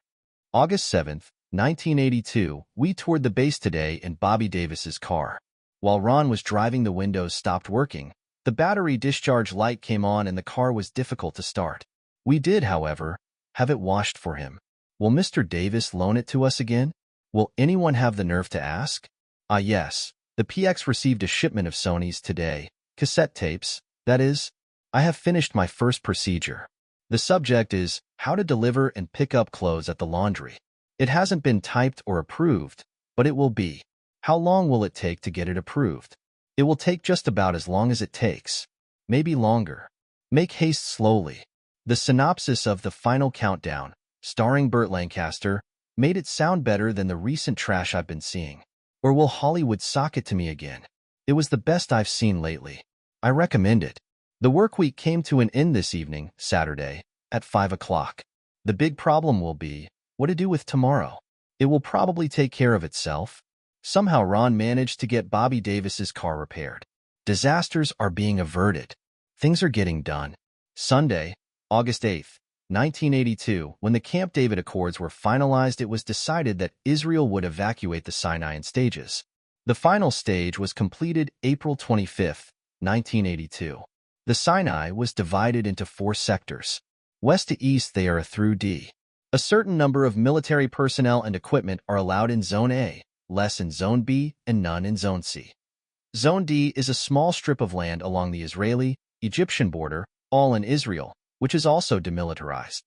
August 7th, 1982, we toured the base today in Bobby Davis's car. While Ron was driving, the windows stopped working. The battery discharge light came on and the car was difficult to start. We did, however, have it washed for him. Will Mr. Davis loan it to us again? Will anyone have the nerve to ask? Ah, yes. The PX received a shipment of Sony's today. Cassette tapes, that is. I have finished my first procedure. The subject is how to deliver and pick up clothes at the laundry. It hasn't been typed or approved, but it will be. How long will it take to get it approved? It will take just about as long as it takes. Maybe longer. Make haste slowly. The synopsis of The Final Countdown, starring Burt Lancaster, made it sound better than the recent trash I've been seeing. Or will Hollywood sock it to me again? It was the best I've seen lately. I recommend it. The work week came to an end this evening, Saturday, at 5 o'clock. The big problem will be what to do with tomorrow. It will probably take care of itself. Somehow Ron managed to get Bobby Davis's car repaired. Disasters are being averted. Things are getting done. Sunday, August 8th, 1982, when the Camp David Accords were finalized, it was decided that Israel would evacuate the Sinai in stages. The final stage was completed April 25th, 1982. The Sinai was divided into 4 sectors. West to east they are through D. A certain number of military personnel and equipment are allowed in Zone A, less in Zone B, and none in Zone C. Zone D is a small strip of land along the Israeli-Egyptian border, all in Israel, which is also demilitarized.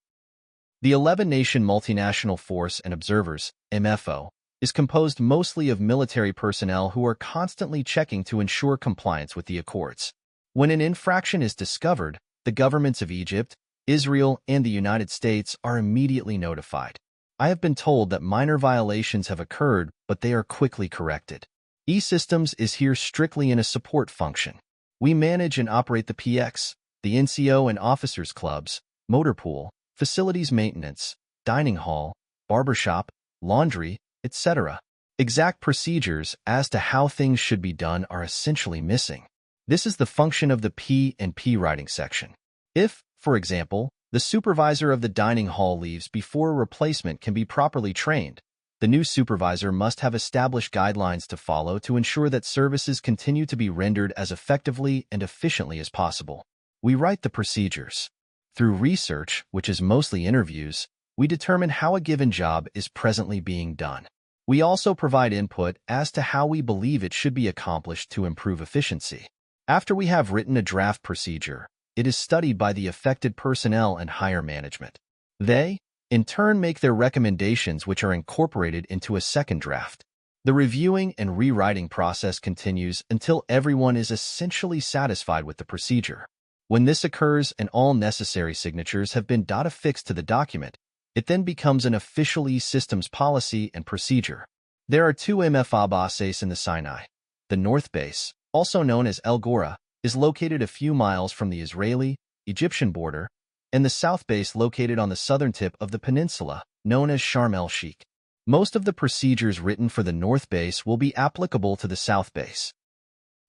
The 11-nation multinational force and observers, MFO, is composed mostly of military personnel who are constantly checking to ensure compliance with the accords. When an infraction is discovered, the governments of Egypt, Israel, and the United States are immediately notified. I have been told that minor violations have occurred, but they are quickly corrected. E-Systems is here strictly in a support function. We manage and operate the PX, the NCO and officers' clubs, motor pool, facilities maintenance, dining hall, barbershop, laundry, etc. Exact procedures as to how things should be done are essentially missing. This is the function of the P&P writing section. If, for example, the supervisor of the dining hall leaves before a replacement can be properly trained, the new supervisor must have established guidelines to follow to ensure that services continue to be rendered as effectively and efficiently as possible. We write the procedures. Through research, which is mostly interviews, we determine how a given job is presently being done. We also provide input as to how we believe it should be accomplished to improve efficiency. After we have written a draft procedure, it is studied by the affected personnel and higher management. They, in turn, make their recommendations which are incorporated into a second draft. The reviewing and rewriting process continues until everyone is essentially satisfied with the procedure. When this occurs and all necessary signatures have been affixed to the document, it then becomes an official E-Systems policy and procedure. There are 2 MFA bases in the Sinai. The North Base, also known as El Gora, is located a few miles from the Israeli-Egyptian border, and the south base located on the southern tip of the peninsula, known as Sharm el-Sheikh. Most of the procedures written for the north base will be applicable to the south base.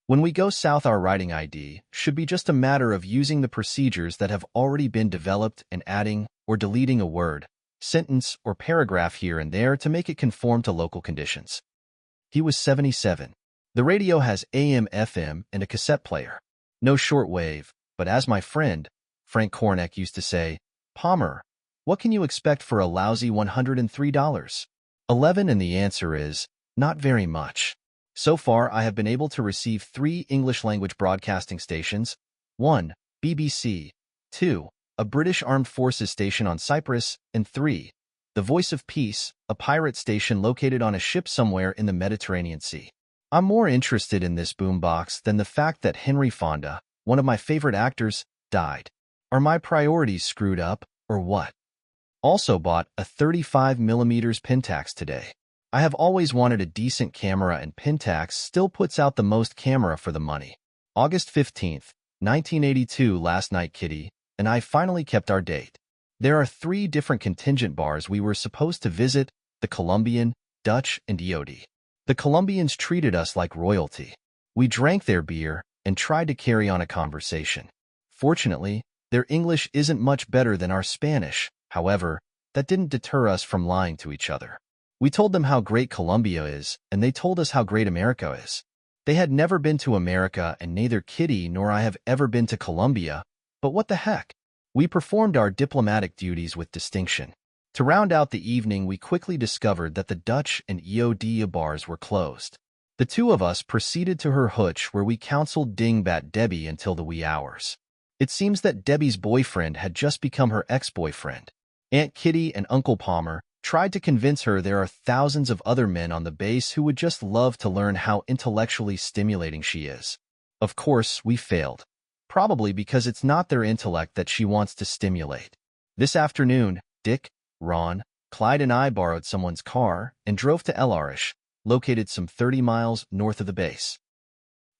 When we go south, our writing ID should be just a matter of using the procedures that have already been developed and adding or deleting a word, sentence, or paragraph here and there to make it conform to local conditions. He was 77. The radio has AM, FM, and a cassette player. No shortwave, but as my friend, Frank Corneck, used to say, Palmer, what can you expect for a lousy $103.11? And the answer is, not very much. So far, I have been able to receive 3 English-language broadcasting stations, 1, BBC, 2, a British Armed Forces station on Cyprus, and 3, The Voice of Peace, a pirate station located on a ship somewhere in the Mediterranean Sea. I'm more interested in this boombox than the fact that Henry Fonda, one of my favorite actors, died. Are my priorities screwed up, or what? Also bought a 35mm Pentax today. I have always wanted a decent camera, and Pentax still puts out the most camera for the money. August 15th, 1982. Last night, Kitty and I finally kept our date. There are 3 different contingent bars we were supposed to visit: the Colombian, Dutch, and EOD. The Colombians treated us like royalty. We drank their beer and tried to carry on a conversation. Fortunately, their English isn't much better than our Spanish. However, that didn't deter us from lying to each other. We told them how great Colombia is, and they told us how great America is. They had never been to America, and neither Kitty nor I have ever been to Colombia, but what the heck? We performed our diplomatic duties with distinction. To round out the evening, we quickly discovered that the Dutch and EOD bars were closed. The 2 of us proceeded to her hutch, where we counseled Dingbat Debbie until the wee hours. It seems that Debbie's boyfriend had just become her ex-boyfriend. Aunt Kitty and Uncle Palmer tried to convince her there are thousands of other men on the base who would just love to learn how intellectually stimulating she is. Of course, we failed. Probably because it's not their intellect that she wants to stimulate. This afternoon, Dick, Ron, Clyde, and I borrowed someone's car and drove to El Arish, located some 30 miles north of the base.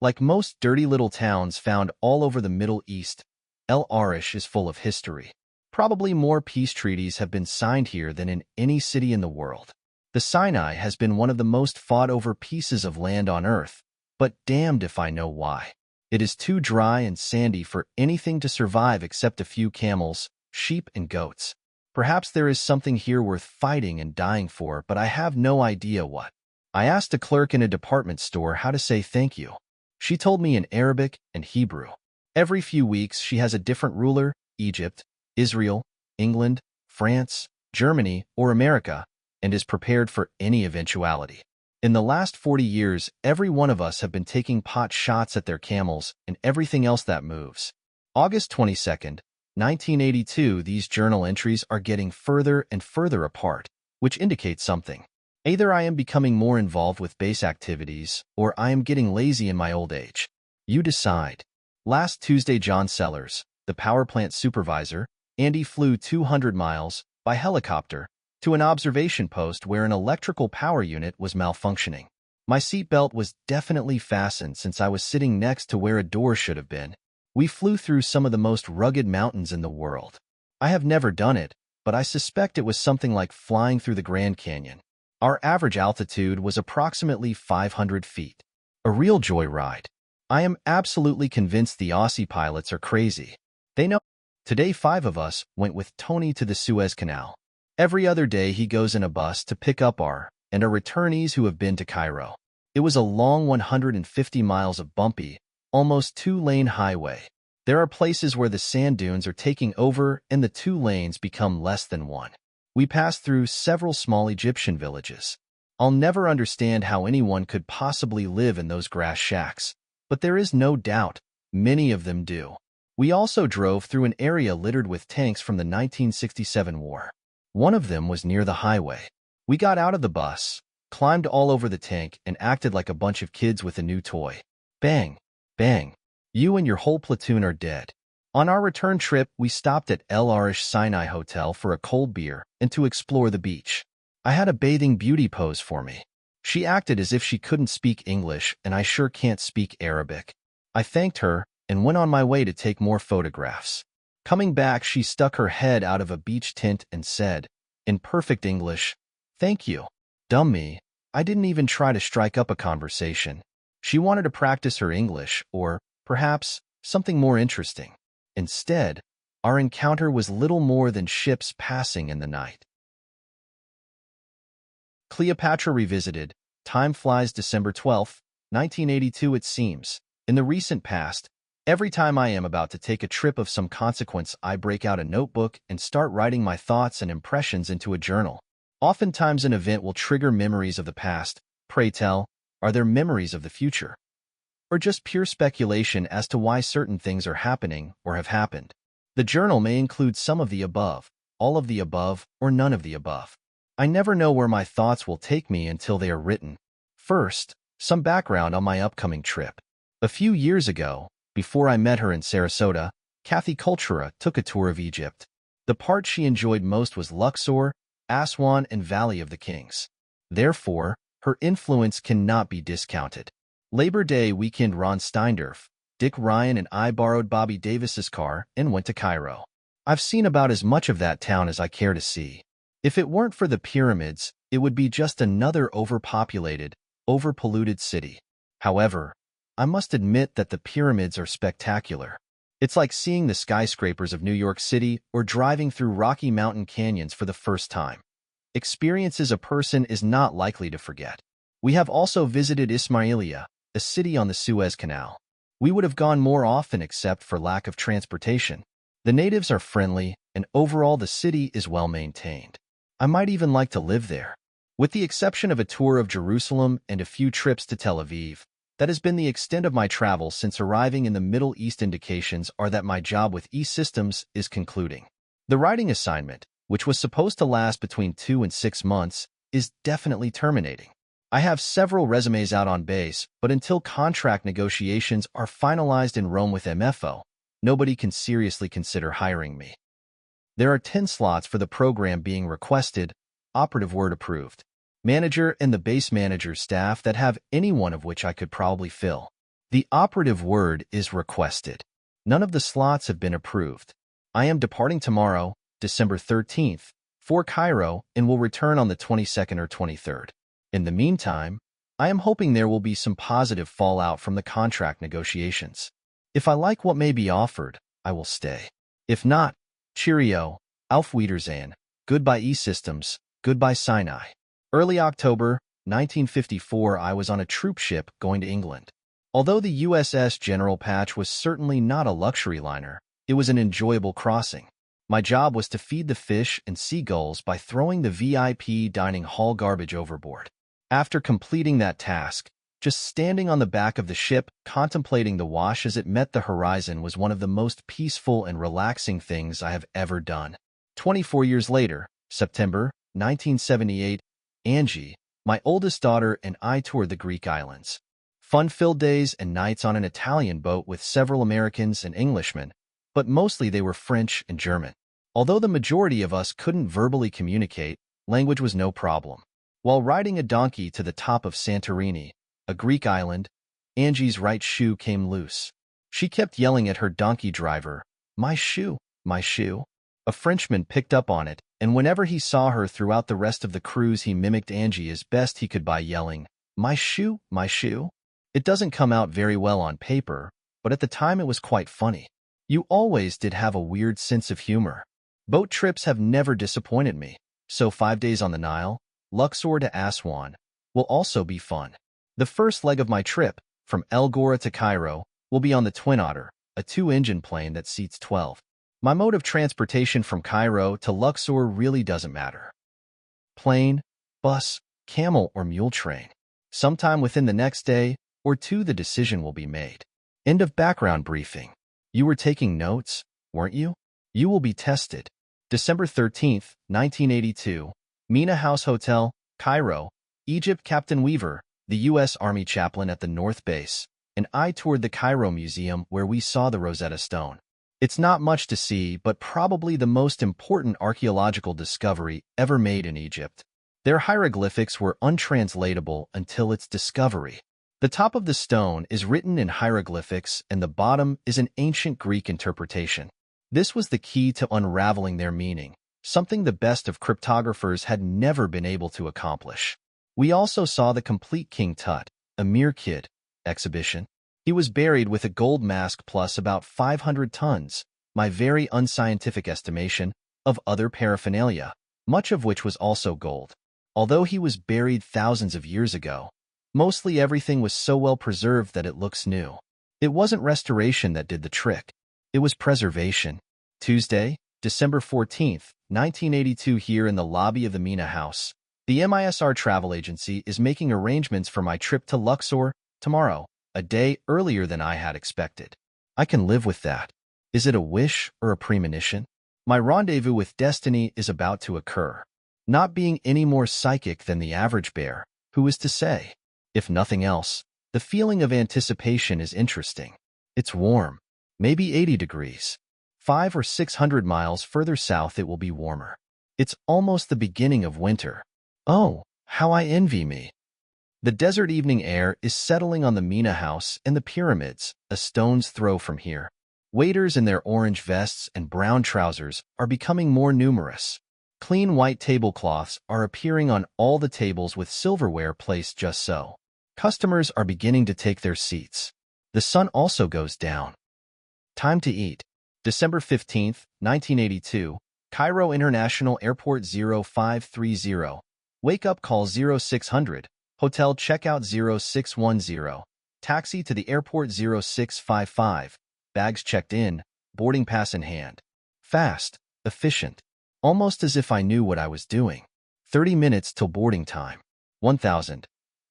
Like most dirty little towns found all over the Middle East, El Arish is full of history. Probably more peace treaties have been signed here than in any city in the world. The Sinai has been one of the most fought-over pieces of land on Earth, but damned if I know why. It is too dry and sandy for anything to survive except a few camels, sheep, and goats. Perhaps there is something here worth fighting and dying for, but I have no idea what. I asked a clerk in a department store how to say thank you. She told me in Arabic and Hebrew. Every few weeks, she has a different ruler: Egypt, Israel, England, France, Germany, or America, and is prepared for any eventuality. In the last 40 years, every one of us have been taking pot shots at their camels and everything else that moves. August 22nd, 1982. These journal entries are getting further and further apart, which indicates something. Either I am becoming more involved with base activities, or I am getting lazy in my old age. You decide. Last Tuesday, John Sellers, the power plant supervisor, Andy, flew 200 miles by helicopter to an observation post where an electrical power unit was malfunctioning. My seatbelt was definitely fastened since I was sitting next to where a door should have been. We flew through some of the most rugged mountains in the world. I have never done it, but I suspect it was something like flying through the Grand Canyon. Our average altitude was approximately 500 feet. A real joyride. I am absolutely convinced the Aussie pilots are crazy. They know. Today, 5 of us went with Tony to the Suez Canal. Every other day, he goes in a bus to pick up our returnees who have been to Cairo. It was a long 150 miles of bumpy, almost 2-lane highway. There are places where the sand dunes are taking over and the 2 lanes become less than 1. We passed through several small Egyptian villages. I'll never understand how anyone could possibly live in those grass shacks, but there is no doubt many of them do. We also drove through an area littered with tanks from the 1967 war. One of them was near the highway. We got out of the bus, climbed all over the tank, and acted like a bunch of kids with a new toy. Bang! Bang! You and your whole platoon are dead. On our return trip, we stopped at El Arish Sinai Hotel for a cold beer and to explore the beach. I had a bathing beauty pose for me. She acted as if she couldn't speak English, and I sure can't speak Arabic. I thanked her and went on my way to take more photographs. Coming back, she stuck her head out of a beach tent and said, in perfect English, "Thank you." Dumb me, I didn't even try to strike up a conversation. She wanted to practice her English, or, perhaps, something more interesting. Instead, our encounter was little more than ships passing in the night. Cleopatra Revisited. Time flies. December 12, 1982. It seems, in the recent past, every time I am about to take a trip of some consequence, I break out a notebook and start writing my thoughts and impressions into a journal. Oftentimes an event will trigger memories of the past. Pray tell, are there memories of the future? Or just pure speculation as to why certain things are happening or have happened? The journal may include some of the above, all of the above, or none of the above. I never know where my thoughts will take me until they are written. First, some background on my upcoming trip. A few years ago, before I met her in Sarasota, Kathy Kultura took a tour of Egypt. The part she enjoyed most was Luxor, Aswan, and Valley of the Kings. Therefore, her influence cannot be discounted. Labor Day weekend. Ron Steindorf, Dick Ryan, and I borrowed Bobby Davis's car and went to Cairo. I've seen about as much of that town as I care to see. If it weren't for the pyramids, it would be just another overpopulated, overpolluted city. However, I must admit that the pyramids are spectacular. It's like seeing the skyscrapers of New York City or driving through Rocky Mountain canyons for the first time. Experiences a person is not likely to forget. We have also visited Ismailia, a city on the Suez Canal. We would have gone more often except for lack of transportation. The natives are friendly, and overall the city is well maintained. I might even like to live there. With the exception of a tour of Jerusalem and a few trips to Tel Aviv, that has been the extent of my travels since arriving in the Middle East. Indications are that my job with E-Systems is concluding. The writing assignment, which was supposed to last between 2 and 6 months, is definitely terminating. I have several resumes out on base, but until contract negotiations are finalized in Rome with MFO, nobody can seriously consider hiring me. There are 10 slots for the program being requested, operative word approved. Manager and the base manager staff that have any one of which I could probably fill. The operative word is requested. None of the slots have been approved. I am departing tomorrow, December 13th, for Cairo and will return on the 22nd or 23rd. In the meantime, I am hoping there will be some positive fallout from the contract negotiations. If I like what may be offered, I will stay. If not, cheerio, auf Wiedersehen, goodbye E-Systems, goodbye Sinai. Early October, 1954, I was on a troop ship going to England. Although the USS General Patch was certainly not a luxury liner, it was an enjoyable crossing. My job was to feed the fish and seagulls by throwing the VIP dining hall garbage overboard. After completing that task, just standing on the back of the ship, contemplating the wash as it met the horizon was one of the most peaceful and relaxing things I have ever done. 24 years later, September 1978, Angie, my oldest daughter, and I toured the Greek islands. Fun-filled days and nights on an Italian boat with several Americans and Englishmen, but mostly they were French and German. Although the majority of us couldn't verbally communicate, language was no problem. While riding a donkey to the top of Santorini, a Greek island, Angie's right shoe came loose. She kept yelling at her donkey driver, "My shoe, my shoe." A Frenchman picked up on it, and whenever he saw her throughout the rest of the cruise, he mimicked Angie as best he could by yelling, "My shoe, my shoe." It doesn't come out very well on paper, but at the time it was quite funny. You always did have a weird sense of humor. Boat trips have never disappointed me, so 5 days on the Nile, Luxor to Aswan, will also be fun. The first leg of my trip, from El Gora to Cairo, will be on the Twin Otter, a 2-engine plane that seats 12. My mode of transportation from Cairo to Luxor really doesn't matter. Plane, bus, camel, or mule train. Sometime within the next day or two the decision will be made. End of background briefing. You were taking notes, weren't you? You will be tested. December 13th, 1982, Mina House Hotel, Cairo, Egypt. Captain Weaver, the U.S. Army chaplain at the North Base, and I toured the Cairo Museum where we saw the Rosetta Stone. It's not much to see, but probably the most important archaeological discovery ever made in Egypt. Their hieroglyphics were untranslatable until its discovery. The top of the stone is written in hieroglyphics and the bottom is an ancient Greek interpretation. This was the key to unraveling their meaning, something the best of cryptographers had never been able to accomplish. We also saw the complete King Tut, a mere kid, exhibition. He was buried with a gold mask plus about 500 tons, my very unscientific estimation, of other paraphernalia, much of which was also gold. Although he was buried thousands of years ago, mostly everything was so well preserved that it looks new. It wasn't restoration that did the trick. It was preservation. Tuesday, December 14th, 1982 here in the lobby of the Mina House. The MISR travel agency is making arrangements for my trip to Luxor tomorrow, a day earlier than I had expected. I can live with that. Is it a wish or a premonition? My rendezvous with destiny is about to occur. Not being any more psychic than the average bear, who is to say? If nothing else, the feeling of anticipation is interesting. It's warm, maybe 80 degrees. 500 or 600 miles further south it will be warmer. It's almost the beginning of winter. Oh, how I envy me. The desert evening air is settling on the Mina House and the pyramids, a stone's throw from here. Waiters in their orange vests and brown trousers are becoming more numerous. Clean white tablecloths are appearing on all the tables with silverware placed just so. Customers are beginning to take their seats. The sun also goes down. Time to eat. December 15th, 1982, Cairo International Airport 0530. Wake-up call 0600. Hotel checkout 0610. Taxi to the airport 0655. Bags checked in, boarding pass in hand. Fast, efficient. Almost as if I knew what I was doing. 30 minutes till boarding time. 1000.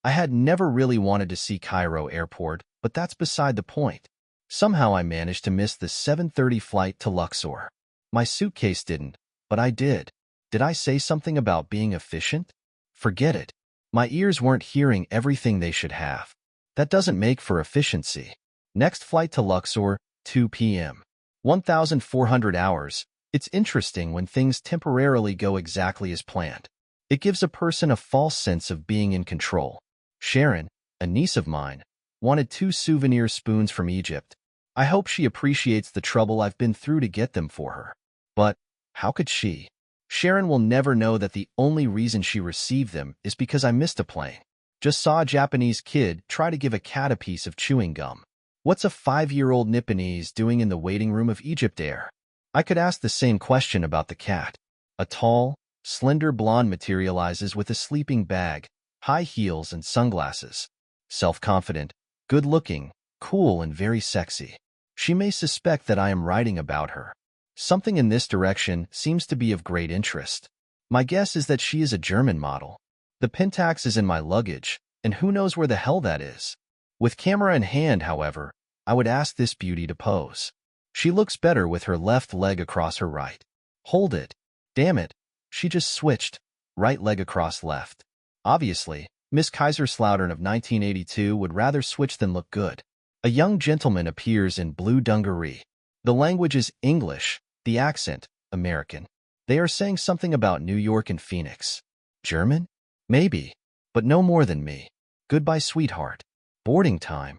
I had never really wanted to see Cairo Airport, but that's beside the point. Somehow I managed to miss the 7:30 flight to Luxor. My suitcase didn't, but I did. Did I say something about being efficient? Forget it. My ears weren't hearing everything they should have. That doesn't make for efficiency. Next flight to Luxor, 2 p.m. 1,400 hours. It's interesting when things temporarily go exactly as planned. It gives a person a false sense of being in control. Sharon, a niece of mine, wanted 2 souvenir spoons from Egypt. I hope she appreciates the trouble I've been through to get them for her. But how could she? Sharon will never know that the only reason she received them is because I missed a plane. Just saw a Japanese kid try to give a cat a piece of chewing gum. What's a 5-year-old Nipponese doing in the waiting room of Egypt Air? I could ask the same question about the cat. A tall, slender blonde materializes with a sleeping bag, high heels and sunglasses. Self-confident, good-looking, cool and very sexy. She may suspect that I am writing about her. Something in this direction seems to be of great interest. My guess is that she is a German model. The Pentax is in my luggage, and who knows where the hell that is. With camera in hand, however, I would ask this beauty to pose. She looks better with her left leg across her right. Hold it. Damn it. She just switched. Right leg across left. Obviously, Miss Kaiserslautern of 1982 would rather switch than look good. A young gentleman appears in blue dungaree. The language is English, the accent, American. They are saying something about New York and Phoenix. German? Maybe, but no more than me. Goodbye, sweetheart. Boarding time.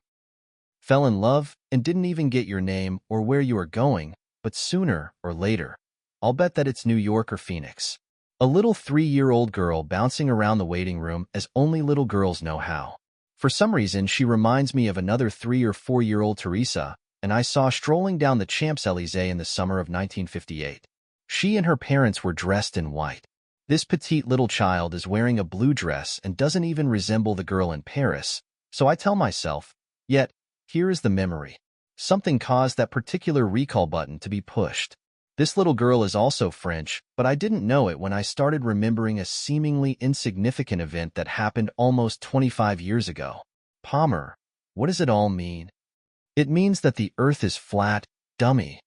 Fell in love and didn't even get your name or where you are going, but sooner or later. I'll bet that it's New York or Phoenix. A little 3-year-old girl bouncing around the waiting room as only little girls know how. For some reason, she reminds me of another 3 or 4-year-old Teresa, and I saw strolling down the Champs-Élysées in the summer of 1958. She and her parents were dressed in white. This petite little child is wearing a blue dress and doesn't even resemble the girl in Paris, so I tell myself, yet, here is the memory. Something caused that particular recall button to be pushed. This little girl is also French, but I didn't know it when I started remembering a seemingly insignificant event that happened almost 25 years ago. Palmer, what does it all mean? It means that the earth is flat, dummy.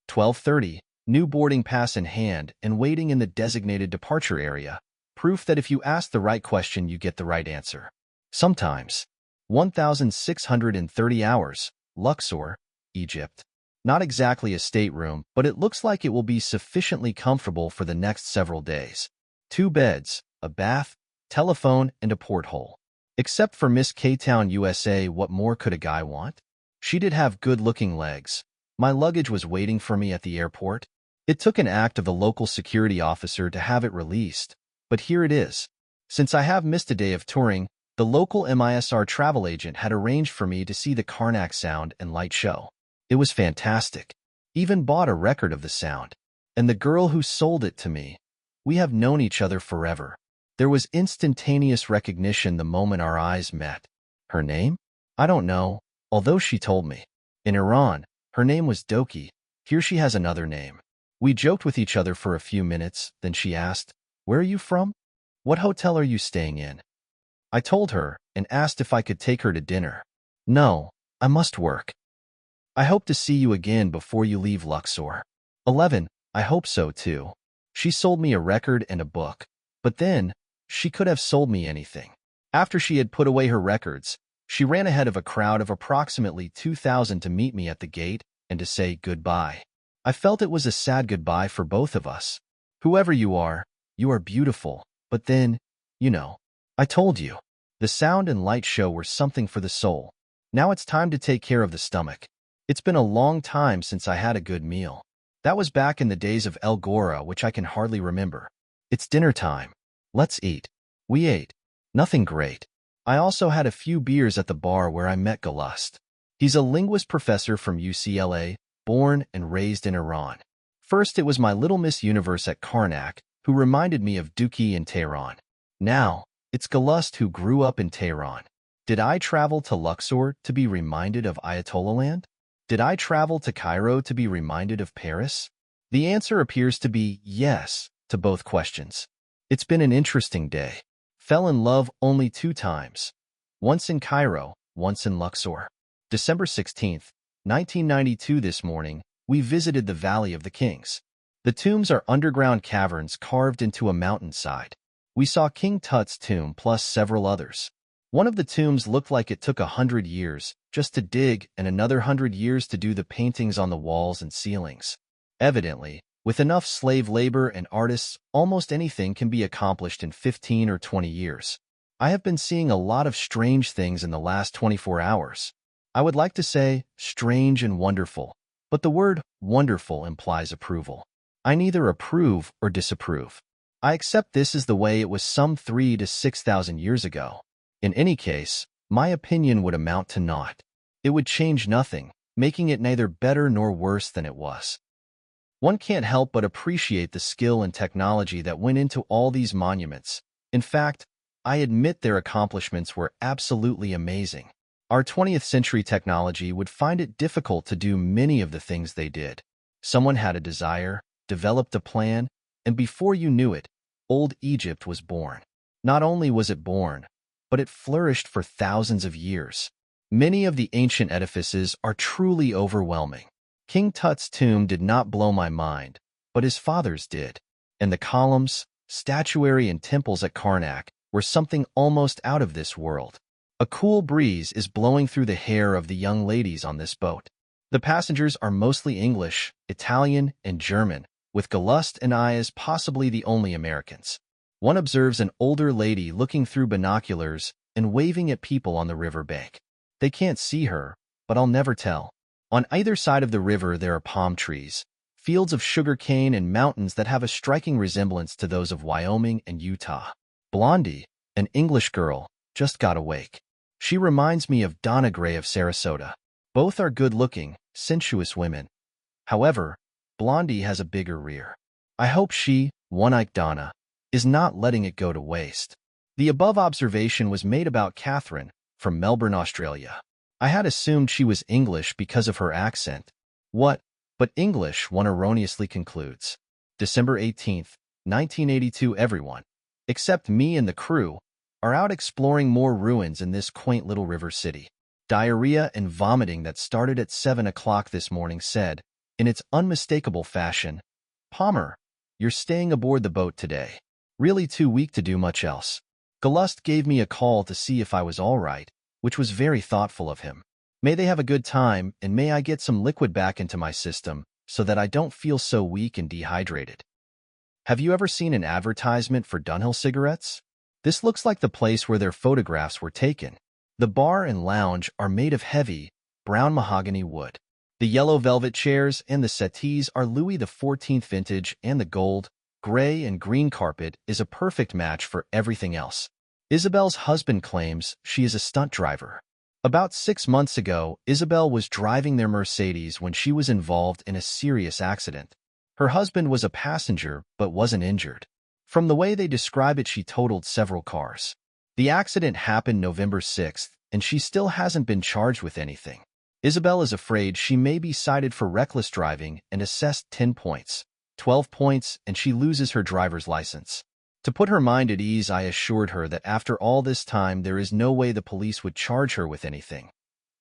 12:30, new boarding pass in hand and waiting in the designated departure area. Proof that if you ask the right question, you get the right answer. Sometimes. 1,630 hours, Luxor, Egypt. Not exactly a stateroom, but it looks like it will be sufficiently comfortable for the next several days. 2 beds, a bath, telephone, and a porthole. Except for Miss K-Town USA, what more could a guy want? She did have good-looking legs. My luggage was waiting for me at the airport. It took an act of the local security officer to have it released, but here it is. Since I have missed a day of touring, the local MISR travel agent had arranged for me to see the Karnak Sound and Light show. It was fantastic. Even bought a record of the sound. And the girl who sold it to me, we have known each other forever. There was instantaneous recognition the moment our eyes met. Her name? I don't know, although she told me. In Iran, her name was Doki. Here she has another name. We joked with each other for a few minutes, then she asked, "Where are you from? What hotel are you staying in?" I told her and asked if I could take her to dinner. "No, I must work. I hope to see you again before you leave Luxor." 11. I hope so too. She sold me a record and a book. But then, she could have sold me anything. After she had put away her records, she ran ahead of a crowd of approximately 2,000 to meet me at the gate and to say goodbye. I felt it was a sad goodbye for both of us. Whoever you are beautiful. But then, I told you. The sound and light show were something for the soul. Now it's time to take care of the stomach. It's been a long time since I had a good meal. That was back in the days of El Gora, which I can hardly remember. It's dinner time. Let's eat. We ate. Nothing great. I also had a few beers at the bar where I met Galust. He's a linguist professor from UCLA, born and raised in Iran. First, it was my little Miss Universe at Karnak, who reminded me of Dookie in Tehran. Now, it's Galust who grew up in Tehran. Did I travel to Luxor to be reminded of Ayatollah Land? Did I travel to Cairo to be reminded of Paris? The answer appears to be yes to both questions. It's been an interesting day. Fell in love only 2 times. Once in Cairo, once in Luxor. December 16th, 1992. This morning, we visited the Valley of the Kings. The tombs are underground caverns carved into a mountainside. We saw King Tut's tomb plus several others. One of the tombs looked like it took 100 years just to dig and another 100 years to do the paintings on the walls and ceilings. Evidently, with enough slave labor and artists, almost anything can be accomplished in 15 or 20 years. I have been seeing a lot of strange things in the last 24 hours. I would like to say strange and wonderful, but the word wonderful implies approval. I neither approve or disapprove. I accept this as the way it was some 3,000 to 6,000 years ago. In any case, my opinion would amount to naught. It would change nothing, making it neither better nor worse than it was. One can't help but appreciate the skill and technology that went into all these monuments. In fact, I admit their accomplishments were absolutely amazing. Our 20th century technology would find it difficult to do many of the things they did. Someone had a desire, developed a plan, and before you knew it, old Egypt was born. Not only was it born, but it flourished for thousands of years. Many of the ancient edifices are truly overwhelming. King Tut's tomb did not blow my mind, but his father's did. And the columns, statuary, and temples at Karnak were something almost out of this world. A cool breeze is blowing through the hair of the young ladies on this boat. The passengers are mostly English, Italian, and German, with Galust and I as possibly the only Americans. One observes an older lady looking through binoculars and waving at people on the river bank. They can't see her, but I'll never tell. On either side of the river there are palm trees, fields of sugar cane, and mountains that have a striking resemblance to those of Wyoming and Utah. Blondie, an English girl, just got awake. She reminds me of Donna Gray of Sarasota. Both are good-looking, sensuous women. However, Blondie has a bigger rear. I hope she, one-eyed Donna, is not letting it go to waste. The above observation was made about Catherine, from Melbourne, Australia. I had assumed she was English because of her accent. What? But English, one erroneously concludes. December 18th, 1982. Everyone, except me and the crew, are out exploring more ruins in this quaint little river city. Diarrhea and vomiting that started at 7 o'clock this morning said, in its unmistakable fashion, "Palmer, you're staying aboard the boat today. Really too weak to do much else." Galust gave me a call to see if I was all right, which was very thoughtful of him. May they have a good time, and may I get some liquid back into my system so that I don't feel so weak and dehydrated. Have you ever seen an advertisement for Dunhill cigarettes? This looks like the place where their photographs were taken. The bar and lounge are made of heavy, brown mahogany wood. The yellow velvet chairs and the settees are Louis XIV vintage, and the gold, gray, and green carpet is a perfect match for everything else. Isabel's husband claims she is a stunt driver. About 6 months ago, Isabel was driving their Mercedes when she was involved in a serious accident. Her husband was a passenger but wasn't injured. From the way they describe it, she totaled several cars. The accident happened November 6th, and she still hasn't been charged with anything. Isabel is afraid she may be cited for reckless driving and assessed 10 points, 12 points, and she loses her driver's license. To put her mind at ease, I assured her that after all this time there is no way the police would charge her with anything.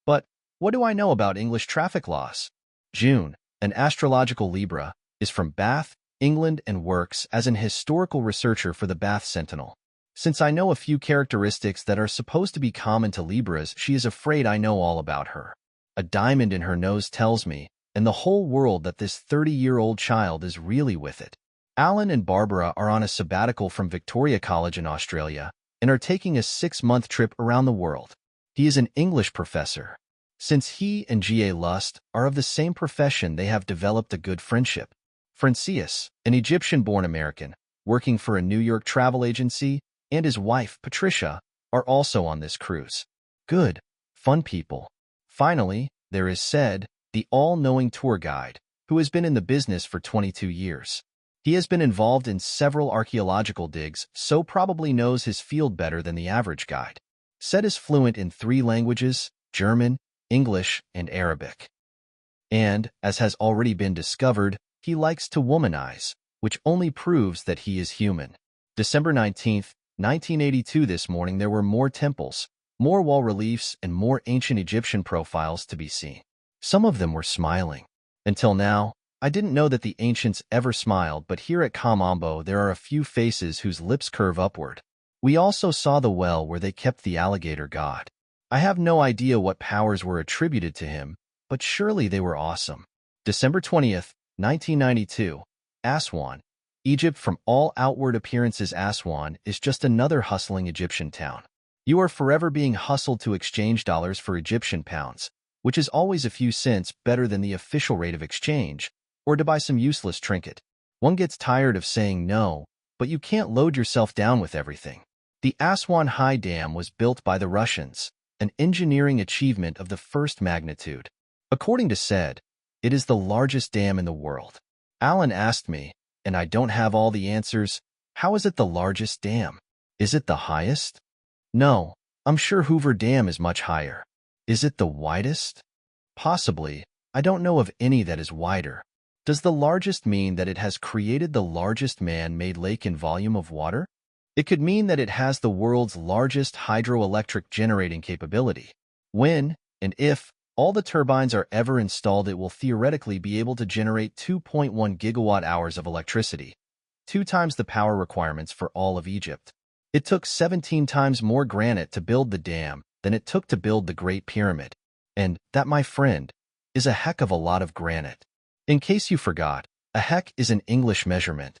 But what do I know about English traffic laws? June, an astrological Libra, is from Bath, England, and works as an historical researcher for the Bath Sentinel. Since I know a few characteristics that are supposed to be common to Libras, she is afraid I know all about her. A diamond in her nose tells me, and the whole world, that this 30-year-old child is really with it. Alan and Barbara are on a sabbatical from Victoria College in Australia and are taking a 6-month trip around the world. He is an English professor. Since he and G.A. Lust are of the same profession, they have developed a good friendship. Francis, an Egyptian-born American, working for a New York travel agency, and his wife, Patricia, are also on this cruise. Good, fun people. Finally, there is Ced, the all-knowing tour guide, who has been in the business for 22 years. He has been involved in several archaeological digs, so probably knows his field better than the average guide. Ced is fluent in 3 languages, German, English, and Arabic. And, as has already been discovered, he likes to womanize, which only proves that he is human. December 19th, 1982. This morning there were more temples, more wall reliefs, and more ancient Egyptian profiles to be seen. Some of them were smiling. Until now, I didn't know that the ancients ever smiled, but here at Kamambo there are a few faces whose lips curve upward. We also saw the well where they kept the alligator god. I have no idea what powers were attributed to him, but surely they were awesome. December 20th, 1992. Aswan, Egypt. From all outward appearances, Aswan is just another hustling Egyptian town. You are forever being hustled to exchange dollars for Egyptian pounds, which is always a few cents better than the official rate of exchange, or to buy some useless trinket. One gets tired of saying no, but you can't load yourself down with everything. The Aswan High Dam was built by the Russians, an engineering achievement of the first magnitude. According to Ced, it is the largest dam in the world. Alan asked me, and I don't have all the answers, how is it the largest dam? Is it the highest? No, I'm sure Hoover Dam is much higher. Is it the widest? Possibly. I don't know of any that is wider. Does the largest mean that it has created the largest man-made lake in volume of water? It could mean that it has the world's largest hydroelectric generating capability. When, and if, all the turbines are ever installed, it will theoretically be able to generate 2.1 gigawatt-hours of electricity, 2 times the power requirements for all of Egypt. It took 17 times more granite to build the dam than it took to build the Great Pyramid. And that, my friend, is a heck of a lot of granite. In case you forgot, a heck is an English measurement.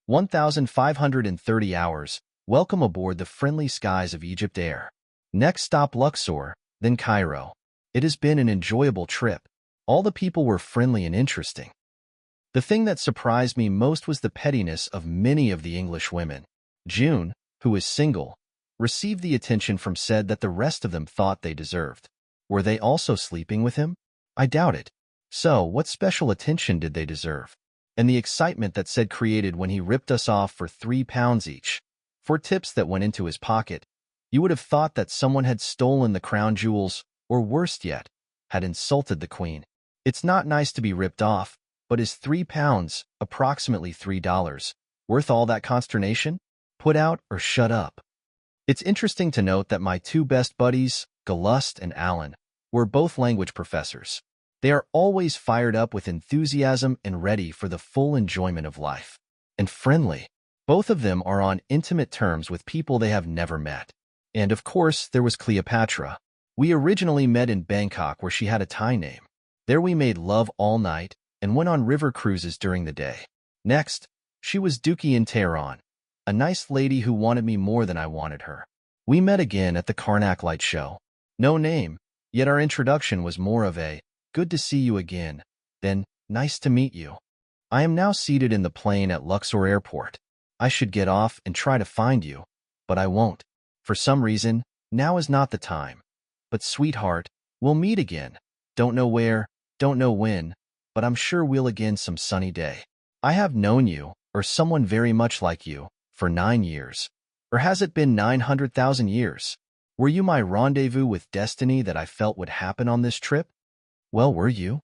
1,530 hours. Welcome aboard the friendly skies of Egypt Air. Next stop Luxor, then Cairo. It has been an enjoyable trip. All the people were friendly and interesting. The thing that surprised me most was the pettiness of many of the English women. June, who is single, received the attention from Ced that the rest of them thought they deserved. Were they also sleeping with him? I doubt it. So, what special attention did they deserve? And the excitement that Ced created when he ripped us off for £3 each, for tips that went into his pocket. You would have thought that someone had stolen the crown jewels, or worse yet, had insulted the queen. It's not nice to be ripped off, but is £3, approximately $3, worth all that consternation? Put out or shut up. It's interesting to note that my 2 best buddies, Galust and Alan, were both language professors. They are always fired up with enthusiasm and ready for the full enjoyment of life. And friendly. Both of them are on intimate terms with people they have never met. And of course, there was Cleopatra. We originally met in Bangkok, where she had a Thai name. There we made love all night and went on river cruises during the day. Next, she was Dookie in Tehran, a nice lady who wanted me more than I wanted her. We met again at the Karnak Light Show. No name, yet our introduction was more of a good to see you again. Then, nice to meet you. I am now seated in the plane at Luxor Airport. I should get off and try to find you, but I won't. For some reason, now is not the time. But sweetheart, we'll meet again. Don't know where, don't know when, but I'm sure we'll again some sunny day. I have known you, or someone very much like you, for 9 years. Or has it been 900,000 years? Were you my rendezvous with destiny that I felt would happen on this trip? Well, were you?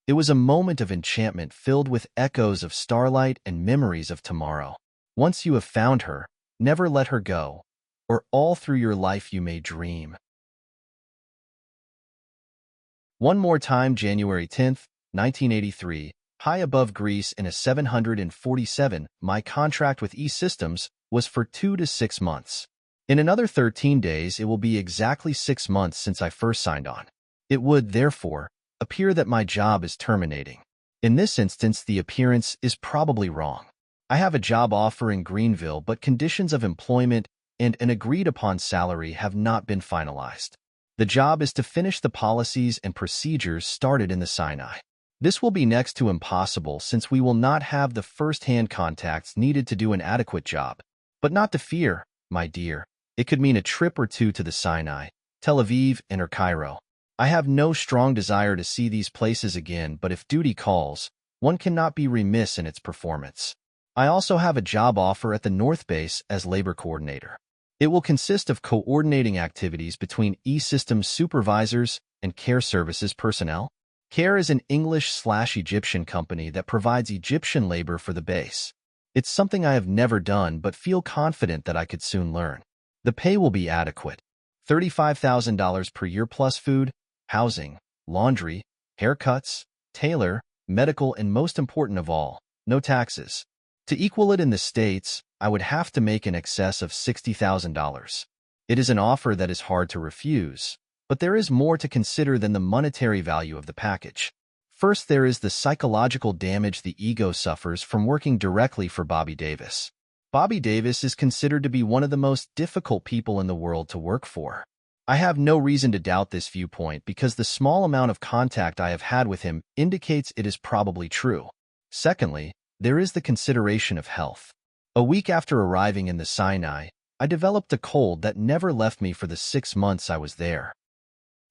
It was a moment of enchantment filled with echoes of starlight and memories of tomorrow. Once you have found her, never let her go, or all through your life you may dream. One more time, January 10th, 1983, high above Greece in a 747, my contract with E-Systems was for 2 to 6 months. In another 13 days, it will be exactly 6 months since I first signed on. It would, therefore, appear that my job is terminating. In this instance, the appearance is probably wrong. I have a job offer in Greenville, but conditions of employment and an agreed-upon salary have not been finalized. The job is to finish the policies and procedures started in the Sinai. This will be next to impossible since we will not have the first-hand contacts needed to do an adequate job. But not to fear, my dear. It could mean a trip or two to the Sinai, Tel Aviv, and or Cairo. I have no strong desire to see these places again, but if duty calls, one cannot be remiss in its performance. I also have a job offer at the North Base as labor coordinator. It will consist of coordinating activities between E-Systems supervisors and Care Services personnel. Care is an English/Egyptian company that provides Egyptian labor for the base. It's something I have never done but feel confident that I could soon learn. The pay will be adequate. $35,000 per year plus food, housing, laundry, haircuts, tailor, medical, and most important of all, no taxes. To equal it in the States, I would have to make in excess of $60,000. It is an offer that is hard to refuse, but there is more to consider than the monetary value of the package. First, there is the psychological damage the ego suffers from working directly for Bobby Davis. Bobby Davis is considered to be one of the most difficult people in the world to work for. I have no reason to doubt this viewpoint because the small amount of contact I have had with him indicates it is probably true. Secondly, there is the consideration of health. A week after arriving in the Sinai, I developed a cold that never left me for the 6 months I was there.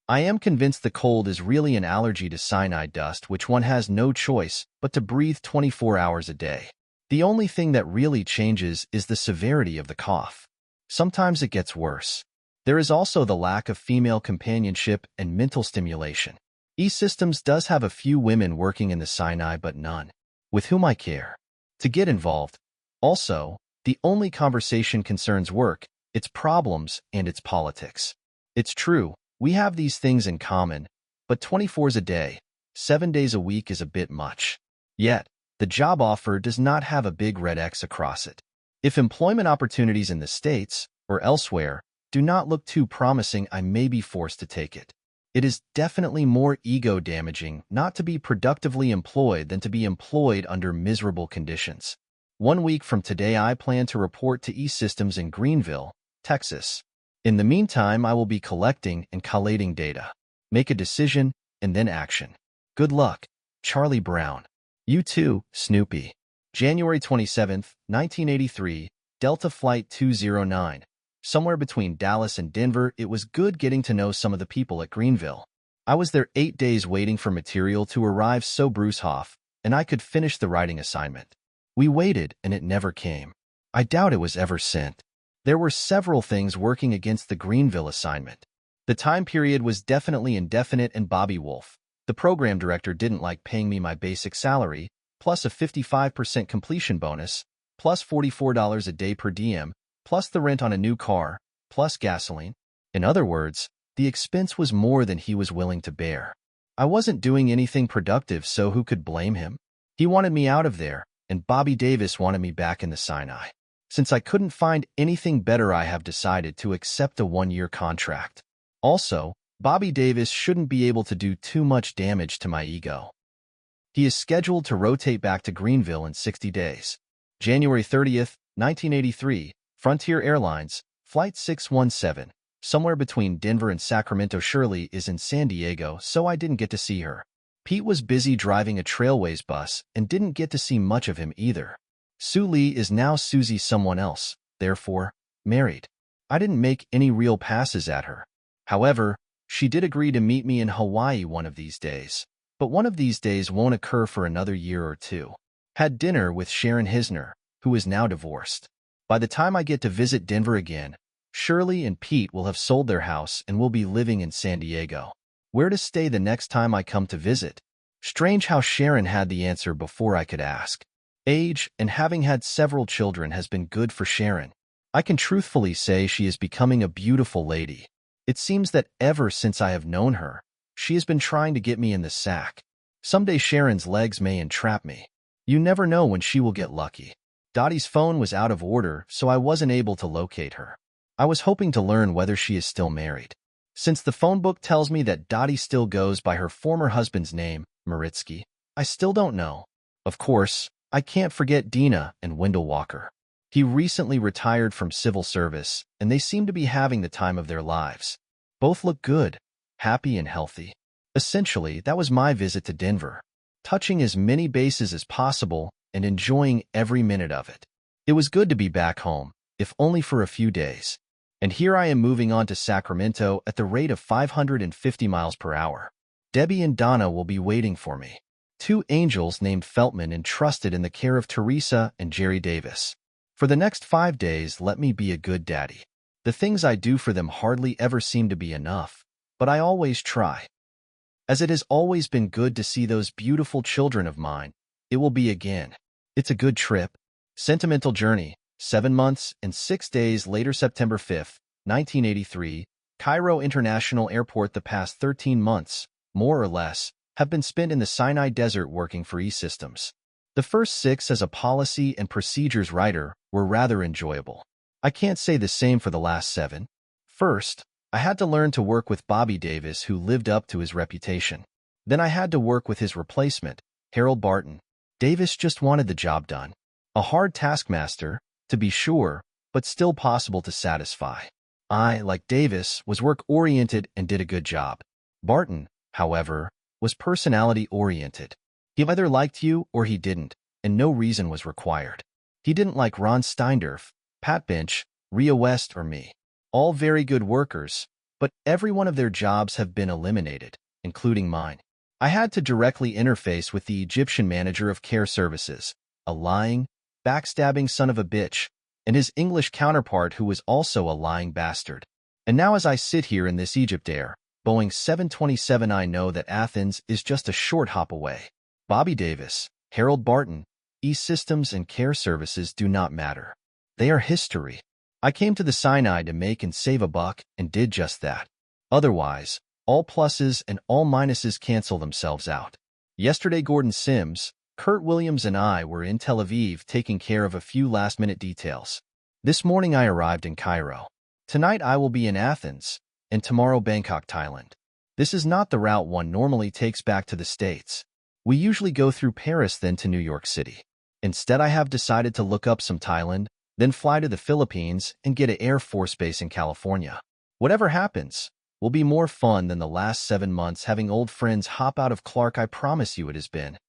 I am convinced the cold is really an allergy to cyanide dust, which one has no choice but to breathe 24 hours a day. The only thing that really changes is the severity of the cough. Sometimes it gets worse. There is also the lack of female companionship and mental stimulation. E-Systems does have a few women working in the Sinai, but none with whom I care to get involved. Also, the only conversation concerns work, its problems, and its politics. It's true, we have these things in common, but 24 a day, 7 days a week is a bit much. Yet, the job offer does not have a big red X across it. If employment opportunities in the States or elsewhere do not look too promising, I may be forced to take it. It is definitely more ego-damaging not to be productively employed than to be employed under miserable conditions. 1 week from today, I plan to report to E-Systems in Greenville, Texas. In the meantime, I will be collecting and collating data. Make a decision and then action. Good luck, Charlie Brown. You too, Snoopy. January 27th, 1983, Delta Flight 209. Somewhere between Dallas and Denver, it was good getting to know some of the people at Greenville. I was there 8 days waiting for material to arrive so Bruce Hoff and I could finish the writing assignment. We waited and it never came. I doubt it was ever sent. There were several things working against the Greenville assignment. The time period was definitely indefinite, and Bobby Wolf, the program director, didn't like paying me my basic salary, plus a 55% completion bonus, plus $44 a day per diem, plus the rent on a new car, plus gasoline. In other words, the expense was more than he was willing to bear. I wasn't doing anything productive, so who could blame him? He wanted me out of there, and Bobby Davis wanted me back in the Sinai. Since I couldn't find anything better, I have decided to accept a 1-year contract. Also, Bobby Davis shouldn't be able to do too much damage to my ego. He is scheduled to rotate back to Greenville in 60 days. January 30th, 1983, Frontier Airlines, Flight 617, somewhere between Denver and Sacramento. Shirley is in San Diego, so I didn't get to see her. Pete was busy driving a Trailways bus and didn't get to see much of him either. Sue Lee is now Susie someone else, therefore, married. I didn't make any real passes at her. However, she did agree to meet me in Hawaii one of these days. But one of these days won't occur for another year or two. Had dinner with Sharon Hisner, who is now divorced. By the time I get to visit Denver again, Shirley and Pete will have sold their house and will be living in San Diego. Where to stay the next time I come to visit? Strange how Sharon had the answer before I could ask. Age and having had several children has been good for Sharon. I can truthfully say she is becoming a beautiful lady. It seems that ever since I have known her, she has been trying to get me in the sack. Someday Sharon's legs may entrap me. You never know when she will get lucky. Dottie's phone was out of order, so I wasn't able to locate her. I was hoping to learn whether she is still married. Since the phone book tells me that Dottie still goes by her former husband's name, Maritsky, I still don't know. Of course, I can't forget Dina and Wendell Walker. He recently retired from civil service, and they seem to be having the time of their lives. Both look good, happy and healthy. Essentially, that was my visit to Denver. Touching as many bases as possible and enjoying every minute of it. It was good to be back home, if only for a few days. And here I am moving on to Sacramento at the rate of 550 miles per hour. Debbie and Donna will be waiting for me. Two angels named Feltman entrusted in the care of Teresa and Jerry Davis. For the next 5 days, let me be a good daddy. The things I do for them hardly ever seem to be enough, but I always try. As it has always been good to see those beautiful children of mine, it will be again. It's a good trip. Sentimental journey. 7 months and 6 days later, September 5th, 1983, Cairo International Airport. The past 13 months, more or less, have been spent in the Sinai Desert working for E-Systems. The first 6 as a policy and procedures writer were rather enjoyable. I can't say the same for the last 7. First, I had to learn to work with Bobby Davis, who lived up to his reputation. Then I had to work with his replacement, Harold Barton. Davis just wanted the job done. A hard taskmaster, to be sure, but still possible to satisfy. I, like Davis, was work-oriented and did a good job. Barton, however, was personality-oriented. He either liked you or he didn't, and no reason was required. He didn't like Ron Steindorf, Pat Bench, Rhea West, or me. All very good workers, but every one of their jobs have been eliminated, including mine. I had to directly interface with the Egyptian manager of care services, a lying, backstabbing son of a bitch, and his English counterpart, who was also a lying bastard. And now as I sit here in this Egypt Air, Boeing 727, I know that Athens is just a short hop away. Bobby Davis, Harold Barton, E-Systems and Care Services do not matter. They are history. I came to the Sinai to make and save a buck and did just that. Otherwise, all pluses and all minuses cancel themselves out. Yesterday, Gordon Sims, Kurt Williams and I were in Tel Aviv taking care of a few last-minute details. This morning I arrived in Cairo. Tonight I will be in Athens, and tomorrow Bangkok, Thailand. This is not the route one normally takes back to the States. We usually go through Paris then to New York City. Instead, I have decided to look up some Thailand, then fly to the Philippines and get an Air Force base in California. Whatever happens, will be more fun than the last 7 months having old friends hop out of Clark. I promise you it has been.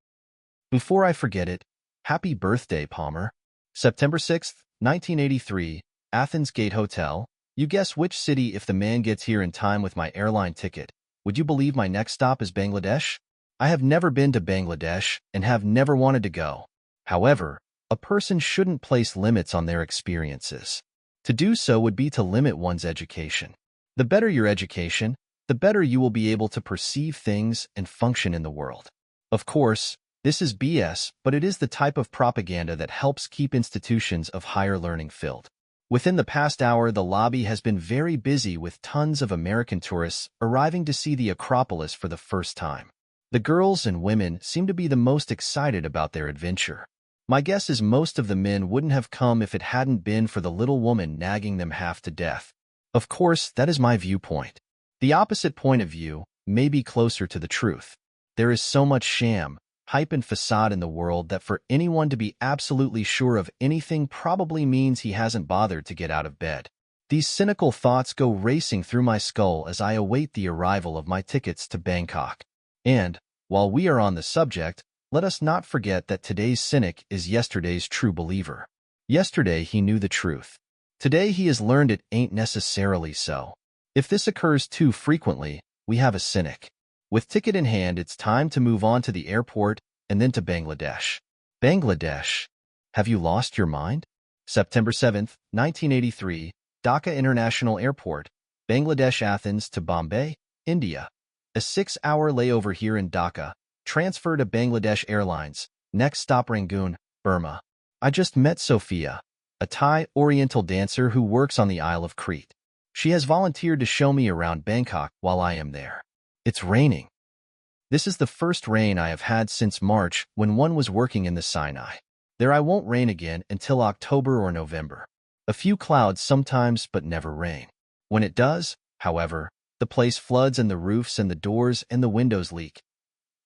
Before I forget it, happy birthday, Palmer. September 6th, 1983, Athens Gate Hotel. You guess which city if the man gets here in time with my airline ticket. Would you believe my next stop is Bangladesh? I have never been to Bangladesh and have never wanted to go. However, a person shouldn't place limits on their experiences. To do so would be to limit one's education. The better your education, the better you will be able to perceive things and function in the world. Of course, this is BS, but it is the type of propaganda that helps keep institutions of higher learning filled. Within the past hour, the lobby has been very busy with tons of American tourists arriving to see the Acropolis for the first time. The girls and women seem to be the most excited about their adventure. My guess is most of the men wouldn't have come if it hadn't been for the little woman nagging them half to death. Of course, that is my viewpoint. The opposite point of view may be closer to the truth. There is so much sham, hype and facade in the world that for anyone to be absolutely sure of anything probably means he hasn't bothered to get out of bed. These cynical thoughts go racing through my skull as I await the arrival of my tickets to Bangkok. And, While we are on the subject, let us not forget that today's cynic is yesterday's true believer. Yesterday he knew the truth. Today he has learned it ain't necessarily so. If this occurs too frequently, we have a cynic. With ticket in hand, it's time to move on to the airport and then to Bangladesh. Bangladesh. Have you lost your mind? September 7th, 1983, Dhaka International Airport, Bangladesh. Athens to Bombay, India. A 6-hour layover here in Dhaka, transfer to Bangladesh Airlines, next stop Rangoon, Burma. I just met Sophia, a Thai Oriental dancer who works on the Isle of Crete. She has volunteered to show me around Bangkok while I am there. It's raining. This is the first rain I have had since March when one was working in the Sinai. There I won't rain again until October or November. A few clouds sometimes, but never rain. When it does, however, the place floods and the roofs and the doors and the windows leak.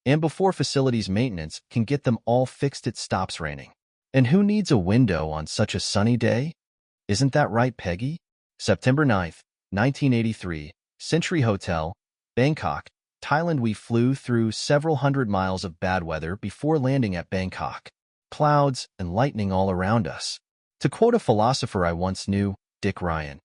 And before facilities maintenance can get them all fixed, it stops raining. And who needs a window on such a sunny day? Isn't that right, Peggy? September 9th, 1983, Century Hotel, Bangkok, Thailand. We flew through several hundred miles of bad weather before landing at Bangkok. Clouds and lightning all around us. To quote a philosopher I once knew, Dick Ryan,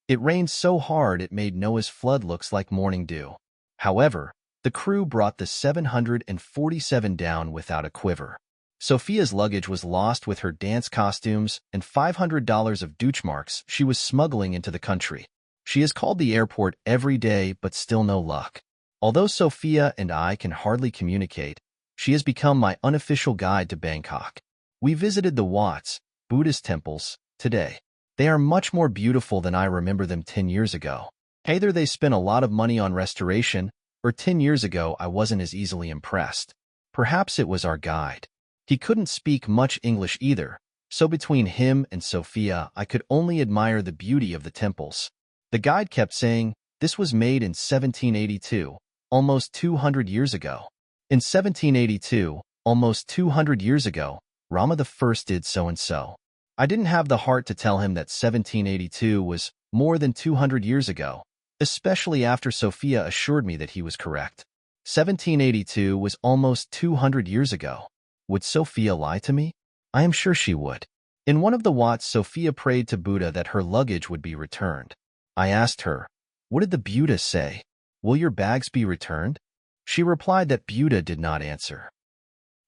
it rained so hard it made Noah's flood looks like morning dew. However, the crew brought the 747 down without a quiver. Sophia's luggage was lost with her dance costumes and $500 of Deutschmarks she was smuggling into the country. She has called the airport every day, but still no luck. Although Sophia and I can hardly communicate, she has become my unofficial guide to Bangkok. We visited the Watts, Buddhist temples, today. They are much more beautiful than I remember them 10 years ago. Either they spent a lot of money on restoration, or 10 years ago I wasn't as easily impressed. Perhaps it was our guide. He couldn't speak much English either, so between him and Sophia I could only admire the beauty of the temples. The guide kept saying, this was made in 1782, almost 200 years ago. In 1782, almost 200 years ago, Rama I did so and so. I didn't have the heart to tell him that 1782 was more than 200 years ago, especially after Sophia assured me that he was correct. 1782 was almost 200 years ago. Would Sophia lie to me? I am sure she would. In one of the Watts, Sophia prayed to Buddha that her luggage would be returned. I asked her, what did the Buddha say? Will your bags be returned? She replied that Buddha did not answer.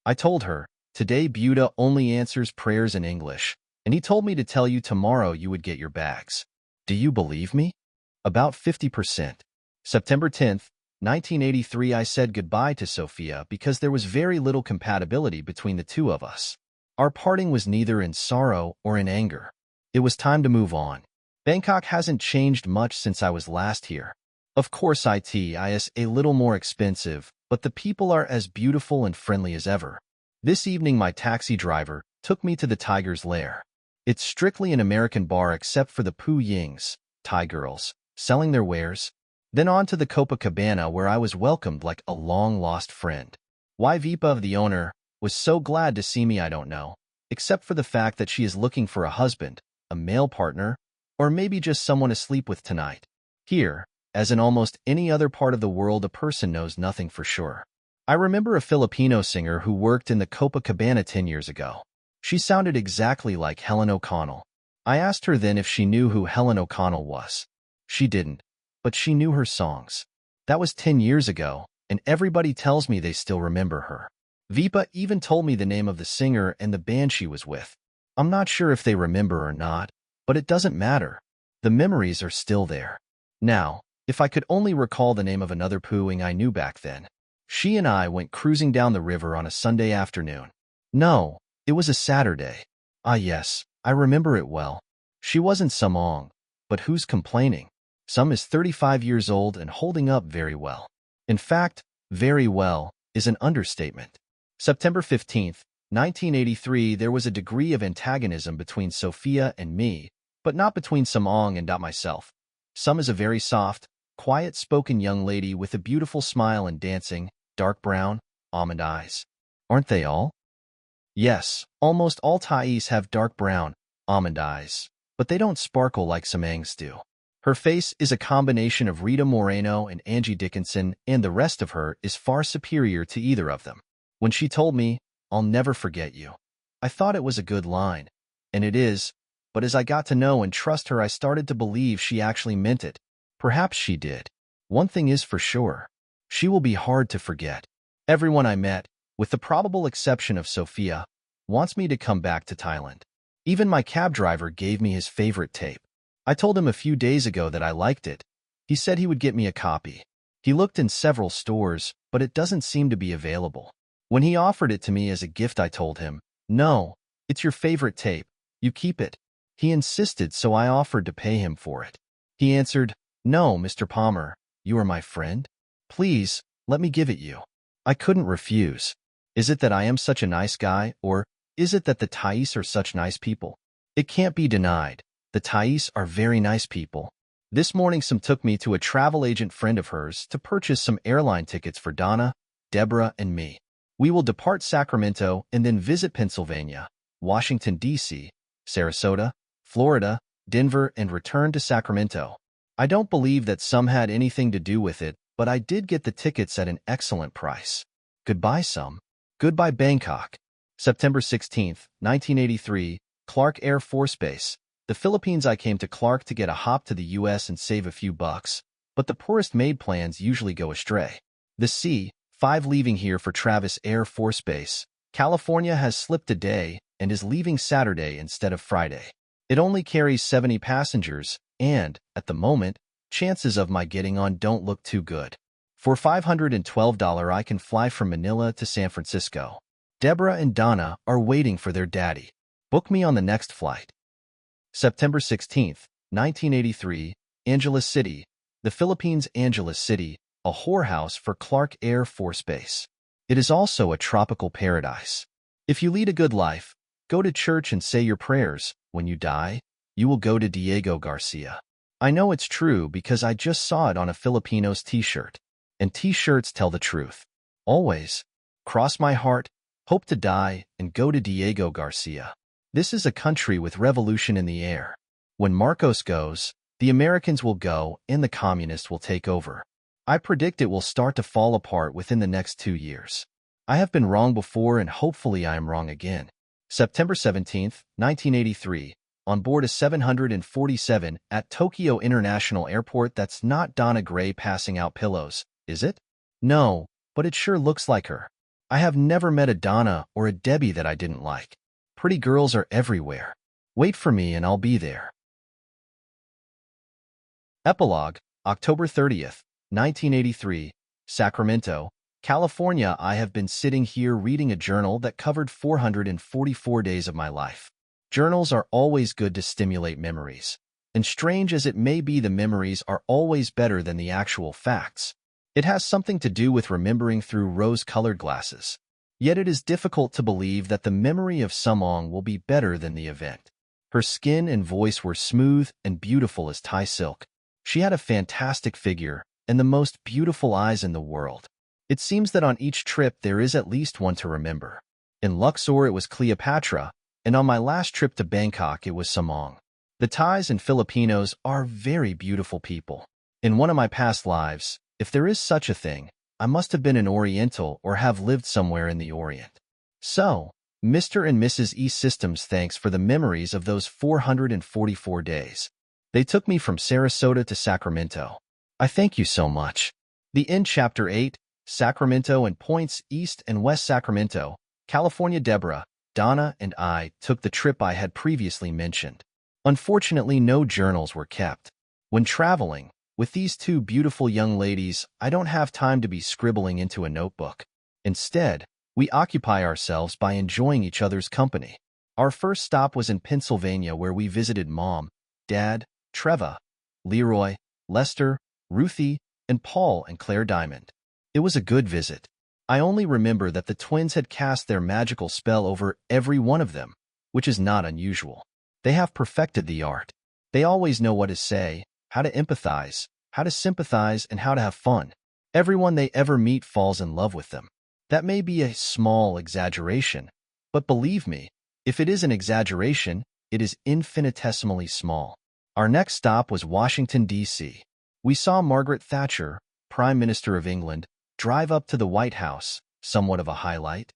I told her, today Buddha only answers prayers in English, and he told me to tell you tomorrow you would get your bags. Do you believe me? About 50%. September 10th, 1983. I said goodbye to Sophia because there was very little compatibility between the two of us. Our parting was neither in sorrow or in anger. It was time to move on. Bangkok hasn't changed much since I was last here. Of course it is a little more expensive, but the people are as beautiful and friendly as ever. This evening my taxi driver took me to the Tiger's Lair. It's strictly an American bar except for the Pu Yings, Thai girls, selling their wares. Then on to the Copacabana where I was welcomed like a long-lost friend. Why Vipa, the owner, was so glad to see me I don't know, except for the fact that she is looking for a husband, a male partner, or maybe just someone to sleep with tonight. Here, as in almost any other part of the world, a person knows nothing for sure. I remember a Filipino singer who worked in the Copacabana 10 years ago. She sounded exactly like Helen O'Connell. I asked her then if she knew who Helen O'Connell was. She didn't, but she knew her songs. That was 10 years ago, and everybody tells me they still remember her. Vipa even told me the name of the singer and the band she was with. I'm not sure if they remember or not, but it doesn't matter. The memories are still there. Now, if I could only recall the name of another Pooing I knew back then. She and I went cruising down the river on a Sunday afternoon. No, it was a Saturday. Ah yes, I remember it well. She wasn't Samong, but who's complaining? Some is 35 years old and holding up very well. In fact, very well is an understatement. September 15th, 1983. There was a degree of antagonism between Sophia and me, but not between Samong and myself. Some is a very soft, quiet-spoken young lady with a beautiful smile and dancing, dark brown, almond eyes. Aren't they all? Yes, almost all Thais have dark brown, almond eyes, but they don't sparkle like Samangs do. Her face is a combination of Rita Moreno and Angie Dickinson, and the rest of her is far superior to either of them. When she told me, "I'll never forget you," I thought it was a good line. And it is, but as I got to know and trust her, I started to believe she actually meant it. Perhaps she did. One thing is for sure. She will be hard to forget. Everyone I met, with the probable exception of Sophia, wants me to come back to Thailand. Even my cab driver gave me his favorite tape. I told him a few days ago that I liked it. He said he would get me a copy. He looked in several stores, but it doesn't seem to be available. When he offered it to me as a gift, I told him, "No, it's your favorite tape. You keep it." He insisted, so I offered to pay him for it. He answered, "No, Mr. Palmer, you are my friend. Please, let me give it you." I couldn't refuse. Is it that I am such a nice guy, or is it that the Thais are such nice people? It can't be denied. The Thais are very nice people. This morning Sam took me to a travel agent friend of hers to purchase some airline tickets for Donna, Deborah, and me. We will depart Sacramento and then visit Pennsylvania, Washington, D.C., Sarasota, Florida, Denver, and return to Sacramento. I don't believe that Sam had anything to do with it, but I did get the tickets at an excellent price. Goodbye, Sam. Goodbye, Bangkok. September 16th, 1983, Clark Air Force Base. The Philippines. I came to Clark to get a hop to the U.S. and save a few bucks, but the poorest made plans usually go astray. The C-5 leaving here for Travis Air Force Base, California has slipped a day and is leaving Saturday instead of Friday. It only carries 70 passengers, and, at the moment, chances of my getting on don't look too good. For $512 I can fly from Manila to San Francisco. Deborah and Donna are waiting for their daddy. Book me on the next flight. September 16th, 1983, Angeles City, the Philippines. Angeles City, a whorehouse for Clark Air Force Base. It is also a tropical paradise. If you lead a good life, go to church and say your prayers, when you die, you will go to Diego Garcia. I know it's true because I just saw it on a Filipino's t-shirt. And t-shirts tell the truth. Always. Cross my heart, hope to die, and go to Diego Garcia. This is a country with revolution in the air. When Marcos goes, the Americans will go and the communists will take over. I predict it will start to fall apart within the next 2 years. I have been wrong before and hopefully I am wrong again. September 17th, 1983, on board a 747 at Tokyo International Airport. That's not Donna Gray passing out pillows, is it? No, but it sure looks like her. I have never met a Donna or a Debbie that I didn't like. Pretty girls are everywhere. Wait for me and I'll be there. Epilogue, October 30th, 1983, Sacramento, California. I have been sitting here reading a journal that covered 444 days of my life. Journals are always good to stimulate memories. And strange as it may be, the memories are always better than the actual facts. It has something to do with remembering through rose-colored glasses. Yet it is difficult to believe that the memory of Sumong will be better than the event. Her skin and voice were smooth and beautiful as Thai silk. She had a fantastic figure and the most beautiful eyes in the world. It seems that on each trip there is at least one to remember. In Luxor it was Cleopatra, and on my last trip to Bangkok it was Sumong. The Thais and Filipinos are very beautiful people. In one of my past lives, if there is such a thing, I must have been an Oriental or have lived somewhere in the Orient. So, Mr. and Mrs. E. Systems, thanks for the memories of those 444 days. They took me from Sarasota to Sacramento. I thank you so much. The end. Chapter 8, Sacramento and Points East and West Sacramento, California. Deborah, Donna, and I took the trip I had previously mentioned. Unfortunately, no journals were kept. When traveling with these two beautiful young ladies, I don't have time to be scribbling into a notebook. Instead, we occupy ourselves by enjoying each other's company. Our first stop was in Pennsylvania, where we visited Mom, Dad, Treva, Leroy, Lester, Ruthie, and Paul and Claire Diamond. It was a good visit. I only remember that the twins had cast their magical spell over every one of them, which is not unusual. They have perfected the art. They always know what to say, how to empathize, how to sympathize, and how to have fun. Everyone they ever meet falls in love with them. That may be a small exaggeration, but believe me, if it is an exaggeration, it is infinitesimally small. Our next stop was Washington, D.C. We saw Margaret Thatcher, Prime Minister of England, drive up to the White House, somewhat of a highlight.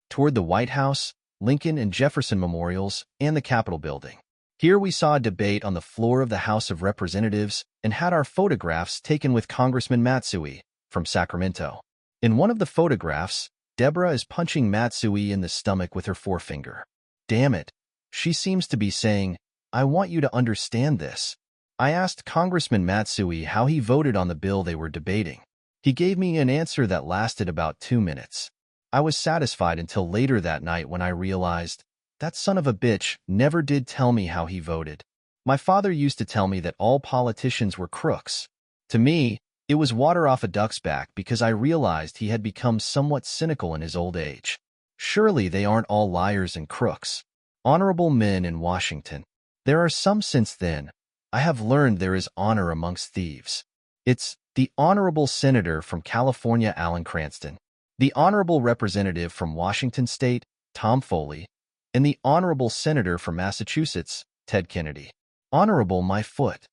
Toward the White House, Lincoln and Jefferson memorials, and the Capitol building. Here we saw a debate on the floor of the House of Representatives and had our photographs taken with Congressman Matsui from Sacramento. In one of the photographs, Deborah is punching Matsui in the stomach with her forefinger. Damn it. She seems to be saying, "I want you to understand this." I asked Congressman Matsui how he voted on the bill they were debating. He gave me an answer that lasted about 2 minutes. I was satisfied until later that night when I realized, that son of a bitch never did tell me how he voted. My father used to tell me that all politicians were crooks. To me, it was water off a duck's back because I realized he had become somewhat cynical in his old age. Surely they aren't all liars and crooks. Honorable men in Washington. There are some since then. I have learned there is honor amongst thieves. It's the Honorable Senator from California, Alan Cranston, the Honorable Representative from Washington State, Tom Foley, and the Honorable Senator from Massachusetts, Ted Kennedy. Honorable my foot.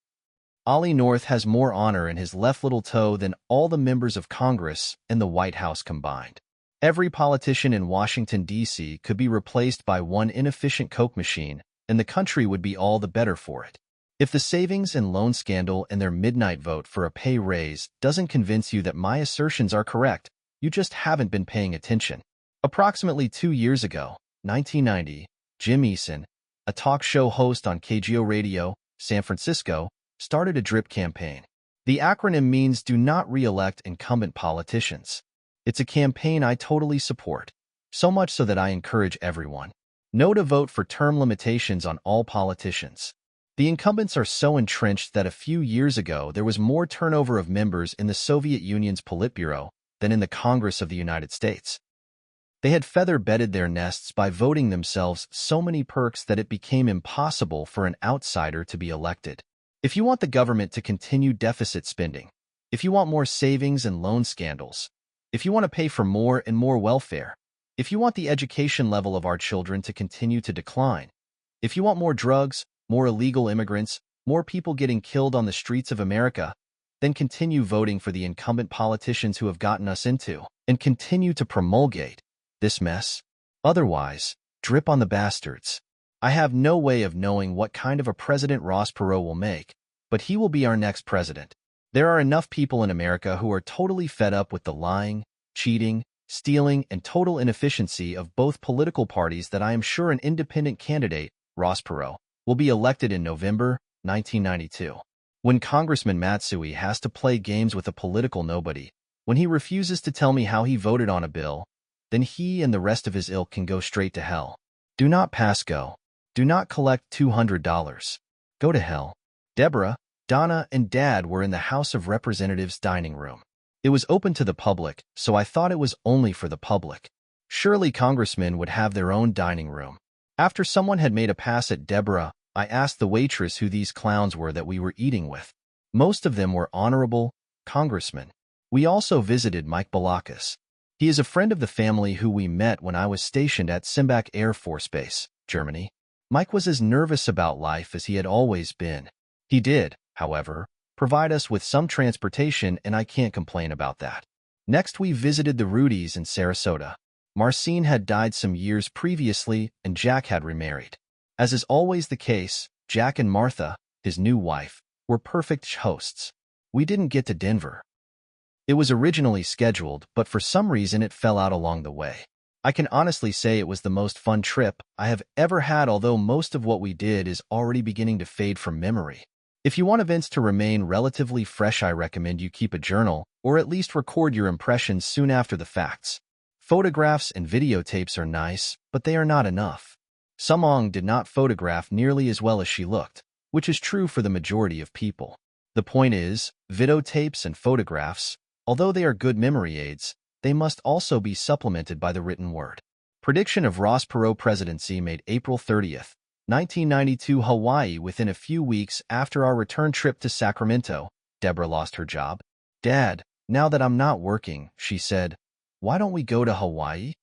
Ollie North has more honor in his left little toe than all the members of Congress and the White House combined. Every politician in Washington, D.C. could be replaced by one inefficient Coke machine, and the country would be all the better for it. If the savings and loan scandal and their midnight vote for a pay raise doesn't convince you that my assertions are correct, you just haven't been paying attention. Approximately 2 years ago, 1990, Jim Eason, a talk show host on KGO Radio, San Francisco, started a DRIP campaign. The acronym means Do Not Re-elect Incumbent Politicians. It's a campaign I totally support, so much so that I encourage everyone. No to vote for term limitations on all politicians. The incumbents are so entrenched that a few years ago there was more turnover of members in the Soviet Union's Politburo than in the Congress of the United States. They had feather-bedded their nests by voting themselves so many perks that it became impossible for an outsider to be elected. If you want the government to continue deficit spending, if you want more savings and loan scandals, if you want to pay for more and more welfare, if you want the education level of our children to continue to decline, if you want more drugs, more illegal immigrants, more people getting killed on the streets of America, then continue voting for the incumbent politicians who have gotten us into, and continue to promulgate this mess. Otherwise, drip on the bastards. I have no way of knowing what kind of a president Ross Perot will make, but he will be our next president. There are enough people in America who are totally fed up with the lying, cheating, stealing, and total inefficiency of both political parties that I am sure an independent candidate, Ross Perot, will be elected in November 1992. When Congressman Matsui has to play games with a political nobody, when he refuses to tell me how he voted on a bill, then he and the rest of his ilk can go straight to hell. Do not pass go. Do not collect $200. Go to hell. Deborah, Donna, and Dad were in the House of Representatives dining room. It was open to the public, so I thought it was only for the public. Surely congressmen would have their own dining room. After someone had made a pass at Deborah, I asked the waitress who these clowns were that we were eating with. Most of them were honorable congressmen. We also visited Mike Balakis. He is a friend of the family who we met when I was stationed at Simbach Air Force Base, Germany. Mike was as nervous about life as he had always been. He did, however, provide us with some transportation, and I can't complain about that. Next, we visited the Rudys in Sarasota. Marcine had died some years previously, and Jack had remarried. As is always the case, Jack and Martha, his new wife, were perfect hosts. We didn't get to Denver. It was originally scheduled, but for some reason it fell out along the way. I can honestly say it was the most fun trip I have ever had, although most of what we did is already beginning to fade from memory. If you want events to remain relatively fresh, I recommend you keep a journal, or at least record your impressions soon after the facts. Photographs and videotapes are nice, but they are not enough. Sumong did not photograph nearly as well as she looked, which is true for the majority of people. The point is, videotapes and photographs, although they are good memory aids, they must also be supplemented by the written word. Prediction of Ross Perot presidency made April 30th, 1992, Hawaii. Within a few weeks after our return trip to Sacramento, Deborah lost her job. "Dad, now that I'm not working," she said, "why don't we go to Hawaii?"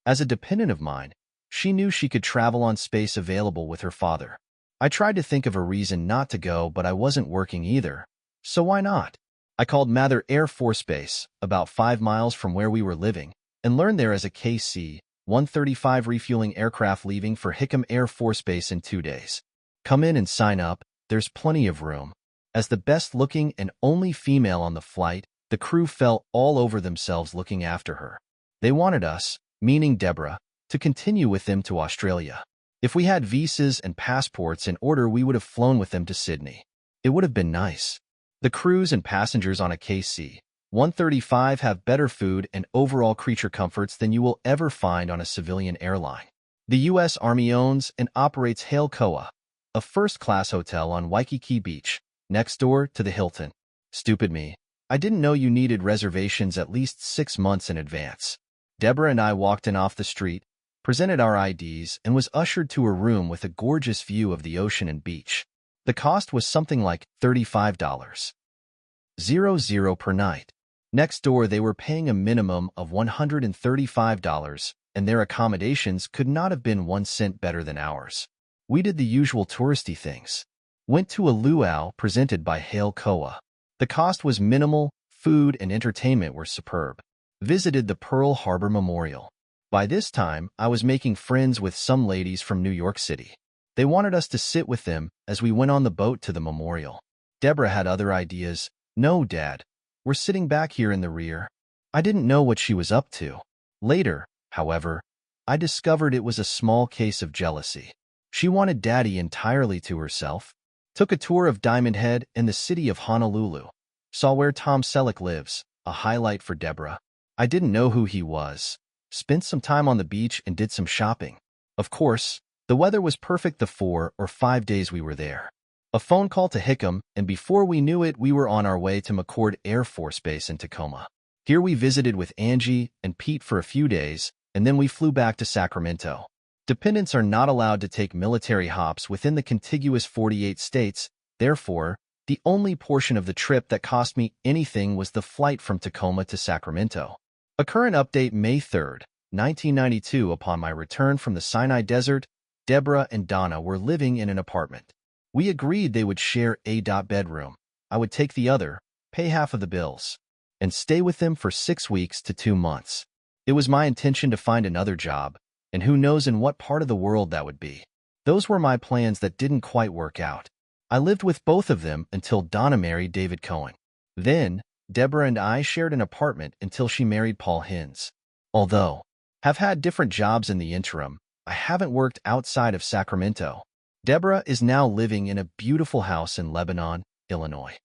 As a dependent of mine, she knew she could travel on space available with her father. I tried to think of a reason not to go, but I wasn't working either. So why not? I called Mather Air Force Base, about 5 miles from where we were living, and learned there as a KC-135 refueling aircraft leaving for Hickam Air Force Base in 2 days. Come in and sign up, there's plenty of room. As the best-looking and only female on the flight, the crew fell all over themselves looking after her. They wanted us, meaning Deborah, to continue with them to Australia. If we had visas and passports in order, we would have flown with them to Sydney. It would have been nice. The crews and passengers on a KC-135 have better food and overall creature comforts than you will ever find on a civilian airline. The U.S. Army owns and operates Hale Koa, a first-class hotel on Waikiki Beach, next door to the Hilton. Stupid me. I didn't know you needed reservations at least 6 months in advance. Deborah and I walked in off the street, presented our IDs, and was ushered to a room with a gorgeous view of the ocean and beach. The cost was something like $35.00 per night. Next door, they were paying a minimum of $135, and their accommodations could not have been 1 cent better than ours. We did the usual touristy things. Went to a luau presented by Hale Koa. The cost was minimal, food and entertainment were superb. Visited the Pearl Harbor Memorial. By this time, I was making friends with some ladies from New York City. They wanted us to sit with them as we went on the boat to the memorial. Deborah had other ideas. No, Dad. We're sitting back here in the rear. I didn't know what she was up to. Later, however, I discovered it was a small case of jealousy. She wanted Daddy entirely to herself. Took a tour of Diamond Head and the city of Honolulu. Saw where Tom Selleck lives, a highlight for Deborah. I didn't know who he was. Spent some time on the beach and did some shopping. Of course, the weather was perfect the 4 or 5 days we were there. A phone call to Hickam, and before we knew it, we were on our way to McCord Air Force Base in Tacoma. Here we visited with Angie and Pete for a few days, and then we flew back to Sacramento. Dependents are not allowed to take military hops within the contiguous 48 states, therefore, the only portion of the trip that cost me anything was the flight from Tacoma to Sacramento. A current update: May 3, 1992. Upon my return from the Sinai Desert, Deborah and Donna were living in an apartment. We agreed they would share a bedroom. I would take the other, pay half of the bills, and stay with them for 6 weeks to 2 months. It was my intention to find another job, and who knows in what part of the world that would be. Those were my plans that didn't quite work out. I lived with both of them until Donna married David Cohen. Then, Deborah and I shared an apartment until she married Paul Hines. Although have had different jobs in the interim, I haven't worked outside of Sacramento. Deborah is now living in a beautiful house in Lebanon, Illinois.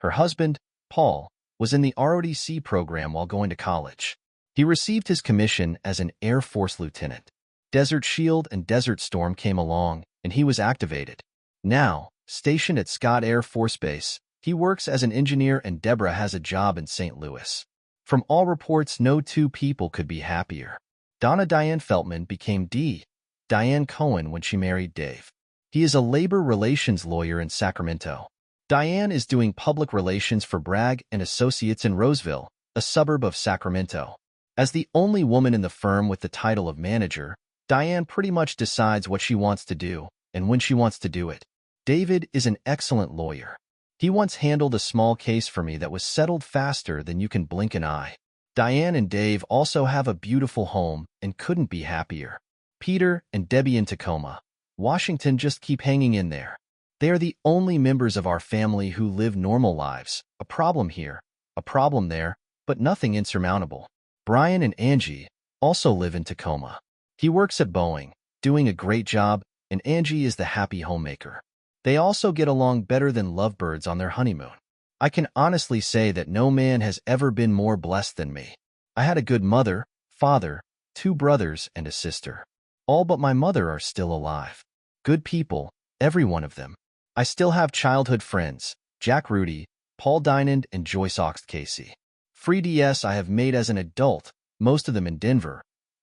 Her husband, Paul, was in the ROTC program while going to college. He received his commission as an Air Force lieutenant. Desert Shield and Desert Storm came along, and he was activated. Now, stationed at Scott Air Force Base, he works as an engineer, and Deborah has a job in St. Louis. From all reports, no two people could be happier. Donna Diane Feltman became Diane Cohen when she married Dave. He is a labor relations lawyer in Sacramento. Diane is doing public relations for Bragg and Associates in Roseville, a suburb of Sacramento. As the only woman in the firm with the title of manager, Diane pretty much decides what she wants to do and when she wants to do it. David is an excellent lawyer. He once handled a small case for me that was settled faster than you can blink an eye. Diane and Dave also have a beautiful home and couldn't be happier. Peter and Debbie in Tacoma, Washington just keep hanging in there. They are the only members of our family who live normal lives. A problem here, a problem there, but nothing insurmountable. Brian and Angie also live in Tacoma. He works at Boeing, doing a great job, and Angie is the happy homemaker. They also get along better than lovebirds on their honeymoon. I can honestly say that no man has ever been more blessed than me. I had a good mother, father, 2 brothers, and a sister. All but my mother are still alive. Good people, every one of them. I still have childhood friends, Jack Rudy, Paul Dinand, and Joyce Oxt Casey. Free DS I have made as an adult, most of them in Denver,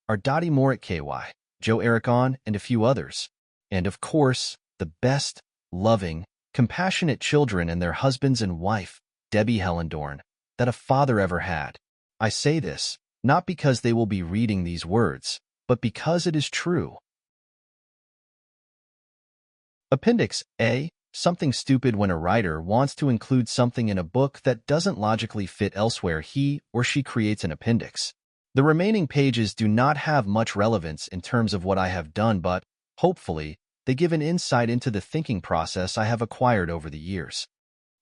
are Dottie Moore at KY, Joe Ericon, and a few others. And of course, the best, loving, compassionate children and their husbands and wife, Debbie Hellendorn, that a father ever had. I say this, not because they will be reading these words, but because it is true. Appendix A. Something stupid. When a writer wants to include something in a book that doesn't logically fit elsewhere, he or she creates an appendix. The remaining pages do not have much relevance in terms of what I have done, but, hopefully, they give an insight into the thinking process I have acquired over the years.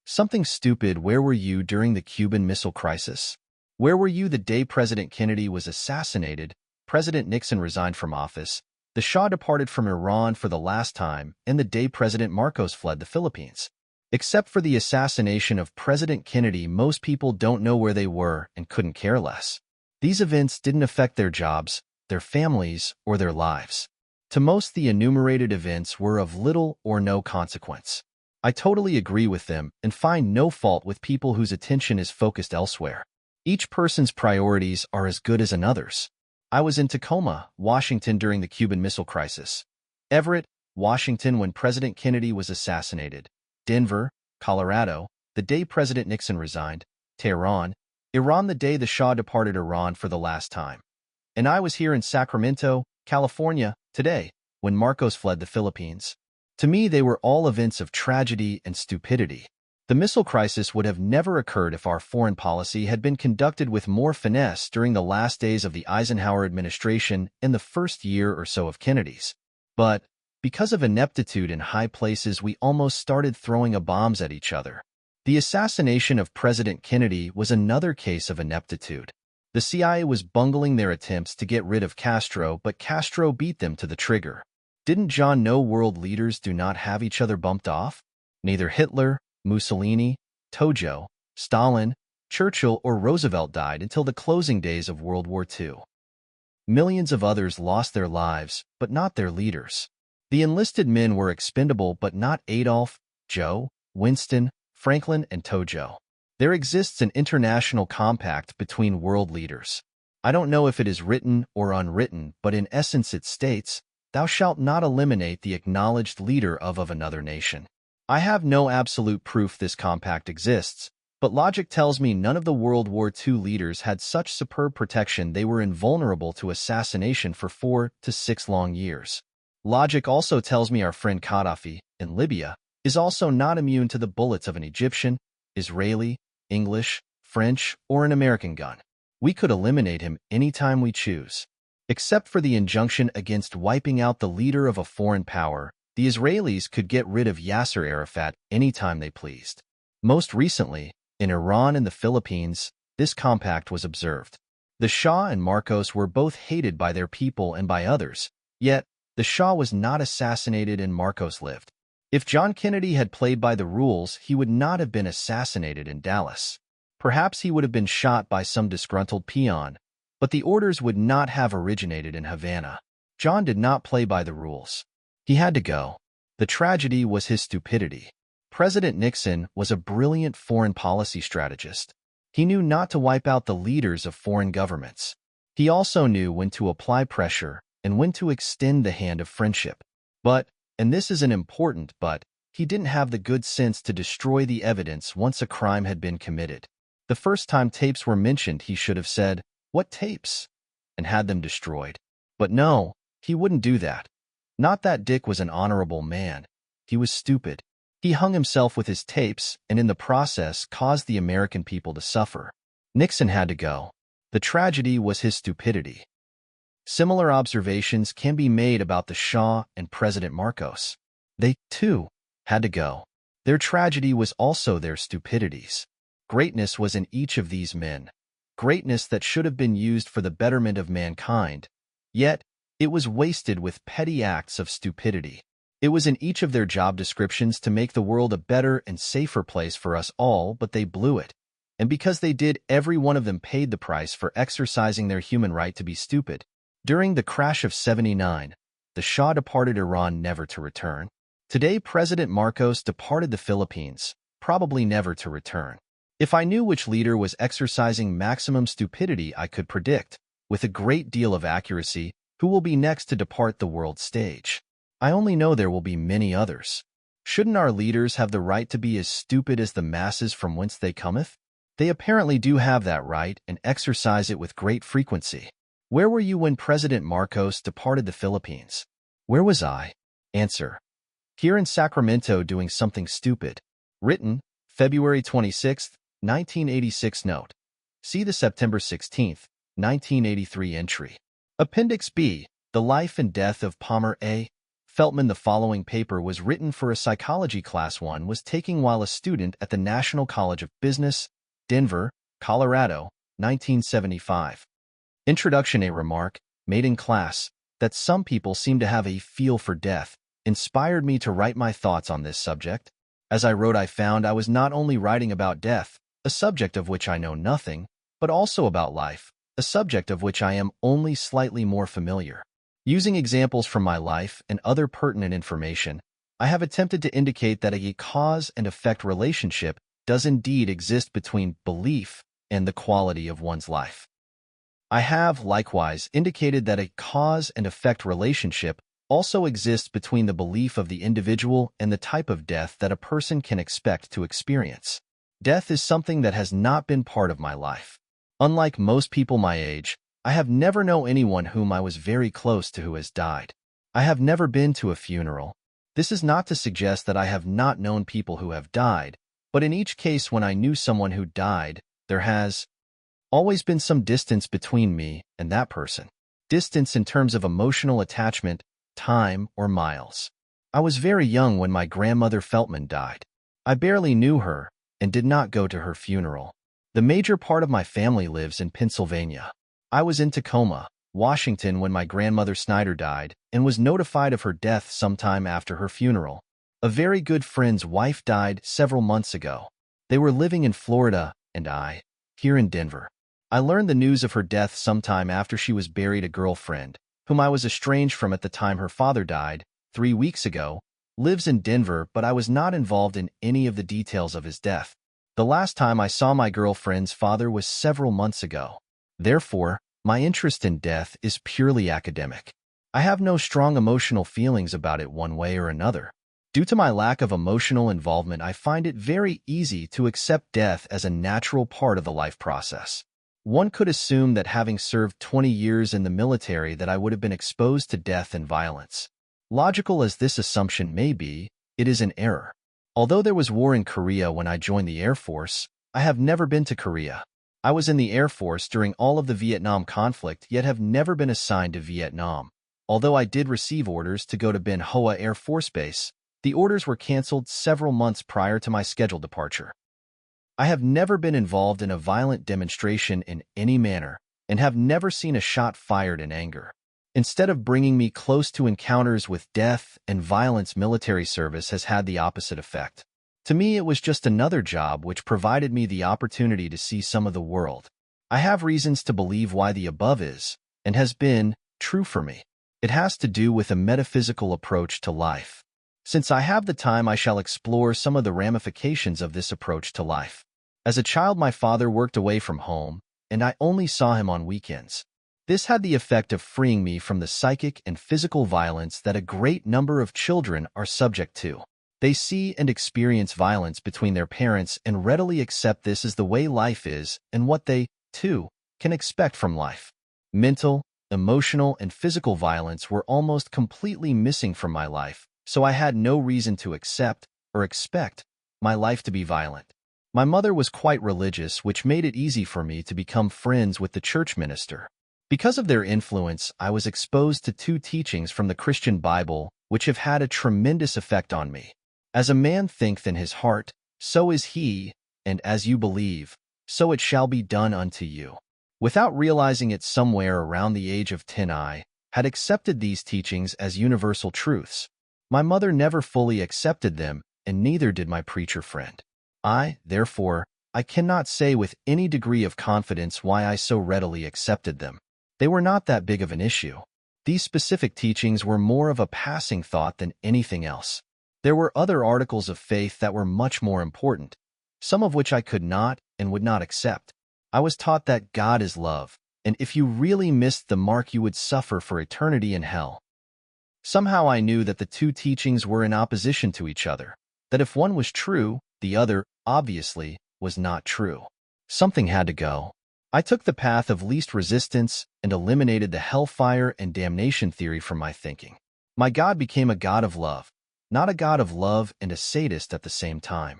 Something stupid. Where were you during the Cuban Missile Crisis? Where were you the day President Kennedy was assassinated, President Nixon resigned from office, the Shah departed from Iran for the last time, and the day President Marcos fled the Philippines? Except for the assassination of President Kennedy, most people don't know where they were and couldn't care less. These events didn't affect their jobs, their families, or their lives. To most, the enumerated events were of little or no consequence. I totally agree with them and find no fault with people whose attention is focused elsewhere. Each person's priorities are as good as another's. I was in Tacoma, Washington during the Cuban Missile Crisis, Everett, Washington when President Kennedy was assassinated, Denver, Colorado, the day President Nixon resigned, Tehran, Iran the day the Shah departed Iran for the last time. And I was here in Sacramento, California, today, when Marcos fled the Philippines. To me, they were all events of tragedy and stupidity. The missile crisis would have never occurred if our foreign policy had been conducted with more finesse during the last days of the Eisenhower administration and the first year or so of Kennedy's. But, because of ineptitude in high places, we almost started throwing bombs at each other. The assassination of President Kennedy was another case of ineptitude. The CIA was bungling their attempts to get rid of Castro, but Castro beat them to the trigger. Didn't John know world leaders do not have each other bumped off? Neither Hitler, Mussolini, Tojo, Stalin, Churchill, or Roosevelt died until the closing days of World War II. Millions of others lost their lives, but not their leaders. The enlisted men were expendable, but not Adolf, Joe, Winston, Franklin, and Tojo. There exists an international compact between world leaders. I don't know if it is written or unwritten, but in essence it states, "Thou shalt not eliminate the acknowledged leader of another nation." I have no absolute proof this compact exists, but logic tells me none of the World War II leaders had such superb protection they were invulnerable to assassination for 4 to 6 long years. Logic also tells me our friend Gaddafi, in Libya, is also not immune to the bullets of an Egyptian, Israeli, English, French, or an American gun. We could eliminate him anytime we choose. Except for the injunction against wiping out the leader of a foreign power, the Israelis could get rid of Yasser Arafat anytime they pleased. Most recently, in Iran and the Philippines, this compact was observed. The Shah and Marcos were both hated by their people and by others, yet the Shah was not assassinated and Marcos lived. If John Kennedy had played by the rules, he would not have been assassinated in Dallas. Perhaps he would have been shot by some disgruntled peon, but the orders would not have originated in Havana. John did not play by the rules. He had to go. The tragedy was his stupidity. President Nixon was a brilliant foreign policy strategist. He knew not to wipe out the leaders of foreign governments. He also knew when to apply pressure and when to extend the hand of friendship. But, and this is an important but, he didn't have the good sense to destroy the evidence once a crime had been committed. The first time tapes were mentioned, he should have said, "What tapes?" and had them destroyed. But no, he wouldn't do that. Not that Dick was an honorable man. He was stupid. He hung himself with his tapes and in the process caused the American people to suffer. Nixon had to go. The tragedy was his stupidity. Similar observations can be made about the Shah and President Marcos. They, too, had to go. Their tragedy was also their stupidities. Greatness was in each of these men. Greatness that should have been used for the betterment of mankind. Yet, it was wasted with petty acts of stupidity. It was in each of their job descriptions to make the world a better and safer place for us all, but they blew it. And because they did, every one of them paid the price for exercising their human right to be stupid. During the crash of '79, the Shah departed Iran never to return. Today, President Marcos departed the Philippines, probably never to return. If I knew which leader was exercising maximum stupidity, I could predict, with a great deal of accuracy, who will be next to depart the world stage. I only know there will be many others. Shouldn't our leaders have the right to be as stupid as the masses from whence they cometh? They apparently do have that right and exercise it with great frequency. Where were you when President Marcos departed the Philippines? Where was I? Answer: Here in Sacramento doing something stupid. Written, February 26, 1986 note. See the September 16, 1983 entry. Appendix B, The Life and Death of Palmer A. Feltman. The following paper was written for a psychology class one was taking while a student at the National College of Business, Denver, Colorado, 1975. Introduction. A remark, made in class, that some people seem to have a feel for death, inspired me to write my thoughts on this subject. As I wrote, I found I was not only writing about death, a subject of which I know nothing, but also about life, a subject of which I am only slightly more familiar. Using examples from my life and other pertinent information, I have attempted to indicate that a cause and effect relationship does indeed exist between belief and the quality of one's life. I have, likewise, indicated that a cause and effect relationship also exists between the belief of the individual and the type of death that a person can expect to experience. Death is something that has not been part of my life. Unlike most people my age, I have never known anyone whom I was very close to who has died. I have never been to a funeral. This is not to suggest that I have not known people who have died, but in each case when I knew someone who died, there has always been some distance between me and that person. Distance in terms of emotional attachment, time, or miles. I was very young when my grandmother Feltman died. I barely knew her and did not go to her funeral. The major part of my family lives in Pennsylvania. I was in Tacoma, Washington when my grandmother Snyder died and was notified of her death sometime after her funeral. A very good friend's wife died several months ago. They were living in Florida, and I, here in Denver. I learned the news of her death sometime after she was buried. A girlfriend, whom I was estranged from at the time her father died, 3 weeks ago, lives in Denver, but I was not involved in any of the details of his death. The last time I saw my girlfriend's father was several months ago. Therefore, my interest in death is purely academic. I have no strong emotional feelings about it one way or another. Due to my lack of emotional involvement, I find it very easy to accept death as a natural part of the life process. One could assume that having served 20 years in the military that I would have been exposed to death and violence. Logical as this assumption may be, it is an error. Although there was war in Korea when I joined the Air Force, I have never been to Korea. I was in the Air Force during all of the Vietnam conflict, yet have never been assigned to Vietnam. Although I did receive orders to go to Ben Hoa Air Force Base, the orders were canceled several months prior to my scheduled departure. I have never been involved in a violent demonstration in any manner, and have never seen a shot fired in anger. Instead of bringing me close to encounters with death and violence, military service has had the opposite effect. To me, it was just another job which provided me the opportunity to see some of the world. I have reasons to believe why the above is, and has been, true for me. It has to do with a metaphysical approach to life. Since I have the time, I shall explore some of the ramifications of this approach to life. As a child, my father worked away from home, and I only saw him on weekends. This had the effect of freeing me from the psychic and physical violence that a great number of children are subject to. They see and experience violence between their parents and readily accept this as the way life is and what they, too, can expect from life. Mental, emotional, and physical violence were almost completely missing from my life, so I had no reason to accept or expect my life to be violent. My mother was quite religious, which made it easy for me to become friends with the church minister. Because of their influence, I was exposed to 2 teachings from the Christian Bible, which have had a tremendous effect on me. As a man thinketh in his heart, so is he, and as you believe, so it shall be done unto you. Without realizing it, somewhere around the age of 10, I had accepted these teachings as universal truths. My mother never fully accepted them, and neither did my preacher friend. Therefore, I cannot say with any degree of confidence why I so readily accepted them. They were not that big of an issue. These specific teachings were more of a passing thought than anything else. There were other articles of faith that were much more important, some of which I could not and would not accept. I was taught that God is love, and if you really missed the mark, you would suffer for eternity in hell. Somehow I knew that the 2 teachings were in opposition to each other, that if one was true, the other, obviously, was not true. Something had to go. I took the path of least resistance and eliminated the hellfire and damnation theory from my thinking. My God became a God of love. not a God of love and a sadist at the same time.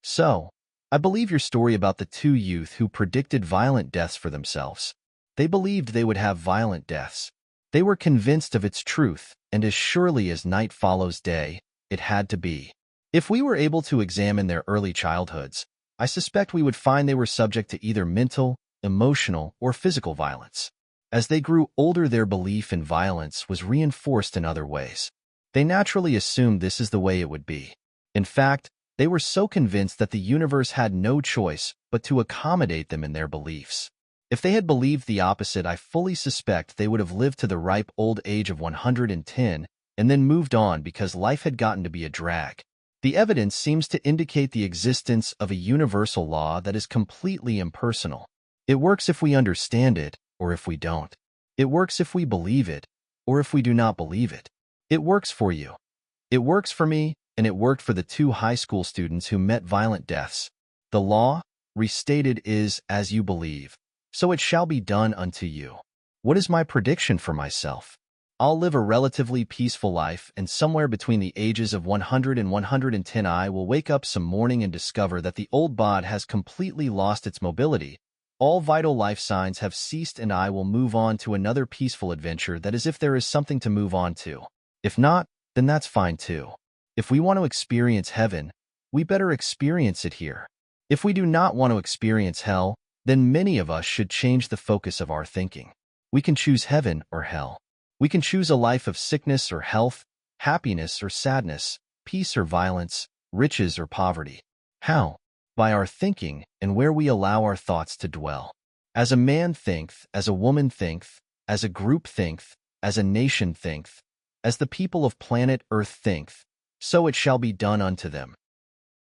So, I believe your story about the two youth who predicted violent deaths for themselves. They believed they would have violent deaths. They were convinced of its truth, and as surely as night follows day, it had to be. If we were able to examine their early childhoods, I suspect we would find they were subject to either mental, emotional, or physical violence. As they grew older, their belief in violence was reinforced in other ways. They naturally assumed this is the way it would be. In fact, they were so convinced that the universe had no choice but to accommodate them in their beliefs. If they had believed the opposite, I fully suspect they would have lived to the ripe old age of 110 and then moved on because life had gotten to be a drag. The evidence seems to indicate the existence of a universal law that is completely impersonal. It works if we understand it, or if we don't. It works if we believe it, or if we do not believe it. It works for you. It works for me, and it worked for the two high school students who met violent deaths. The law, restated, is, as you believe, so it shall be done unto you. What is my prediction for myself? I'll live a relatively peaceful life, and somewhere between the ages of 100 and 110 I will wake up some morning and discover that the old bod has completely lost its mobility. All vital life signs have ceased, and I will move on to another peaceful adventure that is if there is something to move on to. If not, then that's fine too. If we want to experience heaven, we better experience it here. If we do not want to experience hell, then many of us should change the focus of our thinking. We can choose heaven or hell. We can choose a life of sickness or health, happiness or sadness, peace or violence, riches or poverty. How? By our thinking and where we allow our thoughts to dwell. As a man thinketh, as a woman thinketh, as a group thinketh, as a nation thinketh, as the people of planet Earth thinketh, so it shall be done unto them.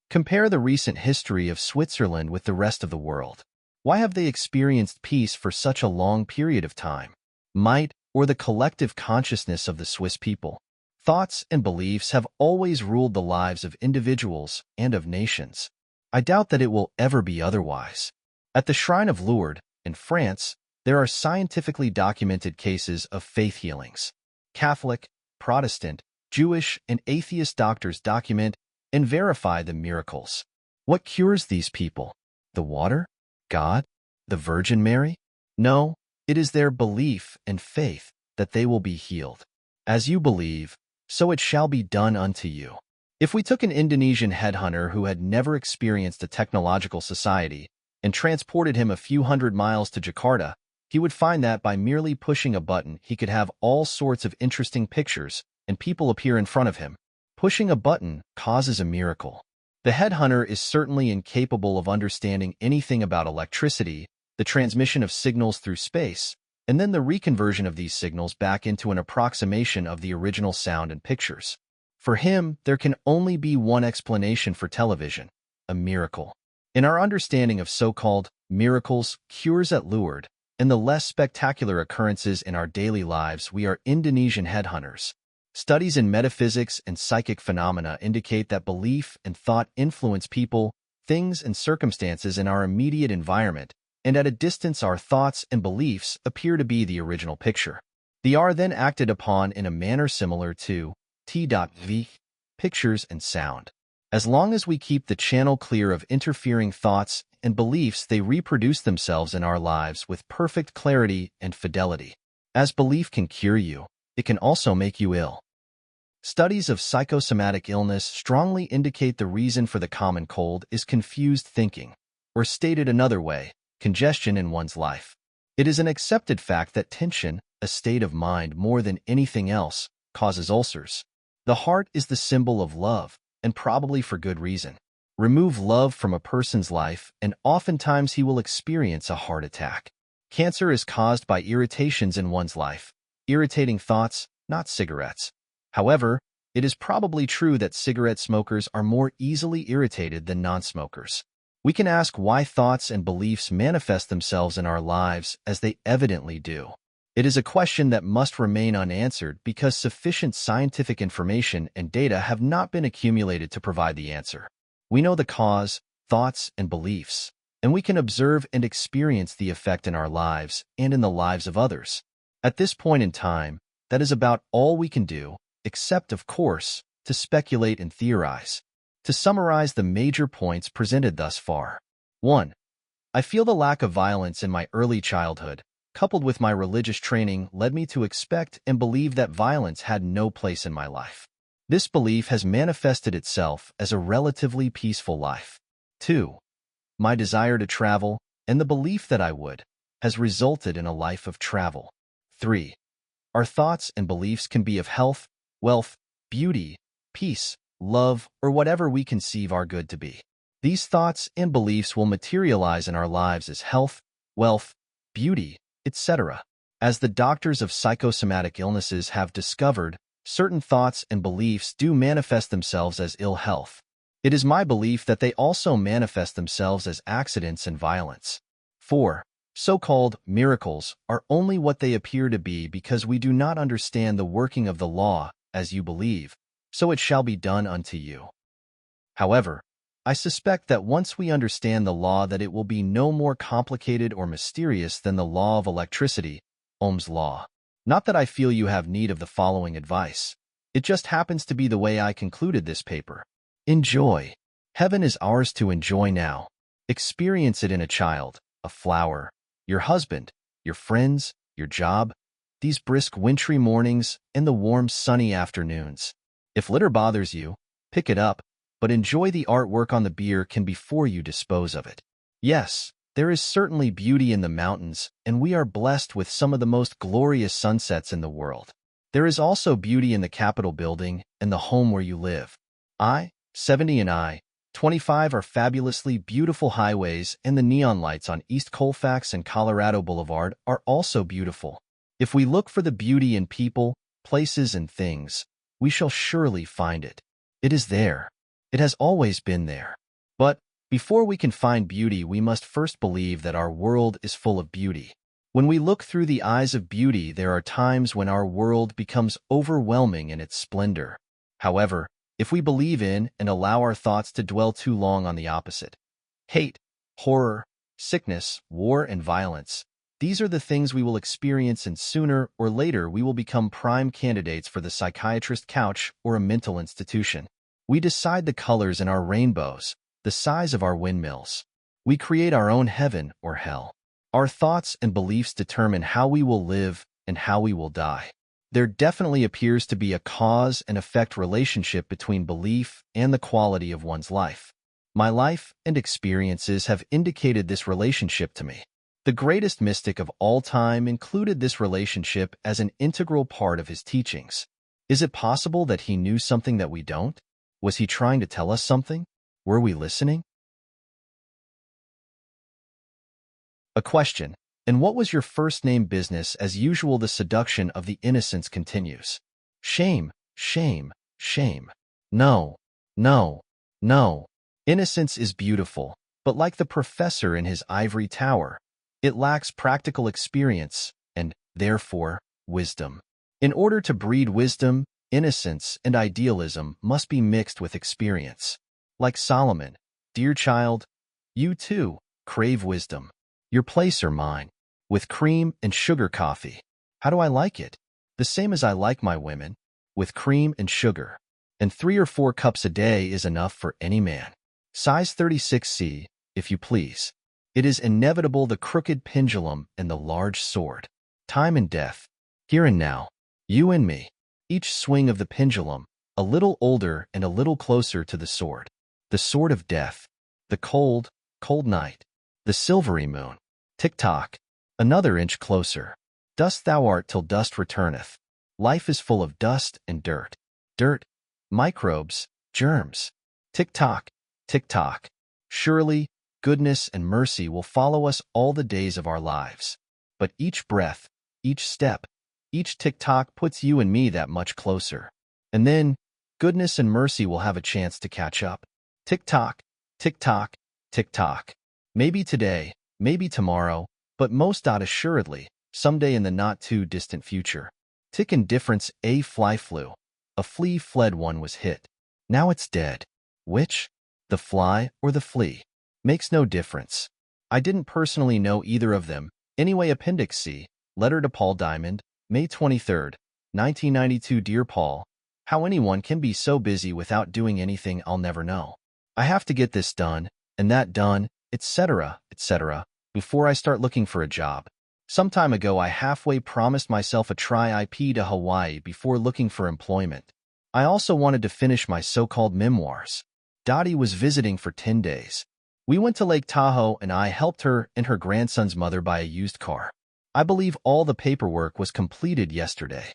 Compare the recent history of Switzerland with the rest of the world. Why have they experienced peace for such a long period of time? Might, or the collective consciousness of the Swiss people. Thoughts and beliefs have always ruled the lives of individuals and of nations. I doubt that it will ever be otherwise. At the Shrine of Lourdes, in France, there are scientifically documented cases of faith healings. Catholic, Protestant, Jewish, and atheist doctors document and verify the miracles. What cures these people? The water? God? The Virgin Mary? No, it is their belief and faith that they will be healed. As you believe, so it shall be done unto you. If we took an Indonesian headhunter who had never experienced a technological society and transported him a few hundred miles to Jakarta, he would find that by merely pushing a button, he could have all sorts of interesting pictures and people appear in front of him. Pushing a button causes a miracle. The headhunter is certainly incapable of understanding anything about electricity, the transmission of signals through space, and then the reconversion of these signals back into an approximation of the original sound and pictures. For him, there can only be one explanation for television: a miracle. In our understanding of so-called miracles, cures at Lourdes, and the less spectacular occurrences in our daily lives, we are Indonesian headhunters. Studies in metaphysics and psychic phenomena indicate that belief and thought influence people, things, and circumstances in our immediate environment, and at a distance our thoughts and beliefs appear to be the original picture. They are then acted upon in a manner similar to T.V. pictures and sound. As long as we keep the channel clear of interfering thoughts and beliefs, they reproduce themselves in our lives with perfect clarity and fidelity. As belief can cure you, it can also make you ill. Studies of psychosomatic illness strongly indicate the reason for the common cold is confused thinking, or stated another way, congestion in one's life. It is an accepted fact that tension, a state of mind more than anything else, causes ulcers. The heart is the symbol of love, and probably for good reason. Remove love from a person's life, and oftentimes he will experience a heart attack. Cancer is caused by irritations in one's life. Irritating thoughts, not cigarettes. However, it is probably true that cigarette smokers are more easily irritated than non-smokers. We can ask why thoughts and beliefs manifest themselves in our lives as they evidently do. It is a question that must remain unanswered because sufficient scientific information and data have not been accumulated to provide the answer. We know the cause, thoughts, and beliefs, and we can observe and experience the effect in our lives and in the lives of others. At this point in time, that is about all we can do, except, of course, to to speculate and theorize. To summarize the major points presented thus far. 1. I feel the lack of violence in my early childhood, coupled with my religious training, led me to expect and believe that violence had no place in my life. This belief has manifested itself as a relatively peaceful life. 2. My desire to travel, and the belief that I would, has resulted in a life of travel. 3. Our thoughts and beliefs can be of health, wealth, beauty, peace, love, or whatever we conceive our good to be. These thoughts and beliefs will materialize in our lives as health, wealth, beauty, etc. As the doctors of psychosomatic illnesses have discovered, certain thoughts and beliefs do manifest themselves as ill health. It is my belief that they also manifest themselves as accidents and violence. 4. So-called miracles are only what they appear to be because we do not understand the working of the law, as you believe, so it shall be done unto you. However, I suspect that once we understand the law that it will be no more complicated or mysterious than the law of electricity, Ohm's law. Not that I feel you have need of the following advice. It just happens to be the way I concluded this paper. Enjoy. Heaven is ours to enjoy now. Experience it in a child, a flower, your husband, your friends, your job, these brisk wintry mornings, and the warm sunny afternoons. If litter bothers you, pick it up, but enjoy the artwork on the beer can before you dispose of it. Yes, there is certainly beauty in the mountains, and we are blessed with some of the most glorious sunsets in the world. There is also beauty in the Capitol building and the home where you live. 70 and I-25 are fabulously beautiful highways, and the neon lights on East Colfax and Colorado Boulevard are also beautiful. If we look for the beauty in people, places, and things, we shall surely find it. It is there. It has always been there. But before we can find beauty, we must first believe that our world is full of beauty. When we look through the eyes of beauty, there are times when our world becomes overwhelming in its splendor. However, if we believe in and allow our thoughts to dwell too long on the opposite, hate, horror, sickness, war, and violence, these are the things we will experience, and sooner or later we will become prime candidates for the psychiatrist couch or a mental institution. We decide the colors in our rainbows, the size of our windmills. We create our own heaven or hell. Our thoughts and beliefs determine how we will live and how we will die. There definitely appears to be a cause and effect relationship between belief and the quality of one's life. My life and experiences have indicated this relationship to me. The greatest mystic of all time included this relationship as an integral part of his teachings. Is it possible that he knew something that we don't? Was he trying to tell us something? Were we listening? A question. And what was your first name business? As usual, the seduction of the innocents continues. Shame, shame, shame. No, no, no. Innocence is beautiful, but like the professor in his ivory tower, it lacks practical experience and, therefore, wisdom. In order to breed wisdom, innocence and idealism must be mixed with experience. Like Solomon, dear child, you too crave wisdom. Your place or mine? With cream and sugar coffee. How do I like it? The same as I like my women, with cream and sugar. And 3 or 4 cups a day is enough for any man. Size 36C, if you please. It is inevitable, the crooked pendulum and the large sword. Time and death, here and now, you and me. Each swing of the pendulum, a little older and a little closer to the sword. The sword of death, the cold, cold night, the silvery moon. Tick-tock, another inch closer. Dust thou art till dust returneth. Life is full of dust and dirt. Dirt, microbes, germs. Tick-tock, tick-tock. Surely, goodness and mercy will follow us all the days of our lives. But each breath, each step, each tick-tock puts you and me that much closer. And then, goodness and mercy will have a chance to catch up. Tick-tock, tick-tock, tick-tock. Maybe today, maybe tomorrow, but most assuredly, someday in the not-too-distant future. Tick indifference, a fly flew. A flea fled, one was hit. Now it's dead. Which? The fly or the flea? Makes no difference. I didn't personally know either of them. Anyway, Appendix C, letter to Paul Diamond, May 23, 1992. Dear Paul, How anyone can be so busy without doing anything, I'll never know. I have to get this done, and that done, etc., etc., before I start looking for a job. Some time ago, I halfway promised myself a trip to Hawaii before looking for employment. I also wanted to finish my so-called memoirs. Dottie was visiting for 10 days. We went to Lake Tahoe and I helped her and her grandson's mother buy a used car. I believe all the paperwork was completed yesterday.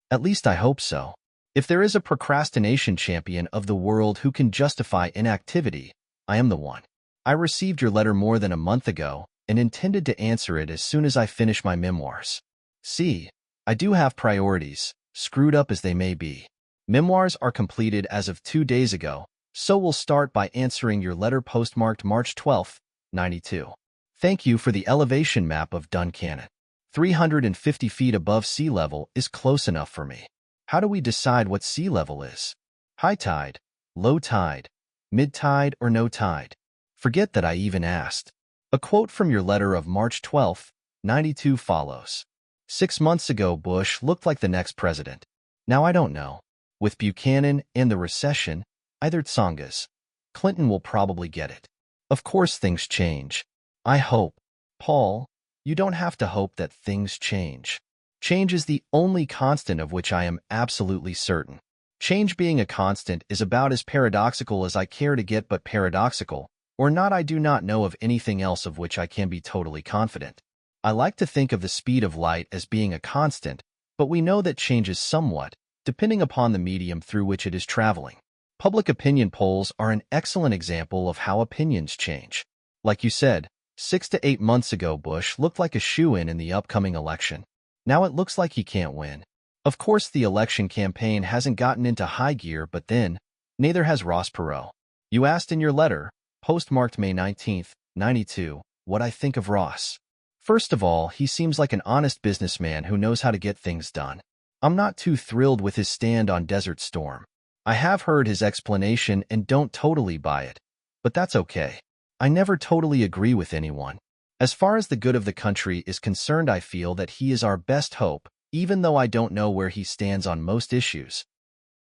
At least I hope so. If there is a procrastination champion of the world who can justify inactivity, I am the one. I received your letter more than a month ago and intended to answer it as soon as I finish my memoirs. See, I do have priorities, screwed up as they may be. Memoirs are completed as of 2 days ago, so we'll start by answering your letter postmarked March 12, 92. Thank you for the elevation map of Duncannon. 350 feet above sea level is close enough for me. How do we decide what sea level is? High tide, low tide, mid tide, or no tide? Forget that I even asked. A quote from your letter of March 12, 92 follows. 6 months ago, Bush looked like the next president. Now I don't know. With Buchanan and the recession, either Tsongas, Clinton will probably get it. Of course things change. I hope. Paul, you don't have to hope that things change. Change is the only constant of which I am absolutely certain. Change being a constant is about as paradoxical as I care to get, but paradoxical, or not, I do not know of anything else of which I can be totally confident. I like to think of the speed of light as being a constant, but we know that changes somewhat, depending upon the medium through which it is traveling. Public opinion polls are an excellent example of how opinions change. Like you said, 6 to 8 months ago, Bush looked like a shoo-in in the upcoming election. Now it looks like he can't win. Of course, the election campaign hasn't gotten into high gear, but then, neither has Ross Perot. You asked in your letter, postmarked May 19, 92, what I think of Ross. First of all, he seems like an honest businessman who knows how to get things done. I'm not too thrilled with his stand on Desert Storm. I have heard his explanation and don't totally buy it. But that's okay. I never totally agree with anyone. As far as the good of the country is concerned, I feel that he is our best hope, even though I don't know where he stands on most issues.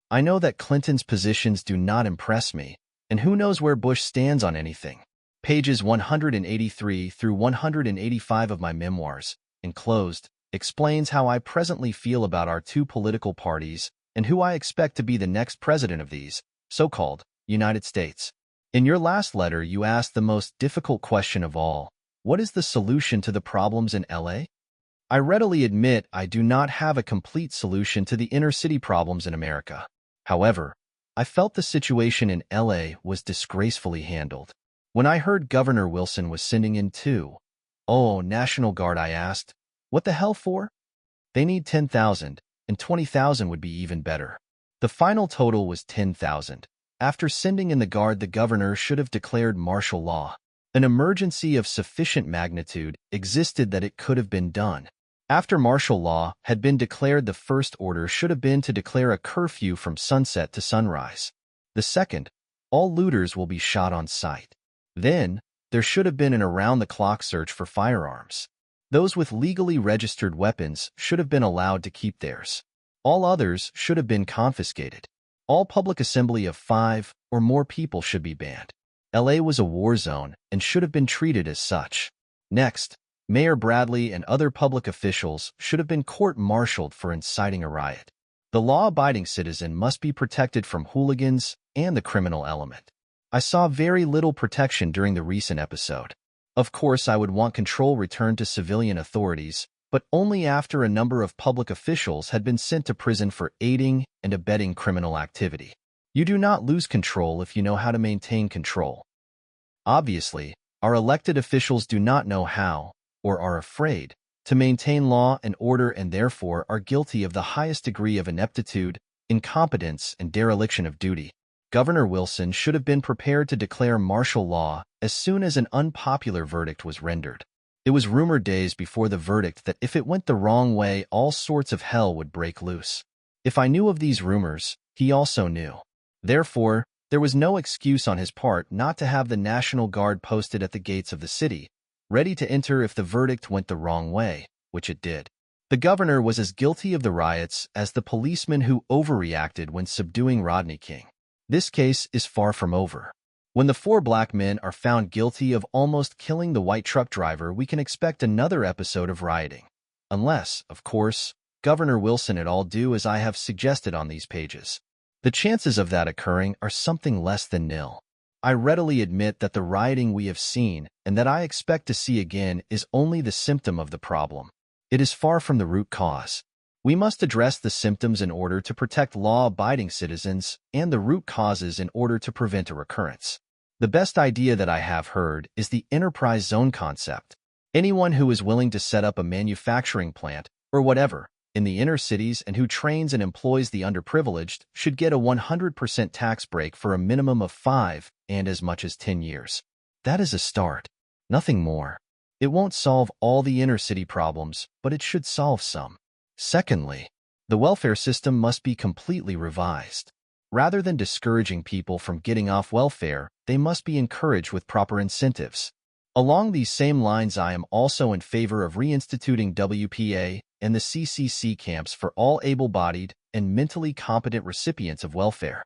I know that Clinton's positions do not impress me, and who knows where Bush stands on anything. Pages 183 through 185 of my memoirs, enclosed, explains how I presently feel about our two political parties and who I expect to be the next president of these, so-called, United States. In your last letter, you asked the most difficult question of all: what is the solution to the problems in LA? I readily admit I do not have a complete solution to the inner-city problems in America. However, I felt the situation in LA was disgracefully handled. When I heard Governor Wilson was sending in National Guard, I asked, what the hell for? They need 10,000, and 20,000 would be even better. The final total was 10,000. After sending in the Guard, the governor should have declared martial law. An emergency of sufficient magnitude existed that it could have been done. After martial law had been declared, the first order should have been to declare a curfew from sunset to sunrise. The second, all looters will be shot on sight. Then, there should have been an around-the-clock search for firearms. Those with legally registered weapons should have been allowed to keep theirs. All others should have been confiscated. All public assembly of 5 or more people should be banned. LA was a war zone and should have been treated as such. Next, Mayor Bradley and other public officials should have been court-martialed for inciting a riot. The law-abiding citizen must be protected from hooligans and the criminal element. I saw very little protection during the recent episode. Of course, I would want control returned to civilian authorities, but only after a number of public officials had been sent to prison for aiding and abetting criminal activity. You do not lose control if you know how to maintain control. Obviously, our elected officials do not know how, or are afraid, to maintain law and order, and therefore are guilty of the highest degree of ineptitude, incompetence, and dereliction of duty. Governor Wilson should have been prepared to declare martial law as soon as an unpopular verdict was rendered. It was rumored days before the verdict that if it went the wrong way, all sorts of hell would break loose. If I knew of these rumors, he also knew. Therefore, there was no excuse on his part not to have the National Guard posted at the gates of the city, ready to enter if the verdict went the wrong way, which it did. The governor was as guilty of the riots as the policeman who overreacted when subduing Rodney King. This case is far from over. When the 4 black men are found guilty of almost killing the white truck driver, we can expect another episode of rioting. Unless, of course, Governor Wilson et al. Do as I have suggested on these pages. The chances of that occurring are something less than nil. I readily admit that the rioting we have seen and that I expect to see again is only the symptom of the problem. It is far from the root cause. We must address the symptoms in order to protect law-abiding citizens and the root causes in order to prevent a recurrence. The best idea that I have heard is the enterprise zone concept. Anyone who is willing to set up a manufacturing plant, or whatever, in the inner cities and who trains and employs the underprivileged should get a 100% tax break for a minimum of 5 and as much as 10 years. That is a start. Nothing more. It won't solve all the inner city problems, but it should solve some. Secondly, the welfare system must be completely revised. Rather than discouraging people from getting off welfare, they must be encouraged with proper incentives. Along these same lines, I am also in favor of reinstituting WPA and the CCC camps for all able-bodied and mentally competent recipients of welfare.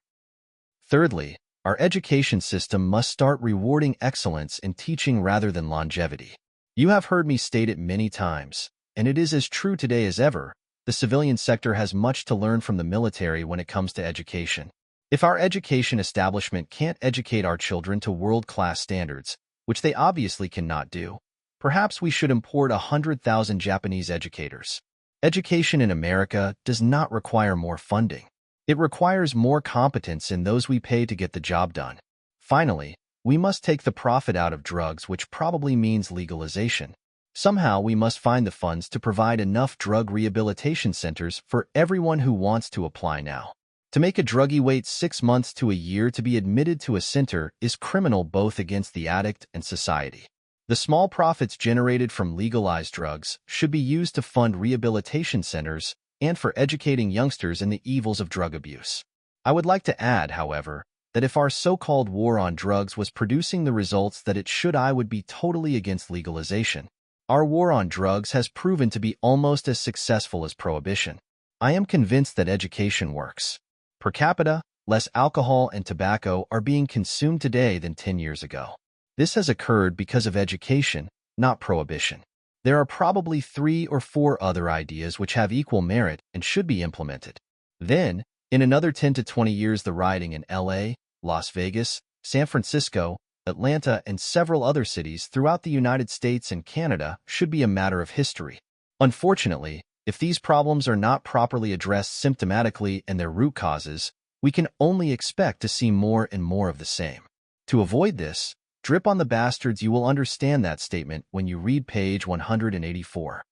Thirdly, our education system must start rewarding excellence in teaching rather than longevity. You have heard me state it many times, and it is as true today as ever. The civilian sector has much to learn from the military when it comes to education. If our education establishment can't educate our children to world-class standards, which they obviously cannot do, perhaps we should import 100,000 Japanese educators. Education in America does not require more funding. It requires more competence in those we pay to get the job done. Finally, we must take the profit out of drugs, which probably means legalization. Somehow we must find the funds to provide enough drug rehabilitation centers for everyone who wants to apply now. To make a druggie wait 6 months to a year to be admitted to a center is criminal both against the addict and society. The small profits generated from legalized drugs should be used to fund rehabilitation centers and for educating youngsters in the evils of drug abuse. I would like to add, however, that if our so-called war on drugs was producing the results that it should, I would be totally against legalization. Our war on drugs has proven to be almost as successful as prohibition. I am convinced that education works. Per capita, less alcohol and tobacco are being consumed today than 10 years ago. This has occurred because of education, not prohibition. There are probably 3 or 4 other ideas which have equal merit and should be implemented. Then, in another 10 to 20 years, the rioting in LA, Las Vegas, San Francisco, Atlanta, and several other cities throughout the United States and Canada should be a matter of history. Unfortunately, if these problems are not properly addressed symptomatically and their root causes, we can only expect to see more and more of the same. To avoid this, drip on the bastards. You will understand that statement when you read page 184.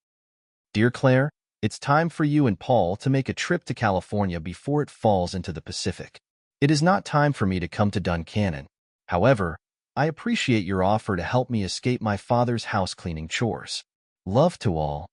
Dear Claire, it's time for you and Paul to make a trip to California before it falls into the Pacific. It is not time for me to come to Duncannon. However, I appreciate your offer to help me escape my father's house-cleaning chores. Love to all.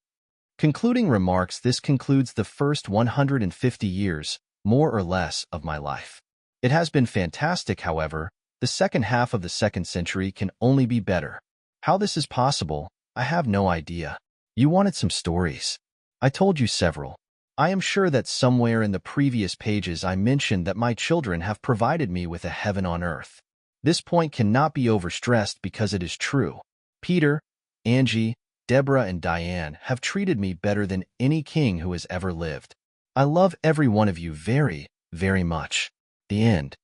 Concluding remarks. This concludes the first 150 years, more or less, of my life. It has been fantastic, however. The second half of the 2nd century can only be better. How this is possible, I have no idea. You wanted some stories. I told you several. I am sure that somewhere in the previous pages I mentioned that my children have provided me with a heaven on earth. This point cannot be overstressed because it is true. Peter, Angie, Deborah, and Diane have treated me better than any king who has ever lived. I love every one of you very, very much. The end.